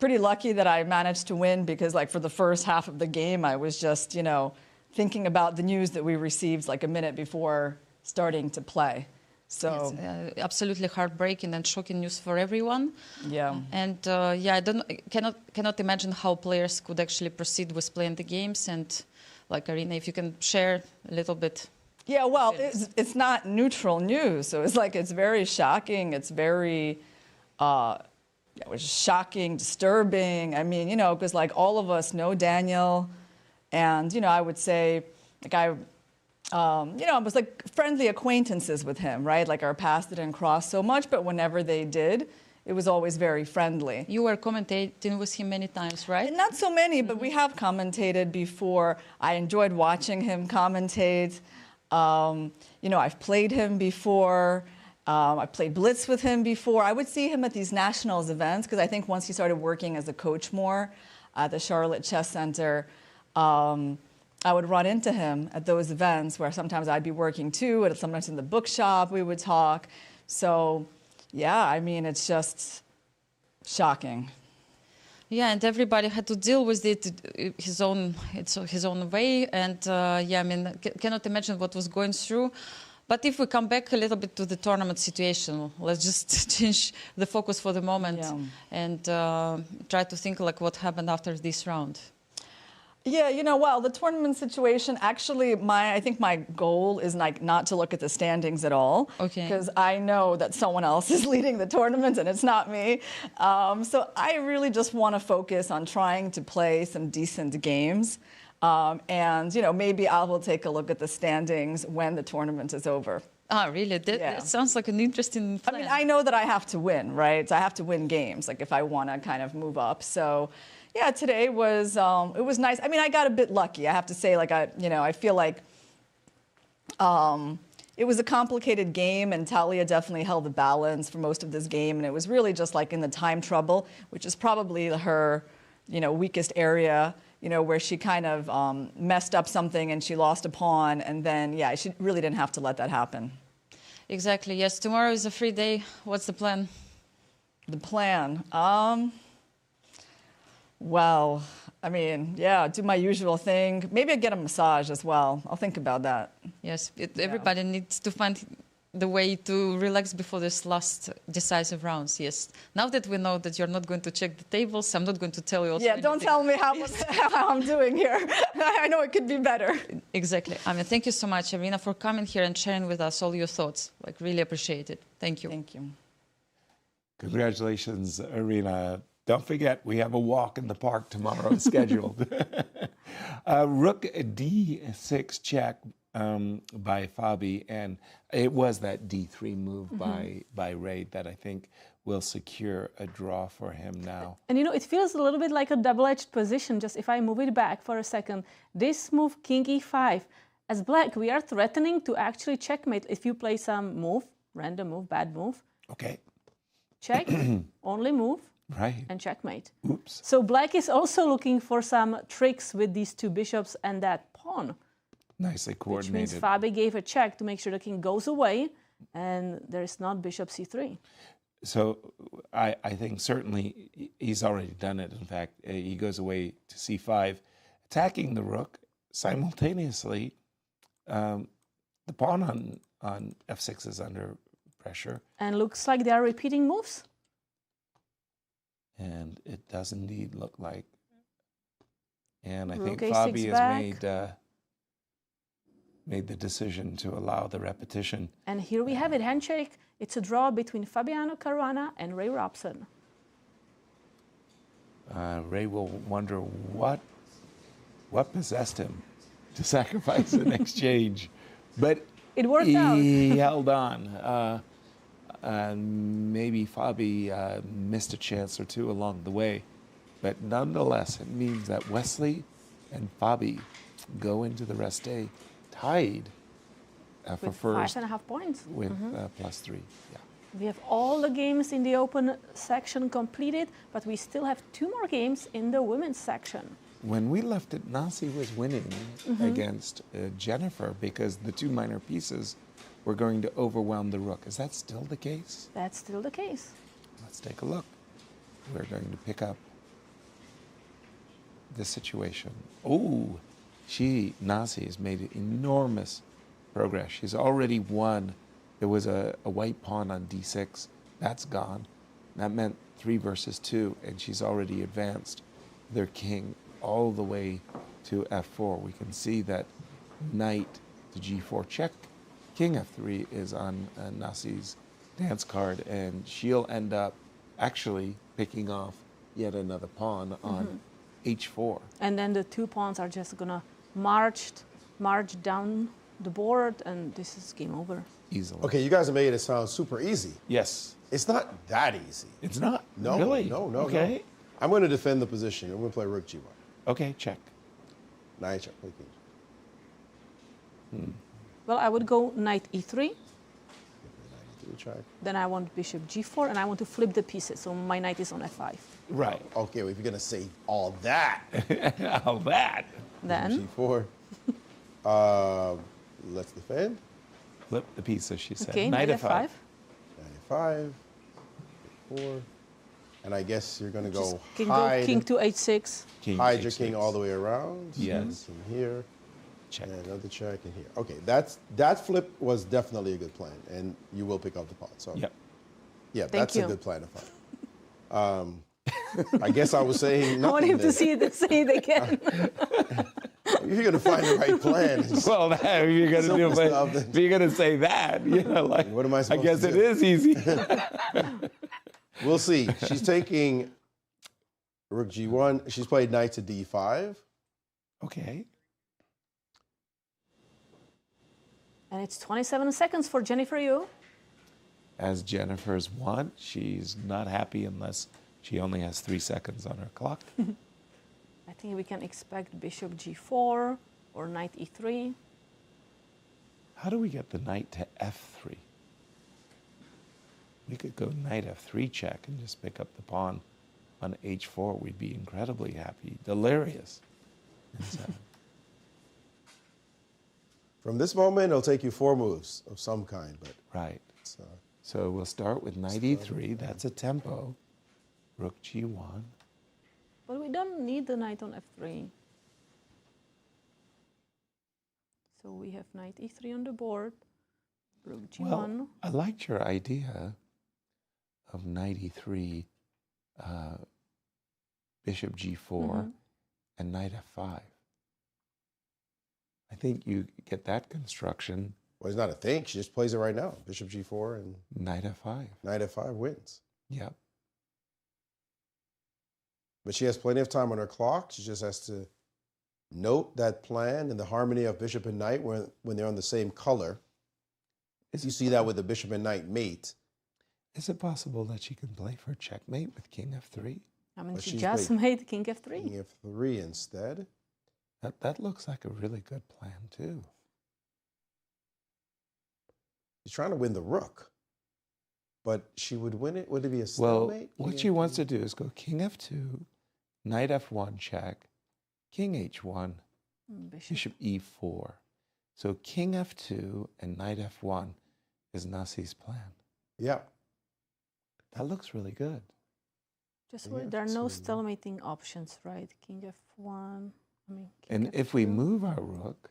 pretty lucky that I managed to win because, like, for the first half of the game, I was just, you know, thinking about the news that we received like a minute before starting to play. So yes, absolutely heartbreaking and shocking news for everyone. Yeah. And yeah, cannot imagine how players could actually proceed with playing the games. And like Arina, if you can share a little bit. Yeah, well, it's not neutral news, so it's like it's very shocking. It's very, it was shocking, disturbing. I mean, you know, because like all of us know Daniel, and you know, I would say, like you know, it was like friendly acquaintances with him, right? Like our paths didn't cross so much, but whenever they did, it was always very friendly. You were commentating with him many times, right? And not so many, but we have commentated before. I enjoyed watching him commentate. You know, I've played him before. I played Blitz with him before. I would see him at these nationals events because I think once he started working as a coach more at the Charlotte Chess Center, I would run into him at those events where sometimes I'd be working too, and sometimes in the bookshop we would talk. So, yeah, I mean, it's just shocking. Yeah, and everybody had to deal with it his own way. And yeah, I mean, cannot imagine what was going through. But if we come back a little bit to the tournament situation, let's just change the focus for the moment and try to think like what happened after this round. Yeah, you know, well, the tournament situation, actually, I think my goal is like not to look at the standings at all. Okay. Because I know that someone else is leading the tournament and it's not me. So I really just want to focus on trying to play some decent games. And, you know, maybe I will take a look at the standings when the tournament is over. Ah, really? That sounds like an interesting plan. I mean, I know that I have to win, right? I have to win games, like if I want to kind of move up. So, yeah, today was, it was nice. I mean, I got a bit lucky. I have to say, like, I feel like It was a complicated game, and Talia definitely held the balance for most of this game, and it was really just like in the time trouble, which is probably her, weakest area, where she kind of messed up something and she lost a pawn, and then, yeah, she really didn't have to let that happen. Exactly, yes. Tomorrow is a free day. What's the plan? The plan? Well, I mean, yeah, do my usual thing. Maybe I get a massage as well. I'll think about that. Yes, everybody needs to find the way to relax before this last decisive rounds, yes. Now that we know that you're not going to check the tables, I'm not going to tell you also anything. Don't tell me how I'm doing here. I know it could be better. Exactly. I mean, thank you so much, Irina, for coming here and sharing with us all your thoughts. Really appreciate it. Thank you. Thank you. Congratulations, Irina. Don't forget, we have a walk in the park tomorrow scheduled. Rook D6 check by Fabi, and it was that D3 move by Ray that I think will secure a draw for him now. And it feels a little bit like a double-edged position, just if I move it back for a second. This move, King E5, as black, we are threatening to actually checkmate if you play some move, random move, bad move. Okay. Check, only move. Right. And checkmate. Oops. So black is also looking for some tricks with these two bishops and that pawn. Nicely coordinated. Which means Fabi gave a check to make sure the king goes away and there is not bishop c3. So I think certainly he's already done it. In fact, he goes away to c5, attacking the rook. Simultaneously, the pawn on f6 is under pressure. And looks like they are repeating moves. And it does indeed look like. And I think Rook Fabi A6 has made the decision to allow the repetition. And here we have it, handshake. It's a draw between Fabiano Caruana and Ray Robson. Ray will wonder what possessed him to sacrifice an exchange. But it worked out. He held on. Maybe Fabi missed a chance or two along the way. But nonetheless, it means that Wesley and Fabi go into the rest day tied for with first. 5.5 points. With +3, yeah. We have all the games in the open section completed, but we still have 2 more games in the women's section. When we left it, Nasi was winning against Jennifer because the 2 minor pieces were going to overwhelm the rook. Is that still the case? That's still the case. Let's take a look. We're going to pick up this situation. Oh, Nasi has made enormous progress. She's already won. There was a white pawn on d6. That's gone. That meant 3 versus 2, and she's already advanced their king all the way to f4. We can see that knight to g4 check. King f3 is on Nasi's dance card, and she'll end up actually picking off yet another pawn on h4. And then the 2 pawns are just gonna march down the board, and this is game over. Easily. Okay, you guys have made it sound super easy. Yes. It's not that easy. It's not? No, really? No. Okay. I'm going to defend the position. I'm going to play rook g1. Okay, check. Knight check, play king. Well, I would go knight e3. Check. Then I want bishop g4, and I want to flip the pieces, so my knight is on f5. Right. Okay, well, if you're going to say all that. All that. Then? g4. Let's defend. Flip the pieces, she said. Okay, knight f5. Knight f5. 4. And I guess you're going to go hide. King to h6. Hide your king all the way around. Yes. And here. Check. And another check in here. Okay, that flip was definitely a good plan, and you will pick up the pawn. So, yep. Yeah, Thank that's you. a good plan of fun. I guess I was saying nothing. I want him there. to say it again. You're going to find the right plan. Well, if you're going to do it, if you're going to say that, like, what am I supposed I guess to it do? is easy. We'll see. She's taking rook g1. She's played knight to d5. Okay. And it's 27 seconds for Jennifer Yu. As Jennifer's won, she's not happy unless she only has 3 seconds on her clock. I think we can expect bishop g4 or knight e3. How do we get the knight to f3? We could go knight f3 check and just pick up the pawn on h4. We'd be incredibly happy, delirious. From this moment, it'll take you 4 moves of some kind, but right. So we'll start with knight e3. That's a tempo. Rook g1. But we don't need the knight on f3. So we have knight e3 on the board. Rook g1. Well, I liked your idea of knight e3, bishop g4, and knight f5. I think you get that construction. Well, it's not a think. She just plays it right now. Bishop g4 and knight f5. Knight f5 wins. Yep. But she has plenty of time on her clock. She just has to note that plan and the harmony of bishop and knight when they're on the same color. You see that with the bishop and knight mate. Is it possible that she can play for checkmate with king f3? I mean, she just made king f3. King f3 instead. That looks like a really good plan, too. She's trying to win the rook. But she would win it? Would it be a stalemate? Well, what she wants to do is go king f2, knight f1 check, king h1, bishop e4. So king f2 and knight f1 is Nasi's plan. Yeah. That looks really good. Just there are no stalemating options, right? King f1. I mean, and F2. If we move our rook,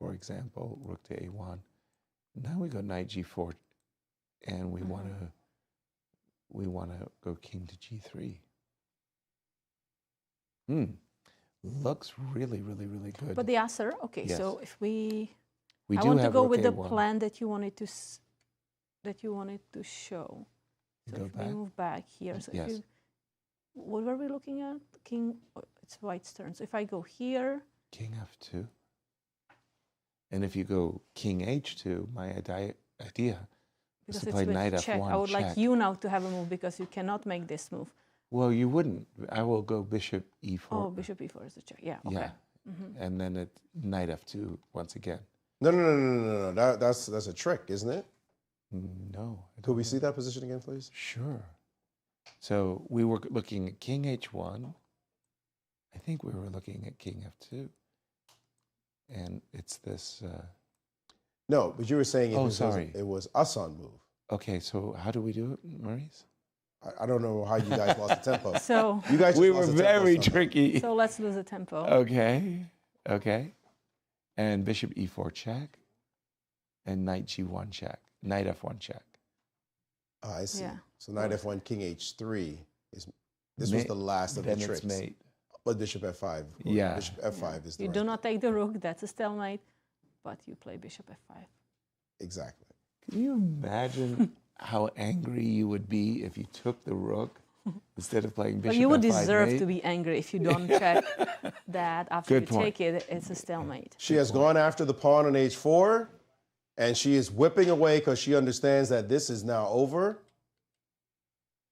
for example, rook to a1, now we go knight g4, and we want to go king to g3. Looks really, really, really good. But the Yasser, okay. Yes. So if I do want to have go rook with the A1. plan that you wanted to show. So Go if back. we move back here, so Yes. if you, what were we looking at? King. It's white's turn. So if I go here, King f2. And if you go king h2, my idea is because to it's play with knight check, f1 I would check. like you now to have a move because you cannot make this move. Well, you wouldn't. I will go bishop e4. Oh, bishop e4 is the check. Yeah. Okay. Yeah. And then it knight f2 once again. No. That's a trick, isn't it? No. Could we see that position again, please? Sure. So we were looking at king h1. I think we were looking at king f2. And it's this... No, but you were saying it was Asan move. Okay, so how do we do it, Maurice? I don't know how you guys lost the tempo. So you guys we just were lost the tempo very somehow. tricky. So let's lose the tempo. Okay. And bishop e4 check. And knight g1 check. Knight f1 check. I see. Yeah. So knight f1, king h3 is. This was the last of the tricks. Then it's mate. But bishop f5. Yeah. Bishop f5 is the You right. do not take the rook. That's a stalemate. But you play bishop f5. Exactly. Can you imagine how angry you would be if you took the rook instead of playing bishop But you would f5 deserve mate? to be angry if you don't check that after Good you point. take it. It's a stalemate. She has gone after the pawn on h4, and she is whipping away because she understands that this is now over.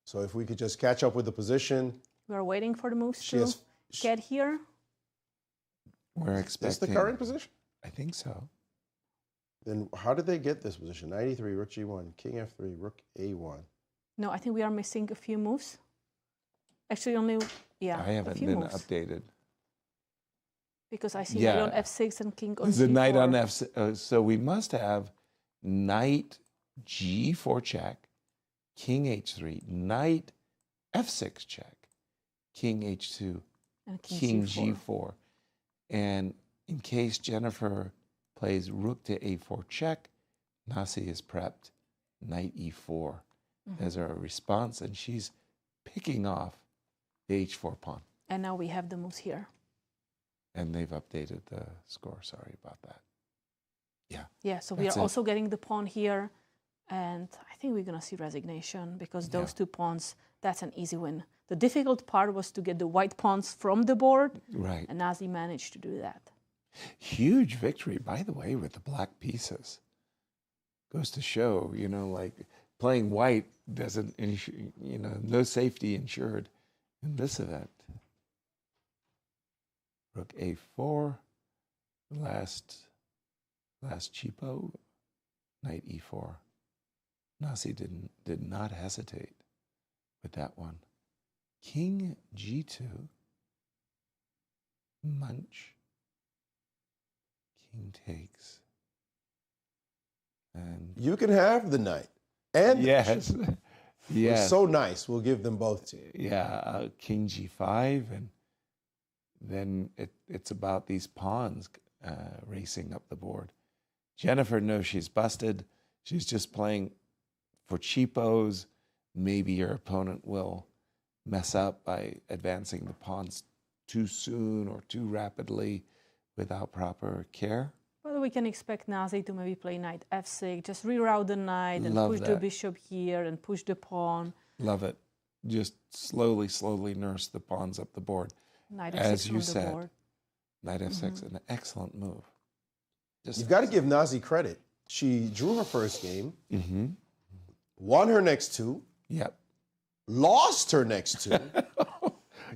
So if we could just catch up with the position. We're waiting for the moves She to has- get here. We're Is expecting... this the current position? I think so. Then how did they get this position? 93, rook g1, king f3, rook a1. No, I think we are missing a few moves. Actually, only, I a haven't few been moves. updated. Because I see Yeah. knight on f6 and king on There's c4. a knight on f6. So we must have knight g4 check, king h3, knight f6 check, king h2, And king g4. g4. And in case Jennifer plays rook to a4 check, Nasi is prepped knight e4 as a response, and she's picking off the h4 pawn. And now we have the moves here. And they've updated the score. Sorry about that. Yeah. Yeah, so we That's are it. also getting the pawn here. And I think we're going to see resignation because those two pawns, that's an easy win. The difficult part was to get the white pawns from the board. Right. And Nasi managed to do that. Huge victory, by the way, with the black pieces. Goes to show, like playing white doesn't, no safety ensured in this event. Rook a4, last cheapo. Knight e4. Nasi did not hesitate with that one. King g2. Munch. King takes. And you can have the knight. And yes. Yes. It's so nice. We'll give them both to you. Yeah, King g5, and then it's about these pawns racing up the board. Jennifer knows she's busted. She's just playing for cheapos. Maybe your opponent will mess up by advancing the pawns too soon or too rapidly without proper care. Well, we can expect Nasi to maybe play knight f6, just reroute the knight and Love push that. the bishop here and push the pawn. Love it. Just slowly nurse the pawns up the board. Knight f6 As you on the said, board. knight f6, an excellent move. You've got to give Nazi credit. She drew her first game, won her next two, lost her next two,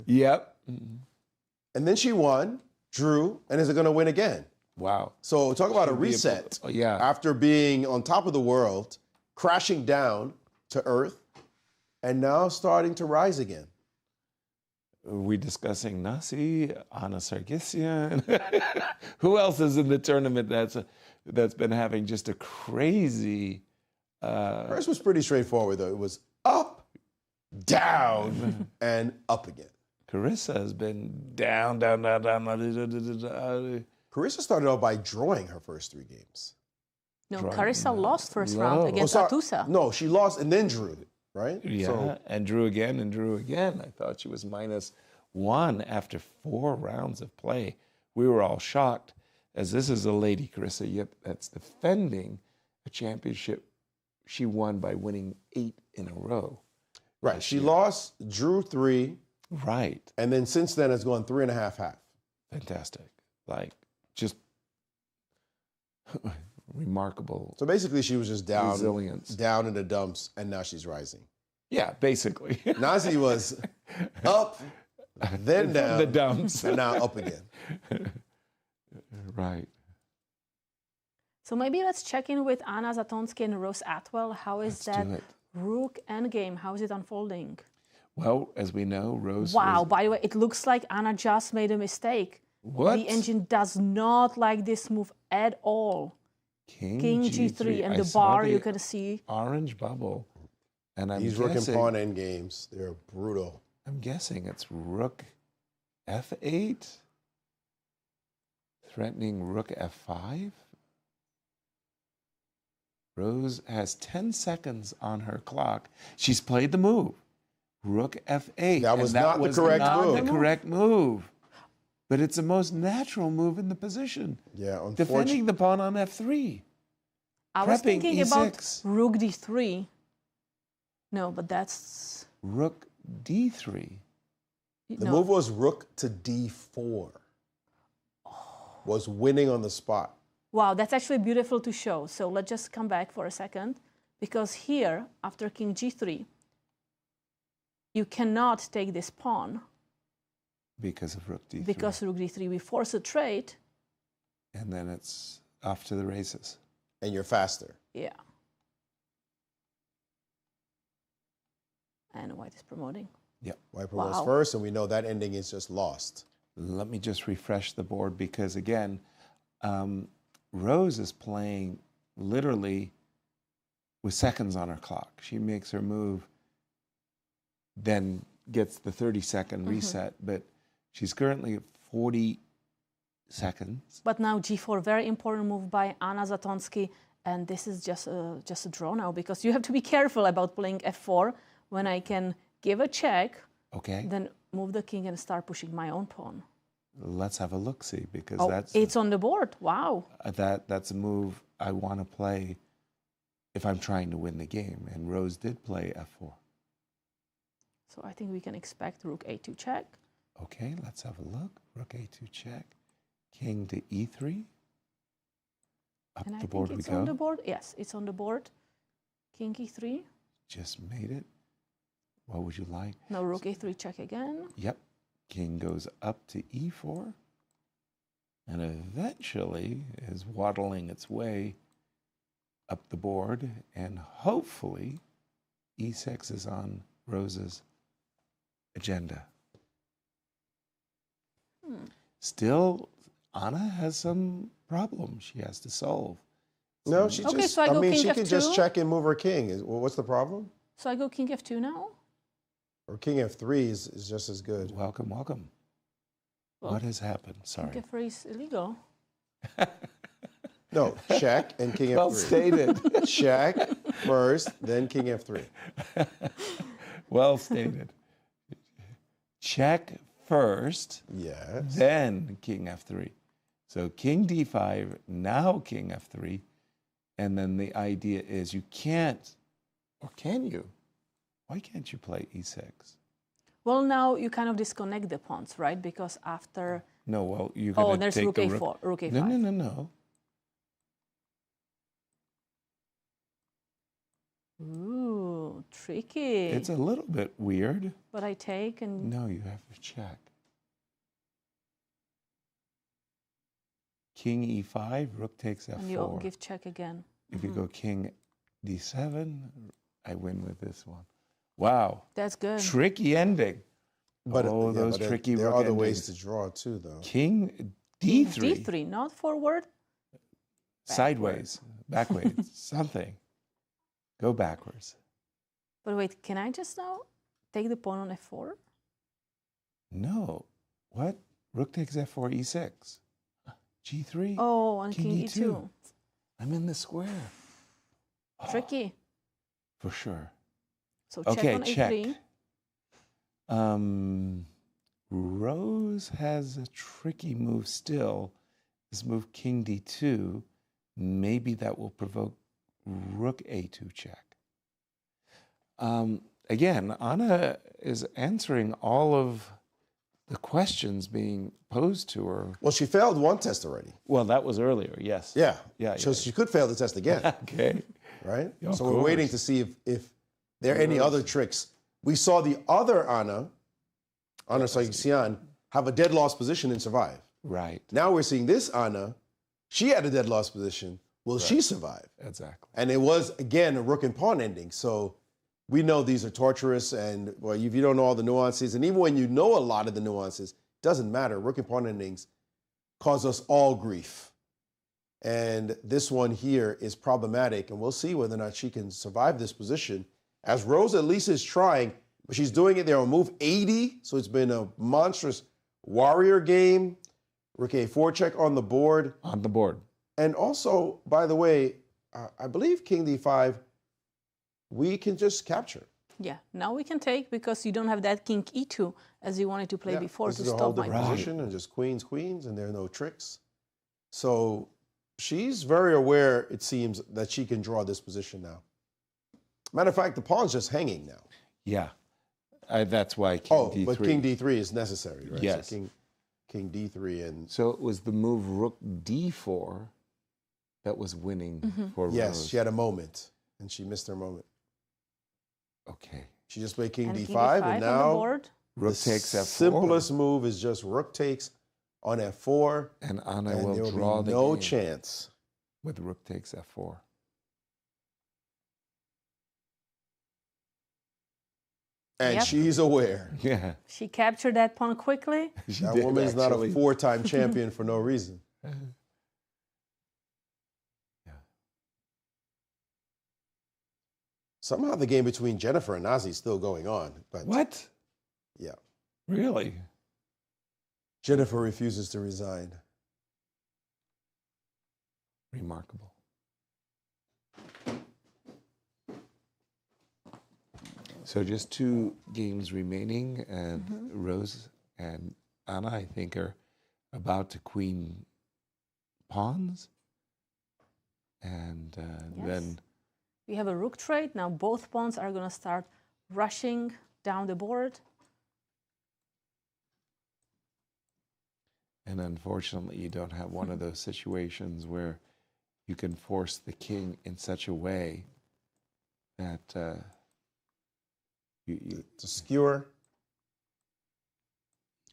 and then she won, drew, and is going to win again. Wow. So talk about a reset. After being on top of the world, crashing down to earth, and now starting to rise again. Are we discussing Nasi, Anna Sargsyan? Who else is in the tournament that's been having just a crazy... First was pretty straightforward, though. It was up, down, and up again. Carissa has been down. Carissa started out by drawing her first three games. No, Carissa lost first round against Atusa. No, she lost and then drew, right? Yeah, and drew again and drew again. I thought she was -1 after 4 rounds of play. We were all shocked, as this is a lady, Carissa, yet that's defending a championship she won by winning 8 in a row. Right, she lost, drew 3. Right. And then since then it's gone 3.5-half. Fantastic. Like, just remarkable. So basically she was just down, resilience. Down in the dumps, and now she's rising. Yeah, basically. Nazi was up, then down, the dumps, and now up again. Right. So maybe let's check in with Anna Zatonsky and Rose Atwell. How is that do it. rook endgame? How is it unfolding? Well, as we know, Rose. Wow, by the way, it looks like Anna just made a mistake. What? The engine does not like this move at all. King G3, and the bar you can see. Orange bubble. And I'm These guessing, rook and pawn endgames, they're brutal. I'm guessing it's rook f8, threatening rook f5. Rose has 10 seconds on her clock. She's played the move. Rook f8. That was not the correct move. The correct move. But it's the most natural move in the position. Yeah, defending the pawn on f3. I was Prepping thinking E6. about rook d3. No, but that's... Rook d3. The move was rook to d4. Was winning on the spot. Wow, that's actually beautiful to show. So let's just come back for a second. Because here, after king g3, you cannot take this pawn. Because of rook d3. Because rook d3, we force a trade. And then it's off to the races. And you're faster. Yeah. And white is promoting. Yep. White promotes first, and we know that ending is just lost. Let me just refresh the board because, again, Rose is playing literally with seconds on her clock. She makes her move, then gets the 30-second reset, but she's currently at 40 seconds. But now g4, very important move by Anna Zatonsky, and this is just a draw now because you have to be careful about playing f4 when I can give a check, then move the king and start pushing my own pawn. Let's have a look-see because it's on the board. Wow. That's a move I want to play if I'm trying to win the game, and Rose did play f4. So I think we can expect rook a2 check. Okay, let's have a look. Rook a2 check. King to e3. Up And I the board think it's we go. on the board. Yes, it's on the board. King e3. Just made it. What would you like? Now rook a3 check again. Yep. King goes up to e4. And eventually is waddling its way up the board, and hopefully e6 is on Rose's agenda. Still, Anna has some problems she has to solve. No, she just, so I mean, king she could F2. just check and move her king. What's the problem? So I go king f2 now? Or king f3 is just as good. Welcome, welcome. Well, what has happened? Sorry. King f3 is illegal. No, check and king f3. Well stated. Check first, then king f3. Well stated. Check first, yes. Then king f3. So king d5, now king f3, and then the idea is you can't, or can you? Why can't you play e6? Well, now you kind of disconnect the pawns, right? Because after... No, well, you're going to there's take rook the a4, rook a5. No. Ooh, tricky. It's a little bit weird. But I take and... No, you have to check. King e5, rook takes f4. And you give check again. If you go king d7, I win with this one. Wow. That's good. Tricky ending. But, those tricky there rook are other endings. ways to draw too, though. King d3. D3, not forward. Sideways, backwards, something. Go backwards. But wait, can I just now take the pawn on f4? No. What? Rook takes f4, e6. G3. Oh, on king e2. I'm in the square. Tricky. For sure. So check on a3. Rose has a tricky move still. This move king d2. Maybe that will provoke rook a2 check. Again, Anna is answering all of the questions being posed to her. Well, she failed one test already. Well, that was earlier, yes. Yeah. Yeah. So she could fail the test again. Okay. Right? Yeah, so we're waiting to see if there are any other tricks. We saw the other Anna Sargsyan, have a dead loss position and survive. Right. Now we're seeing this Anna. She had a dead loss position. Will she survive? Exactly. And it was, again, a rook and pawn ending. So we know these are torturous, and well, if you don't know all the nuances, and even when you know a lot of the nuances, it doesn't matter. Rook and pawn endings cause us all grief. And this one here is problematic, and we'll see whether or not she can survive this position. As Rose at least is trying, but she's doing it there on move 80, so it's been a monstrous warrior game. Rook a4 check on the board. On the board. And also, by the way, I believe king d5, we can just capture. Yeah, now we can take because you don't have that king e2 as you wanted to play before to stop my pawn. Position and just queens, and there are no tricks. So she's very aware, it seems, that she can draw this position now. Matter of fact, the pawn's just hanging now. Yeah, that's why king d3. But king d3 is necessary, right? Yes. So king d3 and... So it was the move rook d4 that was winning for Rose. Yes, she had a moment, and she missed her moment. Okay. She just played king And d5, king d5 and on the now board. Rook takes f4. Simplest move is just rook takes on f4. And Anna and will there draw be the no game chance. with rook takes f4. And she's aware. Yeah. She captured that pawn quickly. That woman's not a 4-time champion for no reason. Somehow the game between Jennifer and Nazi is still going on. But What? Yeah. Really? Jennifer refuses to resign. Remarkable. So just 2 games remaining, and Rose and Anna, I think, are about to queen pawns. And then... We have a rook trade. Now both pawns are going to start rushing down the board. And unfortunately, you don't have one of those situations where you can force the king in such a way that to skewer.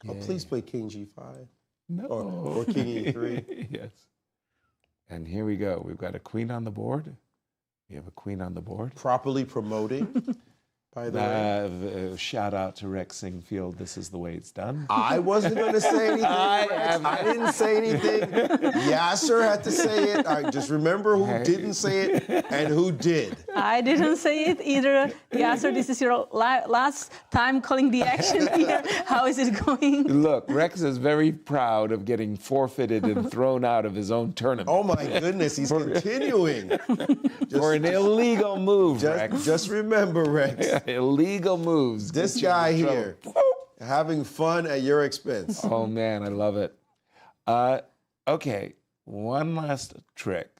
Yeah. Oh, please play king g5. No. Or king e3. Yes. And here we go. We've got a queen on the board. We have a queen on the board. Properly promoting, by the way. Shout out to Rex Singfield. This is the way it's done. I wasn't going to say anything. I didn't say anything. Yasser had to say it. I just remember who didn't say it and who did. I didn't say it either. Yasser, this is your last time calling the action here. How is it going? Look, Rex is very proud of getting forfeited and thrown out of his own tournament. Oh my goodness, he's continuing. For an illegal move, Rex. Just remember, Rex. Illegal moves. This guy here, having fun at your expense. Oh man, I love it. Okay, one last trick.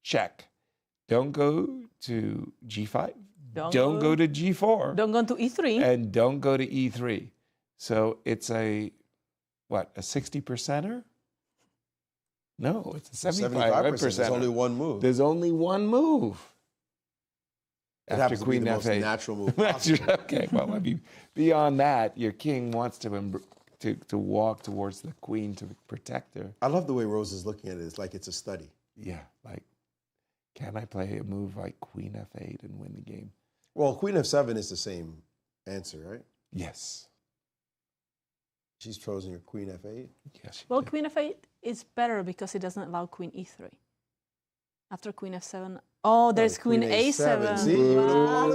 Check. Don't go to G5. Don't go to G4. Don't go to E3. And don't go to E3. So it's a 60%er? No, it's a 75%. There's only one move. There's only one move. It happens to be the most natural move possible. Okay, well, I mean, beyond that, your king wants to walk towards the queen to protect her. I love the way Rose is looking at it. It's like it's a study. Yeah, like, can I play a move like queen f8 and win the game? Well, queen f7 is the same answer, right? Yes. She's chosen your queen f8? Yes. Well, queen f8 is better because it doesn't allow queen e3. After queen f7, there's queen a7. See, wow.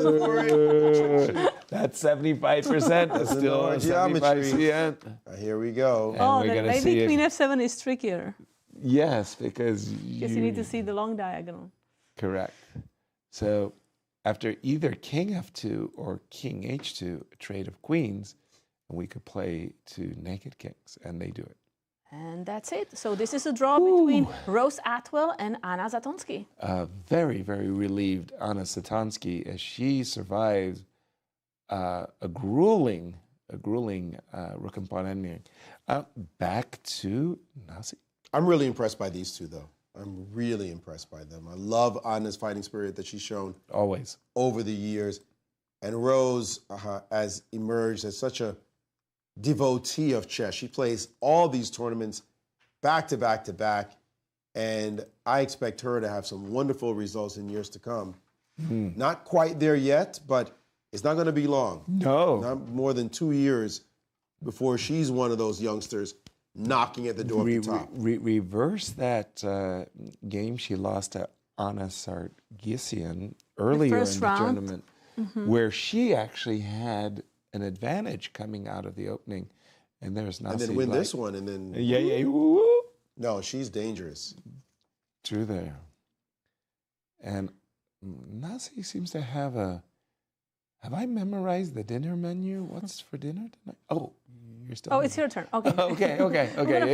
That's 75%. That's still 75%. Here we go. Then maybe queen f7 is trickier. Yes, because you need to see the long diagonal. Correct. So after either king f2 or king h2, a trade of queens, and we could play to naked kings, and they do it. And that's it. So this is a draw between Rose Atwell and Anna Zatonsky. Very, very relieved Anna Zatonsky as she survives a grueling rook and pawn ending. Back to Nazi. I'm really impressed by these two, though. I'm really impressed by them. I love Anna's fighting spirit that she's shown always over the years. And Rose has emerged as such a devotee of chess. She plays all these tournaments back to back to back, and I expect her to have some wonderful results in years to come. Not quite there yet, but it's not going to be long. No. Not more than 2 years before she's one of those youngsters knocking at the door at the top. Reverse that game she lost to Anna Sargsyan earlier in the tournament, where she actually had an advantage coming out of the opening, and there's Nazi. And then win this one, and then woo. No, she's dangerous. True there. And Nazi seems to have a. Have I memorized the dinner menu? What's for dinner tonight? Oh, you're still. Oh, it's your turn. Okay. okay.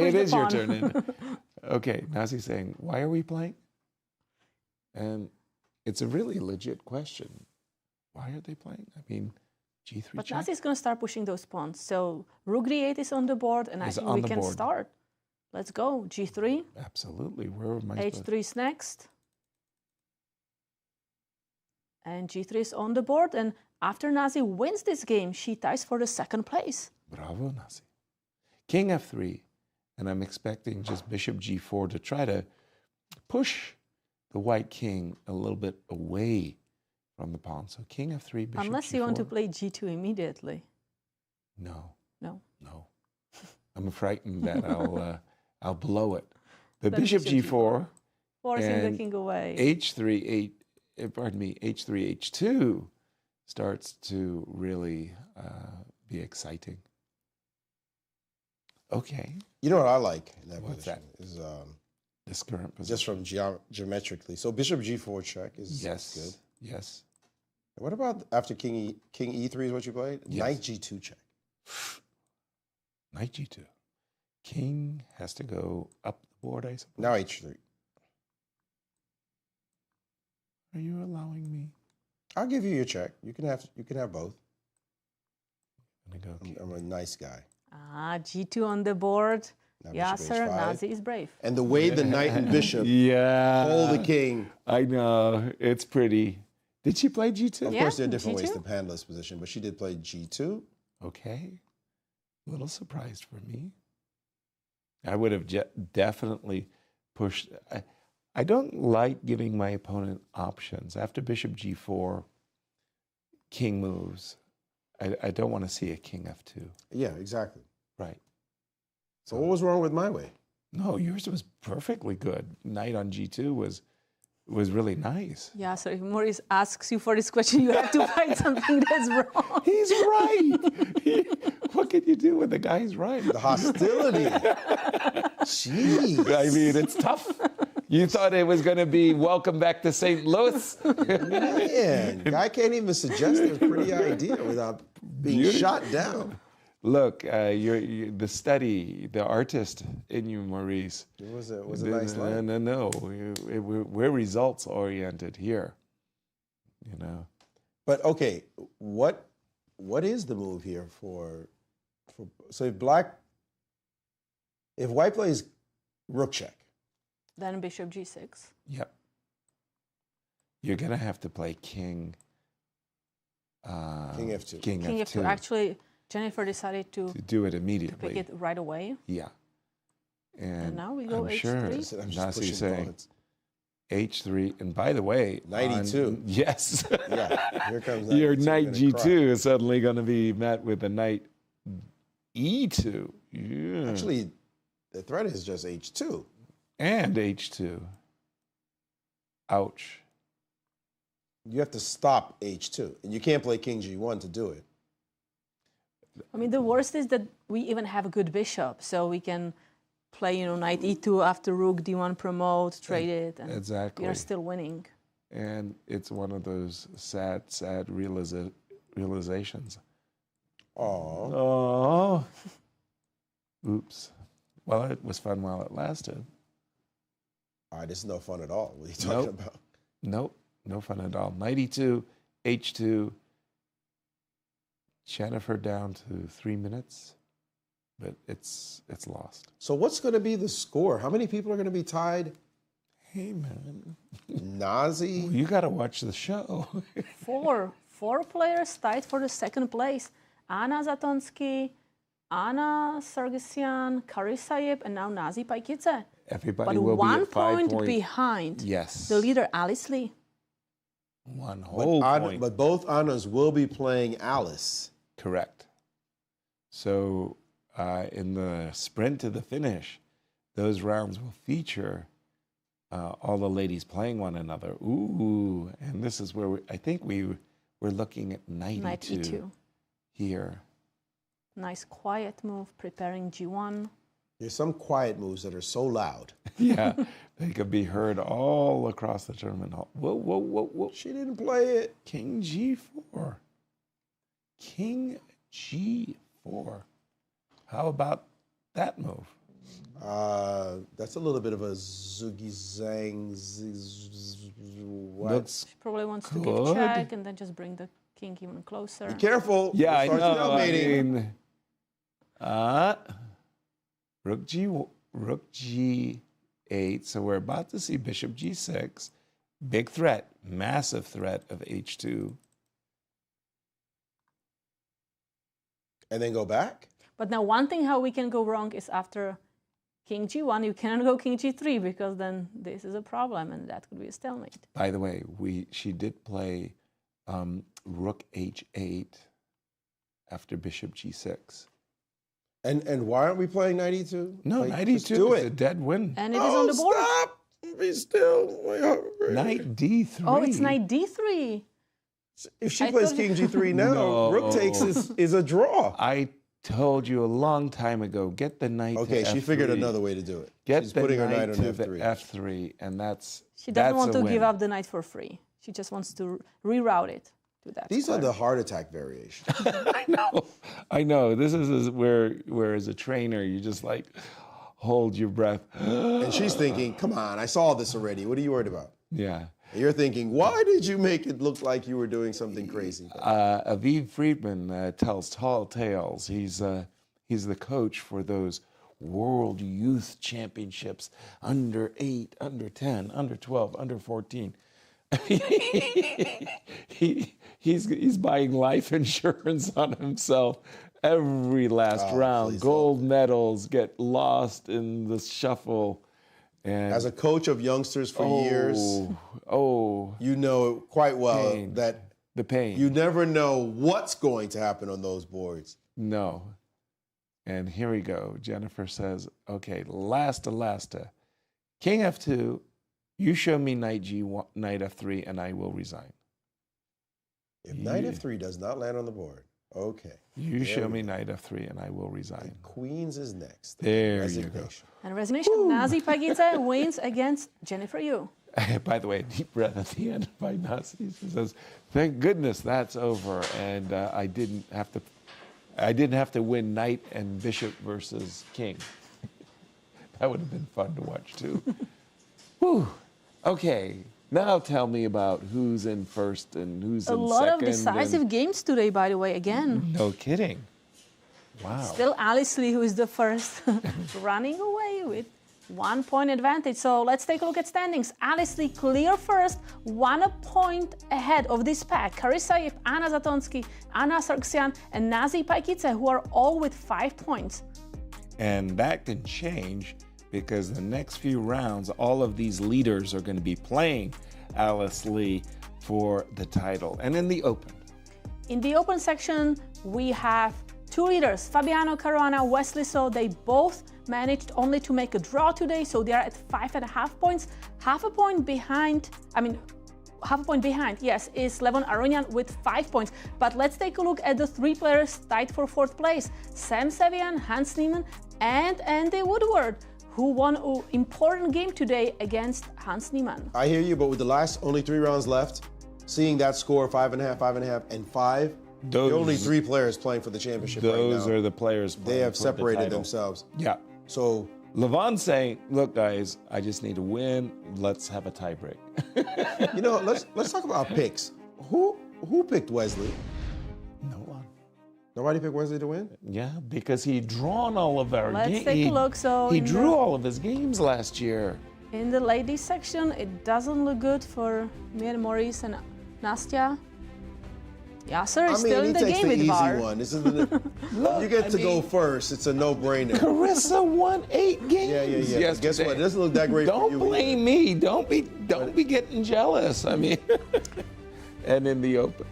It is your turn. Okay, Nazi's saying, "Why are we playing?" And it's a really legit question. Why are they playing? I mean. G3 but check? Nazi's going to start pushing those pawns. So rook d8 is on the board, and I think we can start. Let's go. G3. Absolutely. Where am I H3 is next. And G3 is on the board. And after Nazi wins this game, she ties for the second place. Bravo, Nazi. King f3. And I'm expecting just bishop g4 to try to push the white king a little bit away from the pawn. So king f3, bishop Unless g4. you want to play g2 immediately. No. No. I'm frightened that I'll blow it. The bishop g4. Forcing the king away. h3, h3, h2 starts to really be exciting. Okay. You know what I like in that What's position? that? Is this current position. Just from geometrically. So bishop g4 check is good. Yes. What about after king e3 is what you played? Yes. Knight g2 check. Knight g2. King has to go up the board, I suppose. Now h3. Are you allowing me? I'll give you your check. You can have both. I'm a nice guy. G2 on the board. Yasser, H5. Nazi is brave. And the way the knight and bishop hold the king. I know. It's pretty. Did she play G2? Of course, there are different ways to handle this position, but she did play G2. Okay. A little surprised for me. I would have definitely pushed. I don't like giving my opponent options. After bishop g4, king moves. I don't want to see a king f2. Yeah, exactly. Right. So what was wrong with my way? No, yours was perfectly good. Knight on g2 was really nice. Yeah, so if Maurice asks you for this question, you have to find something that's wrong. He's right. What can you do when the guy's right? The hostility. Jeez. I mean, it's tough. You thought it was going to be welcome back to St. Louis? Man, guy can't even suggest a pretty idea without being shot down. Look, you're the study, the artist in you, Maurice. It was a nice line. No. We're results oriented here. You know. But okay, what is the move here for so if white plays rook check. Then bishop g6. Yep. You're gonna have to play king. King f2. King f2. Actually, Jennifer decided to do it immediately. To pick it right away. Yeah. And now we go I'm h3. sure Anastasiya saying h3. And by the way, knight e2. Yes. Yeah. Here comes your knight g2 is suddenly going to be met with a knight e2. Yeah. Actually, the threat is just h2. And h2. Ouch. You have to stop h2. And you can't play king g1 to do it. I mean, the worst is that we even have a good bishop, so we can play, knight e2 after rook d1 promote, trade it, and exactly. we are still winning. And it's one of those sad realizations. Oh. Oops. Well, it was fun while it lasted. All right, this is no fun at all. What are you talking about? Nope, no fun at all. Knight e2, h2. Jennifer down to 3 minutes, but it's lost. So what's going to be the score? How many people are going to be tied? Hey, man. Nazi? Well, you got to watch the show. Four players tied for the second place. Anna Zatonsky, Anna Sargsyan, Carissa, and now Nazi Paikidze. Everybody but will be at 1 point behind the leader, Alice Lee. One whole point. But both Annas will be playing Alice. Correct. So in the sprint to the finish, those rounds will feature all the ladies playing one another. Ooh, and this is where I think we're looking at knight e2 here. Nice quiet move, preparing g1. There's some quiet moves that are so loud. Yeah, they could be heard all across the tournament hall. Whoa, whoa, whoa, whoa. She didn't play it. King g4. King g4. How about that move? That's a little bit of a Zhuge Zhang. Looks she probably wants to give check and then just bring the king even closer. Be careful. Yeah, I know. I mean, rook g8. So we're about to see bishop g6. Big threat, massive threat of h2. And then go back? But now one thing how we can go wrong is after king g1, you cannot go king g3 because then this is a problem and that could be a stalemate. By the way, she did play rook h8 after bishop g6. And why aren't we playing knight e2? No, knight e2 is a dead win. And it is on the board. Stop! Be still. Knight d3. Oh, it's knight d3. If she plays king g3 now, rook takes is a draw. I told you a long time ago, get the knight to she f3. figured another way to do it. She's putting her knight on f3. F3, and that's She doesn't want to win. give up the knight for free. She just wants to reroute it to that. These are the heart attack variations. I know. This is where as a trainer, you just like hold your breath. And she's thinking, come on, I saw this already. What are you worried about? Yeah. And you're thinking, why did you make it look like you were doing something crazy? Aviv Friedman tells tall tales. He's the coach for those World Youth Championships, under 8, under 10, under 12, under 14. He's buying life insurance on himself every last round. Gold medals get lost in the shuffle. And as a coach of youngsters for years, you know quite well that the pain. You never know what's going to happen on those boards. No. And here we go. Jennifer says, okay, last. King F2, you show me knight G1, knight F3, and I will resign. If knight F3 does not land on the board, okay. You show me knight F3, and I will resign. And Queens is next. There you go. And resignation, Nazi Paikidze wins against Jennifer Yu. By the way, deep breath at the end by Nazi. She says, thank goodness that's over, and I didn't have to win knight and bishop versus king. That would have been fun to watch too. Whew. Okay, now tell me about who's in first and who's in second. A lot of decisive games today, by the way, again. No kidding. Wow. Still Alice Lee, who is the first, running away with 1 point advantage. So let's take a look at standings. Alice Lee clear first, 1 point ahead of this pack. Carissa, Anna Zatonsky, Anna Sargsyan, and Nazi Paikidze, who are all with 5 points. And that can change because the next few rounds, all of these leaders are going to be playing Alice Lee for the title. And in the open? In the open section, we have 2 leaders, Fabiano Caruana, Wesley, so they both managed only to make a draw today, so they are at 5.5 points. Half a point behind, yes, is Levon Aronian with 5 points. But let's take a look at the 3 players tied for 4th place. Sam Sevian, Hans Niemann, and Andy Woodward, who won an important game today against Hans Niemann. I hear you, but with the last only 3 rounds left, seeing that score 5.5, 5.5, and 5, there are only 3 players playing for the championship right now. Those are the players playing. They have for separated the themselves. Yeah. So Levon's saying, look, guys, I just need to win. Let's have a tie break. You know, let's talk about picks. Who picked Wesley? No one. Nobody picked Wesley to win? Yeah, because he'd drawn all of our games. Let's take a look. So he drew all of his games last year. In the ladies section, it doesn't look good for me and Maurice and Nastya. Yasser is still in the game with VAR. One. This isn't you get to go first. It's a no-brainer. Carissa won 8 games. Yeah. Yesterday. Guess what? It doesn't look that great for you. Don't blame me. Don't be getting jealous. I mean, and in the open,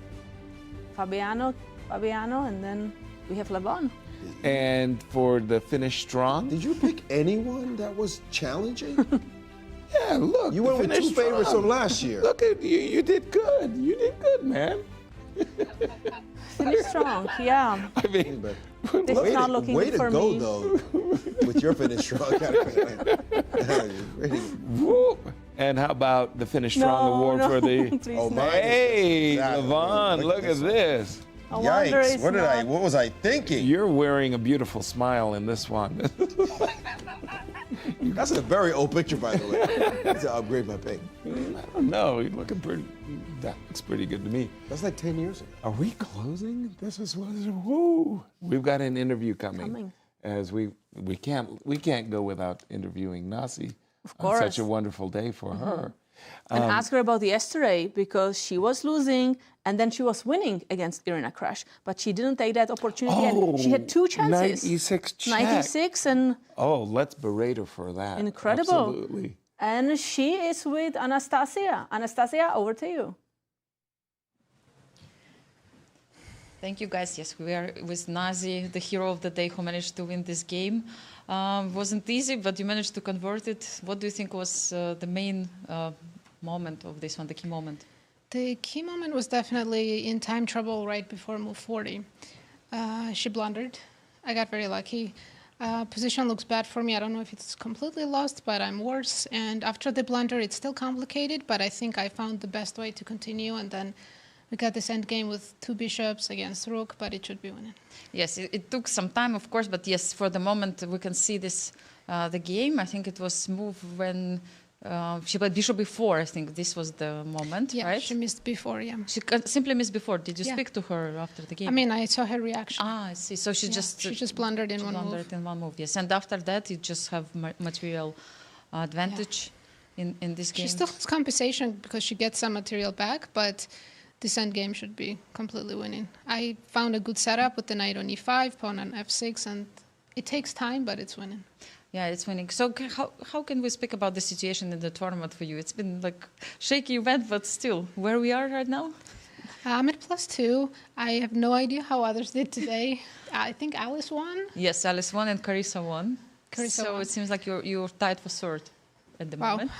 Fabiano, and then we have Levon. And for the finish strong, did you pick anyone that was challenging? Yeah, look. You went with 2 favorites from last year. Look at you. You did good. You did good, man. Finish strong, yeah. I mean, this is not looking good for me. Way to go, though, with your finish strong. And how about the finish strong award for the? Hey, Levon, look at this. Yikes! What was I thinking? You're wearing a beautiful smile in this one. That's a very old picture, by the way. To upgrade my pick. I don't know. You're looking pretty. That looks pretty good to me. That's like 10 years ago. Are we closing? This is woo. We've got an interview coming. As we can't go without interviewing Nasi. Of course. On such a wonderful day for her. And ask her about yesterday, because she was losing and then she was winning against Irina Krush, but she didn't take that opportunity. And she had 2 chances. 96 check. 96 and. Oh, let's berate her for that. Incredible. Absolutely. And she is with Anastasiya. Anastasiya, over to you. Thank you, guys. Yes, we are with Nazi, the hero of the day, who managed to win this game. Wasn't easy, but you managed to convert it. What do you think was the main moment of this one, the key moment? The key moment was definitely in time trouble right before move 40. She blundered. I got very lucky. Position looks bad for me. I don't know if it's completely lost, but I'm worse. And after the blunder, it's still complicated, but I think I found the best way to continue. And then we got this end game with 2 bishops against rook, but it should be winning. Yes, it took some time, of course, but yes, for the moment we can see this, the game. I think it was move when she played bishop before. I think this was the moment, yeah, right? She missed before, yeah. She simply missed before. Did you speak to her after the game? I mean, I saw her reaction. Ah, I see. So she just blundered in one move. Yes. And after that, you just have material advantage in this game. She still has compensation because she gets some material back, but this end game should be completely winning. I found a good setup with the knight on e5, pawn on f6, and it takes time, but it's winning. Yeah, it's winning. So how can we speak about the situation in the tournament for you? It's been like shaky event, but still, where we are right now? I'm at +2. I have no idea how others did today. I think Alice won. Yes, Alice won and Carissa won. Carissa won. It seems like you're tied for third at the moment.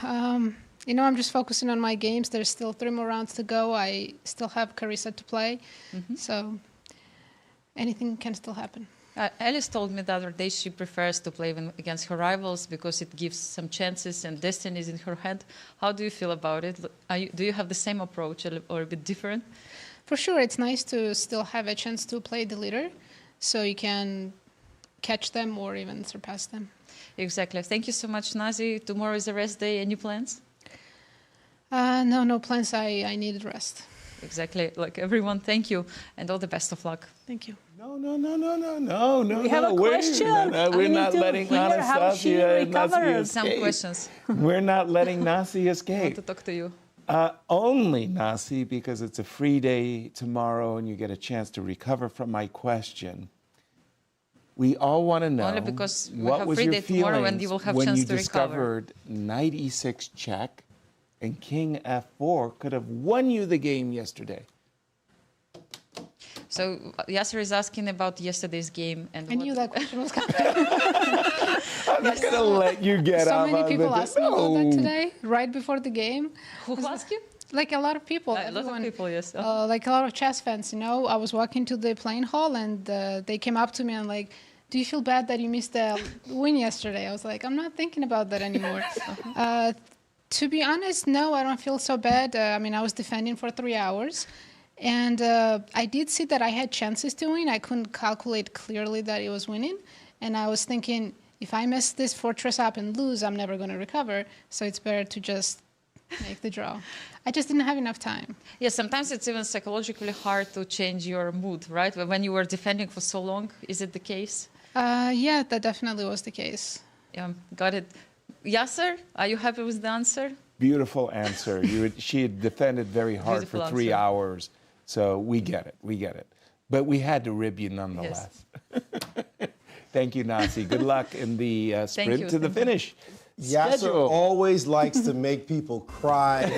You know, I'm just focusing on my games. There's still 3 more rounds to go. I still have Carissa to play, so anything can still happen. Alice told me the other day she prefers to play against her rivals because it gives some chances and destinies in her hand. How do you feel about it? Do you have the same approach or a bit different? For sure, it's nice to still have a chance to play the leader, so you can catch them or even surpass them. Exactly. Thank you so much, Nazi. Tomorrow is a rest day. Any plans? No plans. I needed rest. Exactly. Like everyone, thank you and all the best of luck. Thank you. No. We have a question. We're not letting Anastasiya escape. Some questions. We're not letting Nasi escape. I want to talk to you. Only Nasi, because it's a free day tomorrow and you get a chance to recover from my question. We all want to know Only because we what have was free your day tomorrow and you will have when chance you to recover. discovered knight e6 check and king f4 could have won you the game yesterday. So Yasser is asking about yesterday's game. And I knew that question was coming. I'm not going to let you get So out many of people it. asked me about that today, right before the game. Who asked you? Like a lot of people. A lot of people, yes. Like a lot of chess fans, you know. I was walking to the playing hall and they came up to me and like, do you feel bad that you missed the win yesterday? I was like, I'm not thinking about that anymore. To be honest, no, I don't feel so bad. I mean, I was defending for 3 hours. And I did see that I had chances to win. I couldn't calculate clearly that it was winning. And I was thinking, if I mess this fortress up and lose, I'm never going to recover. So it's better to just make the draw. I just didn't have enough time. Yeah, sometimes it's even psychologically hard to change your mood, right? When you were defending for so long, is it the case? Yeah, that definitely was the case. Yeah, got it. Yasser, are you happy with the answer? Beautiful answer. She had defended very hard Beautiful for 3 answer. hours. So we get it. But we had to rib you nonetheless. Yes. Thank you, Nasi. Good luck in the sprint to the finish. Yasser always likes to make people cry.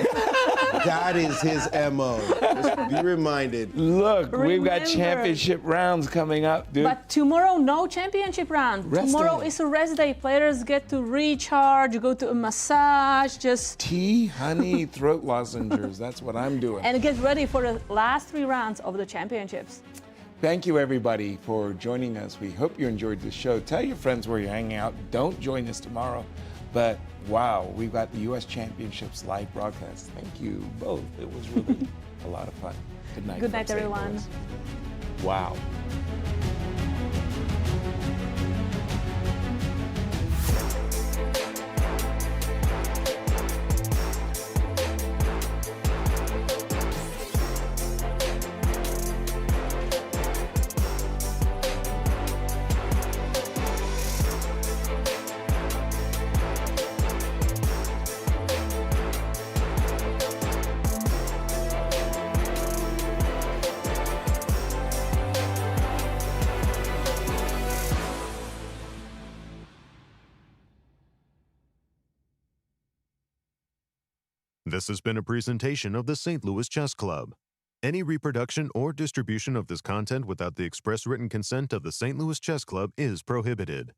That is his MO. Just be reminded. Look, we've got championship rounds coming up, dude. But tomorrow, no championship round. Tomorrow is a rest day. Players get to recharge, go to a massage, just... Tea, honey, throat lozenges. That's what I'm doing. And get ready for the last 3 rounds of the championships. Thank you, everybody, for joining us. We hope you enjoyed the show. Tell your friends where you're hanging out. Don't join us tomorrow. But wow, we've got the U.S. Championships live broadcast. Thank you both. It was really a lot of fun. Good night. Good night, everyone. Wow. This has been a presentation of the St. Louis Chess Club. Any reproduction or distribution of this content without the express written consent of the St. Louis Chess Club is prohibited.